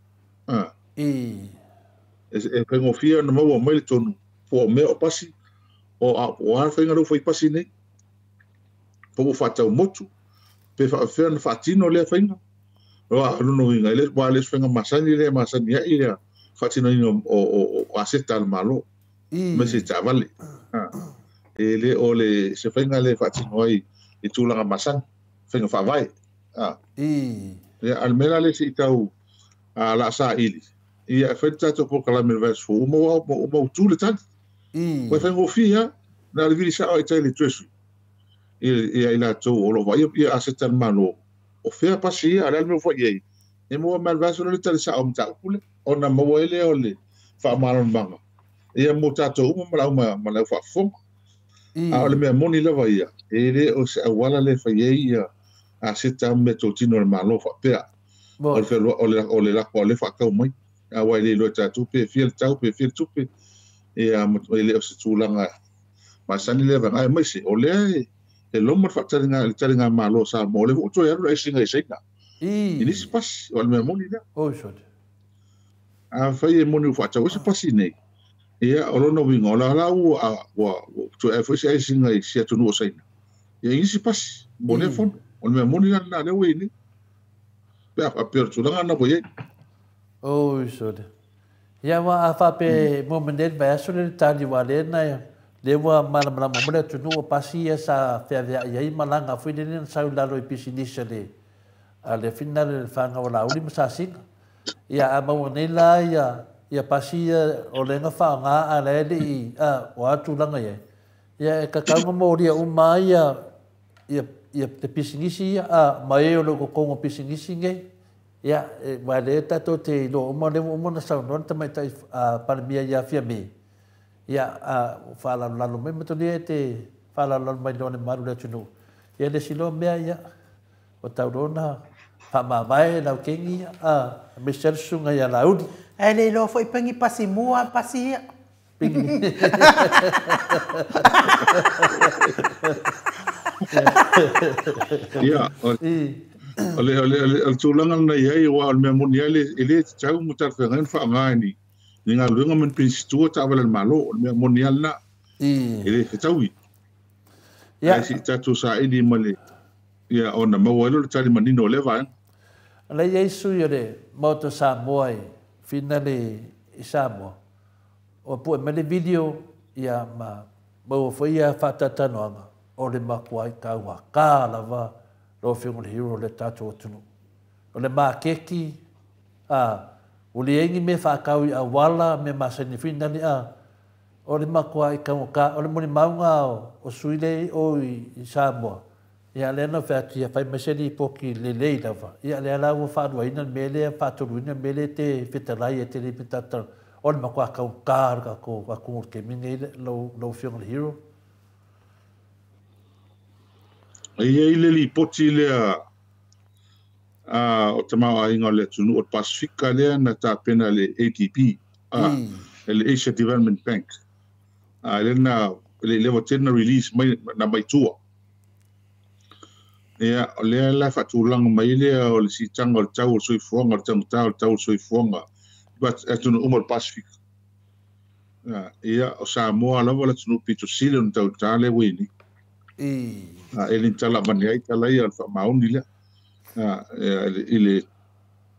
E whengo fia na maua mai le tonu. Po o mea o pasi. O a whenga rau fai pasi nei. Po o whatau motu. Pe whea na whatino lea whenga. Roa aluno inga. Ele wa les whenga masani lea masani ai lea. Fatino ino o aseta al malo. Me se tavale. Le o le se whenga le fatino ai I tūlanga masan. Whenga whawai. Almena le se itau la sa ili. Ia whentato po kalamir vais fo. Uma utule tani. Koe whengo fia. Na le vili sa o itai le tresu. Ia ila tau o lo vai. Ia aseta al malo. O whea pasi ia. Alal me fo iei. E mua malvaso le tali sa o mta upule. Ona maua ele o le whaamaran manga. Ia mo tato uma ma lau whaafonga. A ole mea moni lava ia. E le o se awala le whaiei ia a seta me tō tino le malo whapea. O le lako o le whakau mai. A wai le loa tato pe fia le tau pe fia le tupe. E a le o se tūlanga masani le vangai mai se. O le e loma whaktaringa le taringa malo sa mo le voto e aru e singa e seina. Inisi pasi o le mea moni lea. Shot. A fai e moni ufata o se pasi nei. ia o lona winga o la wa to e foi sai singa i sia tunu o saina ia isi pas mo le fon o me moni na le we ni pe a per tu langa na boye o so de ia wa a fa pe mo mendel ba so le tali wa le na le wa mala mo le tunu o pasia sa fe ia i malanga foi de ni sa la ro pisinisa le ale final le fanga wala uli masasing ia a mo nei la ia pasia o le nga fa nga a le i a wa tu langa ia ka ka mo ria o mai ia te pisingisi a mai o lo ko pisingisi nge ia wa le ta to te lo mo le mo na sa no ta mai ta pa mia ia fia me ia a fa la lo me to le te fa la lo mai lo ne maru le tunu ia le silo me ia o ta rona fa ma vai la kengi a me ser sunga ia la udi e le lo foi pengi pasi mua pasi ia o tulanga na ia wa me moni ele tau mutar fengen fa ngani ni nga lunga men pinstu ta wala malo me moni na ele tawi ia si tatu sa ini male ia ona mawalo tali manino leva la yesu yore moto sa moi finale isamo o pu me le video ia ma mo foi ia fatata no o le makuai ka wa ka lava lo fi un hero le tato tunu o le makeki o le engi me fa ka a wala me ma se ni finale o le makuai ka o le moni maunga o suile o isamo ia le no fa tia fa me se di poki le lava ia le ala o fa do ina mele fa to ina mele te fitalai te le pitata o le makua ka ka ko ke mine lo fi un hero ia ile li poti le o tama inga le tunu o Pacifica le na ta pena le ADB le Asia Development Bank le na le level 10 release mai na mai tua ia le la fatulang mai le o le si tanga o tau soi fonga tau soi fonga but atunu umar Pacific ia o Samoa la wala tunu pito silon tau tale wini ele tala mani ai tala ia fa mauni le ele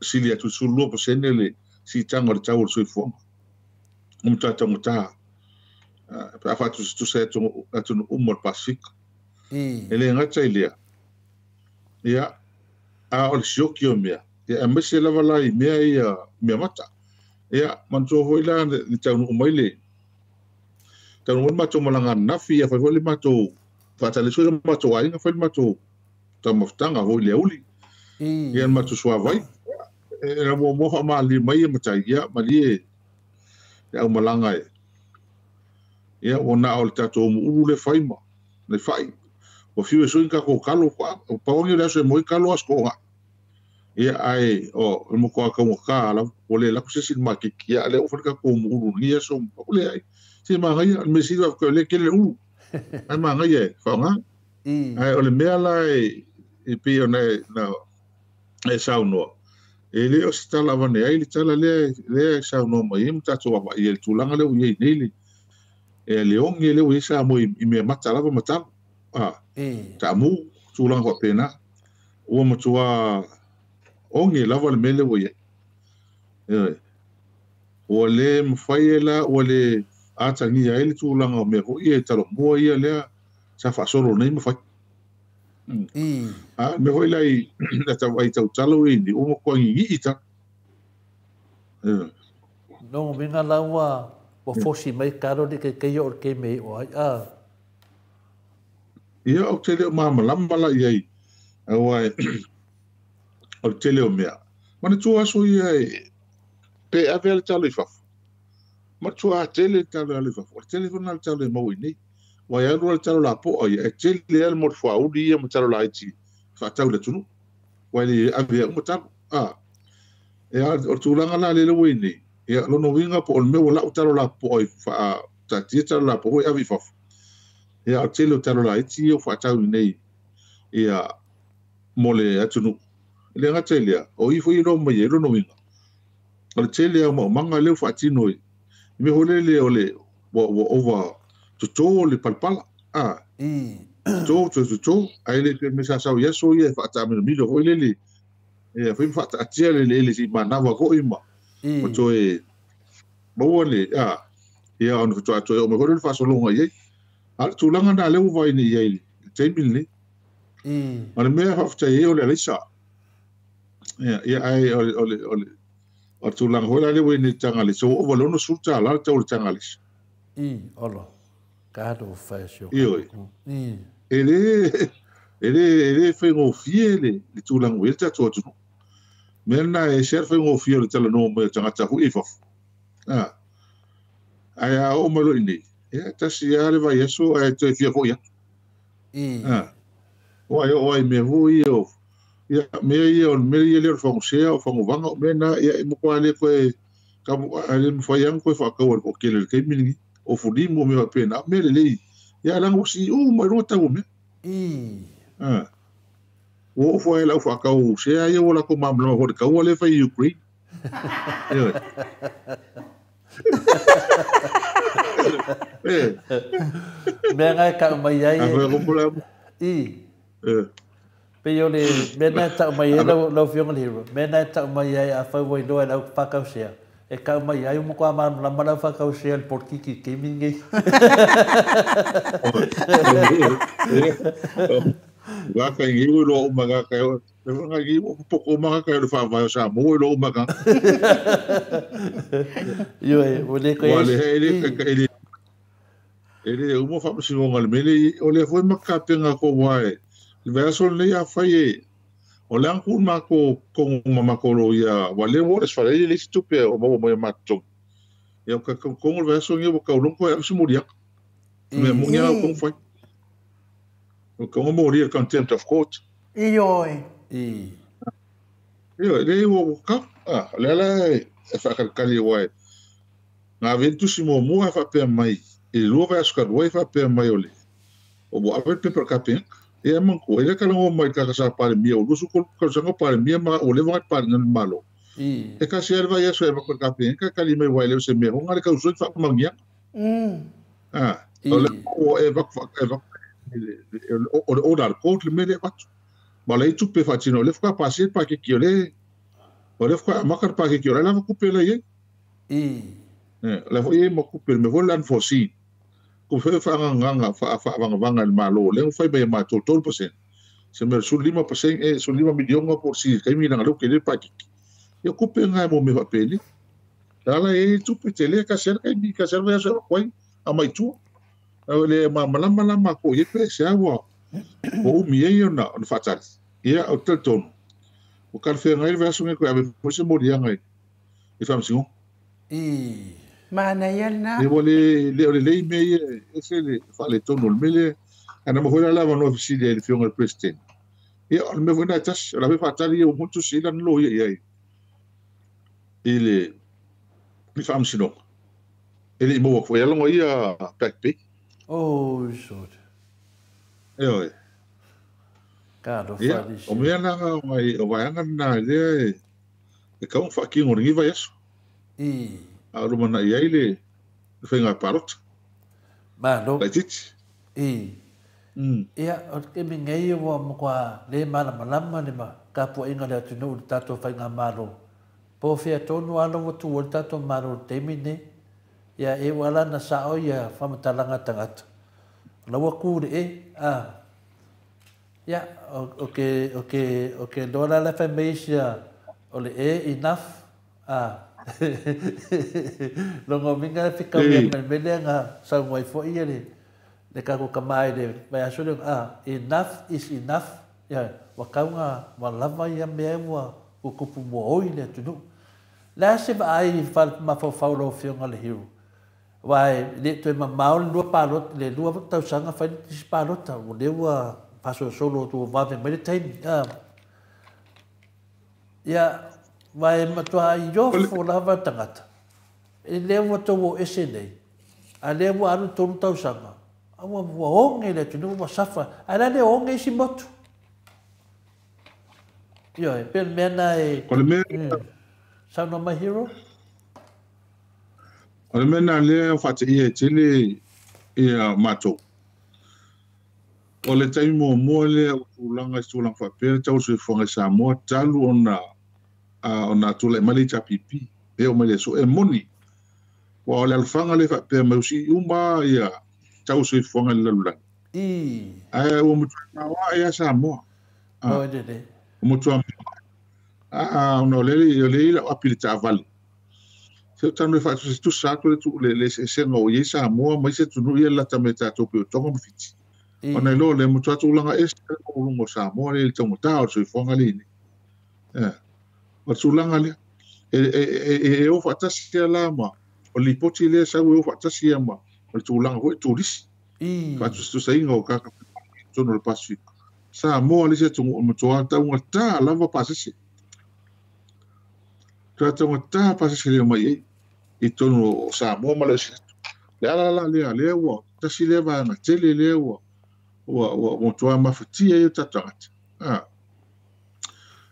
silia tu sulu po senele si tanga o tau soi fonga tata pa fa tu se atunu umar Pacific ele ngata ilia ia o le sioki o mea ia me se lava lai mea ia mea mata ia manto hoi la ni taunu umaile taunu mato malanga nafi ia fa hoi mato fatale so mato ai nga fa mato tamaftanga hoi le uli ia mato swa vai era mo ma li mai mata ia mali ia malanga ia ona o tato mu le faima le fai o fiu so inka ko kalo o paoni le so mo kalo asko ia ai o mo ko ka la o le la ko se ma ki ia le o ka ko mu ni so o le ai si ma ngai me si ko le ke le u ai ma ngai fa nga ai o le me la e pi o na e sa no ele o sta la va ne ai le tala le sa no mo im ta so va i el tulanga le u ye ni e le on le u sa mo i me mata la mata ta mu tulang ko pena o mo tua onge lava le mele wo ye o le mfaila o le ata ni ya ile tulang o me ho ye talo mo ye le sa fa solo nei mo fa me ho lai ta vai tau talo ni o mo ko ngi ita no vinga lawa po fosi mai karo de ke yo ke me o ia o tele mama lambala ia ai o tele o mea mana tua so ia pe avel talo fa ma tua tele talo fa o tele na talo mo ni wa ia ro talo la po ia tele el mo fa o dia mo talo la ti fa tau le tunu wa le avia mo talo ia o tulanga la le wini ia lo no winga po o me la talo la po fa ta ti talo la po ia vi fa ia o tele talo la iti o fa tau nei ia mole atunu le nga tele o i foi no mai ro no winga o tele mo manga le fa tino Me hole le ole wa over to le palpala. To ai le me sa sa ya so ye fa ta me lo hole le. E fa fa ta tia le si mana wa ko ima. O to e bo le ia on to me hole fa so lo ye. Al tu langa na le wa ni ye. Te mil ni. Ana me fa ta ye ole le sa. Ia ai ole o tu lang hola le we ni tanga le so o valo no suta la ta o tanga le olo ka do fa sho ele fe ngo fiele le tu lang we ta to mena e ser fe ngo fiele tala no me tanga ta hu ifo ai o malo ni ta si ale va yeso e te fia fo ya o ai me hu io ya me le fo o fo vanga mena ya mo kwa le ko ka ale mo fa yang ko fa ka o ke le ke mi o fu di mo me va pena me le ya la ngo si o mo ro ta o me o fo ela fa ka o se ya o la ko mam lo ho ka o le fa Ukraine me ga ka mai ai pe yo le mena ta mai lo fiong le mena ta mai ai a fa voi do la fa ka sia e ka mai ai mo kwa ma la ma fa ka sia por ki mingi wa ka ngi lo ma ga ka yo nga gi po ko ma ka yo fa va sa mo lo ma ka yo e o le ko ele mo fa si ngo ngal mele o le foi ma ka penga ko wae verso le ya faye o le angku ma ko mama ko lo ya wale wo es fare le stupe o mo ma to ya ka ko le verso ngi ko lo ko su muria me mo nya ko foi ko mo ria contempt of court le wo ka le fa ka li wa na ventu si mo fa pe mai e lo verso ka wo fa pe mai ole o bo ave pe per ka pe e man ko ele ka lo mai ka sa pare mia o su ko sa pare mia ma o le va pare ngal malo e ka serva ya so e ko ka pe ka li mai wa le se me ngal ka so fa mangia o le o e va o dar ko le me le va ma le tu pe fa tino le fa passer pa ke le o le fa ma ka pa ke le la ko pe le ye la vo ye mo ko pe me vo lan fo si ko fe fa nga fa vanga el malo le fa be ma to 100% se me su 5% e su 5 million por si kai mi na lo que le pa ki yo ko pe nga mo me va peli dala e tu pe tele ka ser kai mi ka ser va ser ko a mai tu le ma ko ye pe se agua o mi e na fa ta ia o tel ton o ka fe nga verso ko ave mo se mo dia ngai e fa msi Mana yelna. Le me ese le fa le tono le mele ana mo hola la no si le fiong el president. E al me vona tas la me fatali o mucho si la no ye. Ele mi fam sino. Ele mo foi ela mo ia backpack. Oh, so. E Caro fali. O me na mai o vai na le e ka un fa ki ngor ngi vai eso. A rumana ia ile whenga parot. Malo. Laitit. Ia, o ke mingai o mokwa le malama le ma ka po inga le atunu tato whainga malo. Po fia tonu alo watu o tato malo temine. Ia e wala na sao ia whamatalanga tangata. Lawa kure ia, o ke dola le whameisia o le enough. Longo minga fika mele nga sa ngoi fo ia le ka ko kamai le vai aso enough is enough ya wakaunga walava ia me wa o kupu mo oi le tunu la se vai fal ma fo faulo fionga le hiu vai le to ma maul do palot le do ta sanga fa palot ta o le wa paso solo tu va me mele time ya vai matua I fo lava tangata. E lewa tau ese nei. A lewa anu tonu tau sanga. Awa onge le tunu wa safa. Ala le onge si motu. Yo, e pen mena e... Kole me... Sound of my hero? O mena le fata ia tele ia mato. O le tai mo le ulanga sulang fa pe tau se fonga sa mo talu ona tule mali pipi pe o mele so e moni. Wa le alfanga le fa pe mausi uma ia tau se fonga le lula. Ai o mo wa ia sa mo. O de. O mo tua no le la apilita vale. Se tanu fa tu sa le se no ia sa mo mai se tu no ia la tameta to pe to mo fiti. Ona lo le mo tua tulanga o lungo sa mo le tongo ta so fonga le ni. O tulanga le o fa tasi la ma o li poti le sa o fa tasi ma o tulanga ho turis. Fa tu sa ingo ka tono le pasi. Sa mo le se tongo mo tua ta un ta lava pasi. Tongo ta pasi le mai e tono sa mo ma le le o tasi le va na tele le o toa mafatia e tatangata.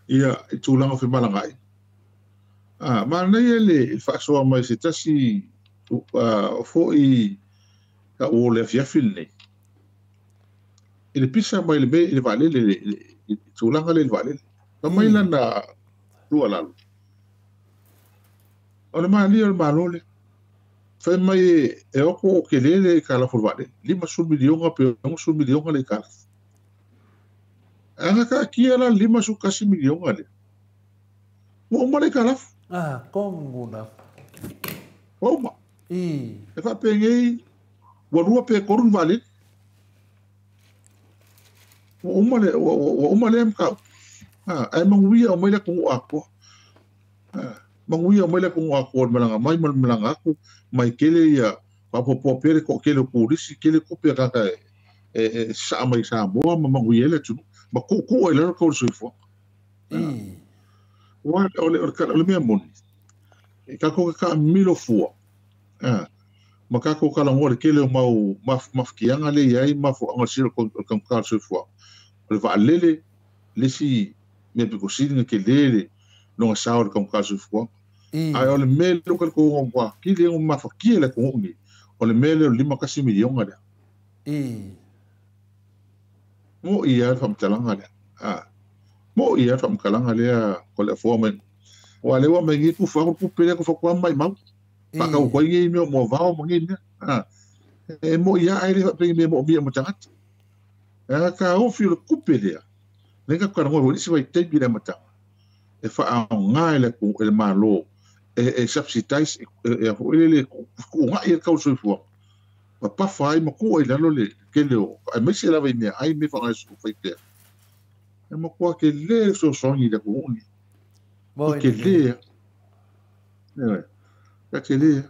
Ia i tūlanga whi malangai. Mana ia le whaasoa mai se tasi fo i ka o le fiafil nei. I le pisa mai le me i le valele i tūlanga le valele. Ka mai lana lua lalu. O le maa lia le maa lole. Fai mai e oko o ke lele ka la fulvade. 5 milionga pe 5 milionga le ka. Anga ka kia la 5 milionga le. Mo ma le ka la. Kongo na. Oma. E fa pengei warua pe korun vale. Oma le mka. Ai manguia o mai le kungu ako. Manguia o mai le kungu ako malanga mai malanga aku. Mai kele ia papo pere ko kele ko risi kele ko pe ka sa mai sa mo mangu yele tu ma ko ele ko so fo wa ole me mon e ka ko ka milo fo ma ka ko kala ngore kele mau mafkianga le yai ma fo anga sir ko ka so fo le va lele le si me pe ko sin ke lele no sa or ko ka so fo ai ole mele ko ngwa ki le ma fa ki le ko ngi ole mele 5 milionga da mo ia fam talanga le mo ia fam kalanga le ko le fo men wa le wa me ngi ku fa ku pele ko fa kwa mai mau pa ka ko ngi me mo va mo ngi e mo ia ai le pe me mo mo tangat ka o fi le ku pele le ka ka ngo si vai te bi le mata e fa nga le ku el malo e subsidize e ele ku nga e ka so fo pa fai mo ko ile lo le ke le ai me se la vai me ai me fa so fai te e mo ko ke le so songi da ku ni ke le ka ke le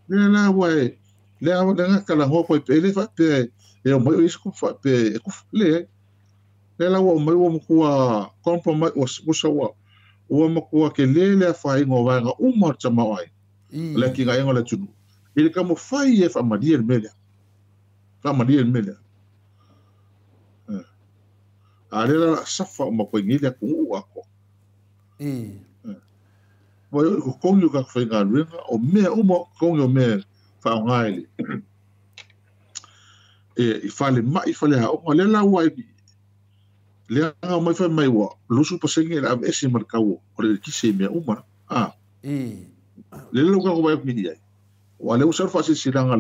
na wai le a nga ka la ho ko pe le fa pe e mo is ku fa pe ku le la wo mo ko compromise o so o mo ko ke le fai ngo va nga uma tama ai le ki ga ngo le tunu ele ka mo fai e fa madia mele ale la safa mo ko ngi le ku ako ko kongo ka fai ga ringa o me o mo kongo me fa ngai e fale ha o le la wai le nga mai fa mai wa lusu pasengi la ese markawo o le kise me uma le lo ka ko ba mi ai wa le usar fa se silanga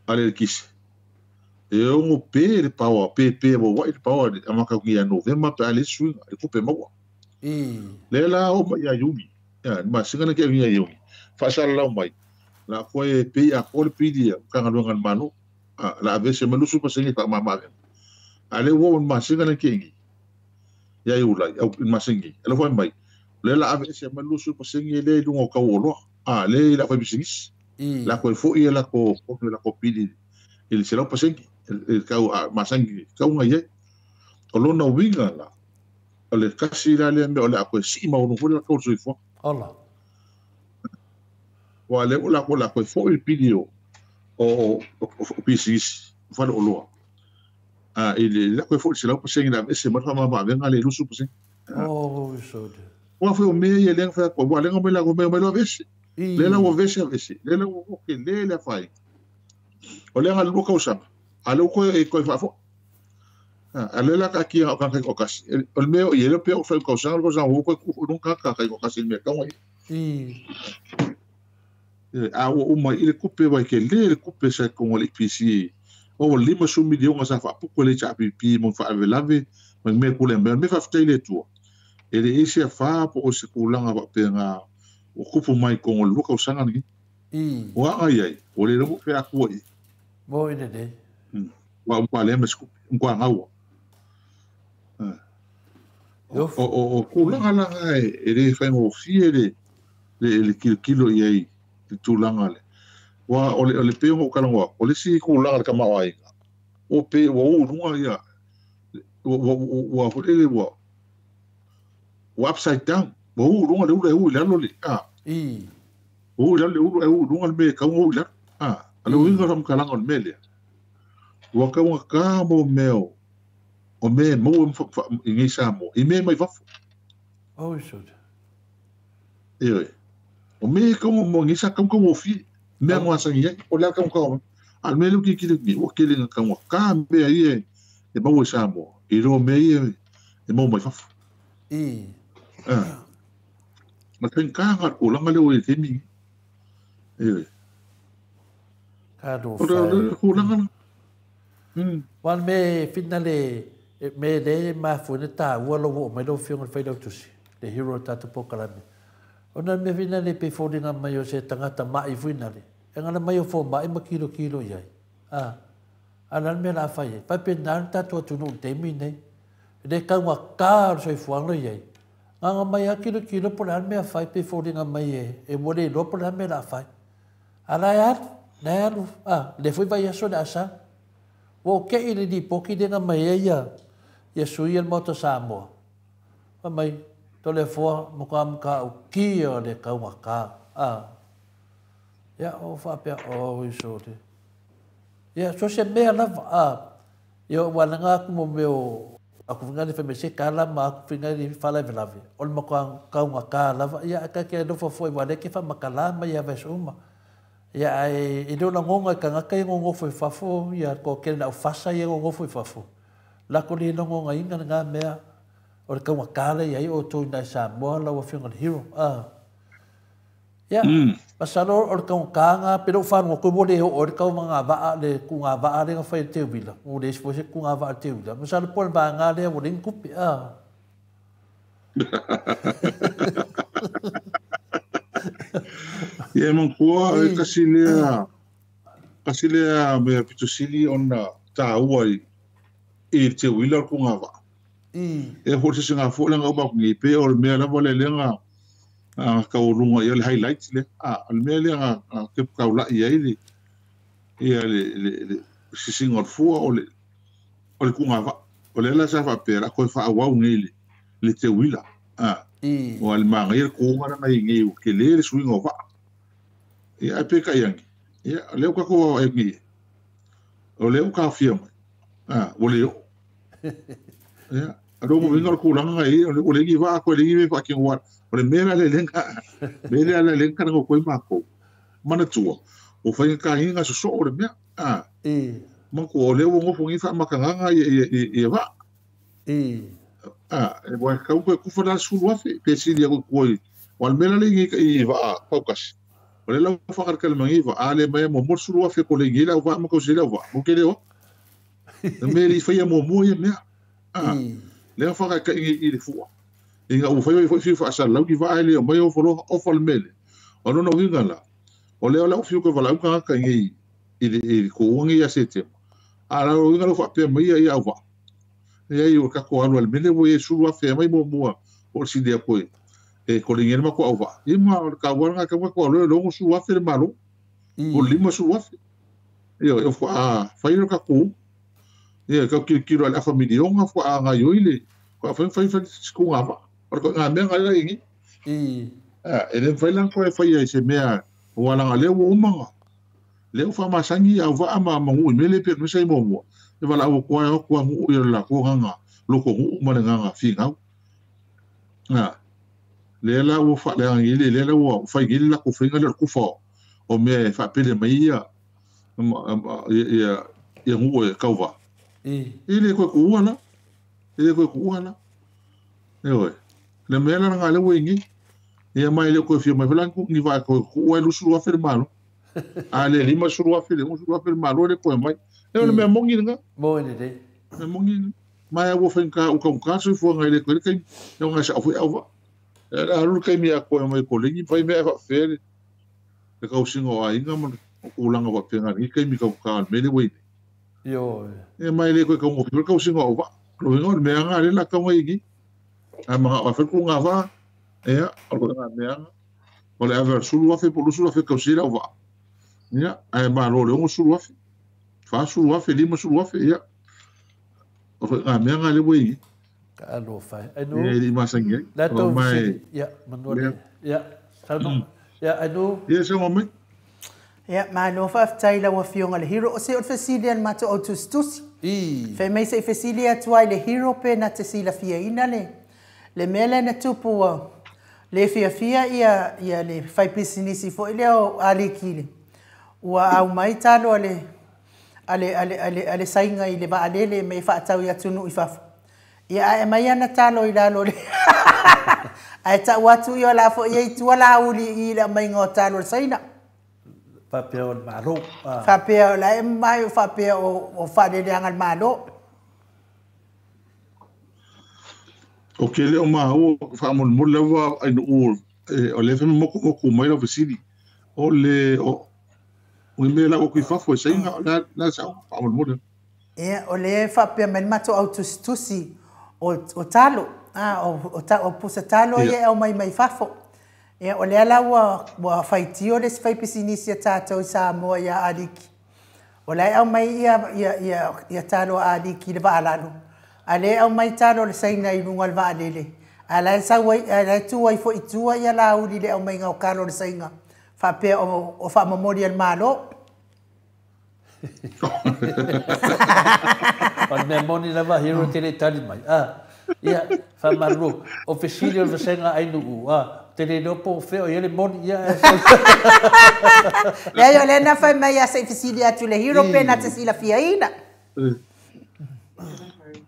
ale kise e o mo pe le power pe bo wa le power de amaka ki ya november pa ale swing e ko pe mawa le la o ya yumi ya ma singana ke ya yumi fa sala la mai la ko e pe a ko le pidi ka ngalongan manu la vese me lusu pasengi pa mama ale wo ma singana ke ngi ya yula au ma singi ele foi mai le la vese me lusu pasengi le lungo ka wo le la fa bisingis la ko fo ia la ko pidi il se lo pasengi el ka ma sangi ka nga ye o lona winga la ole kasi la le me ole ko si ma no la ko so fo Allah wa le la ko fo il pidi o bisingis fa lo lo il la ko fo se lo pasengi la ese ma ma venga le lusu pasengi so de wa fo me ye le fa ko wa le ngomela ko me lo vese le la o vese le la o ke le fai o le ngal luka usanga alo ko e ko fa fo ale la ka ki o ka ko kas o me o yele pe o fa ko usanga ko sa ko nunca ka ko kas me ka wai a o mai ile kupe vai ke le kupe sa ko ngol ipisi o lima sumi dio nga sa fa pu ko le cha pi mo fa lave me ko le me fa ftai le tu ele ese fa po o se kulanga va pe nga o kupu mai ko ngol luka usanga ni wa ai o le lo fe aku i mo ine de wa pa le mes ku ko ngawa o kulanga la ai ele fa mo fiere le kilo i tulanga le wa ole pe ho kala wa ole si kulanga ka ma ai o pe wa o runga ia wa ele wa upside down wa o runga le u le lo le o le u runga me ka o le ale winga ram kala ngon mele wa ka mo meo o me mo ngi sa mo i me mai fa oh so o me ko mo ngi sa kam ko mo fi me mo sa ngi o la kam ko al me lu ki ni o ke le ka mo ka me ai e mo sa mo i ro me e mo mai fa ma ten ka nga ko la ngale o e temi ka do ko la ngala wan me finale me le ma fu ne ta wo lo me do fi on fe do tusi the hero ta to pokalame ona me finale pe fo dinga mai o se tangata mai finale e ngana mai o fo mai ma kilo ia ana me la fai pa pe nan ta to tu no temi ne de ka wa ka so fu an lo ia nga mai a kilo por an me fai pe fo dinga mai e mo le do por an me la fai ala ya na le foi vai so da sa wo ke ile di poki dinga mai ia ia sui el moto sa mo mai to le fo mo ka o ki o le ka wa ka ya o fa pe o so de ya so se me la yo wa nga mo meu aku ngani fe me se kala ma aku ngani fala velave ol mo ka wa ka la ya ka ke do fo wa de ke fa makala ma ya ves uma ya e do na ngonga ka nga kai ngongo fo fa fo ya ko ke na fa sa ye ngongo fo fa fo la ko ni ngonga inga nga me o ka wa ka le ya o to na sa mo la wa fi ngon hero ya pasalo o ka nga pero fa ngo ko bole o ka mga va le ku nga va le fa te vila o de fo se ku nga va te vila pasalo por ba nga le o ring kupi ye man ko kasilea me pitusili ona ta uai e te wila ku nga va e ho se nga fo la nga ba ngi pe o me la vole le nga ka o runga ia le highlights le al me le nga ke ka la ia le single fo o le ku nga va o le la sa fa pera ko fa wa ngi le te wila o al manga ia ko ngara mai ngi o ke le swing over ia pe ka yang ia le ka ko ngi o le ka fia o le ia ado mo vinga ko langa ai o le ngi va ko le ngi fa ki wa o le mera le lenga ko ko ma ko mana tua o fa ka hinga so o le me man ko le wo ngo ngi fa makanga ia va e boa ka ku fa la su wa pe si dia ko wal mela le ngi va focus o le la fa ka kalma ngi va ale mai mo mo su wa ko le ngi la va mo ko se la va mo ke le o me li fa mo mo ye me le fa ka ngi le fu inga u fa sa la ki va ale mai o fo le mele o no winga la o le la fiu ko va la ka ngi i ko ngi ya se te ala o winga lo fa pe mai ya va e aí o ka ko anu al mele wo su wa fe mai mo o si dia ko e ko le ma ko va e ma ka wa nga ka ko lo su wa fe malo o lima su wa fe eu fa ino ka ko e ka ki ala familia nga fo nga yo ile ko fa ko nga va ko nga me nga ngi e le fa lan ko fa ia se me o ala nga le wo manga le fa ma sangi a va ma mo mele pe no sai mo e wala o ko ngu la ko nga lo ko ngu ma nga fi nga le la o fa le ngili le la o fa ngili la ku finga le ku fo o me fa pele mai ia ia ngu e kauva ile ko ku ala ile ko ku ala e oi le me la ngale wingi ia mai le ko fi mai falan ku ni va ko o lu su fa malo ale lima su fa malo le ko mai e le me mongi nga mo ile de me mongi mai o finka o ka su fo ngai le ko ke no nga sa fu ava era lu kai mi ko mai ko le ni pai me fa fe le ka usingo ai nga mo o langa wa penga ni kai mi ka me le wei yo e mai le ko ka mo ka usingo wa lo ngo me nga le la ka ngai gi a ma wa fe ku nga va e o nga me nga o le aver sulu wa fe po sulu fe ka usira wa ya ai ma lo ngo sulu wa fe fa sulu wa fe lima sulu wa fe ya o nga me nga le wei ka lo fa ai no e di masangi la to ya manole ya sano ya ai no ye se mo me ya ma no fa taila wa fionga le hero o se o fasilian ma to autustus fe mai se fasilia tuai le hero pe na te sila fia ina le mele na tupu le fia ia le fai pisinisi fo ile o ali kile wa au mai talo ale sainga ile ba ale me fa tau ya tunu ifa ia e mai ana talo ila lo le ai ta watu yo la fo ye tu la uli ila mai ngotalo saina papel malo papel la mai papel o fa de angal malo o ke le o ma o fa mo le wa ai no o le fe mo ko mai lo visili o le o me la o ki fa fo saina la sa fa mo le o le papel men mato autustusi o talo o pusa talo ye o mai fafo e o le ala wa faitio le fai pisinisi tato sa mo ya aliki o le au mai ia talo aliki le valalo ale au mai talo le saina i lunga le valele ala sa wai ala tu wai fo itua ia la uli le au mai ngau kalo le saina fa pe o fa memorial malo on memoni lava hero tele tali mai ia fa malu official versenga ai nu tele no po fe o ele mon ia le yo le na fa mai ya se official tu le hero pe na te sila fiaina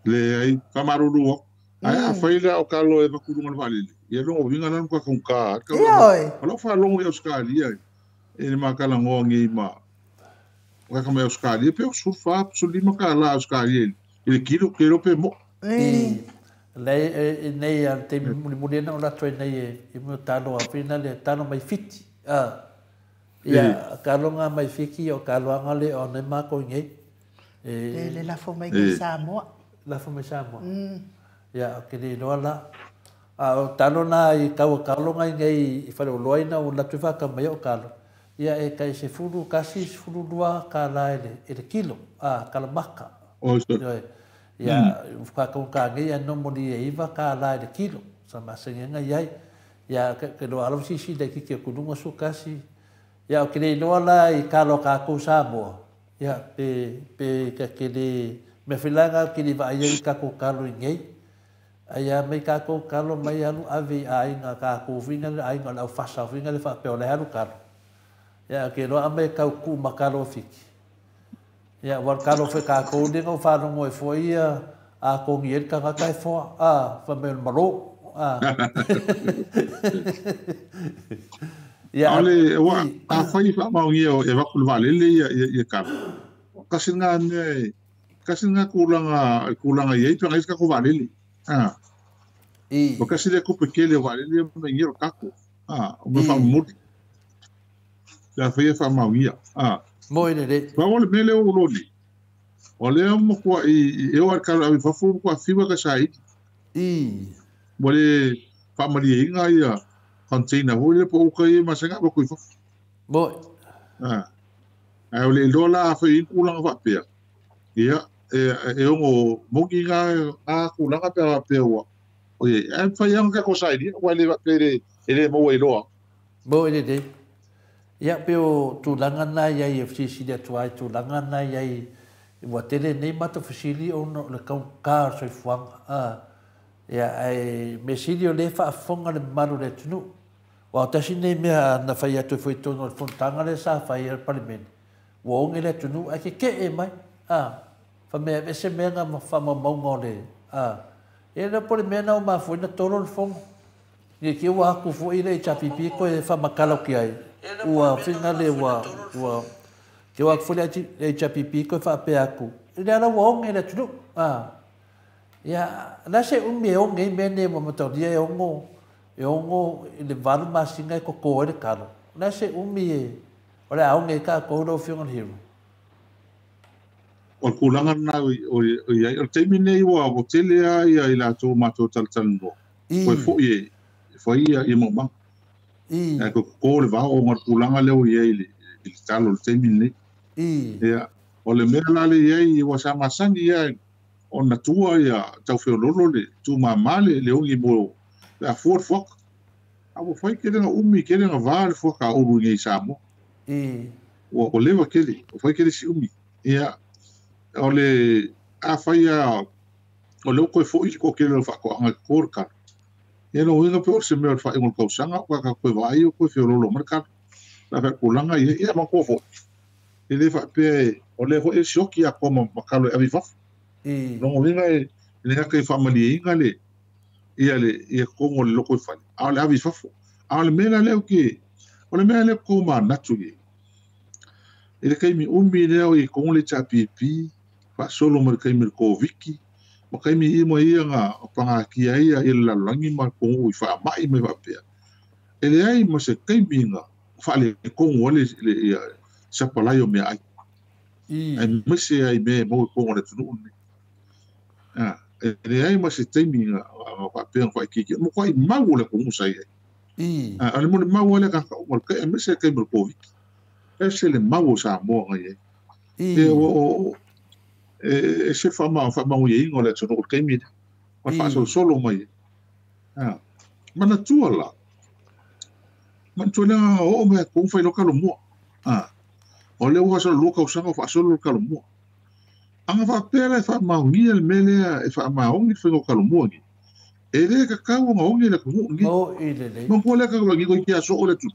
le ai fa maru ai a faila o kalo e va kurunga vale ia lo vinga nan ko ka lo fa lo yo skalia e ma kala ngongi ma o ka me skalia pe surfa sulima kala skalia ele kilo pe mo lei nei te muli na la toi nei e mo talo a fina le talo mai fiti ia kalonga mai fiki o kalonga le o ne ma ko ngai le la fo mai ke Samoa la fo mai Samoa ia ke le lola o talo na i kalonga ngai i fale loina o la tufa ka mai o kalo ia e kai se fulu kasi fulu dua kala ele kilo kala maka ia fa ko ka ngai no moli e iva ka la de kilo sa masenga ia ia ke do alo si de ki ku dunga su kasi ia ke le no la i ka lo ka ku sa bo ia pe ke de me filanga ki va ia ka ku ka lo ngai ia me ka ku ka lo mai alu ave ai nga ka ku vinga ai nga la fa sa vinga le fa pe o le alu ka ia ke no ame ka ku makalo fiki ia war kalo fe ka ko dingo fa no mo foi a ko ngier ka ka kai fo fa me malo ia ale wa a foi fa ma ngi e va kul vale le ia ka kasinga kulanga ye to ngai ka ko vale le o kasile ko pekele vale le me ngi ka ko o me fa mo ya fa ma ngi moi le va ole mele o loli ole mo ko e o arka a fa fu ko fiwa ka sai mole fa mali inga ia container ole po ko e masenga ko fa moi ai ole dola fa in ulang fa pe ia e o mo kinga a kulanga pe o oye e fa yang ka ko sai dia wale va pe ele mo e lo moi le ia peo tu langa na ia i FCC de tuai tu langa na ia i wa tele nei mata fasili o no le kau ka so fuang ia ai mesili o le faafoga le mamalu le atunuu ua o tasi nei mea na fai atu foi tonu o le fonutaga le sa fai le palemene ua oge le atunuu ai kekee mai faamea vese mega faamamauga o le ia le po le mea na o mafuina tolo le foga ia kia ua aku foʻi le itapipi koe faamakalauki ai ua figa le ua kia ua aku foi le itapipi koe faapea aku i le ala ua oge le atunuu ia na se umi e onge i mene mo mataulia e ongo i le valu masinga e koko e le kalo. Na se umi e o le aonge i ka kouda o fionga le hiru. O kulanga na o teimi nei o tele a i la tō mato taltanu no. Koe fo i mamang. E ko le vao o ngar kulanga leo i le talo le teimi nei. Ia o le mea lale i wa sa masangi ia o na tua ia tau whiololo le tu mamale le ongi mo la fuor fok abo fai kerenga umi kerenga vale fok a uru ngai samo o lewa kele o fai kele si umi ia o le a fai a o le koe fo i ko kele le fako anga korka ia no winga pe o se mea fai ngol kausanga kwa ka koe vai o koe whiololo marka la fa kulanga ia ma ko fo ele fa pe o le ho e shoki a koma makalo e avifaf no vinga le ka family inga le ia kongo le loko fai a le avi fafo a le mena le ke o le mena le ko ma natu ye ele kai mi umi le o i kongo le chapipi fa solo mer kai mer ko viki mo kai mi i mo ia nga panga ki ai ia la langi ma kongo i fa mai me va pe ele ai mo se kai binga fa le kongo le sa palayo me ai ai mo se ai me mo kongo le tunu ele ai ma se teimi a pena fai kiki mo kai mau le ko sai ale mo mau le ka mo ka me se kai mo covid ese le mau sa mo ngai o se fama mo ye ngole tso no kai mi ma fa solo mai mana tuala man tuala o me ko fai lo ka lo mo o le wa so lo ka usanga fa solo ka lo mo anga fa pele fa maungi el mele e fa maungi fengo kalumoni ele ka kawo maungi le kumungi mo ko le ka lo ngi ki aso ole tu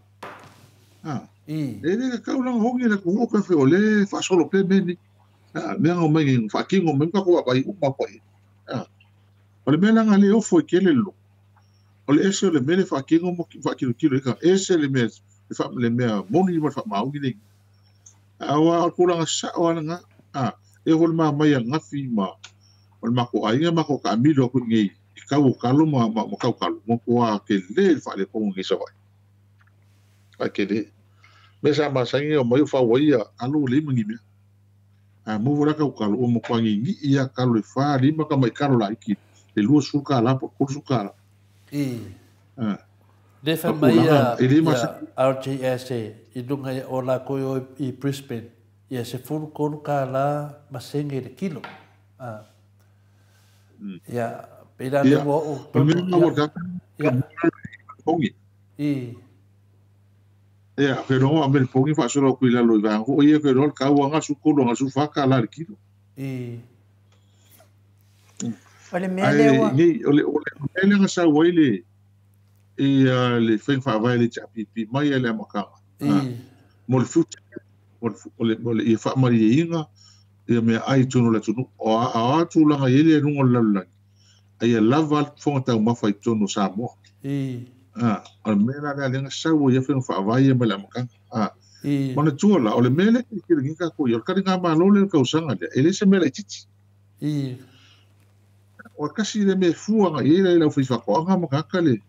ele ka kawo maungi le kumungi ka fe ole fa solo pe meni me nga mengi fa kingo me ka ko ba i uma ko ole mele nga le o fo kele lo ole ese le mele fa kingo mo fa kilo ka ese le me fa le me moni mo fa maungi le awa ko la sa wa nga e hol ma mai ngafi ma ol ma ko ai ma ko ka mi lo ko ngi ka o kalo ma ka kalo mo ko a ke le fa le ko ngi so vai a ke de me sa ma sa ngi o mo fa wo ia alu le mi me a mo vora ka kalo o mo ko ngi ia kalo fa li ma ka mai kalo la ki le lu su ka la po su ka de fa mai RJS i dunga o la ko i Brisbane ia se furu konu ka la masenge le kilo. Ia pela le wo o pongi. Ia pero a mer pongi fa solo ku la lo va o ia que ro ka wa nga su ko nga su fa ka la le kilo. Ole mele wa. Ole nga sa wile ia le fen fa va le chapi mai ele maka. Mo le futa ole i fa mari inga e me ai tunu la tunu o a tu la ele no la la ai lava fonta ma fa tunu sa mo al mena la lenga sa wo ye fa vai me la maka mana tu la ole mele ki ringa ka ko yo ka ringa ma lo le ka usanga ele se mele titi o kasi le me fuanga ele la fa ko nga maka kale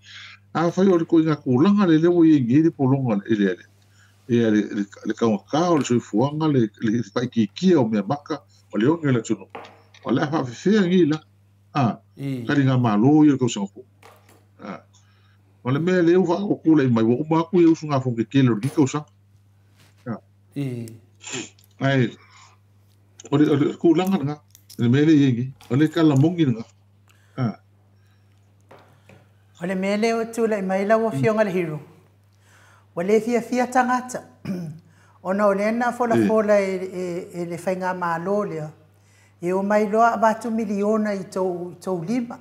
a fa yo ko nga ko langa le wo ye ngi po longa ele ia le ka o le fuanga le pai ki o me maka o le onge le tunu o le fa fe ngi la ka ringa malo yo ko so o le me le va o kula mai o ma ku yo sunga fo ke kelo ki ko sa ai o le ku langa nga le me le yengi o le kala mongi nga o le me le o tu le mai la o fionga le hiru wale fia tangata ona ole na fola e le fainga malo le e o mai loa batu miliona i to lima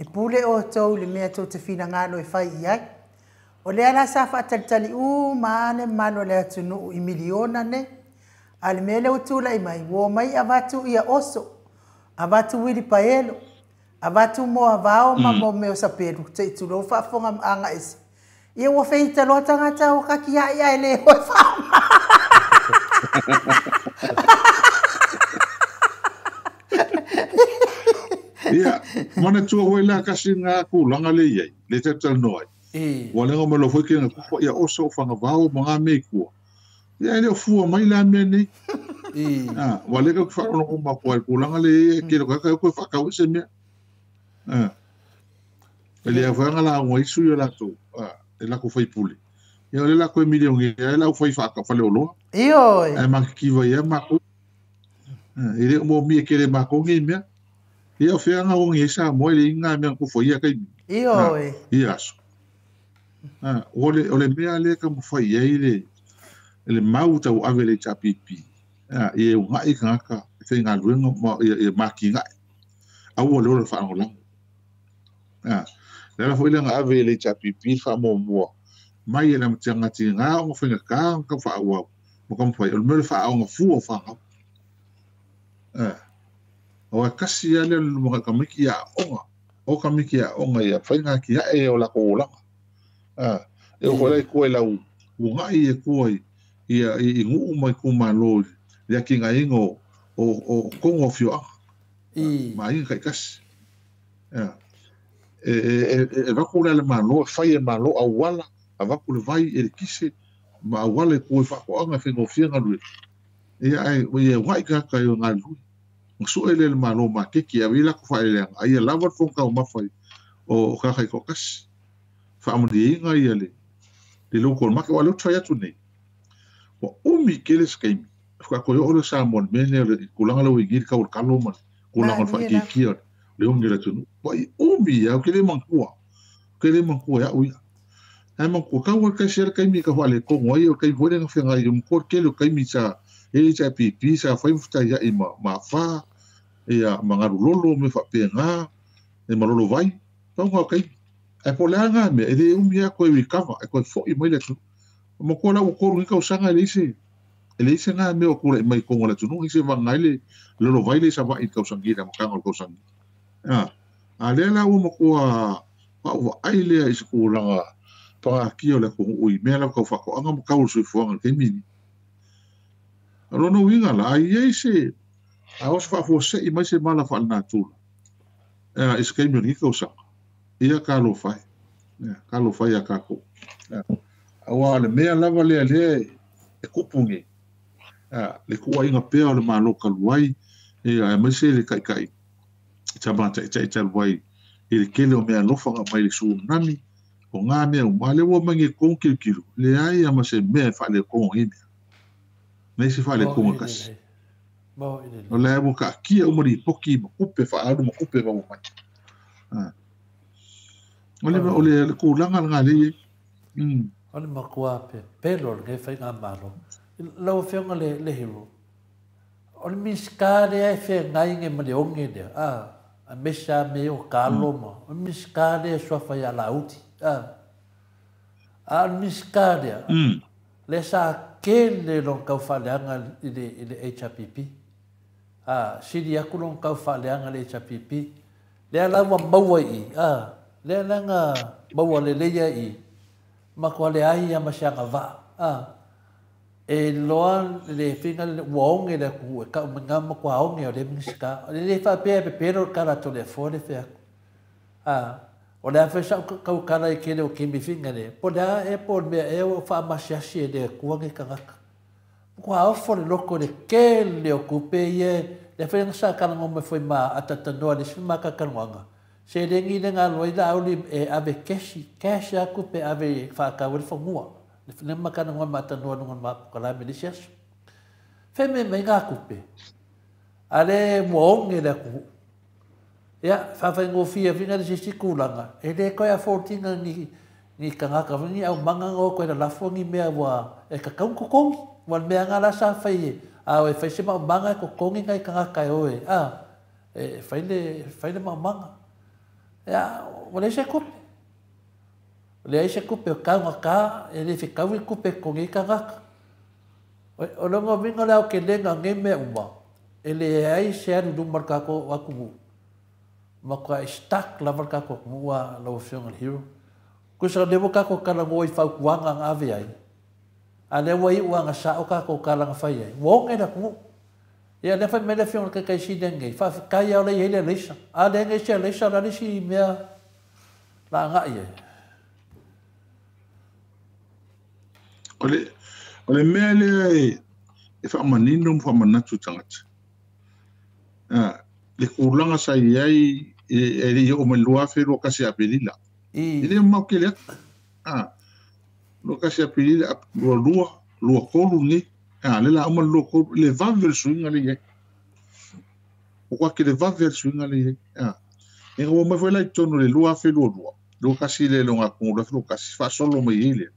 E pule o tau le mea tau te whina ngāno e whai iai. O le ala sa whaatatali maane mano le atunu I miliona ne. A le mea leo tūla I mai. Wo mai avatu ia oso. Avatu wiri paelo. Avatu mo avao ma mo meo sa peru. Te itulo whaafonga anga esi. Ia wo feita loa tangata o kaki ia ele hoi whaama. Ia, mana tua hoi la kasi ngā kūlanga le iai, le tatal noai. Wale ngā malo hoi kia ngā kukua ia oso whanga vau mga mei kua. Ia ele o fua mai la mea nei. Wale ka whaarono o makua i kūlanga le iai, kira kaka koe whakau se mea. Ele a whanga la ngā isu i o lato, e lako whai puli. Ia le lako e miliongi, e lau whai whaka whale o loa. Ioi. Ai makikiwa ia mako. Ele o mo mia kere mako ngi mea. Ia whianga o ngi sa mo le inga mea kufo ia kai. Ioi. Ia aso. Ole mea le ka mo whai ia le mau tau ave le chapipi. Ia o ngai kangaka, e ngā luenga ia maki ngai. Au o leo le whaango lango. Lera foi le ngā ave le chapipi wha mo mua. Mai e la mtianga ti ngā o whinga kā ka wha au au. Mo kam whai, ole mele wha au ngā fua whanga. O kasi ale mga kamiki a onga. O kamiki a onga ia whainga ki ae o lako o langa. E o whalai koe lau ungai e koe ia I nguu mai kuma lori. Ria ki ngā ingo o kongo fioanga. Ma inga kai kasi. E waku le malo, whai e malo a wala. A waku le vai e kise. Ma a wala e koe whakoanga whengo whianga lue. Ia ai, e wai kaka i o ngā lui. So ele le malo ma keki a wila ko whae leanga. Ai a lawa whonga o mawhai o kakai kokas. Whaamudi inga ia le. Le loko o maki wa leo trai atu nei. Wa umi kele skaimi. Whakakoi ore sa mon mene le kulanga lau I ngiri ka ur kalo man. Kulanga wha kia le ongi la tunu. Wa I umi au kele mangkua. Kele mangkua ya uia. Hai mangkua ka ua kai sera kaimi ka wale kongo ai o kai vore nga whenga I mkor kele o kaimi sa ele cha pipi sa whaimuta ia I ma wha. Ia mangaru lolo me whapenga e malolo vai tau ngā kai e po lea ngā mea e re umia koe wikawa e koe fōi mai letu mo kōna u kōru ngika usanga e leise ngā mea o kura I mai kongo letu nung ise wangai le lolo vai le sa wa I kausangira mo kanga o kausangira a lea la ua mo kua wa ai lea isi kūranga panga kia o le kongo ui mea lau kau whako anga mo kauru sui fuanga kei mini Rono winga la ai ise a os fa fo se I mai se mala fa na tu. Is kai mi ko sa. Ia ka lo fai. Ka lo fai a ka ko. Awa le mea lava le e kupungi. Le ko inga pe o le malo ka luai. Ia mai se le kai. Tabata ita luai. Le kele o mea lo fa mai le su nami. O ngā mea o male wo mangi ko kilu. Le ai ama se mea fa le ko ngi. Nei se fa le ko kasi. O le mo ka kia o mori poki mo kupe fa adu mo kupe mo mai. Ole ko langa nga le. Ole makua pelo le fai nga malo. Lo fenga le hero. Ole miskare ai fe ngai nge mo le onge de. A mesha me o kaloma. O miskare so fa ya lauti. A miskare. Le sa kele lo ka fa leanga ile HPP. Sidi aku long kau whaaleanga le chapipi. Lea lawa maua I. Lea langa maua le leia I. Makua le ahi ama sianga wa. E loa le whinga le waonge le ku. E kau mga makua aonge o le miska. Le whapea pe pero kara to le fore whiaku. O le awhesa kau kara I kele o kimi whinga le. Po lea e po mea e o whaamasiasi e le kuange kangaka. Ko afo le loko le kele o kupe ye le whenga sa kanango me foi ma atatanoa le sima kakanwanga. Se rengi le ngā loi la auli e ave keshi a kupe ave whakau le whangua. Le whenga makanango ma atanoa nunga ma pukalame le siasu. Wheme mai ngā kupe. Ale muonge le kuhu. Ia, whawhaingo fia vinga le sisi kūlanga. E le koe a 14 ni kangaka vingi au manganga koe na lafongi mea wa e kakau kukongi. Wan mea ngā rasa whai e whai se maumanga ko kongi ngai ka ngakai oe. E whai le maumanga. Ya, wale se kupe. Le se kupe ka ngaka, ele fi ka wi kupe ko ngi ka ngaka. O lo ngo vinga la ke lenga ngeme uma. Ele ai se anu du marka ko aku. Maka stak la marka ko mua lo fiong al hero. Ku sa devo ka ko kala ngoi fa kuanga ngave ai. Ale wai uanga sa o ka ko kala ngafai ai. Wong e na ku. Ya le fa me le fiong ka kai si dengue. Fa ka ya le ele lesa. A dengue se lesa la si mea la nga ia. Ole mea le e fa manino fa manatu tangata. Le kulanga sa iai e le o melua fe lo kasi apelila. Ile mau ke le lo kasi apelila lo lua kolu ni. Le la ama lo kolu le va versuinga le ye. O kwa ke le va versuinga le ye. E o me foi la tono le lua fe lo kasi le lo ngakulu lo kasi fa solo me ile.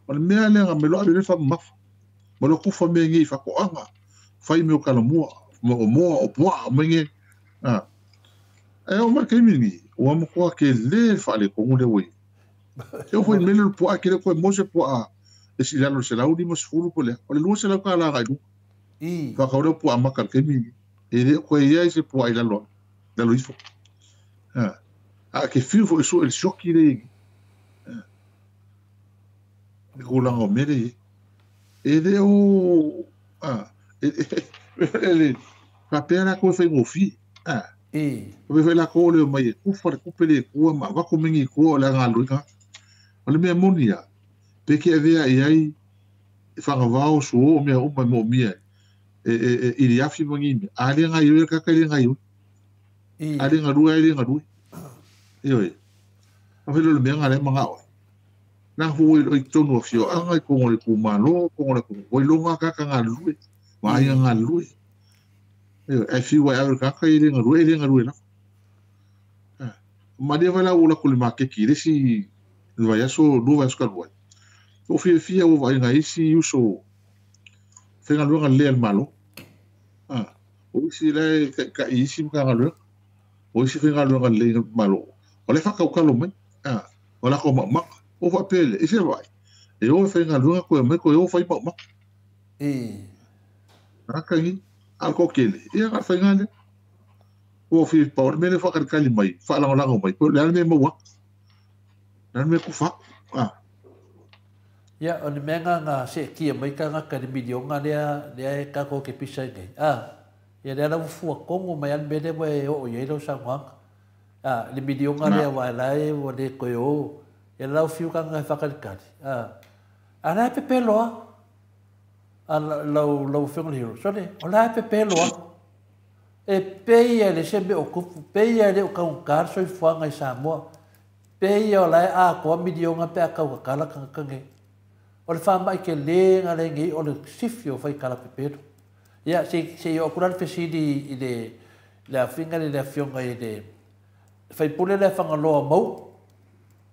Ole mea le nga melo abele fa mafu. Molo kufa me ngi fa ko anga. Fai me o kala mua. Mo o poa me ngi. E o ma ke mingi. O amo ko ke le fa le ko ngule we. E o foi melo poa ke le ko mo se poa. E si lalo se lau di mo sfulu ko le. Ole lu se la ka la ga du. Fa ka o poa ma ka ke mingi. E le ko ia se poa ila lo. Da lo ifo. Ke fiu fo so el shoki le. Ko la ngo mere. E de o ele fa pena ko fe ngofi ko fe la ko le mai ku fa ku pele ku ma va ko mingi ko la nga lu ka ole me monia pe ke vea ai fa nga va o so me o ma mo mia ili afi mingi ale nga yo ka ka nga yo ale nga du yo a fe lo me nga le manga o na hui o tono fio anga ko ngole ku malo ko ngole ku o longa ka nga lu ma ia nga lu e fi wa aver ka ka ile nga lu na ma de vala ula ku ma ke kire si va ya so do va ska lu o fi o va nga isi uso fe nga lu nga le malo o si le ka isi ka nga lu o si fe nga lu nga le malo o le fa ka lo me o la ko ma o va pele e se vai e o fe nga lunga ko me ko o fai pa ma aka ni alko kele e ga fa ngale o fi pa me le fa ka kali mai fa la mai ko le me mo wa na me ku fa ya o le menga nga se ki mai ka nga ka de video nga le ka ko ke pisa de ya le la fu ko mo mai al be de o ye lo sa wa le video nga le wa la e o de ko yo e lau fiu ka ngai whakalikari. Ana e pepe loa. Lau whiunga hiro. Sone, o la e pepe loa. E peia le sembe o kupu. Peia le o kaungkar soi fuanga i Samoa. Peia o la e a koa midionga pe a kaukakala kange. O le whamai ke lenga le ngi o le sifio whai kala pepe. Ia, se i o kuran whesidi i le a whiunga le a whiunga i le whai pule le whangaloa mau.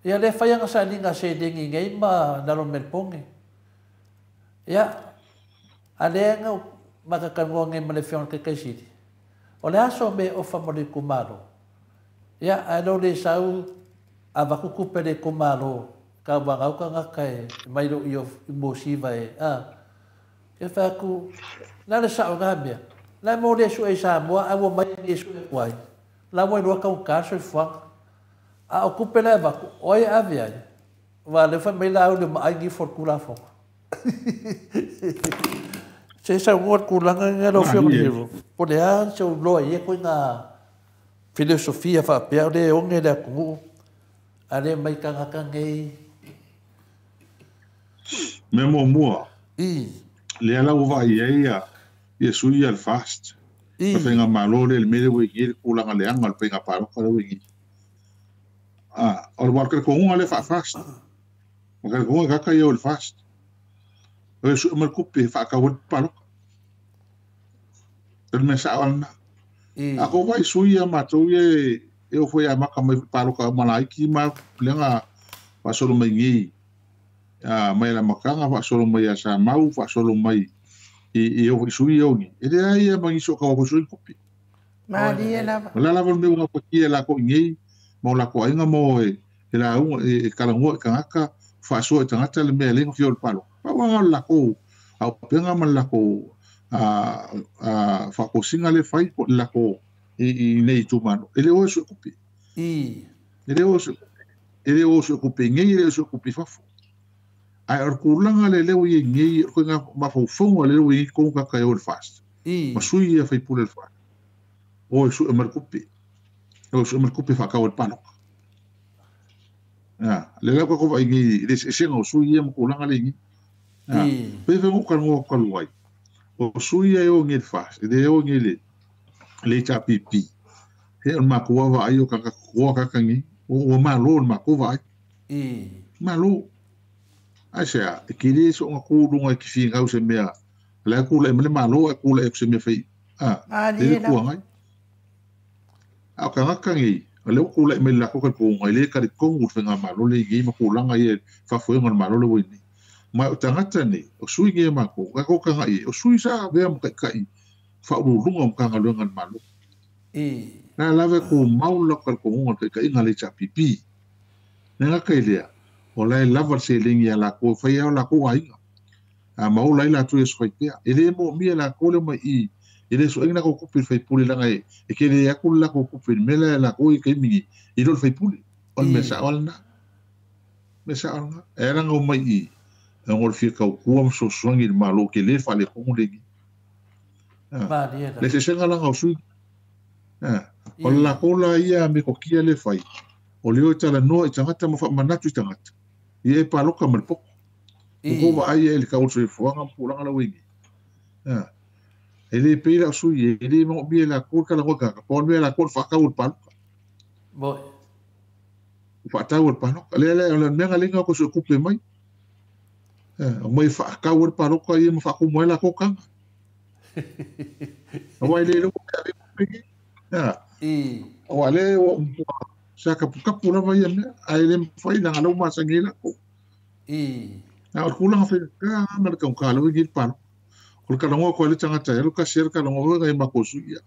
Ia le fai anga sa ninga se dengi ngai ma nalo melponge. Ia, a le anga makakanua ngai ma le whiona ke kaisiri. O le aso me o whamori kumaro. Ia, a no le sau a wakukupe le kumaro ka wangau ka ngakai mairo i o mosiva e. Ia whaku, na le sao ngā mea. Na mo le su e sa mua, a mo mai le su e kuai. La mo i rua kau kāso i whanga. A o kupe le vaku, oi ave ai. Wa le fa me la o le mai ngi for kula fo. Se sa ngot kulanga ngalo fio hero. Po le an se o lo ye ko nga filosofia fa pe le o nge le ku. Ale mai ka nga ngai. Me mo mo. Le ala o vai ia. Ye sui al fast. Fa nga malo le me le we ye kulanga le angal pe nga paro ko le o le marca con le fa fast. Marca con ga ka yo le fast. O su mal kupe fa ka wot palo. El me sa wana. Ako vai suia matou ye eu foi a maka mai palo ka malaiki ma lenga fa solo mai ngi. Mai la makanga fa solo mai sa mau fa solo mai e eu suia oni. Ele ai ma ngi so ka ko sui kupe. Ma dia la. La la vol me ko ki la ko ngi. mo la ko inga mo e la un e kala ngo kangaka fa so tangata le me lengo fiol palo pa wa la ko au penga man la ko fa ko singa le fai ko la ko i nei tu mano ele o so kupi ele o so kupi ngai ele so kupi fa ai ar kulanga le le wi ngai ko nga ma fo fo le wi ko ka ka o fast ma sui e fai pule fa o so e mar kupi o so mar kupi fa ka o pano le la ko vai ngai le se ngo sui e mo kulanga le ngai pe ve mo ka ngo ka luai o sui e o ngai fast e o ngai le cha pipi he on ma ko wa ai o ka ko ka ngi o ma lo ma ko vai ma lo Asia, kiri so ngaku dunga kifi ngau se mea. La ku le mele malo ku le se me fei. Le ku ngai. Ka ngakangi, le ku le mele ko ka ko ngai le ka ko ngu fe nga malo le gi ma ku langa ye fa fo ngal malo le wini. Ma o tangata ni, o sui ge ma ko ka ngai, o sui sa ve am kai. Fa u lunga am ka ngal ngal malo. Na la ve ku mau lo ka ko ngal ka ngale cha pipi. Na ka ile o lai lava se lingi ala ko fai ala ko ai ma o lai la tu es fai pia ele mo mi ala ko le mai ele so ina ko kupil fai puli la ngai e ke le yakul la ko kupil mela la ko ke mi i do fai puli on mesa alna era ngo mai i ngol fi ka ko so songi ma lo ke le fa le ko le gi le se senga la ngo su o la ko la ia me ko kia le fai o le o tala no i tangata mo fa manatu i tangata ye paloka mal pok ko va ai el ka ulso fo nga pulanga la wingi ele pira su ye ele mo bi la ko ka la ko ka po be la ko fa ka ul pal bo fa ta ul pal le me nga linga ko su kupe mai mai fa ka ul pal ko ye mo fa ko mo la ko ka o ele lo ka bi o ale saka kapura vai me ai le fai na lo ma sangila ko na o kula fa ka mer ka ka lo gi pa ko ka ngo ko le tanga ta lo ka ser ka ngo ga ma ko su ya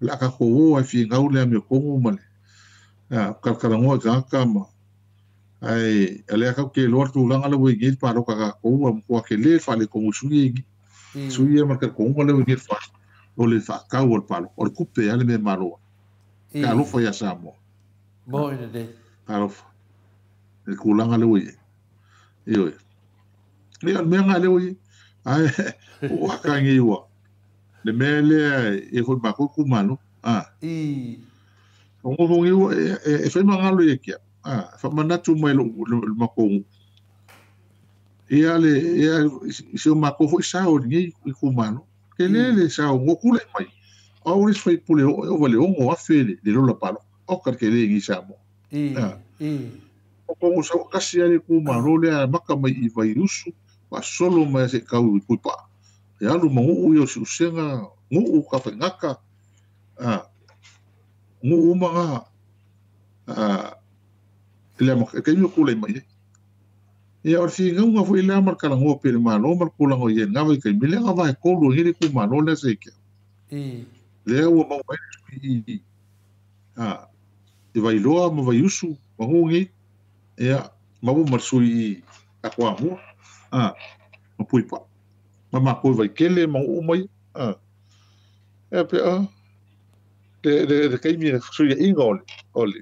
la ka ko o fi nga u le me ko mo male ka ngo ka ma ai ale ka ke lo tu la lo gi pa lo ka ko mo ke le fa le ko su gi su ya ma ka ko mo le gi fa o le fa ka o pa o ku pe ale me malo ka lo fa ya sa mo Bo ina de. Arof. El kulanga le wi. Yo. Ni al menga le wi. Ai wa ka ngi wa. Le mele e ko ba ko kumalo. O mo ngi wa e fe mangalo ye kia. Fa manatu mai lo mako. Ia se mako fo sa o ngi kumalo. Ke le sa o kule mai. O ris foi pule o vale o afele de lo la palo. O ka ke le gi samo o ko so kasi ale ku maro le maka mai I vai usu pa solo mai se ka u kupa ya lu mo u yo su senga u ka fa ngaka u manga le mo ke mi ku le mai ya or si nga fu ila mar kala ngo pe malo mar ku la ngo ye nga vai ke mi le nga vai ko lu hiri ku malo le se ke le o mo vai e vai loa ma vai usu ma hungi ia ma bo marsui a kwa mo ma pui pa ma ko vai kele ma o mai e pe de kai mi sui ingol oli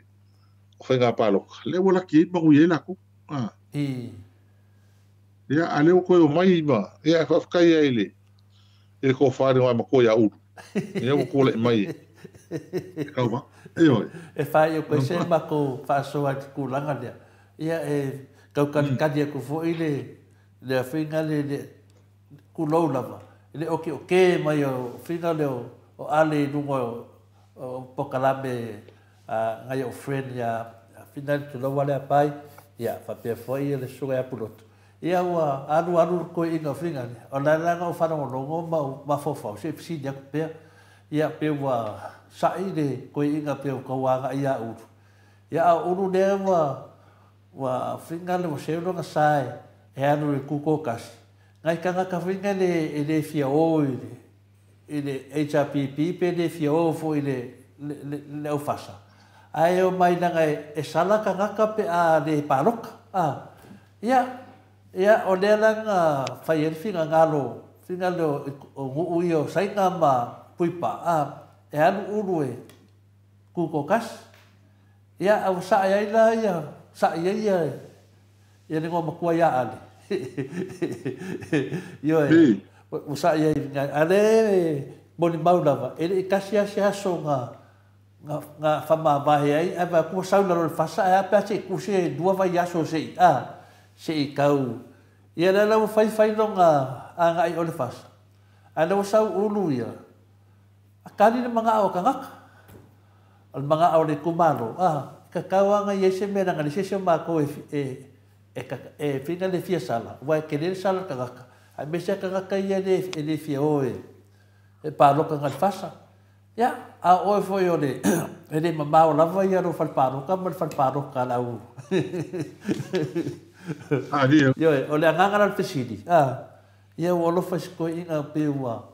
foi nga palo le wala ki ma u yela ko ia ale ko o mai ba ia fa kai ele ko fa ma ko ya u ia ko le mai Calma. E fai o ko se ma ko fa so at ku langa dia. Ia e kau kan dia ko fo ile le finga le ku lo lava. Ile o ke mai o finga le o ale dungo o pokalabe ngai o friend ya final to lo wale pai ia fa pe foi le suga pulot. Ia wa alu ko ina finga. O la nga o fa no ngo ma fo se si dia pe ia pe wa saide ko inga pe ko wa ia u ia uru de wa finga le se lo sai e anu ku ko kas ngai kanga ka finga le fia o ile HPP pe le fia o fo ile le o fasa ai o mai na e sala ka ngaka pe a le paroka ia o le langa fai finga ngalo o uio sai nga ma puipa e anu uru e kuko kas ia au sa ia ia sa ia ia ni ngoma kua ia ale yo e o sa ia ale boni maulava ele kasia sia so nga fama vai ai ava ku sauna ro fasa a pa se ku se dua vai aso se se kau ia la o fai longa anga i ole fasa ana o sau ulu ia akali na mga o kangak al mga o le kumalo kakawanga yese mera ngali se ma ko e fina le fia sala wa ke le sala kangak a mesa kangak ia le fia o e pa lo kangak fasa ya a o foi ole ele mamau lava ia no falparo kamal falparo kalau yo ole anganga al pesidi ia o lo fas ko inga pewa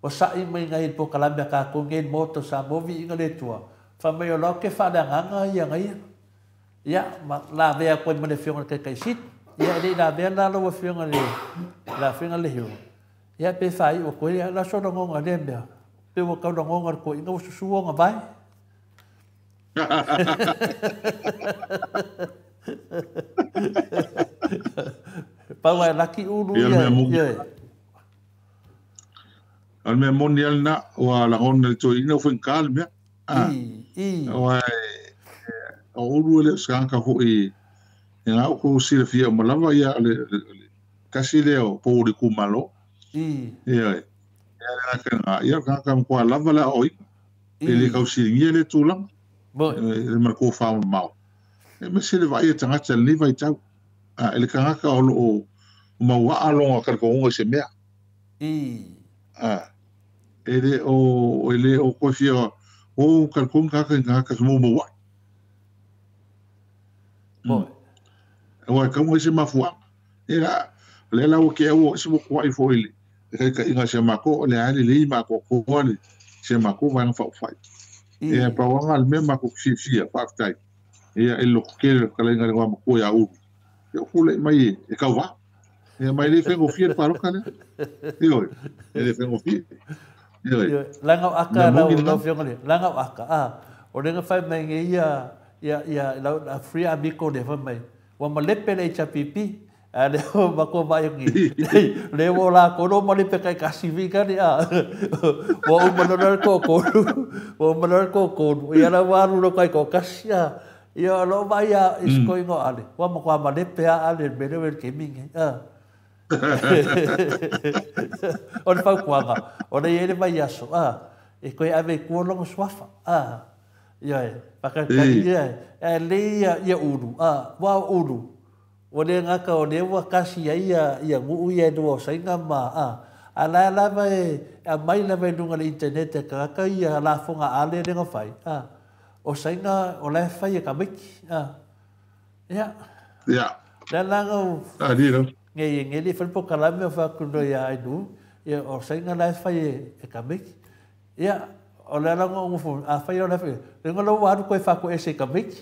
o sai mai ngai po kalambia ka ko ngel moto sa movi inga le tua fa mai o lo ke fa da nganga ia ngai ya la vea ko me le fiona ke kai sit ia le la vea la lo fiona le la fiona le hiu ia pe fai o ko ia la so no ngonga lembia pe o ka ngonga ko inga o susuonga vai Pawa laki ulu ya. Al me monial na wa la on el to ino fen calme. Wa ulu le skanka ho e nga ko silfia malava ya le kasi leo po de kumalo. Ya. Ya ka ko lava la oi. Ele ka usiringia le tulang. Le marco fa mau. Me se le vai tanga tele vai tau. Ele kangaka o maua alonga ka ko ngo se mea. Ele o ko fio o ka ko ka mo mo wa. O ka mo se mafua. Era le la o ke o se mo ko ai fo ele. Ka inga se mako le ali le mako ko le se mako va fa fa. E pa wanga me mako fia fa tai. E elo ke ka le ngara ko ya u. Eu fui mai e kauwa e mai le fengo fie para o kana io ele fengo fie io langa aka la fengo le langa aka o le fai mai ia la free amico de fai mai wa malepe le chapipi ale o mako vai ngi le vola ko no malepe kai kasiviga ni wa o manor ko ia la waru lo kai ko kasia ia lo vai a iskoingo ale wa mo kwa malepe ale bele wel keming o le fau kuanga o le ele vai aso e koi ave ku lo swafa ia paka ia le ia uru wa uru o le ngaka o le wa kasi ia ngu ia do sainga ma ala vai a mai la vai dunga internet ka ka ia la fonga ale le ngafai o sainga o le fai ka miki ya la ngo dilo nge le fal po kala me fa ku do ya idu ya o sainga la fai ka miki ya o le ngo ngu a fai o le fai ngo lo wa ko fa ko ese ka miki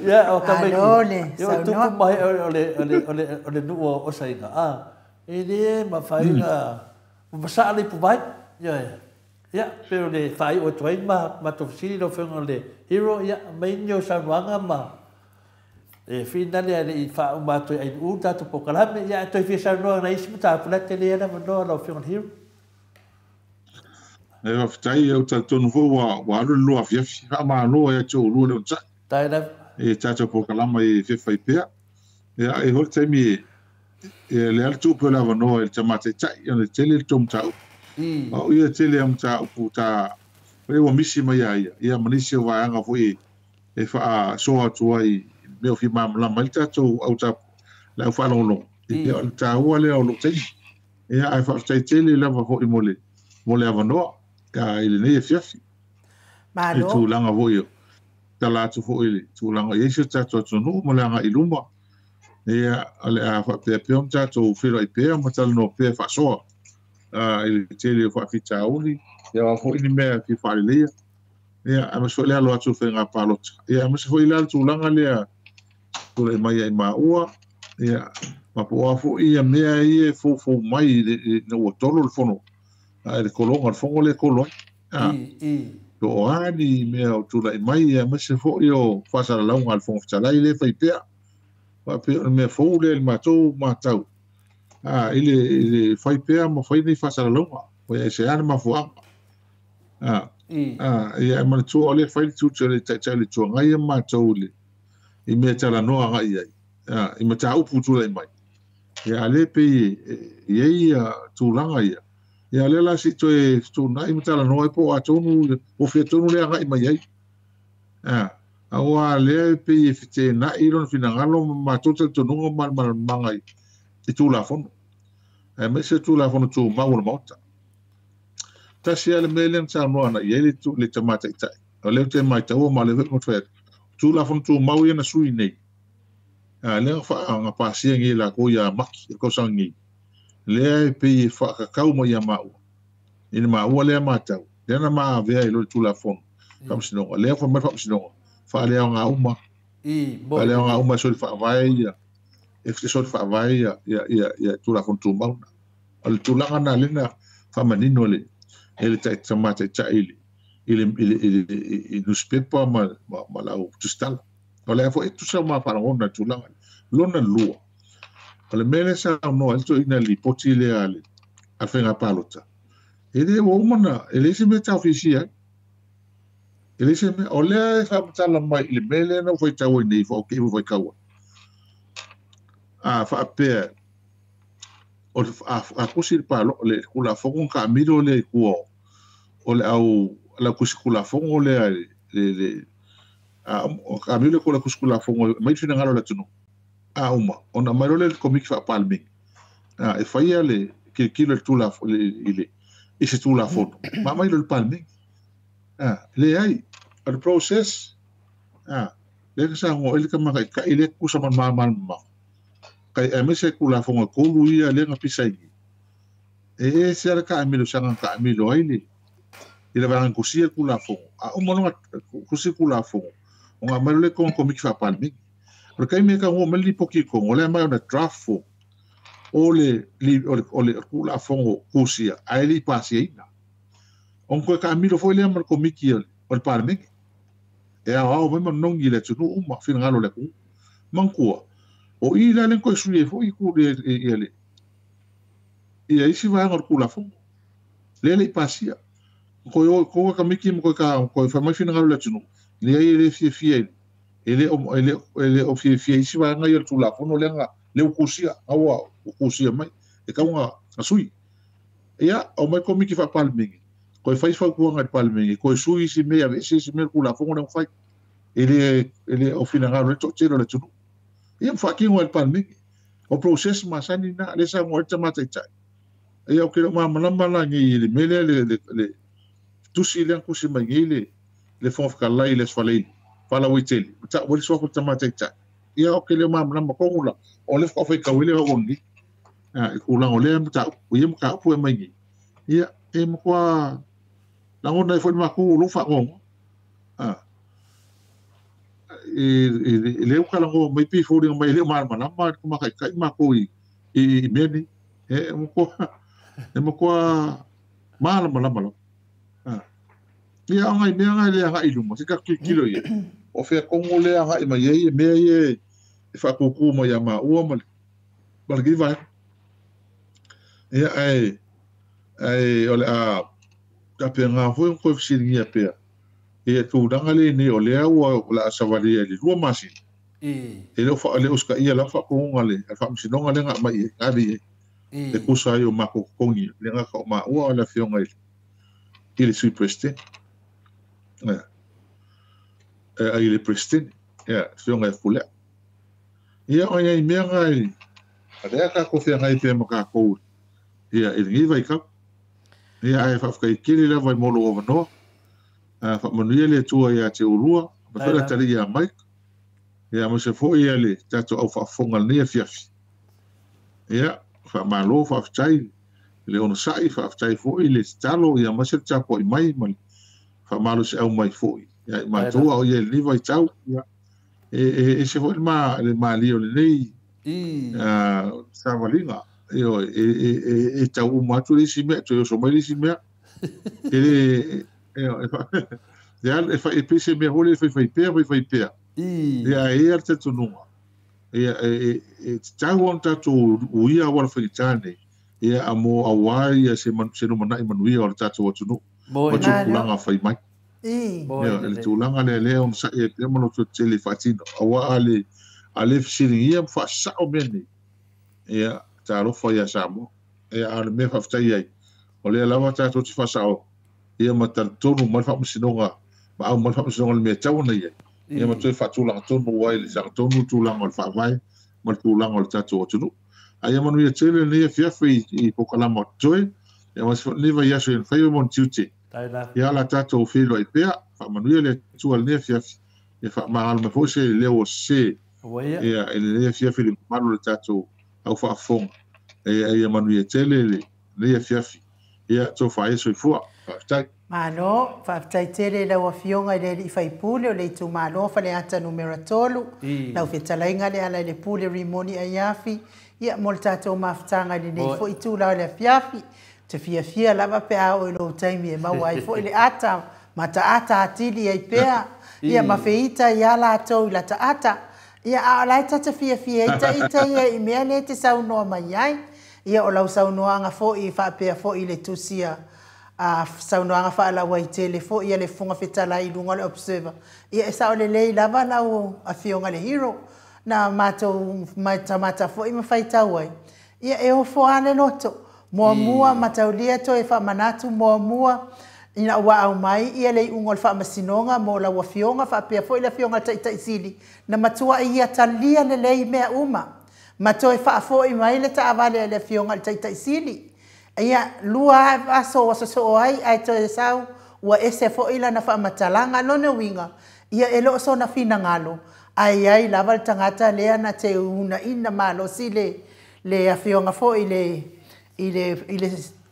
ya o ka miki yo tu ku mai o le nu o sainga ele ma fai ga ma sa le pu vai ya pero le fai o toi ma to si lo fengo le hero ya mainyo sa wanga ma e finale le fa ma to ai uta to pokala me ya to fi sa no na ismu ta plate le na no lo fengo hero e va ftai o ta tonu fo wa lo afia ma no ya cho lu le ta tai da e ta to pokala mai fe fai pe ya e hol te mi e le altu pe la no el chamate chai le tele tom tau o ia tele am ta puta e o misi mai ia manisi wa anga foi e fa so atu ai me o fi mam la malta to au ta la fa lo e ta o le o lo tei e ai fa tele la va ho i mole ava no ka ile ne fiafi ma e tu langa voi ta la tu fo ile tu langa e se ta to no mo langa i lumba e ale a fa pe pe am ta to fi rai pe am ta no pe fa so il tele fa fitauli ia fo ini mea fi falelia ia ama so le alo atu fenga palot ia ama so ile atu langa le tu le mai ai maua ia ma po fo ia mea ia fo mai no tolo le fono le kolonga le fongo le kolon to ani mea tu le mai ia ma se fo io fa sala longa al fongo tala ile fa ipea pa pe me fo le matau ile fai pea mo fai ni fa sala longa o se ana ma fo ia ma tu ole fai tu le tele tu ngai ma tole I me tala no nga ia I ma ta upu tu le mai ia le pe ia tu langa ia le la si tu nai ma tala no po a tonu o fe tonu le nga I mai ia awa le pe fite na iron fina ngalo ma tu tu no mangai I tu la fono me se tu la fono tu ma wala mota ta sia le melen sa no ana ia le tu le tamata tai o le te mai tau ma le mo fe tu la fono tu ma ia sui nei le fa nga pa sia ngi la ko ya maki ko sangi le pe fa ka kau mo ya ma ina ma le ma tau le na ma ve lo tu la fono kam sino le fa ma fa sino fa le nga uma fa le nga uma so fa vai ia e se so fa vai ia tu la fono tu ma al tu la na le na fa manino le ele ta mata ile newspaper ma la tu stal ole fo tu sa ma para ona tu la lona lua ole mele sa no alto ina li poti le ale a fenga palota ele o mana ele se meta ofisia ele se me ole fa tala mai le mele no foi tawo nei fo ke foi kawa fa pe o a kusi palo le kula fongo ka miro le kuo ole au la kusi kula fongo le a miro kula kusi kula fongo mai fina ngalo la tunu uma ona mai le komik fa palmi e faia le kilo tula ile ise tula foto ma mai le palmi le ai el process le sa ngo ele kama ka ile kusa ma kai emese kula fonga kolu ia le nga pisai se ala ka amilo sanga ka amilo ile ila vang kusia kula fonga umano kusia kula fonga nga mele kon komik fa palmi porque me ka ngo meli poki ko ole mai ona draft fo ole kula fonga kusia ai pasiina on ko ka amilo fo ile mar komiki ole palmi ao me nongi le tu uma fin ngalo le ku mankua o ila len ko sui fo I ku ele ia isi va ngor kula fo le pasia ko ka miki ko fa mai fin ngalo le tu le ele fie ele o fie isi va ngai tu la fo no lenga le kusia awa kusia mai e ka nga sui ia o mai ko miki fa palmingi ko fai fa ku ngai palmingi ko sui si me ave si me kula fo no fai ele o fin ngalo to tiro le tu ia fa ki ngol palmingi o process masani na le sa ngol tamata tai ia o ke ma mana ngi le mele le tu si le ku si mai le fo ka lai le sfalei fala witeli ta wol so ko tamata tai ia o ke le ma mana ko ngula o le fa ka wele ho ngi ku la ole ta o yem ka pu mai ia mo kwa la ngona fo ma ku lu fa ngong le u kala ngo mai pi fo ring mai le ma ko ma kai ma ko I meni mo ko mala ia ngai me ngai le ngai lu mo se ka kilo ia o fe ko ngo le ngai mai ye me ye fa ko ku mo ya ma o mo bal gi vai ia ai ole ta pe nga fo ko fi ngia pe e tu dangale ni o le au la savalia li rua masi ele fa le uska ia la fa ko ngale fa msinonga le nga mai abi e kusa yo mako kongi le nga ko ma o la fionga ele sui preste ai le preste fionga fula ia o ia me ngai ale ka ko fe ngai pe maka ko ia ele ngi vai ka ia ai fa ka kili la vai molo over no fa manuia le tua ia te urua ma fela tali ia mai ia mo se fo ia le tato au fa fonga ni fiafi ia fa malo fa chai le ono sai whaaftai fo i le talo ia mase tapo i mai mali whamalo se au mai fo i ia ma tua o ia liva i tau ia se fo le ma lio le nei sa malinga io tau umatu le si mea tu so mai le si mea ia fa e pese me hole fa pea ia e arte tu nunga ia tau on tatu uia wala fa tane ia amo awai ia se no mana i manuia o tatu o tunu o tulanga fa mai ia le tulanga le on sa e pe mo to tele fatino awa ale fsiri ia fa sa o meni ia taro fa ia samo ia al me fa ftai ai o le lava tatu ti fa sa o ia matar tonu mal fa msinonga ma au mal fa msinonga le me tau na ia ma toi fa tulanga tonu wai le sa tonu tulanga o fa vai mal tulanga o tatu o tunu ai manu ia tele ne fiafi i pokalama toi ia mas leva ia so fa mon tuti ia la tato filo i pea fa manu ia le tu al ne fiafi ia fa ma al me fose le o se ia le fiafi le manu le tato au fa fong ia manu ia tele le fiafi ia to fa eso i fua fa Mano, whaftai tere lau a fionga i i whai pule o le tu malo fa le ata numera tolu. Lau whetalainga le ala le pule rimoni a iafi. Ia mol tatou maftanga le nei fo i tu lau le fiafi. Te fia lava pe au i lo taimi e maua i fo i le ata. Ma ta ata atili ai pea. Ia mawheita i ala atou i la ta ata. Ia a lai tata fia ita ia i mea le te saunoa mai ai. Ia o lau saunoa anga fo i whapea fo i le tusia. Saunoanga whaala wai tele fo ia le funga whetala i lunga le observer. Ia e sao le lei lava lau a fionga le hero na mātou mata fo i mawhai tau ai. Ia e o fo ane loto. Mua matau lia to e wha manatu mua ina ua au mai ia le ungol wha masinonga mo lau a fionga wha pia fo i la fionga tai sili. Na matua ia talia le lei mea uma. Mato e wha fo i mai le ta avale le fionga tai sili. Ia lua aso so ai to e sau ua ese fo ila na fa matalanga no ne winga ia elo so na fina ngalo ai lava tangata le ana te una ina malo sile le afionga fo ile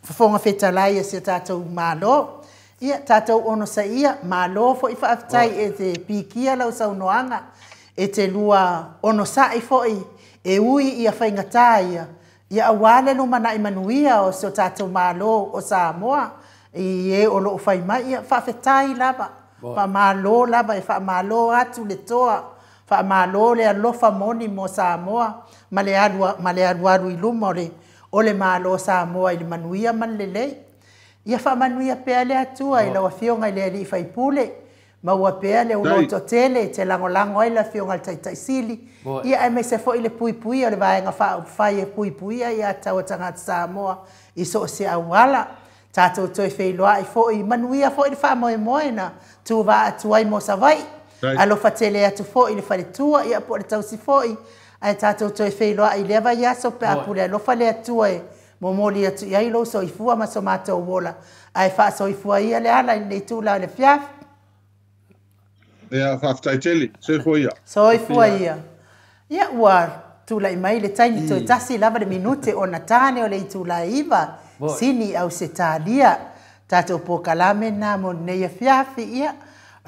fonga fetalai se tatou malo ia tatou ono sa ia malo fo ifa aftai e te pikia lau sau noanga e te lua ono sa i fo e ui ia faingata ia awale no mana i manuia o so tatou malo o Samoa i o lo fai mai ia fa fetai lava fa malo lava e fa malo atu le toa fa malo le alofa moni mo Samoa male adu i luma o le malo Samoa i le manuia man lelei ia fa manuia pe le atua i la fionga i le fai pule ma ua pea le uloto tele te langolango ai la fionga tai sili ia e me se fo i le pui o le vaenga fai e pui ia tau tangata Samoa i so se awala tatou toi feiloa i fo i manuia fo i le wha moe na tu va atuai mo savai alo fatele atu fo i le fale tua ia po le tau si fo i ai tatou toi feiloa i leva ia so pe apule alo fale atua e momoli atu iai lo so i fua ma so matou wola ai fa so i fua ia le ala i le tula le fiafi ia whaftai tele, se fo ia. So i fua ia. Ia ua tula i mai le taini toi tasi lava le minute o na tane o le tula iwa. Sini au se talia. Tato po kalame na mo neia fiafi ia.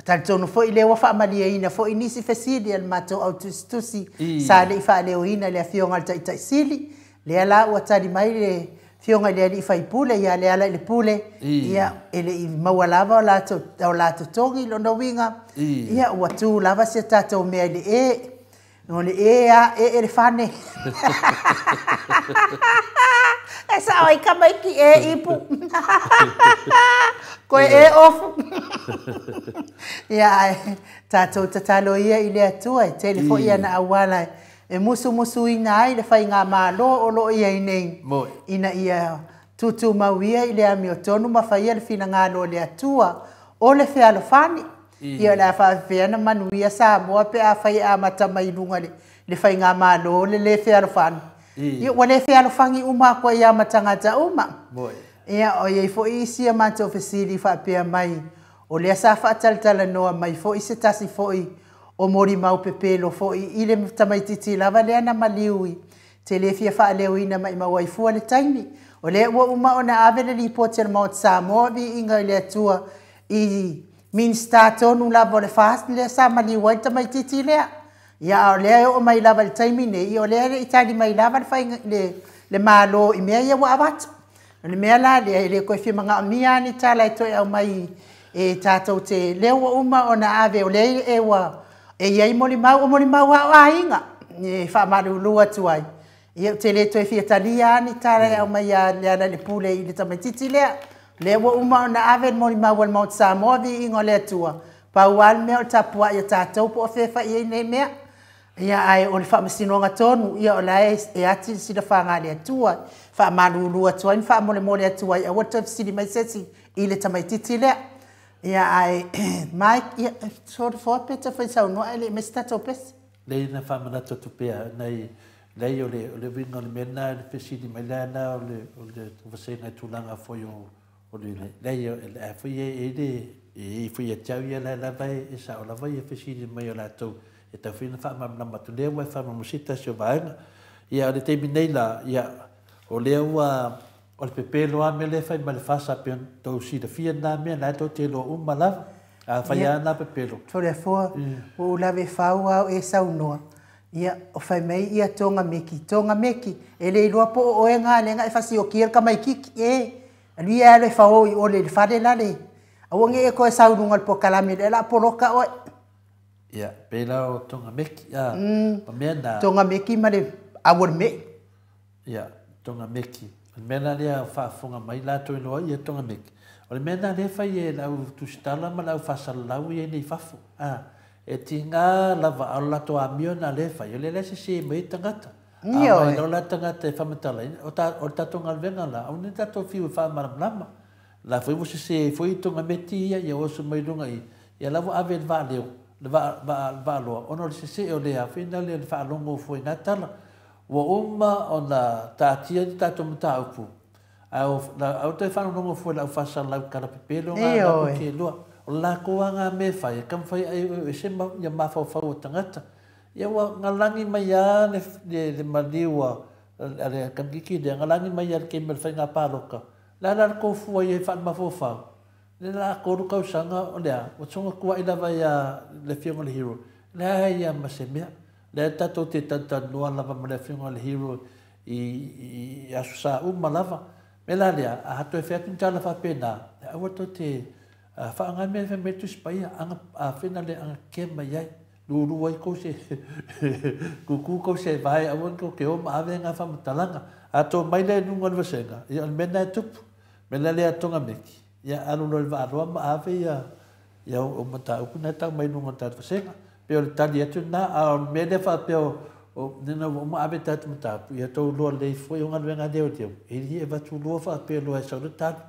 Talitono fo i le wafa amalia ina fo i nisi fesidi al mato au tusi sa le ifa leo ina le fionga al tai sili. Le ala ua tali mai le fionga le ali fai pule ia le ala le pule ia ele i mawalava o lato tongi londo winga ia ua tu lava se tatou mea le no le a ele fane e sa oi kamaiki ipu koe ofu ia tatou tatalo ia i le atua e telefo ia na awala e musu ina ai le fai ngā malo o lo ia inei. Ina ia tutu mawia i le ami o tonu mawhaia le fina ngā le atua o le whea fani. Ia le whea na manuia Samoa pe a whai a matama i lunga le fai ngā malo le whea fani. Ia wa le whea fangi uma kwa ia matangata uma. Ia o iei fo i isia mato fesiri whapea mai o le asa whaataltala noa mai fo i se tasi fo i o mori mau pepelo fo i le tamaititi lava le ana maliui te le fia fa leo ina mai mawai fua le taimi O le ua uma o na ave le lipoti le Mount Samoa vi inga i le atua i minsta tonu lava o le fast le sa mali waita mai titi lea. Ia o lea o mai lava le taimi nei, o lea le itali mai lava le fai le malo i mea ia wa awatu. Le mea la le koe fi manga o mia ni tala i toi au mai e tātou te leo ua uma o na ave o lea e wa e iai moli mau o a inga. E wha maru lua tuai. Ia te le toi fia talia ni tala au mai a lea le pule i le tamaititi lea. Le ua uma o na ave moli mau al Mount Samoa vi ingo lea tua. Pau al mea o tapua ia tātou po o whewha i nei mea. Ia ai o le whamasinonga tonu, ia o lae e ati sida whangale atua, whamalulu atua, in whamole atua, ia wata sidi mai sesi i le tamaititi lea. Ia ai, Mike, ia, sort of peta whaisau noa, ele me stato pesi. Lei na whamanato tupea, nei, lei o le winga o le mena, le pesidi mai lana, o le wasenga tūlanga foi o le, lei o le foi e foi a tau ia la vai, e sa o la vai e pesidi mai o la tau, e tau whina whamamna matulewa, e whamamusita sio vaenga. Ia o le teimi nei la, ia o lea ua, o le pepelo a me le whai ma le whasa pe tau sida fia nā mea, nā tau te loa umalawa, a whai a nā pepelo. Tore a fua, o lawe whau au e saunoa. Ia, o whai mei ia tonga meki, e le iloa po o e ngā lenga e whasi o kia ka mai kiki, ali e ale whao i o le whare lale. Awange e koe saununga le po kalami, le la poroka oi. Ia, pēla o tonga meki, pa mea nā. Tonga meki ma le awar me. Ia, tonga meki. Mena lea whaafonga mai lātou inoa ia tonga meki. O le mena lea whai e lau tusitala ma lau whasalau i e nei whafo. E ti ngā lava au lato a mio na lea whai. O le lea se mai tangata. Nio e. Mai lau la tangata e whamatala. O tato ngalwenga la. Au ne tato fiu e whamaramlama. La whai mo se fwoi tonga meti ia ia osu mai runga i. Ia lawa ave le vā leo. Le vā loa. Ono le se o lea. Whina lea le wha longo fwoi nā tala. Wa uma o na tātia ni tātou mta upu. Au te whanonongo fua lau whasa lau karapipelo ngā lau ke lua. O la koa ngā me whai, kam whai e se ia mawhau o tangata. Ia wa ngalangi mai a le maliwa, kam kiki dea, ngalangi mai a le kemel whai ngā pāroka. La la ko fua i e whan mawhau whau. Le la koru kau sanga o lea, o tonga kua ila vai a le whionga le hero. Lea ia mase mea. Le tatou te tantanua lava ma le whiunga le hero i asu sa uma lava. Me la lea, a hato e whiatu ntala whapena. A wato te whaanga mea whametu spaia, a whina le anga kema iai. Lulu ai kou se, kuku kou se vai, a wan kou ke oma ave ngā whamatalanga. A tō mai le nunga le wasenga, i an mena e tupu. Me la lea tonga meki. Ia anu no le waaroa ma ave ia o mata upu na tau mai nunga tātu wasenga. Peo le tali atu nā, a mele wha peo o nina uma abe tātu matapu. Ia tau loa lei fwoi o ngalwenga leo teo. E li e watu loa wha peo loa e saura tātu.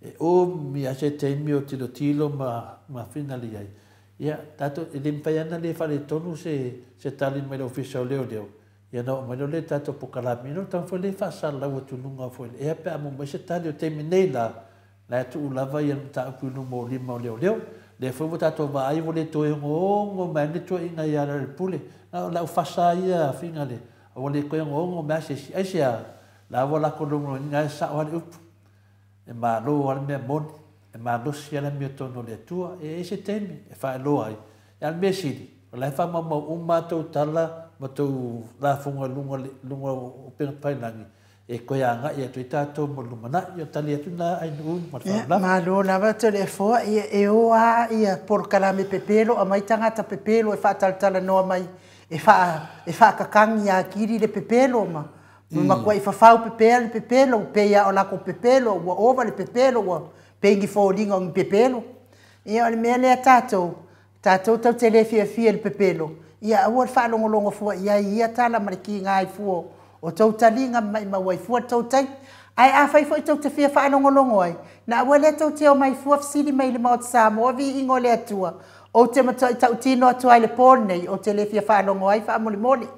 E o mi ase teimi o tilo ma finali ai. Ia tātu e le mpaiana le whare tonu se tali mai le ofisa o leo. Ia na o mai le tātu pokalami. No tau fwoi le whasa lau atu nunga fwoi. E ape amu mai se tali o teimi nei la. Na atu ulava ia mta upu numo lima o leo. Le foi tato vai vole to ngo ma le to inga ia le pule na la fasa ia finga le o le ko ngo ma se ai sia la vola ko lo nga sa o le up e ma lo al me mon e ma lo sia la mio tono le tua e se temi e fa lo ai e al mesidi la fa ma uma to tala ma to la funga lunga o pe langi e koianga ia tu tato mo lumana ia tali atu na ai nu ma lo lava telefo e o a ia por kalame pepelo a mai tangata pepelo e fa tala no mai e fa kakangi a kiri le pepelo ma ko i fa fau pepelo pe ia o la ko pepelo o over le pepelo o pengi folinga o pepelo ia o me le tato tau telefia le pepelo ia o fa longo fo ia tala mariki ngai fo o tau talinga mai mawai fua tau tai. Ai a fai foi tau te fia whaanongolongo ai. Na wale tau te o mai fua fsiri mai le Mount Samoa vi ingo le atua. O te matai tau tino atua ai le pōne nei o te le fia whaanongo ai whaamoli moli.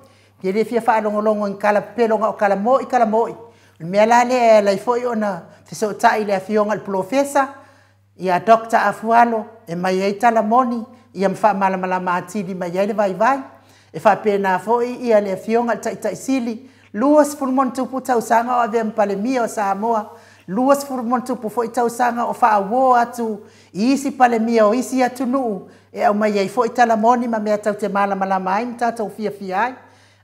Pia le fia whaanongolongo in kala pelonga o kala moi. Mea la le lai foi ona fiso tai le afionga le profesa. Ia Dr. Afualo e mai ei tala moni. Ia mwha malama atili mai ei le vai. E wha pēnā foi ia le afionga tai sili. luas fulmon tupu tausanga o ave palemia o Samoa luas fulmon tupu foi tausanga o faawo atu isi palemia o isi atu nuu e au mai ai foi talamoni ma mea tau te malama ai mtatou fia ai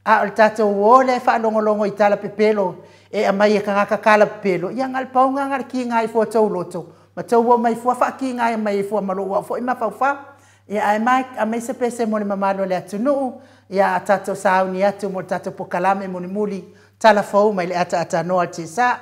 a o tatou ole whaalongolongo i tala pepelo e a mai e kangaka kala pepelo ia ngal paunga ngal ki ngai fo tau loto ma tau o mai fua wha ki ngai mai fua malo ua fo ima fau e a mai a mai se pese moni mamalo le atu nuu ia a tatou sauni atu mo tatou pokalame moni muli tala fau mai le ata noa te sa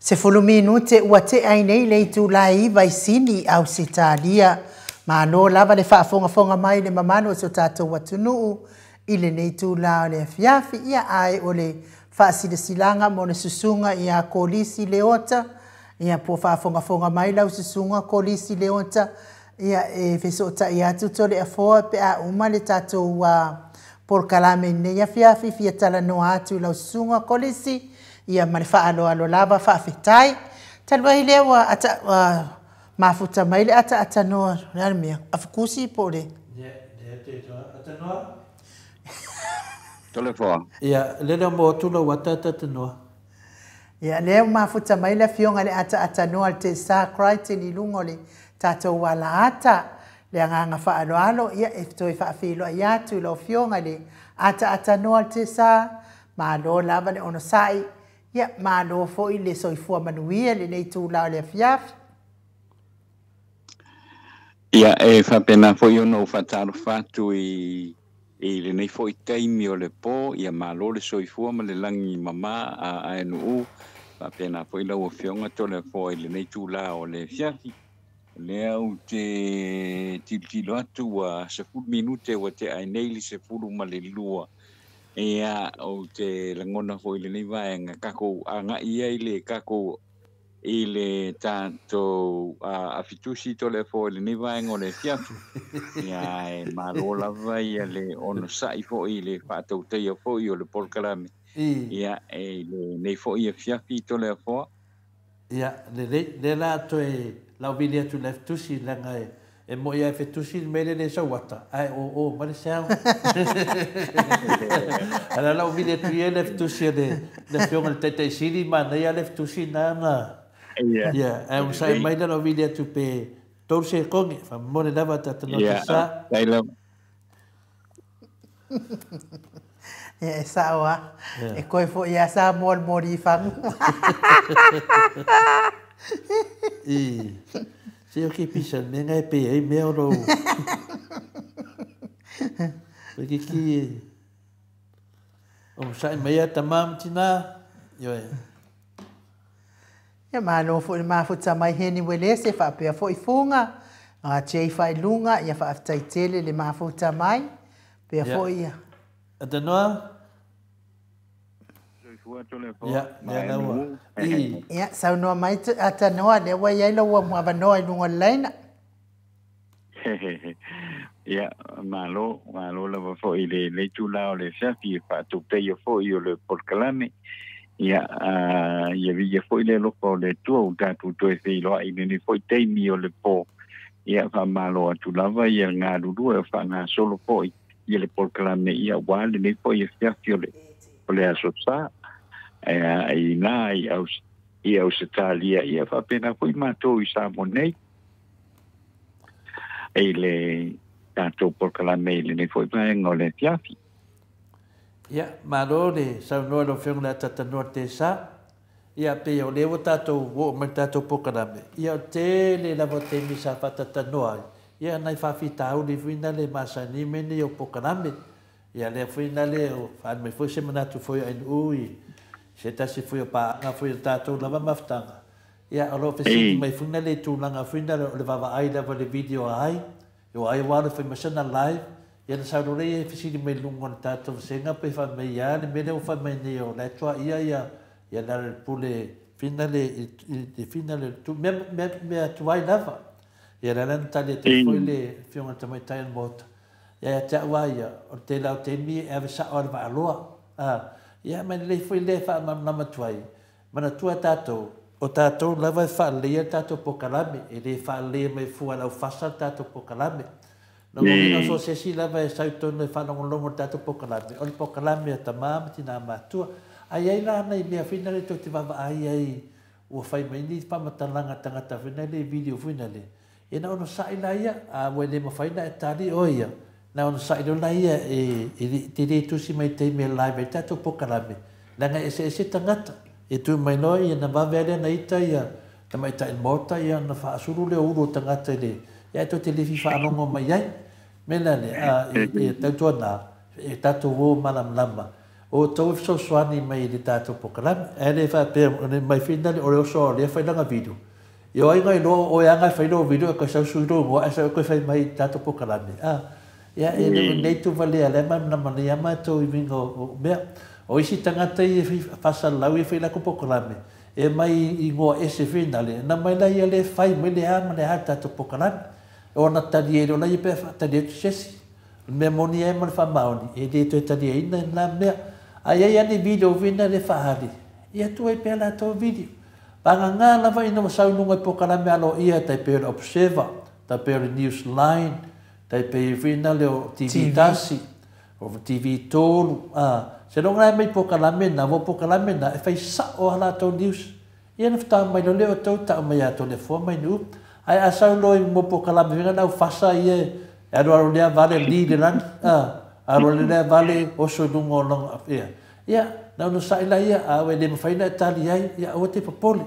Se minute ua te ai nei le tu lai vai sini au Italia. Ma no lava le whaafonga mai le mamano o so tātou watunuu i le nei tu lao le fiafi ia ai o le whaasilasilanga mo le susunga i a kolisi le ota. Ia po whaafonga mai lau susunga kolisi le ota. Ia e fesota i atu tole a foa pe a uma le tātou por kalame nei a fiafi fia tala no atu lau susunga kolisi. Ia male alo lava whaafetai. Talua i lewa ata mafuta mai le ata noa. Nara mea, afukusi po le. Ata noa? Tole foa. Ia, lele mo tula wata ata noa. Ia, leo mafuta mai le fionga le ata noa le te sa kraite ni lungo le tatou wala ata. Le anganga alo. Ia, eftoi whaafilo i atu lo fionga le ata noa le te sa. Ma lo lava le ono sai. Ia, malo foi le soifua manuia le nei tūlau le fiafi. Ia, e whapena foi ono whataru whatu i le nei foi taimi o le pō, ia malo le soifua ma le langi mama a enu whapena foi lau o whionga tole foi le nei tūlau le fiafi. Le au te tilo atu a 10 minute wa te ai nei li 10 ma le lua. Ia o te langona foi le nei vaenga kako anga ia i le kako i le tātou afitusi tole foi le nei vaenga o le fiafu. Ia e marola vai le ono sai foi le whātou teia foi o le polkarame. Ia e le nei foi e fiafi tole foi. Ia le la to e lau vili atu le fitusi langa e mo ia fetusi mele le sawata ai o male sao ala la vile tu ia le fetusi le fiong le tete sili ma na ia le fetusi na ia ai un sai mai la vile tu pe tor se kongi fa mo le dava tata no sa e sawa e koi fo ia sa mori fam Se o ke pisa menga e pe e mea oro. Porque ki o sai mea tamam tina yo e. Ya malo fo ma futa mai heni wele se fa pe fo ifunga. A chei fai lunga ia fa aftai tele le ma futa mai pe fo ia. Ata noa? Ya, sau noa mai ata noa le wa ia lo wa mo noa i lunga leina. Ya, malo la fo i le tūlau le fiafi fa tu te ia fo i o le polkalame. Ya, ia vi fo i le loko le tua u tatu to e fei loa i ni fo i teimi o le po. Ia fa malo atu lava ia ngā rurua fa ngā solo fo i le polkalame ia wale ni fo i fiafi o le asosa. Ai nā i au Italia ia whapena fui mātou i Samonei. Ei le tātou polkalame le nei fui maenga o le fiafi. Ia, maro le saunoa lo whionga le tatanoa te sa. Ia pe o lewo tātou wo mai tātou polkalame. Ia o te le lavo te misa whatatanoa. Ia nai whawhi tāu li whina le masani meni o polkalame. Ia le whina le o whanme fui se manatu fui ain ui. Se tasi fui o paanga fui o tātou lava maftanga. Ia alo fesini mai funa le tūlanga funa le vava ai lava le video ai. Yo ai wale fai masana live. Ia na sauro rei e fesini mai lungo na tātou senga pe fa mai ia le mele o fa mai ne o le tua ia na le pule fina le tu me atuai lava. Ia na lana tali te fui le fionga tamai tai an mota. Ia te awaia o te lau te mi e avisa o le va aloa. Ia mai le foi le fa nama tuai. Mana tua tātou. O tātou lava e wha lea tātou pokalame. E le wha lea mai fua lau fasa tātou pokalame. Na ngomina so se si lava e sautonu e wha nongolongo tātou pokalame. O le pokalame a tamama tina mātua. Ai ai la ana i mea whina le tau te wawa ai ua whai mai ni whamatalanga tangata whina le video whina le. E na ono sa ila ia a wai le mawhaina e tari o ia. Na ona sa ilo lai te re tusi mai te me live e tātou pokalame. Langa e tangata. E tu mai noi e na wawere na ita ia. Ta mai ta in mota ia na wha asuru le uro tangata le. Ia to te lefi wha anongo mai ai. Mena le e tautua nā. E tātou wō malam lama. o tau so swani mai le tato pokalam ele fa pe mai finali o so le fa langa video yo ai ngai no o ya ngai fa no video ka sa su do ngo asa ko fa mai tato pokalam ya ele nei tu vale ale ma na mani ya ma to vingo be o isi tangata i pasa lau i fa la ko pokalam e mai i ngo ese finali na mai la ia le fai mai le ama le tato pokalam o na tadi e ona i pe fa tadi sesi me moni e man fa mauni e de to tadi e na me ai ai ani video vina le fahari ia tu e pela to video panga la vai no sa no po kala me alo ia tai pe observer tai pe news line tai pe vina le TV tasi o TV tolu se non ai mai po kala me na vo po kala me na e fai sa o ala to news ia no sta mai le o to ta mai ato le fo mai nu ai asa no mo po kala me na fasa ia e ro le vale li de lan aro le vale o so dungo long ia na no sai la ia a we le faina tali ai ia o te popoli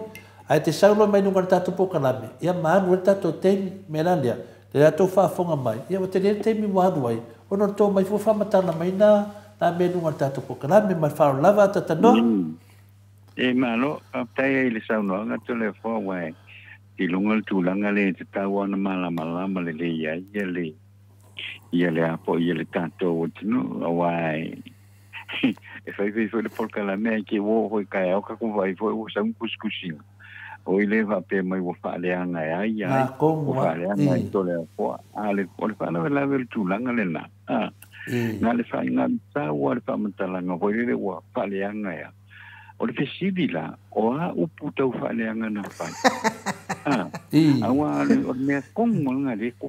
ai te saulo mai no tatu po kalame ia man o tatu ten melandia le to fa fonga mai ia o te le te mi wa ai o no to mai fo fa matana mai na me no tatu po kalame mai fa lava tata no e malo tai le sauno nga to le fo wa ti lungal tu langa le te tawa na mala le ia ia le apo ia le tanto o tino awai e fai foi le porca la me que wo foi kai o ka ko vai foi o sam kuskusin o ile va pe mai wo fa le anga ai na ko fa le anga to le po ale o le fa na la vel tu langa le na na le fa nga sa wo le fa mantala nga foi le wo fa le anga ya o le fesibila o a uputa fa le anga na fa awa le o me kong nga le ko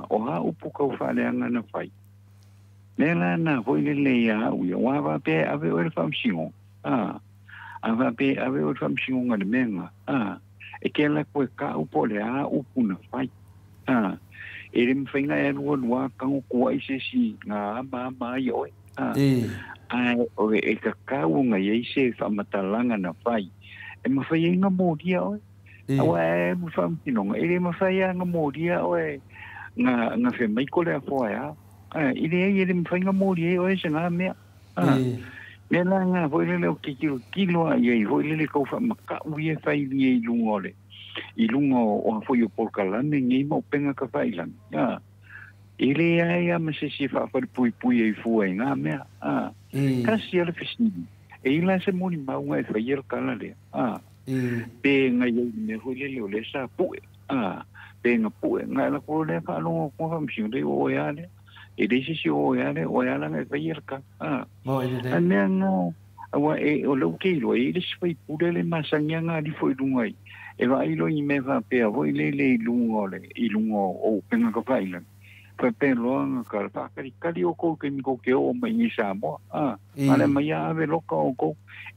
o ha upu ka whaleanga na whai. Nela na hoi le ia uia, wa wa pe ave o le whamsingo. A wa pe ave o le whamsingo ngā le menga. E ke la koe ka upo le a upu na whai. E le mwhainga e lua kango kua i se si ngā ama i oe. O e ka kau ngā i se whamatalanga na whai. E mawhai e ngā mōdia oe. Awa e mwhamsinonga. E le mawhai e ngā mōdia oe. nga fe mai ko le fo ya ile mfainga mori o ese nga me me la nga vo le kilo ai vo le ko fa maka u ye fa ile lungole i lungo o fo yo por kala ngi mo penga ka fa ilan ya ile ai ma se si fa pui e fu nga me ka si le fisi e ila se moni ma nga fa yer kala le pe nga ye me vo le sa pu penga pu nga la ko le fa lo ko fa msi de o ya le e de si o ya le nga fa yer ka mo e de nga awa e o lo ke lo e de si pu de le masanya nga di foi lungai e va i lo i me va pe vo le lungo le i lungo o penga ka fa ilan fa pe lo nga ka fa ka di o ko ke mi ko ke o mai ni sa mo ale mai ave lo ko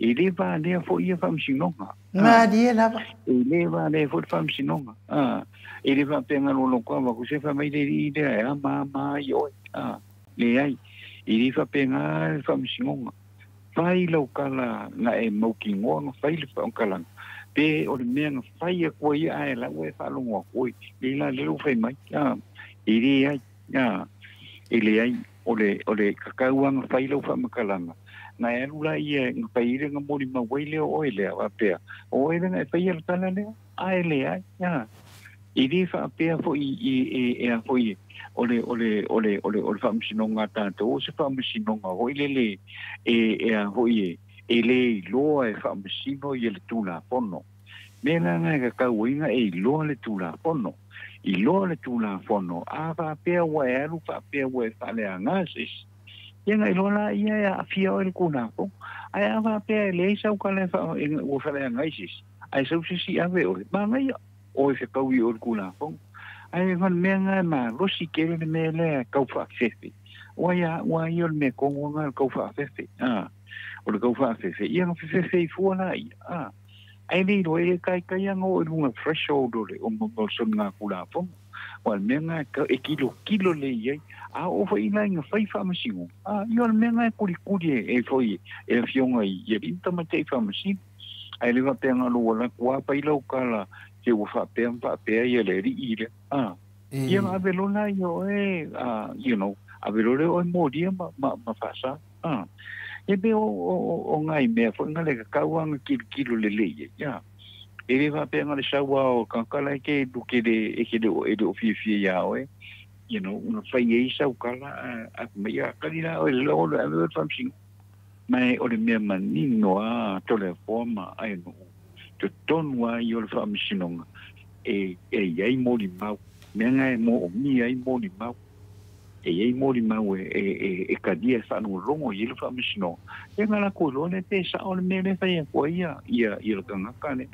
e le va le fo i fa msi no ma di la e le va le fo fa msi no e le va penga lo ko va ku se fa mai de ide ma yo le ai e le va penga fa msi no fai lo kala na e mo ki ngo fai le fa kala pe o le me fai ko ia e la we fa lo ngo ko le la le fai mai e le ai ele ai ole kakau ang fai lo fa makalanga na e lula ia ngai ire nga mori ma wele o ele a pe o ele nga fai el tala le a ele ai iri fa pe fo e fo i ole fa msinonga tanto o se fa msinonga o ele fo i ele lo e fa msino i le tula pono mena nga kakau inga e lo le tula pono i lo le tula fono ava pe wa eru fa pe wa fa le angasis yenga i lo la ia a fia o le kuna po ai ava pe le sa ka le fa o fa le angasis ai so si ave o ma mai o se ka wi o kuna po ai van menga ma lo si ke le me le ka fa fefe wa yo me ko nga ka fa fefe o le ka fa fefe ia no fefe fu na ai ni lo e kai yang o lunga threshold o mo so nga kula fo wal menga ka e kilo le ye o foi na nga fai fa masiu yo menga kuri e foi e fionga ye inta mate fa masiu ai le va penga lo la kwa pa ilo kala ke o fa pe ye le ri ile ye ma velo na yo you know a velo le o mo dia ma fa sa e be o ngai me fo ngale ka kauanga kilo le ya e le va pe ngale shawa o kankala ke du ke de e ke de o fi ya o una fai e sa kala a me ya kalina o le o le famsing mai o le me mani no a to le forma ai no to tonwa yo le famsing e yai mo li mau me ngai mo mi ai mo li mau e mo li mau e ka dia sa no longo i le famsing e ngala ko lo le te sa o le me le fai ko ia le kanga kane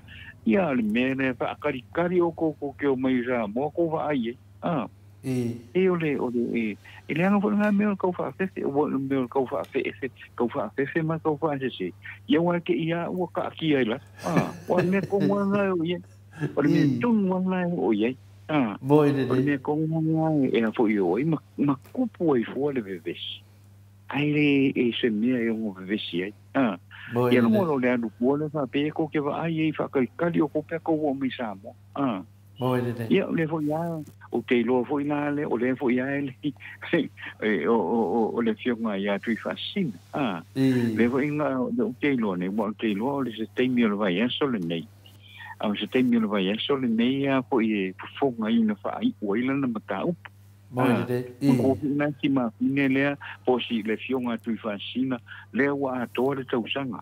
ia le me le fa kari o ko ke o mai ra mo ko va ai e ole e le anga fo nga me ko fa fe o me ko fa fe ma ko fa se ia wa ke ia o ka ki ai la o me ko mo nga o ye o me tung mo nga o ye boy de me ko mo nga e fo yo ma ku po e fo le bebes ai le e se me e o bebes ai ia no mo le anu po le fa pe ko ke va ai fa ka li o ko pe ko o mi sa mo boy de ia le fo ya o te lo fo ina le o le fo ya le o le fionga ya tui fascina le fo ina o te lo ne mo te lo le se te mi lo vai so le nei a se te mi lo vai so le nei a fo i fo nga ina fa ai o ila na mata u ko na ki ma ne le po si le fionga tui fascina le wa to le tau sanga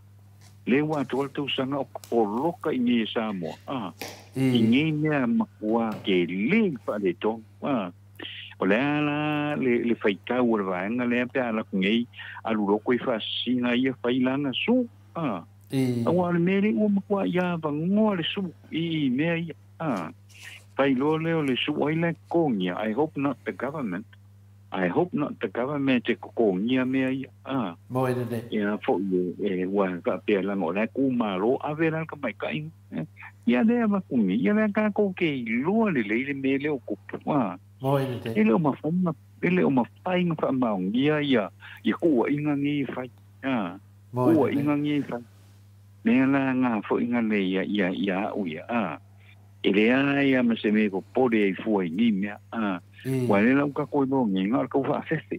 le wa to tau sanga o loka i ni sa mo ingi mea makua ke le pa le tong o le ala le faikau o le vaenga le pe ala ngei alu roko i fasinga ia failanga su awa le mele o makua ia vangoa le su i mea ia failo leo le su oile kongia I hope not the government te kongia mea ia boy de ia fo e wa ka pe la no la ku malo a ver al ka mai kai ia le ma ku mi ia le ka ko ke lo le mele o ku boy de ele o ma fai no fa ma ia ku inga ngi fai ku inga ngi fai ne la nga fo inga le ia u ia ele ia ma se me ko pode i fo ni mea wa le la ka ko no ngi nga ko fa feste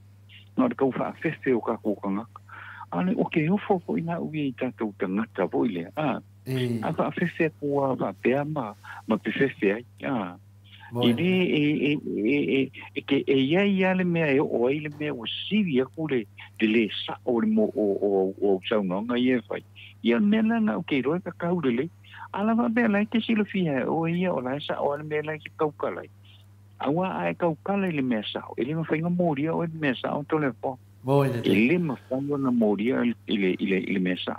no ko fa feste o ka ko kanga ale o ke o fo ina u i ta to tanga ta voile a fa feste ko va pe ma pe feste ai e ke ia le me o ile me o sivia kule de le sa o mo o sa no nga ye fai ia me la na o ke ro ka ka le ala va be la ke silo fia o ia o la sa o me la ke ka ka lai awa ai ka ka le me sa ele ma fa nga moria o me sa o to le po ele ma fa nga moria ile me sa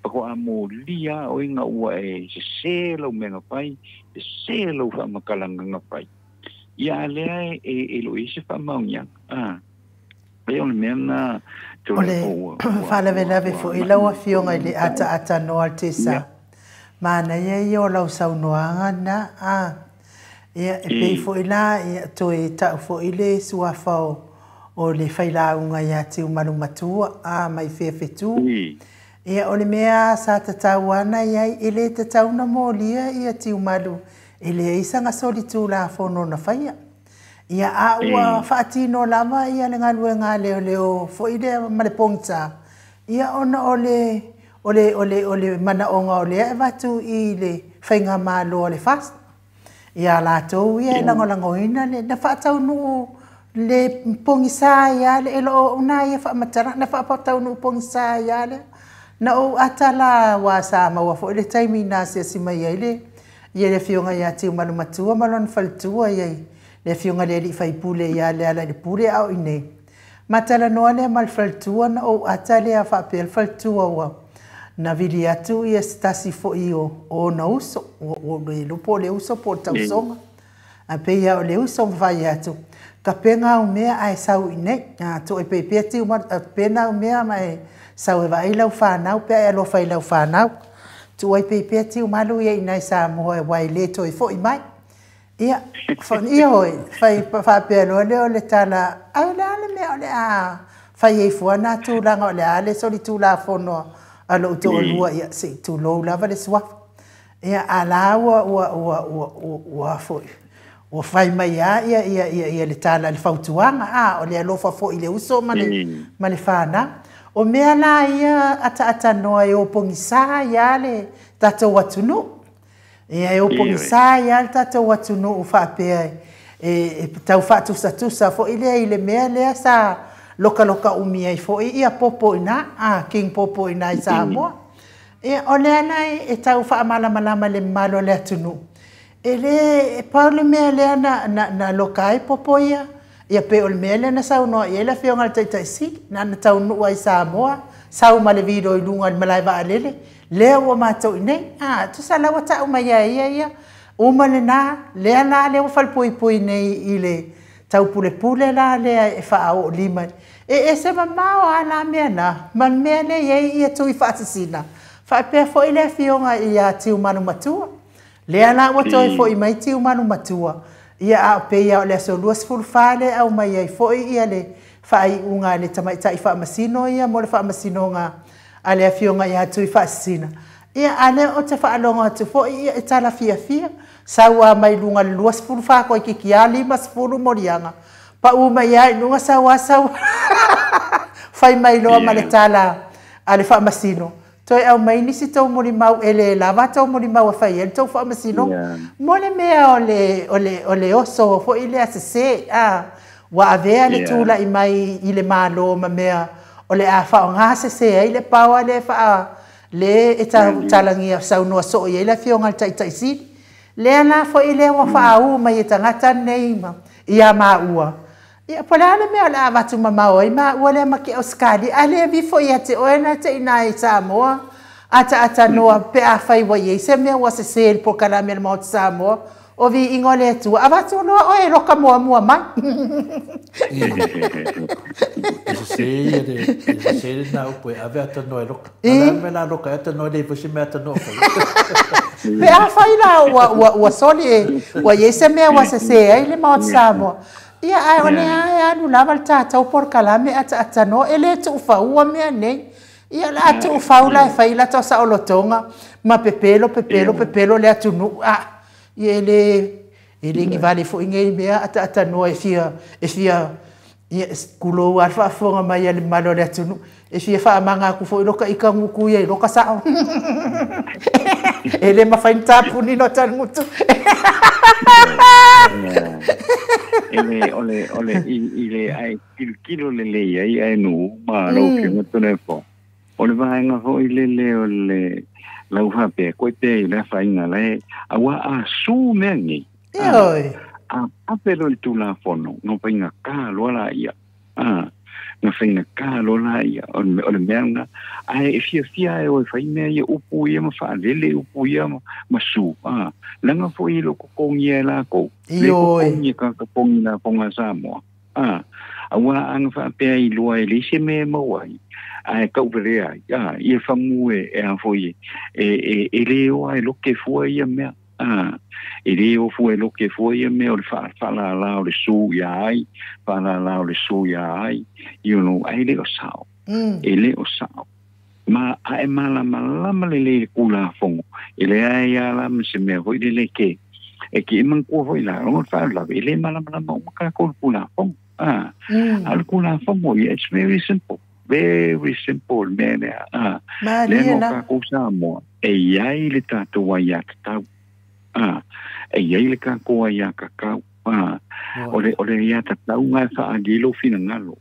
ko a moria o nga ua e se lo me nga pai se lo fa ma kala nga pai ia le e lo ise fa ma nya e o me na to le po fa le vena ve fo ila wa fionga ile ata no altesa mana ye yo lo sa no na ia e pe fo ila ia to e ta fo ile sua fa o le faila unga ia te umaru matua mai fefetu ia o le mea sa tatawana ia ile tatauna molia ia te umaru ile isanga solitu la fono na faia ia a ua faatino lama ia le ngaluenga leo fo ile male pongta ia ona ole mana onga ole e watu i le whainga malo le fast ia la tau ia lango ina le na whaatau nu le pongisa ia le elo una ia whaamatara na whaapatau nu pongisa ia le na o atala wa sa maua fo le taimi na se sima ia ia le fionga ia te umalu matua malon faltua ia le fionga le li faipule ia le ala le pule au ine matala noa le mal faltua na o atale a whaapel faltua wa na vili atu ia stasi fo io o na uso o le lupo le uso po tausonga a pe ia o le uso vai atu ka penga o mea ai sau ine to e pepe ati uma pena o mea mai sau e vai lau whanau pe ai alo whai lau whanau tu ai pepe ati uma lu ia inai sa moa e wai le to e fo i mai ia ia hoi whai pe alo leo le tala ai le ale mea o le a whai e fuana tu langa o le ale soli tu la fono alo to lua ia se tu lo lava le swaf ia ala wa foi o fai mai ia le tala le fautuanga o le alofa fo i le uso ma le fana O mea la ia ata noa e o pongisa ia le tatou atunu. Ia e o pongisa ia le tatou atunu o whaapea e tau whaatusa fo ile mea lea sa loka umia i fo ia popo ina, king popo ina i Samoa. O lea nai e tau whaamalama le malo le atunu. E le paule mea lea na loka ai popo ia. Ia pe o le mea lea na sau noa ia le whionga le taitaisi, na tau nua i Samoa, sau ma le vido i lunga i malai wa alele, lea ua mātou inei, tu sa lawa tau mai ia, uma le nā, lea la lea ua whalpui nei i le tau pule la lea e wha o lima. E se mamao a la mea na, man mea le ia tui whaatasina, wha pia fo i le whionga i a tiu manu matua, lea la ua toi fo i mai tiu manu matua, ia a pe ia o le aso luas fulfale au mai ai fo ia le whai unga le tamaitai whaamasino ia mo le whaamasino ngā a le whionga ia tui whaasina. Ia ane o te whaalonga atu fo ia e tala fia, saua mai lunga le luas fulfa ko i kiki a lima sifuru morianga, pa uma ia i lunga saua, whai mai loa ma le tala a le whaamasino. Toi au mai nisi tau mori mau ele lava tau mori mau a whai ele tau whaamasino. Mo le mea o le oso fo i le asese wa avea le tula i mai i le malo ma mea o le a whao ngā sese i le paua le wha le e talangi a saunua so i le whionga le taitaisi. Le ana fo i le wa wha mai e tangata nei ma i a ua. Ia pola ale mea la avatu mamao i ua le maki o skadi. Ale vi fo i ate oena te ina i Samoa. Ata noa pe a whai wa i se mea wa sese il po karame le mao te Samoa. O vi ingo le atua. Avatu noa o e roka mua mai. Se se na upo e ave ata noa e roka. Ala me la roka ata noa le fusi me ata noa. Pe a whai la ua soli e wa i se mea wa sese ai le mao te Samoa. Ia ai o le ai anu lava le tātou por kalame ata no ele tu faua mea nei. Ia la tu faula e fai la tosa o lotonga ma pepelo le atunu. Ia ele ngi vale fo inge mea ata no e fia ia kulo ar fa fonga mai le malo le atunu. E fia fa manga ku fo roka i kanguku ia roka sa. Ele ma fai tapu ni no tangutu. Ole ile ai kilo le ai no ma lo que no telefo. Ole va nga ho ile ole lau ha pe ko te ile fa inga le awa a su mengi. Oi. A pero il tu la fono no pinga ka lo la ia. Na fina ka lo la ia ole menga ai fia e fa ina ia upu ia ma fa lele upu ia ma su langa fo i lo ko ngia la ko le ko ngia ka pongi na ponga Samoa awa ang fa pe i lo ai le se me mo ai ai ka uvere ai ia fa mu e a fo i e le o ai lo ke fo ia me e le o fu e lo che fu ia me o fa la o le su ia ai fa la o le su ia ai you know ai le o sao e le o sao ma ai mala le kula fongo e le ai ala me se me hoi le ke e ki man ko hoi la o fa la le mala mo ka ko kula fongo al kula fongo it's very simple me le mo ka ko sa mo e ai le tato wa ya ta e ia le ka ko ia ka ka ole ia ta tau nga fa alilo fina ngalo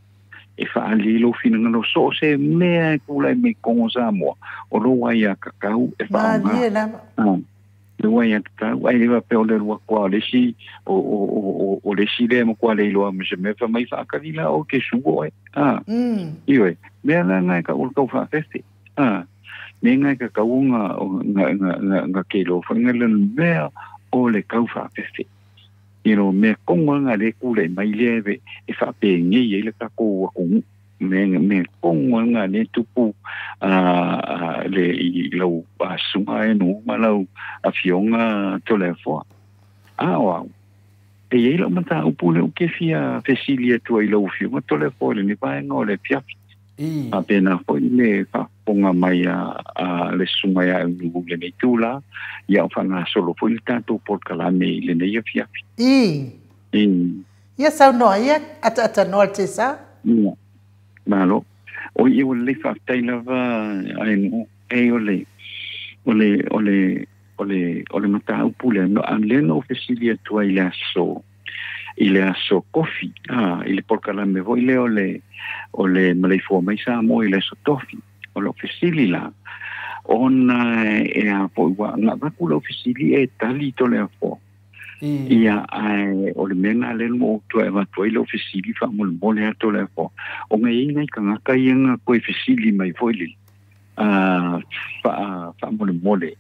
e fa alilo fina ngalo so se me kula me ko Samoa o lo wa ia ka ka e fa le wa ia ta ai le va pe ole lo ko le si o le si le mo ko le lo me se me fa mai fa ka dila o ke subo io me na nga ka o ko fa festi nenga ka kaunga nga kelo fangala mea o le kaufa festi me konga le kule mai leve e fa pe ngi le ka ko ku me konga le tupu le i lo asuma no malau afionga telefo wa e lo mata upule o ke fia fesilia tu i lo fio telefo le vai ngole pia apena foi le fa ponga mai le sunga ya le metula ya fanga solo foi tanto por kalame le ne fia ya sa no ya ata no te sa malo o i o le fa tailava ai no e o le mata upule no anleno ofisilia tua ile aso coffee ile porkala me vo ile o le malefo mai sa mo ile so tofi o lo ofisili la ona e a po wa na va ku lo ofisili e tali to le fo ia o le mena le mo to e va to ile ofisili fa mo le to le fo o ngai ngai ka ka yenga ko ofisili mai vo ile fa mo le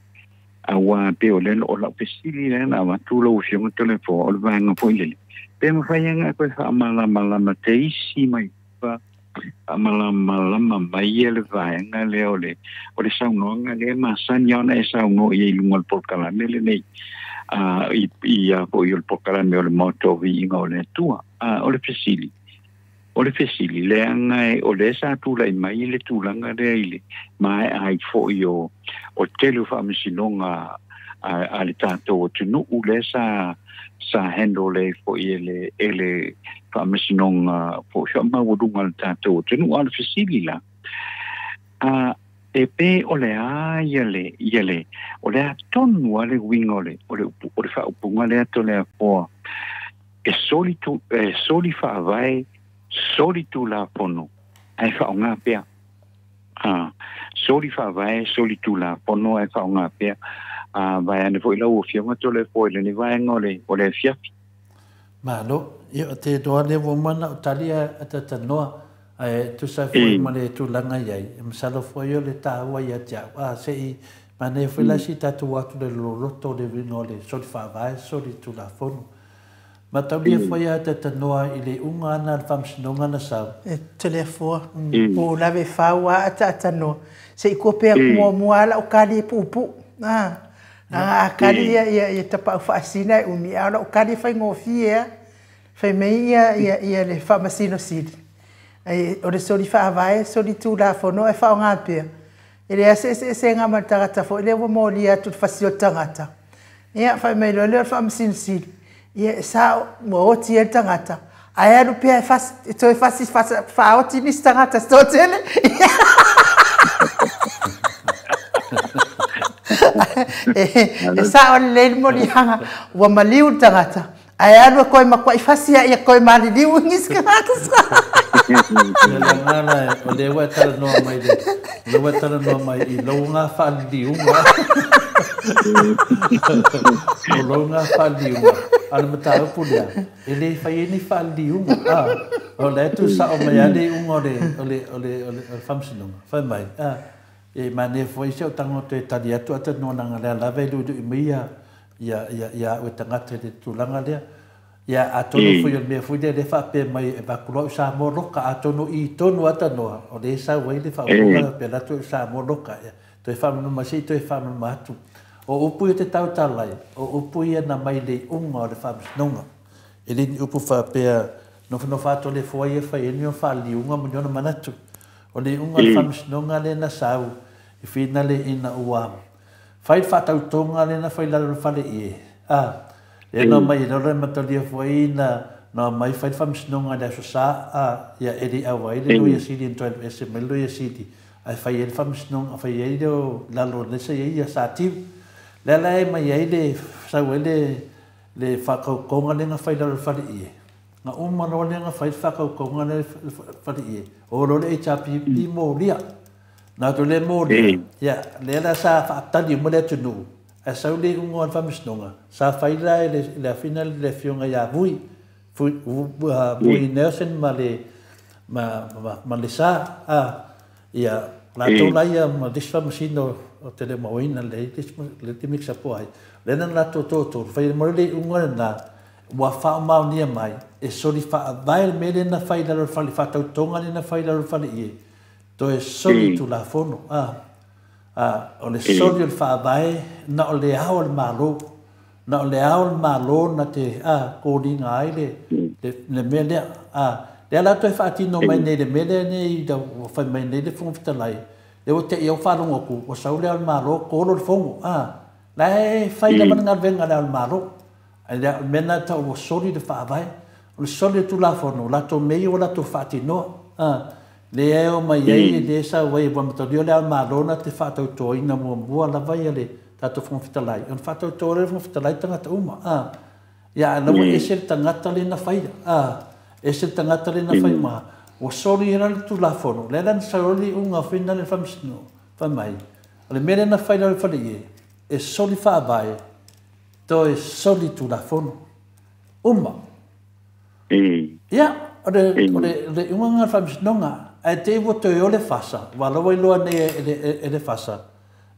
awa pe o le o la ofisili le na va tu lo fio to le fo o le va nga vo ile pe mo fa yenga ko fa mala te isi mai fa amala mai ele vai nga le ole o le sauno nga le masanya na sauno i lungol porkala mele nei i po il porkala me o le moto vi nga ole tua o le fesili le nga o le sa tu lai mai le tu langa le ile mai ai fo io o telu fa misinonga ale tato tu no ule sa handle fo ele fa misinonga fo shama wudunga tato tu no al fisili la e pe ole yele ole ton wale wingole ole fa upunga le to le fo e soli fa vai soli tu la pono ai fa nga pe soli fa vai soli tu la pono ai fa nga pe vai ane foi la o fia ma tole foi le vai ngole o le fia malo io te do le vo mana talia ata no tu sa foi ma le tu langa yai msalo foi le ta wa ya ja sei ma ne foi la sita tu wa tu le roto de vinole soli fa vai soli tu la fono ma tabia foi ata no ile unga na fams no na sa telefo o la ve fa wa ata no sei ko pe mo ala o kali pupu kali ia tapa fasina o mi ala o kali fai ngofia fai meia ia le famasino sidi ai o le soli fa vai soli tu la fono e fa nga pe ele se nga matata fo le mo lia tu fasio tangata ia fai me le famasino sidi ia sa mo oti e tangata ai alu pe fas to fasi fa oti ni tangata sto tele sa on le mo li hanga wa maliu tangata ai anu ko ma ko fasia ia ko ma li ngis ka ngana o le wa tala no mai le wa tala no mai I lo nga fa li unga o lo nga fa li unga al mata pulia ele fa ni fa li unga o le tu sa o mai ali unga ole famsino fa mai e mane foi se o tango te talia tu ata no na ngala la velu du mia ya o tangata te tulanga le ya atono foi me foi de fa pe mai va kulo sa mo roka atono I tono ata no o le sa wai le fa pe la tu sa mo roka to fa no ma si to fa no ma tu o upu te tau talai o upu ia na mai le unga le fa nonga ele ni upu fa pe no fa to le foi fa ni fa li unga mo no manatu o le unga fams nonga le na sau I fina le ina ua fai fatau tonga le na fai la fale I le no mai no le matalia foi na mai fai fams nonga le so sa ya eri awa ile no yasidi in 12 ese melo yasidi ai fai el fams nonga fai ile la lo le se ia sa tiu le la mai ile sa le fa konga le na fai la fale I nga uma no le nga fai fa konga le fale I o lo le chapi di mo lia na to le mo ya le la sa fa tadi mo le tunu a sa le un fa misnonga sa fa ila le final le fionga ya vui nelson ma le sa ya la to la ya ma disfa masino o tele mo ina le te mixa po ai le na la to fa mo le un na wa fa ma ni mai e soli fa vai me le na fa ila fa tonga ni na fa ila fa I to e soli tu la fono o le soli fa vai na o le ao malo na te ko di ngai le mele le la to fa ti no mai ne le mele ne da fa mai ne le fon fita lai le o te eu fa longo ku o sa le al malo ko lo fongo la fa ila man ngal venga al malo ale mena ta o soli de fa vai o soli tu la fono la to me o la to fa ti no le eo mai ai le sa wai wa matorio le malona te whātau tō ina mua la vai le tātou whangwhitalai. On whātau tō le whangwhitalai tangata uma. Ia anawa ese le tangata le na whaia. Ese le tangata le na whaia maha. O sori era le tu la fono. Le lan saoli unga whina le whamsino. Whamai. O le mele na whaia le whale ie. E soli whaabai. Tō e soli tu la fono. Uma. Ia. O le unga whamsinonga. Ai te iwo te o le whasa. Walawa i loa nei e le whasa.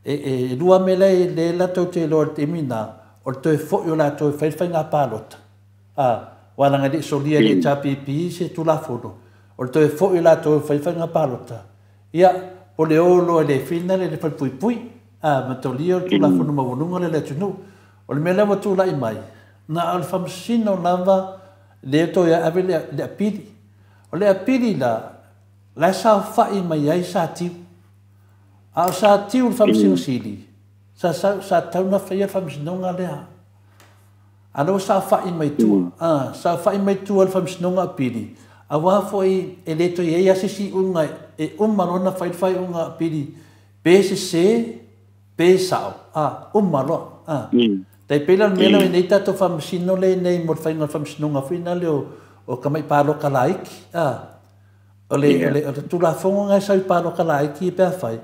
E lua me lei le lato te loa te mina. O le toi fo o lato e whaiwhai ngā pālota. Walanga di solia le tapipi se tu la fono. O le toi fo o lato e whaiwhai ngā pālota. Ia, o le olo e le whina le whaipui pui. Matolia o tu la fono mawununga le tunu. O le mele wa tu la i mai. Na al whamsino lava le toi a ave le apiri. O le apiri la la sa whai mai ai sa tiu. A sa tiu le whamsino sili. Sa tauna whaia whamsinonga lea. Ano sa whai mai tua. Sa whai mai tua le whamsinonga piri. A wafoi e leto i ea sisi unga e umarona whai unga piri. Pe se, pe sao. Umaro. Tai pela mela e nei tato whamsino le nei mo whainga whamsinonga whina leo o kamai pālo kalaiki. O le tula fongo ngai sau pālo kalaiki e pēr whai.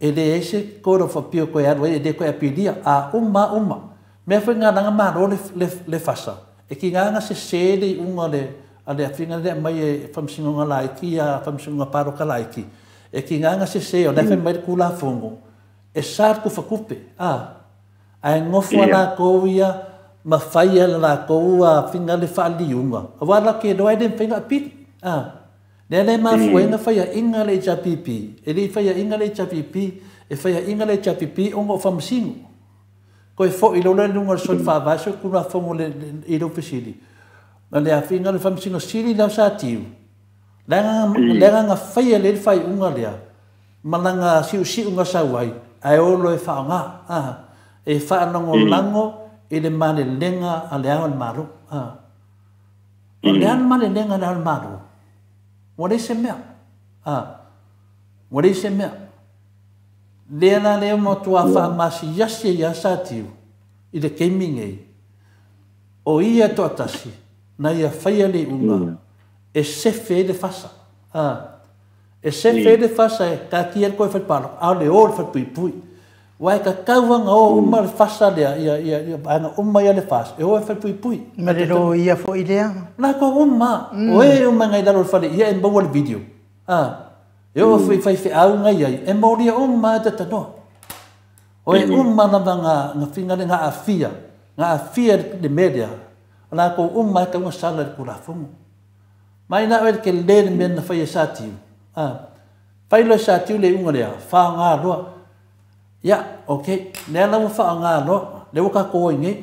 E le ese koro whapio koe aro e le koe apiria. Uma. Mea whai ngā ranga maro le whasa. E ki ngā se sele unga le ale awhinga le mai e whamsingonga laiki a whamsingonga pāro ka laiki. E ki ngā se se o newhi mai kula fongo. E sār ku whakupe. Ai ngofua la kou ia ma whaia la kou a whinga le whaali unga. A wala ke doa e whinga apiri. Nele ma fuenga whaia inga le japipi. E li whaia inga le japipi. E whaia inga le japipi ongo whamsingo. Ko e fo i lola lunga son whaavaso kuna fongo le ilo pesili. Ma le awhinga le whamsingo sili lau sa tiu. Lenga nga whaia le whai unga lea. Malanga si unga sauai. Ai olo e whaonga. E whaanongo lango e le male lenga a le awan maru. O le awan male lenga a le awan maru. Wale se mea. Wale se mea. Lea leo mo tua whaamasi yasi ya sa tiu. I le keimingei. O ia to atasi. Na ia whaia le unga. E sefe le whasa. E sefe le whasa e ka kia koe whaiparo. Au le o le whaipui pui. Wai ka kauanga o uma le whasa lea. Ia anga uma ia le whasa. E o e whaipui pui. Ma le ro ia fo i lea. Nā ko uma. O e uma ngai laro le whare. Ia e maua le video. E o whai au ngai ai. E mauria uma te tanoa. O e uma na ngā whinga le ngā awhia. Ngā awhia le media. Nā ko uma e kaunga sala le kura fungu. Mai nā oe ke le mea na whai e sa tiu. Whai lo sa tiu le unga lea. Wha ngā roa. Ia, okay. Nea lau wha ngā roa. Le waka koe nge.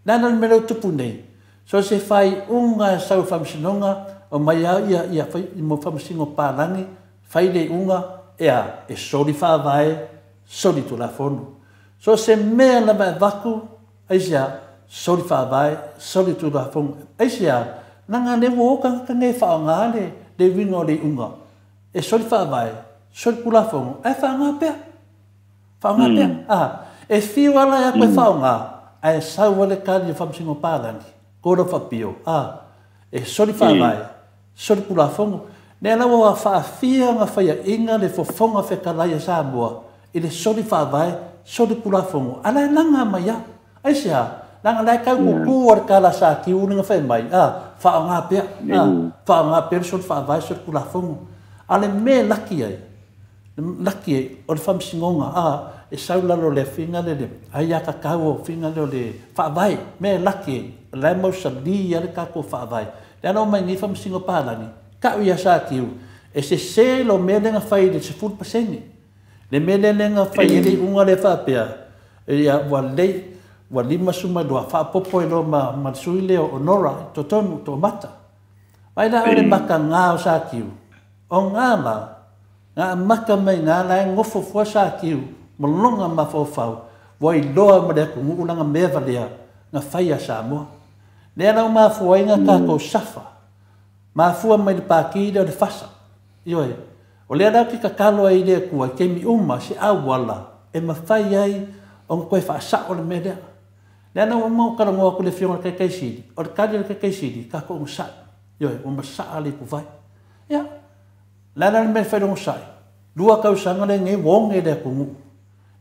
Nā nā me lau tupu nei. So se whai unga sau whamsinonga. O mai au ia whai mo whamsingo pārangi. Whai le unga. Ea, e sori whāwae. Sori tu la fono. So se mea la mai waku. Aisia, sori whāwae. Sori tu la fono. Aisia, nanga ne wo ka nge wha ngā le wingo le unga. E sori whāwae. Sori tu la fono. E wha ngā pēr. Whaunga pia. E whiu ala e koe whaunga. Ai sau wale kāri e whamsingo pārangi. Kora whapio. E sori whaungai. Sori kura whongo. Nea lawa wa whaafia nga whaia inga le whafonga whekalai a Samoa. I le sori whaungai. Sori kura whongo. Ala e langa mai a. Ai sea. Langa lai kau kukua ar kala sa ki uninga whai mai. Whaunga pia. Whaunga pia sori whaungai. Sori kura whongo. Ale me laki ai. Laki e, o le whamsingonga, e saulalo le whinga le, ai a kakau o whinga le whaavai, me laki e, lai mausa li ale kako whaavai. Le anō mai ni whamsingo pālani, kau ia sa kiu, e se lo me lenga whai le se ful pasengi. Le me lenga whai le unga le whaapea, e ia wa lima suma doa, whaapopo e lo ma sui leo o nora, to tonu, to mata. Mai na ore maka ngā o sa kiu, o ngā ma, ngā maka mai ngā lai ngofo fua sa kiu, malonga ma fau, wai loa ma rea kungu ulanga mewa lea, ngā whaia Samoa. Lea nau ma fua inga kako safa, ma fua mai le pāki leo le whasa. Ioe, O lea rau ki ka kalo ai lea kua, ke mi uma se awala, e mawhai ai, o koe whaasa o le mea. Lea na wamau karangoa ko le fionga kai kai siri, o le kari le kai kai siri, ka ko ngusai, yoi, o masaa le ku vai. Ia, lea na le mea whai ngusai, lua kau sanga le ngai wong e lea kungu.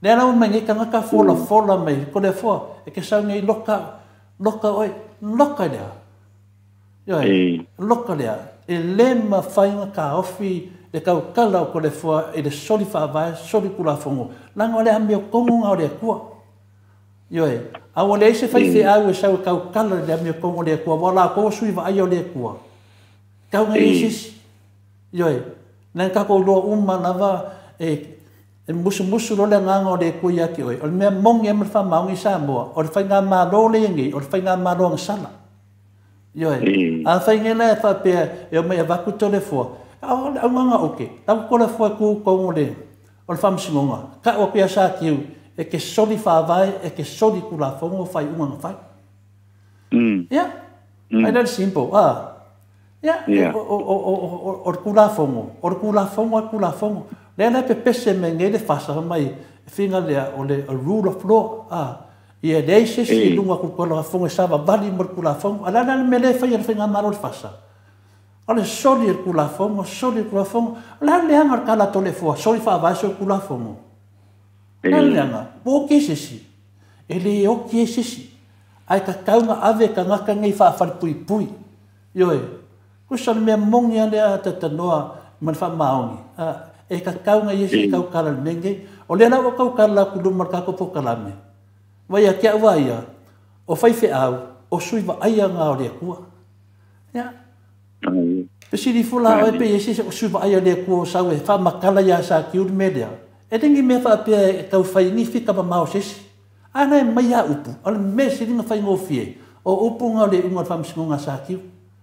Lea na wamai ngai ka ngaka fola mai, ko le fua, e ke sau ngai loka oi, loka lea. Yoi, loka lea, e le ma whainga ka ofi, le kau kala o ko le fua, e le soli whaavai, soli kula fongo. Langa le hami o kongo ngau le kua. Yoi, a wale eise whaife au e sau kau kala le hami o kongo le kua, wala ko sui wa ai o le kua. Kau ngai esis. Yoi, nang kako loa uma nawa, e musu lo le nganga o le kua iaki oi. O le mea mongi e mrfa maungi sa mua, o le whainga maa lo le ingi, o le whainga maa lo ngasala. Yoi, a whainga na e whapea, e o mea waku to le fua. Au nganga oke, tau kore fua ku kongo le, o le whamsingonga. Ka o pia sa kiu, e ke soli whaavai, e ke soli kula fongo whai unga whai. Ia, ai that simple. Ia, o kula fongo, o kula fongo. Lea na pe pese me ngei le whasa mai, whinga lea o le rule of law. Ia leise si lunga kukola fongo sawa vali mo kula fongo. Ala na me le whai whinga maro le whasa. Ole soli e kula fongo, la leanga kala tole fo, soli fa vai so kula fongo. La leanga, po ke sisi. Ele o ke sisi. Ai ka kaunga ave ka ngaka ngai fa pui. Yoe. Ku sal me mongi ale ata tanoa man fa maungi. E ka kaunga yesi kau kala nenge, o le na o kau kala ku lumar ka ko pokalame. Vai a kia vaia. O fai au, o sui va aia nga o le kua. Ya. Pesi di fula o pe yesi se suba ai le ko sa we fa makala ya sa ki ur media. E tengi me fa pe ka fai ni fika ba mau ses. Ana mai ya upu. Al me se ni fai ngo fie. O upu nga le unga fa msinga sa ki.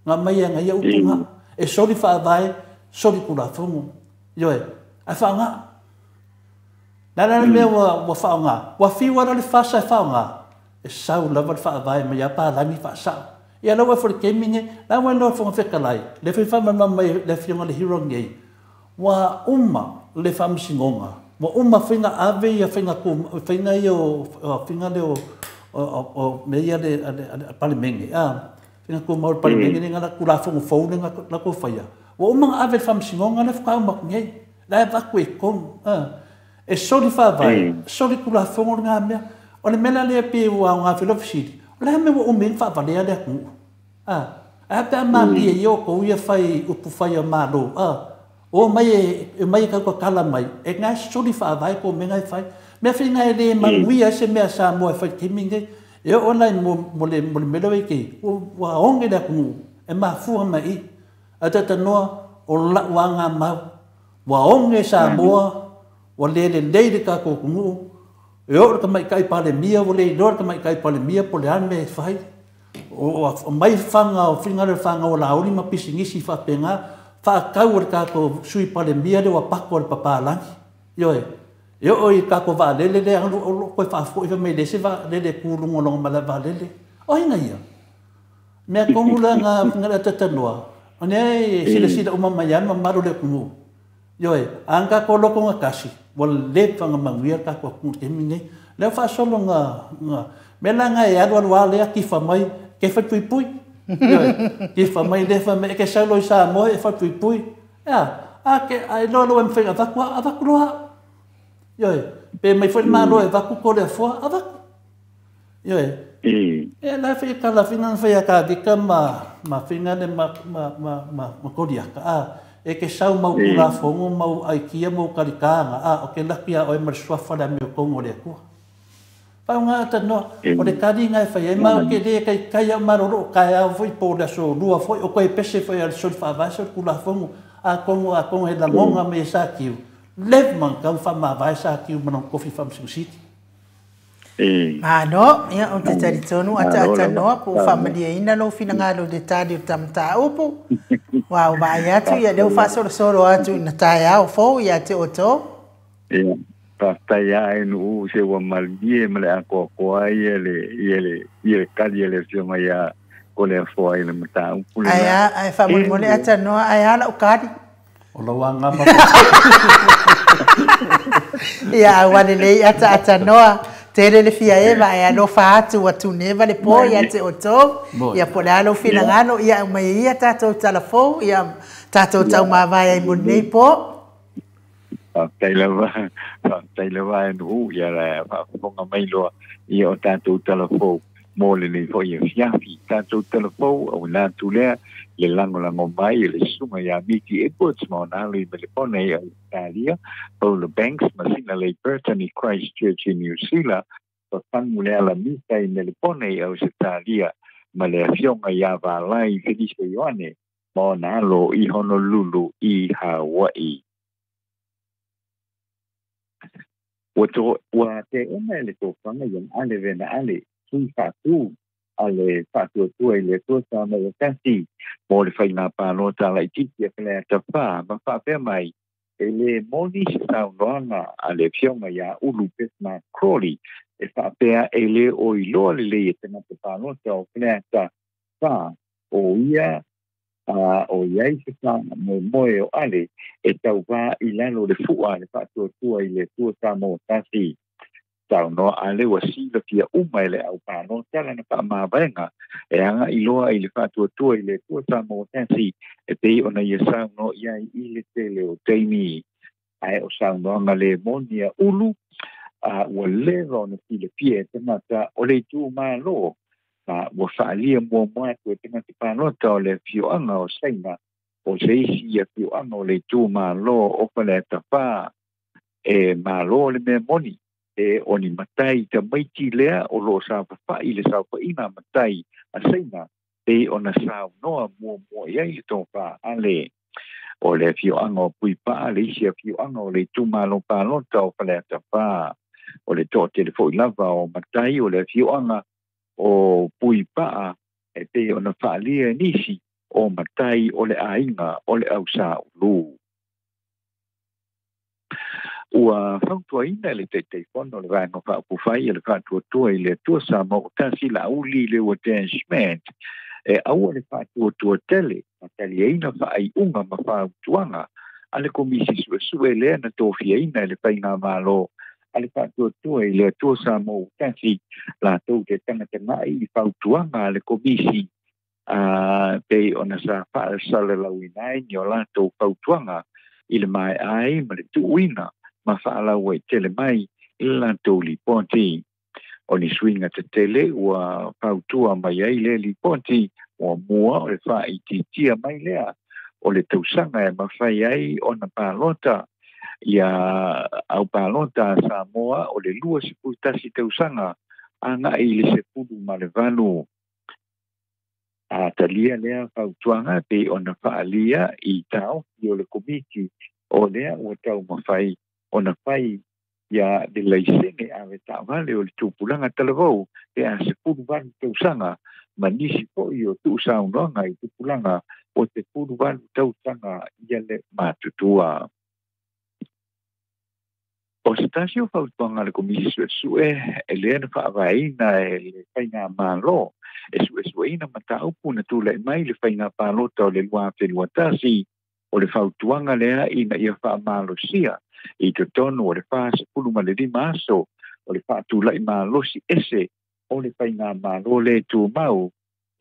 Nga mai nga ya upu nga. E soli fa vai, soli kula fongo. Yoe. A fa nga. Nana me wa fa nga. Wa fi wa le fa sa fa nga. E sau la fa vai me ya pa la mi fa sa. Ia lawa for keminge, lawa no for fekalai. Le fa mai le fianga le hero ngei. Wa umma le fam singonga. Wa umma finga ave ia finga ku finga yo finga le o meia le palimenge. Finga ku mau palimenge nga ku la fongo fone nga la ko faia. Wa umma ave fam singonga le fa mak ngei. La va ku kon. E soli fa vai, soli ku la fongo nga me. O le mela le pe wa nga filofisi. La me o men fa vale ale ku. A ta ma bi yo ko ia fai upu fai malo. O mai ka ko kala mai. E nga soli fa vai ko menga fai. Me finga ele mangui se me sa mo fai kiminge. E online mo le melo ki. O wa onge da ku. E ma fu mai. A ta no o la wanga ma. Wa onge sa mo. O le ka ko ku. E ora ka mai kai pale mia vole dor ka mai kai pale mia pole an me fai o mai fanga o finga fanga o la ori ma pisingisi fa penga fa kau ka ko sui pale mia de wa pakol papa lan yo e ka ko va le ko fa fo me le se va le ku lungo long mala va le o ina ia me ko mula nga tata noa ane sila umama yan mamaro le ku yo anga ko loko nga kasi wal le fanga manguia ka ko ku temine le fa solo nga mela nga ya do wale ki fa mai ke fa pui ki fa mai le fa me ke sa lo sa mo e fa pui ya ke ai lo em fa va ku lo yo pe mai fa ma lo va ku ko le fo ava yo la fa ka la finan fa ya ka di ma fina de ma ko dia ka e ke sau mau kula fongo mau ai kia mau karikanga o ke lakia o e marswafa da me kongo le ku pa nga ta no o de kadi ngai fa e mau ke de kai maroro kai a foi po da so lua foi o ko e pese foi al sol fa va so kula fongo a kongo e da monga me sa ki lev man ka fa ma va sa ki man ko fi fam city no ia o te taritonu ata no po family ina no fina ngalo de tadi tamta upo wow ba ya tu ya de fa solo atu na ta ya fo ya te oto pa ta ya no se wa malgie mele ko ye kali le se ma ya ko le fo ile mata ai fa mo le ata no ai ala ukadi Ola wanga ma. Ia wale le ata noa tere le fia eva e no fatu watu neva le po ia te oto ia polalo fina ngano ia mai ia tato telefon ia tato tau mavai ai munei po Tailava no ia la fonga mai loa ia o tato telefon mo le fo ia fiafi tato telefon o la tulea le lango mai le sunga ia miki epots mo na le telefone ia Italia o le banks masina le Brittany Christchurch in New Zealand pa pangule ala mita i telefone ia o Italia ma le fionga ia va lai Felice Ioane mo na lo i Honolulu i Hawaii wa te una le tofanga yang ale vena ale sui fatu ale fatu tu ele tu sa me tanti mo le faina pa no ta la tiki pele ta fa ma fa pe mai ele moni sa ona ale fioma ya ulu pesma crowley e fa pe ele o ilo le te na pa no ta pele ta fa o ia o iai se sa mo o ale e tau va i lano le fua le fatu tu ile tu sa mo tasi tau no ale wa si le fia uma ele au pa no tala na pa ma venga e anga i loa i le fatu tu ile tu sa mo tasi e te ona ia sa no iai i le tele o teimi ai o sa no anga le monia ulu wa le ro na le pie te mata o le tu ma lo wa faalia mo tu te mata pa no ta le fio anga o saina o seisi ia fio anga o le tu ma lo o pale ta pa e ma lo le me moni e oni matai te maiti lea o lo sa fa i le sa fa ina matai a saina e ona sa no mo ia i to fa ale o le fio anga pui pa le sia fio anga o le tu ma lo pa lo ta o pale ta pa o le to telefoni lava o matai o le fio anga o pui pa e te ona faalia nisi o matai o le ainga o le ausa lu ua fautua ina le te fono le vanga fa pufai le fatu to ile to sa mo tasi la uli le o attachment e au le fatu to tele matali ina fa ai unga ma fa tuanga ale komisi su ele na to fia ina le painga malo ale fatu to ile to sa mo tasi la to te tanga te mai fa tuanga le komisi pe ona sa fa sala la winai ni ola to fa tuanga ile mai ai ma le tuina ma fa'ala wai tele mai ila tō li ponti o ni swinga te tele ua pautua mai ai le li ponti o mua o le wha'i titia mai lea o le tausanga e mawhai ai o na pālota ia au pālota sa moa o le lua se putasi tausanga anga i le se pudu ma le vanu a talia lea pautuanga pe o na whaalia i tau i o le komiti o lea ua tau mawhai ona pai ya de leisenge ave ta vale o tupulanga televou e a se puru van te usanga manisi po i o tu sa unonga i tupulanga o te puru van te usanga ia le matutua o stasio fautanga le komisi sue e le na whaavaina e le whainga malo e sue ina mata upu na tu le mai le whainga palota o le lua whenua tasi o le fautuanga lea ina ia whaamalo sia i te tono o le whaase pulu ma le lima aso o le whaatulai ma losi ese o le whainga ma lo le tu mau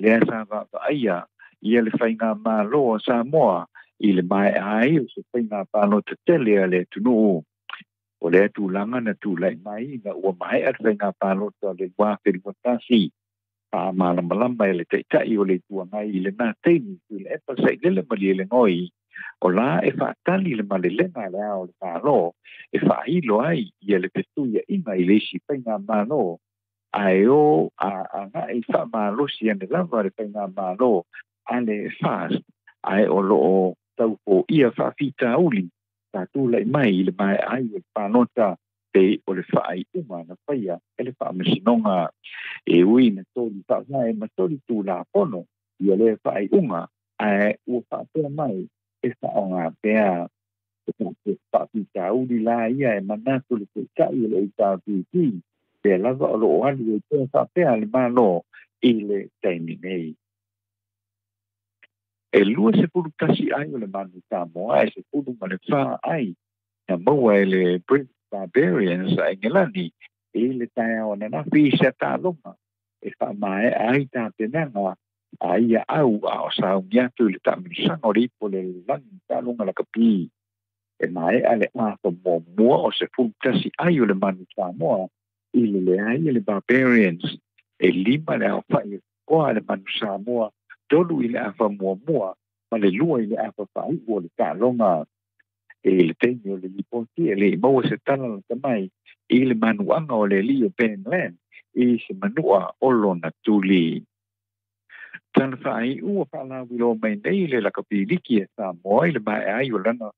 le asa wa aia ia le whainga ma lo o Samoa i le mai ai o se whainga palo te tele le tunu o le tu langa na tu lai mai na ua mai at whainga palo te le wāwhiri watasi pa malama le teitai o le tuangai i le nā teini i le epa sai lele mali le ngoi o la e whaatali le malelenga le ao le malo e whaahilo ai ia le petuia inga i leisi whainga malo ai o a nga i wha malo si ane lava le whainga malo ale fast ai o loo taupo ia whaafita uli tātū lai mai i le mai ai o le whanota te o le whaai uma na whaia e le whaamasinonga e ui na tōli whaunga e matoli tū la pono ia le whaai unga ai ua whaapea mai e whaonga pēa e whaapita uli la ia e manatu le te kai le i tāwiti pe lava o lo ali e te whaapea le malo i le taimi nei e lua se pulu tasi ai o le manu Samoa e se pulu ma le wha ai na maua e le British Barbarians a Engelani e le tae o na pi se ta longa e wha mai ai ta penanga a ia au a o sa ungia tu le ta minisanga o ripo le langi ta longa la kapi e mai ale ma ko mo o se pulu tasi ai o le manu Samoa i le ai le Barbarians e lima le au whai o le manu Samoa tolu i le afa mua ma le lua i le afa whai o le ta longa e le tengi o le liponti e le maua se tala na tamai i le manuanga o le li o Penland i se manua olo na tuli. Tana whai ua whala wilo mai nei le lakapiliki e Samoa i le mai ai o lana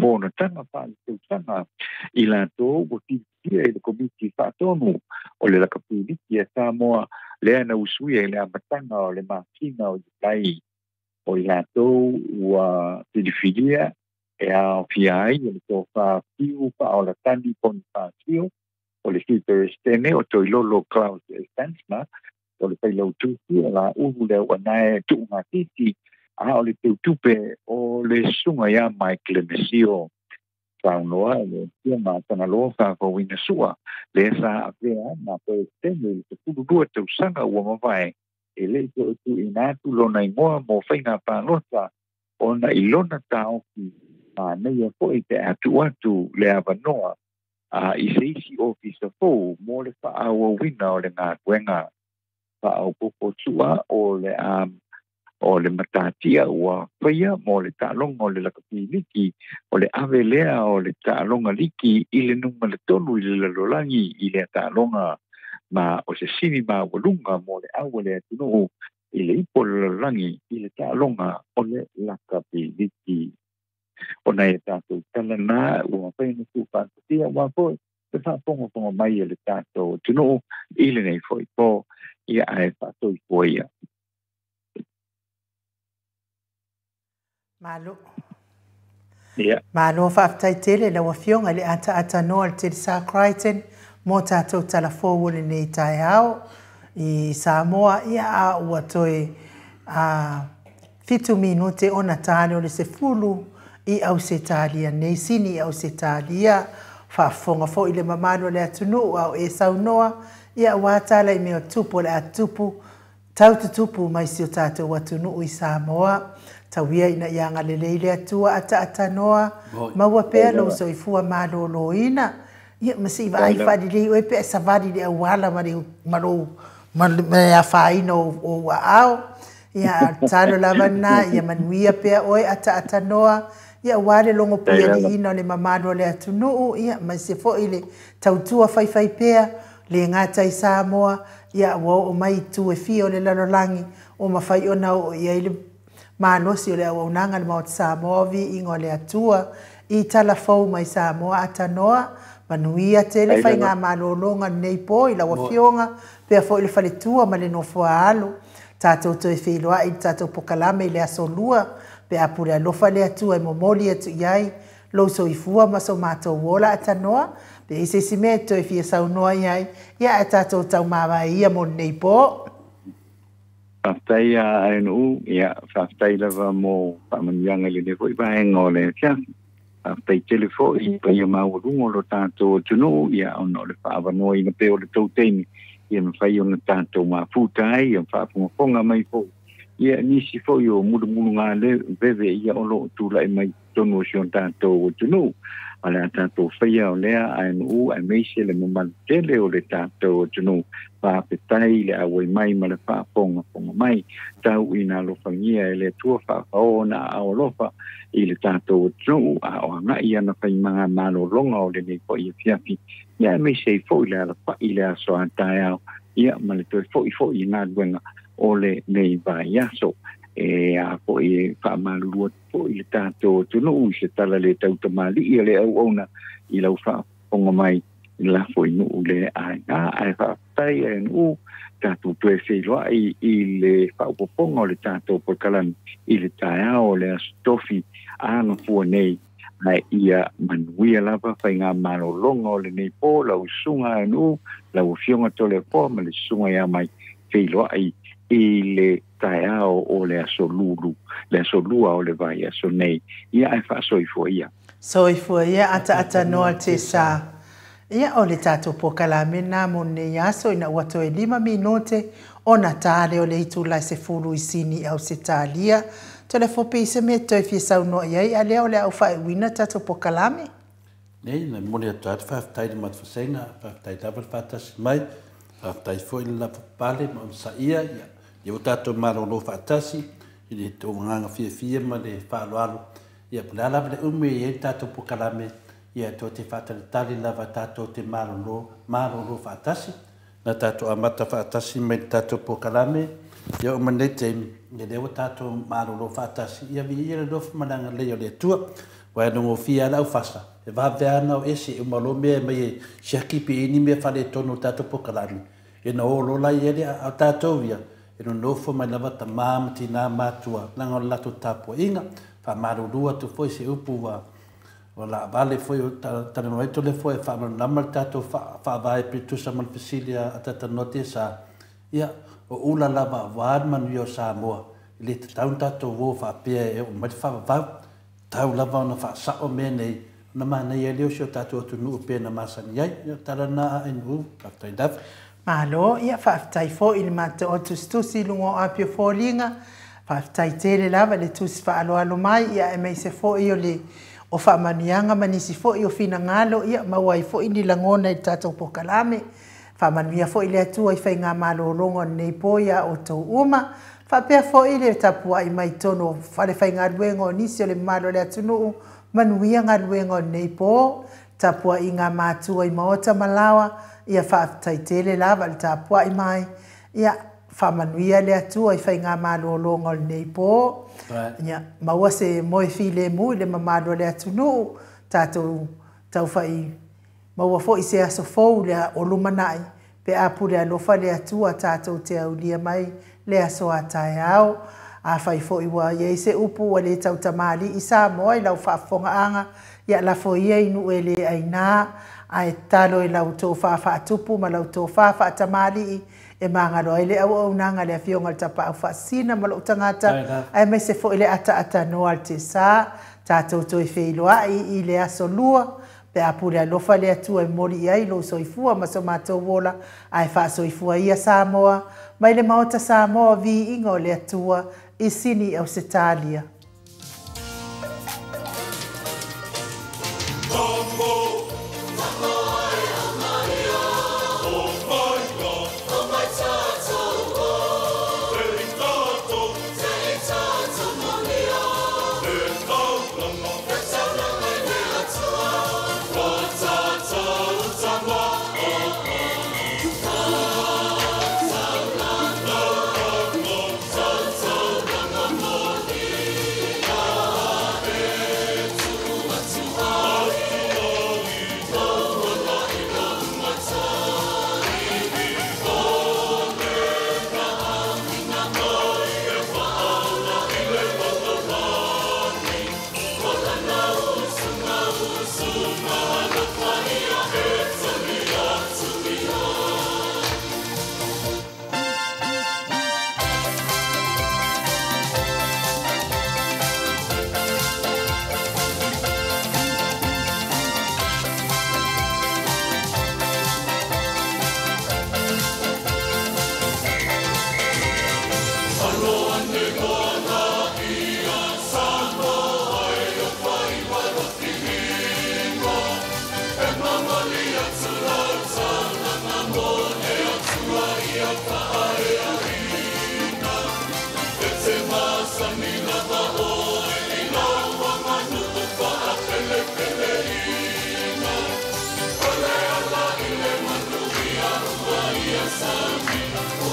pōna tanga whai tau tanga i la tō o tia i le komiti whaatonu o le lakapiliki e Samoa le ana usui e le amatanga o le makina o lai o i la tō ua tilifilia e a fiai o le tō whaapiu wha o la tani poni whaatio o le Super Stene o tō ilolo Klaus Stansma o le pailau tuki o la uhu le wanae tuunga titi a o le teutupe o le sunga ia Michael Mesio whaunoa le tia mātana loa whakawina sua le sa apea na pēr tene le te pururua tau sanga ua mawai e le to tu inatu lona ingoa mo whainga pālota o na ilona tāoki a nei a foi te atu le avanoa a i se isi ofisa fōu mo le whaaua wina o le ngā kuenga whaau popo tua o le matatia ua whaia mo le tālonga o le lakapiliki o le ave lea o le tālonga liki i le nunga le tonu i le lalolangi i le tālonga ma o se sini ma walunga mo le aua le atunu i le ipo le lalolangi i le tālonga o le lakapiliki. O nei tātou tala nā ua whaina tu whātatia wā poi te whāponga mai le tātou tunu i le nei foi po ia ai whātoi poia. Malo. Ia. Malo whaafitai tele la wafionga le ata noa le tele sa Crichton mo tātou tala fōwole nei tai au i Samoa ia a ua toi fitu minute ona tāne o le se fulu i au se talia nei sini au se talia whaafonga fo i le mamano le atunu au e saunoa ia wātala i mea tupu le atupu tau tutupu mai si o tātou atunu i Samoa tauia ina ianga le leile atua ata noa maua pea lo so i fua malo lo ina ia masi vai fadi le o pe savadi le wala malo me a faino o au ia talo lavana ia manuia pea oi ata noa ia wale longo pia ni ina le mamado le atunu ia ma se fo ile tautua fai pea le ngata i Samoa ia o mai tu e fio le lalolangi o mafai ona o ia ile manosi o le aunanga le maot Samoa vi ingo le atua i tala fau mai Samoa atanoa manuia tele fai ngā malolonga nei po i la wafionga pea fo ile faletua ma le nofua alu tātou to e whiloa i tātou pokalame i le asolua pe apure alofa le atua e momoli atu iai lo so i fua maso mātou wola atanoa pe i se sime to e fia saunoa iai ia e tātou tau mawa ia mo nei po Whaftai a ANU, ia whaftai lava mo whamanianga le neko i wahenga o le tia. Whaftai telefo i pa ia maurungo lo tātou tunu, ia ono le whaavanoa i na peo le tauteini, ia na whai o na tātou ma futai, ia whaapungaponga mai fo. Ia nisi fo i o mulu ngā le veve ia olo tūla i mai tonu o sion tātou tunu. Ale a tātou whaia o lea ANU, a meise le mamalutele o le tātou tunu. Whaapetai le awai mai ma le whaaponga mai. Tau i nā lofangia e le tua whaafao na aolofa i le tātou tunu. A o anga i ana whai mga malo longa o le nei po i a fiafi. Ia meise i fo i le ala pa i le aso a tae au. Ia ma le toi fo i nā duenga o le nei vai aso. E a po i whaamalurua po i le tātou tunu se tala le tautamali i le au ona i lau whaaponga mai i la fo i nuu le aina ai whaatai e nuu tātou tue whiloa i le whaapoponga o le tātou porkalani i le tae o le astofi anga fua nei mai ia manuia lava whai ngā mano longa o le nei po lau sunga e nuu lau fionga tole po ma le sunga ia mai whiloa i le taeao o le aso lulu, le aso lua o le vai aso nei. Ia e whaasoifua ia. Soifua ia ata noa te sa. Ia o le tātou pokalame nā mo nei aso ina wato e 5 minote o na tāle o le itu lai se fulu i sini au se tālia. To le fopi se me toi fie sau no iai a lea o le au whae wina tātou pokalame. Nei, na mone atu atu whaftai le matwhasenga, whaftai lawa whatasi mai, whaftai fo i la pale ma sa ia, ia o tātou marolo whatasi, i le tō nganga fia ma le whaaloalo, ia pula lawa le ume i tātou pokalame, ia tō te whatari tali lawa tātou te marolo whatasi, na tātou amata whatasi mai tātou pokalame, ia o manei te ia leo tātou marolo whatasi, ia vi ia le dofu mananga leo le tua, wai nongo fia lau fasa, e waweana o ese, e malo mea mai e siakipi ini mea whale tono tātou pokalame, e na o lola i ele a tātou ia, e no nofo mai lawa ta māmati nā mātua, nanga o lato tāpua inga, wha marolua tu foi se upu wa la vale foi o tana no eto le foi, wha manamar tātou wha vai pritusa man fisilia a tata note sa, ia o ula lava wād manu o Samoa, i le taun tātou wō wha pia e o mati wha wau, tau lava ona wha sao mea nei, na mana ia leo sio tātou atu nuu pēna masani ai, ia tara nā a inu, whaftai dafu. Malo, ia whaftai fo ili mata o tustusi lungo apio fōlinga, whaftai tele lava le tusi wha alo mai, ia e mei se fo i o le o wha manuianga manisi fo i o fina ngalo, ia mawai fo i ni langona i tātou pokalame, wha manuia fo i le atua i whai ngā malo longo nei po ia o tau uma, wha pia fo i le tapua i mai tono, whare whai ngā ruengo nisi o le malo le atunu, manuia ngā ruengo nei po, tapua i ngā mātua i maota malawa, ia whaftai tele lava le tapua i mai, ia whamanuia le atua i whai ngā malo longo nei po, ia maua se moe fi le mui le mamalo le atunu, tātou tau whai, maua fo i se aso fau le o lumanai, pe apure alofa le atua tātou te au lia mai le aso atai au, a whai fo i wa iei se upu wa le tau tamali i sa moa i lau whaafonga anga, ia la fo ia inu e le aina, a e talo e lau tō whaatupu ma lau tō whaatamali i, e mangaro e le au nanga le awhionga le tapa au whaasina ma lau tangata, ai mai se fo i le ata noa te sa, tātou toi wheiloa i le aso lua, pe apure alofa le atua e mori iai lo soifua ma so mātou wola, ai wha soifua ia Samoa, mai le maota Samoa vi ingo le atua i sini au se tālia.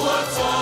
What's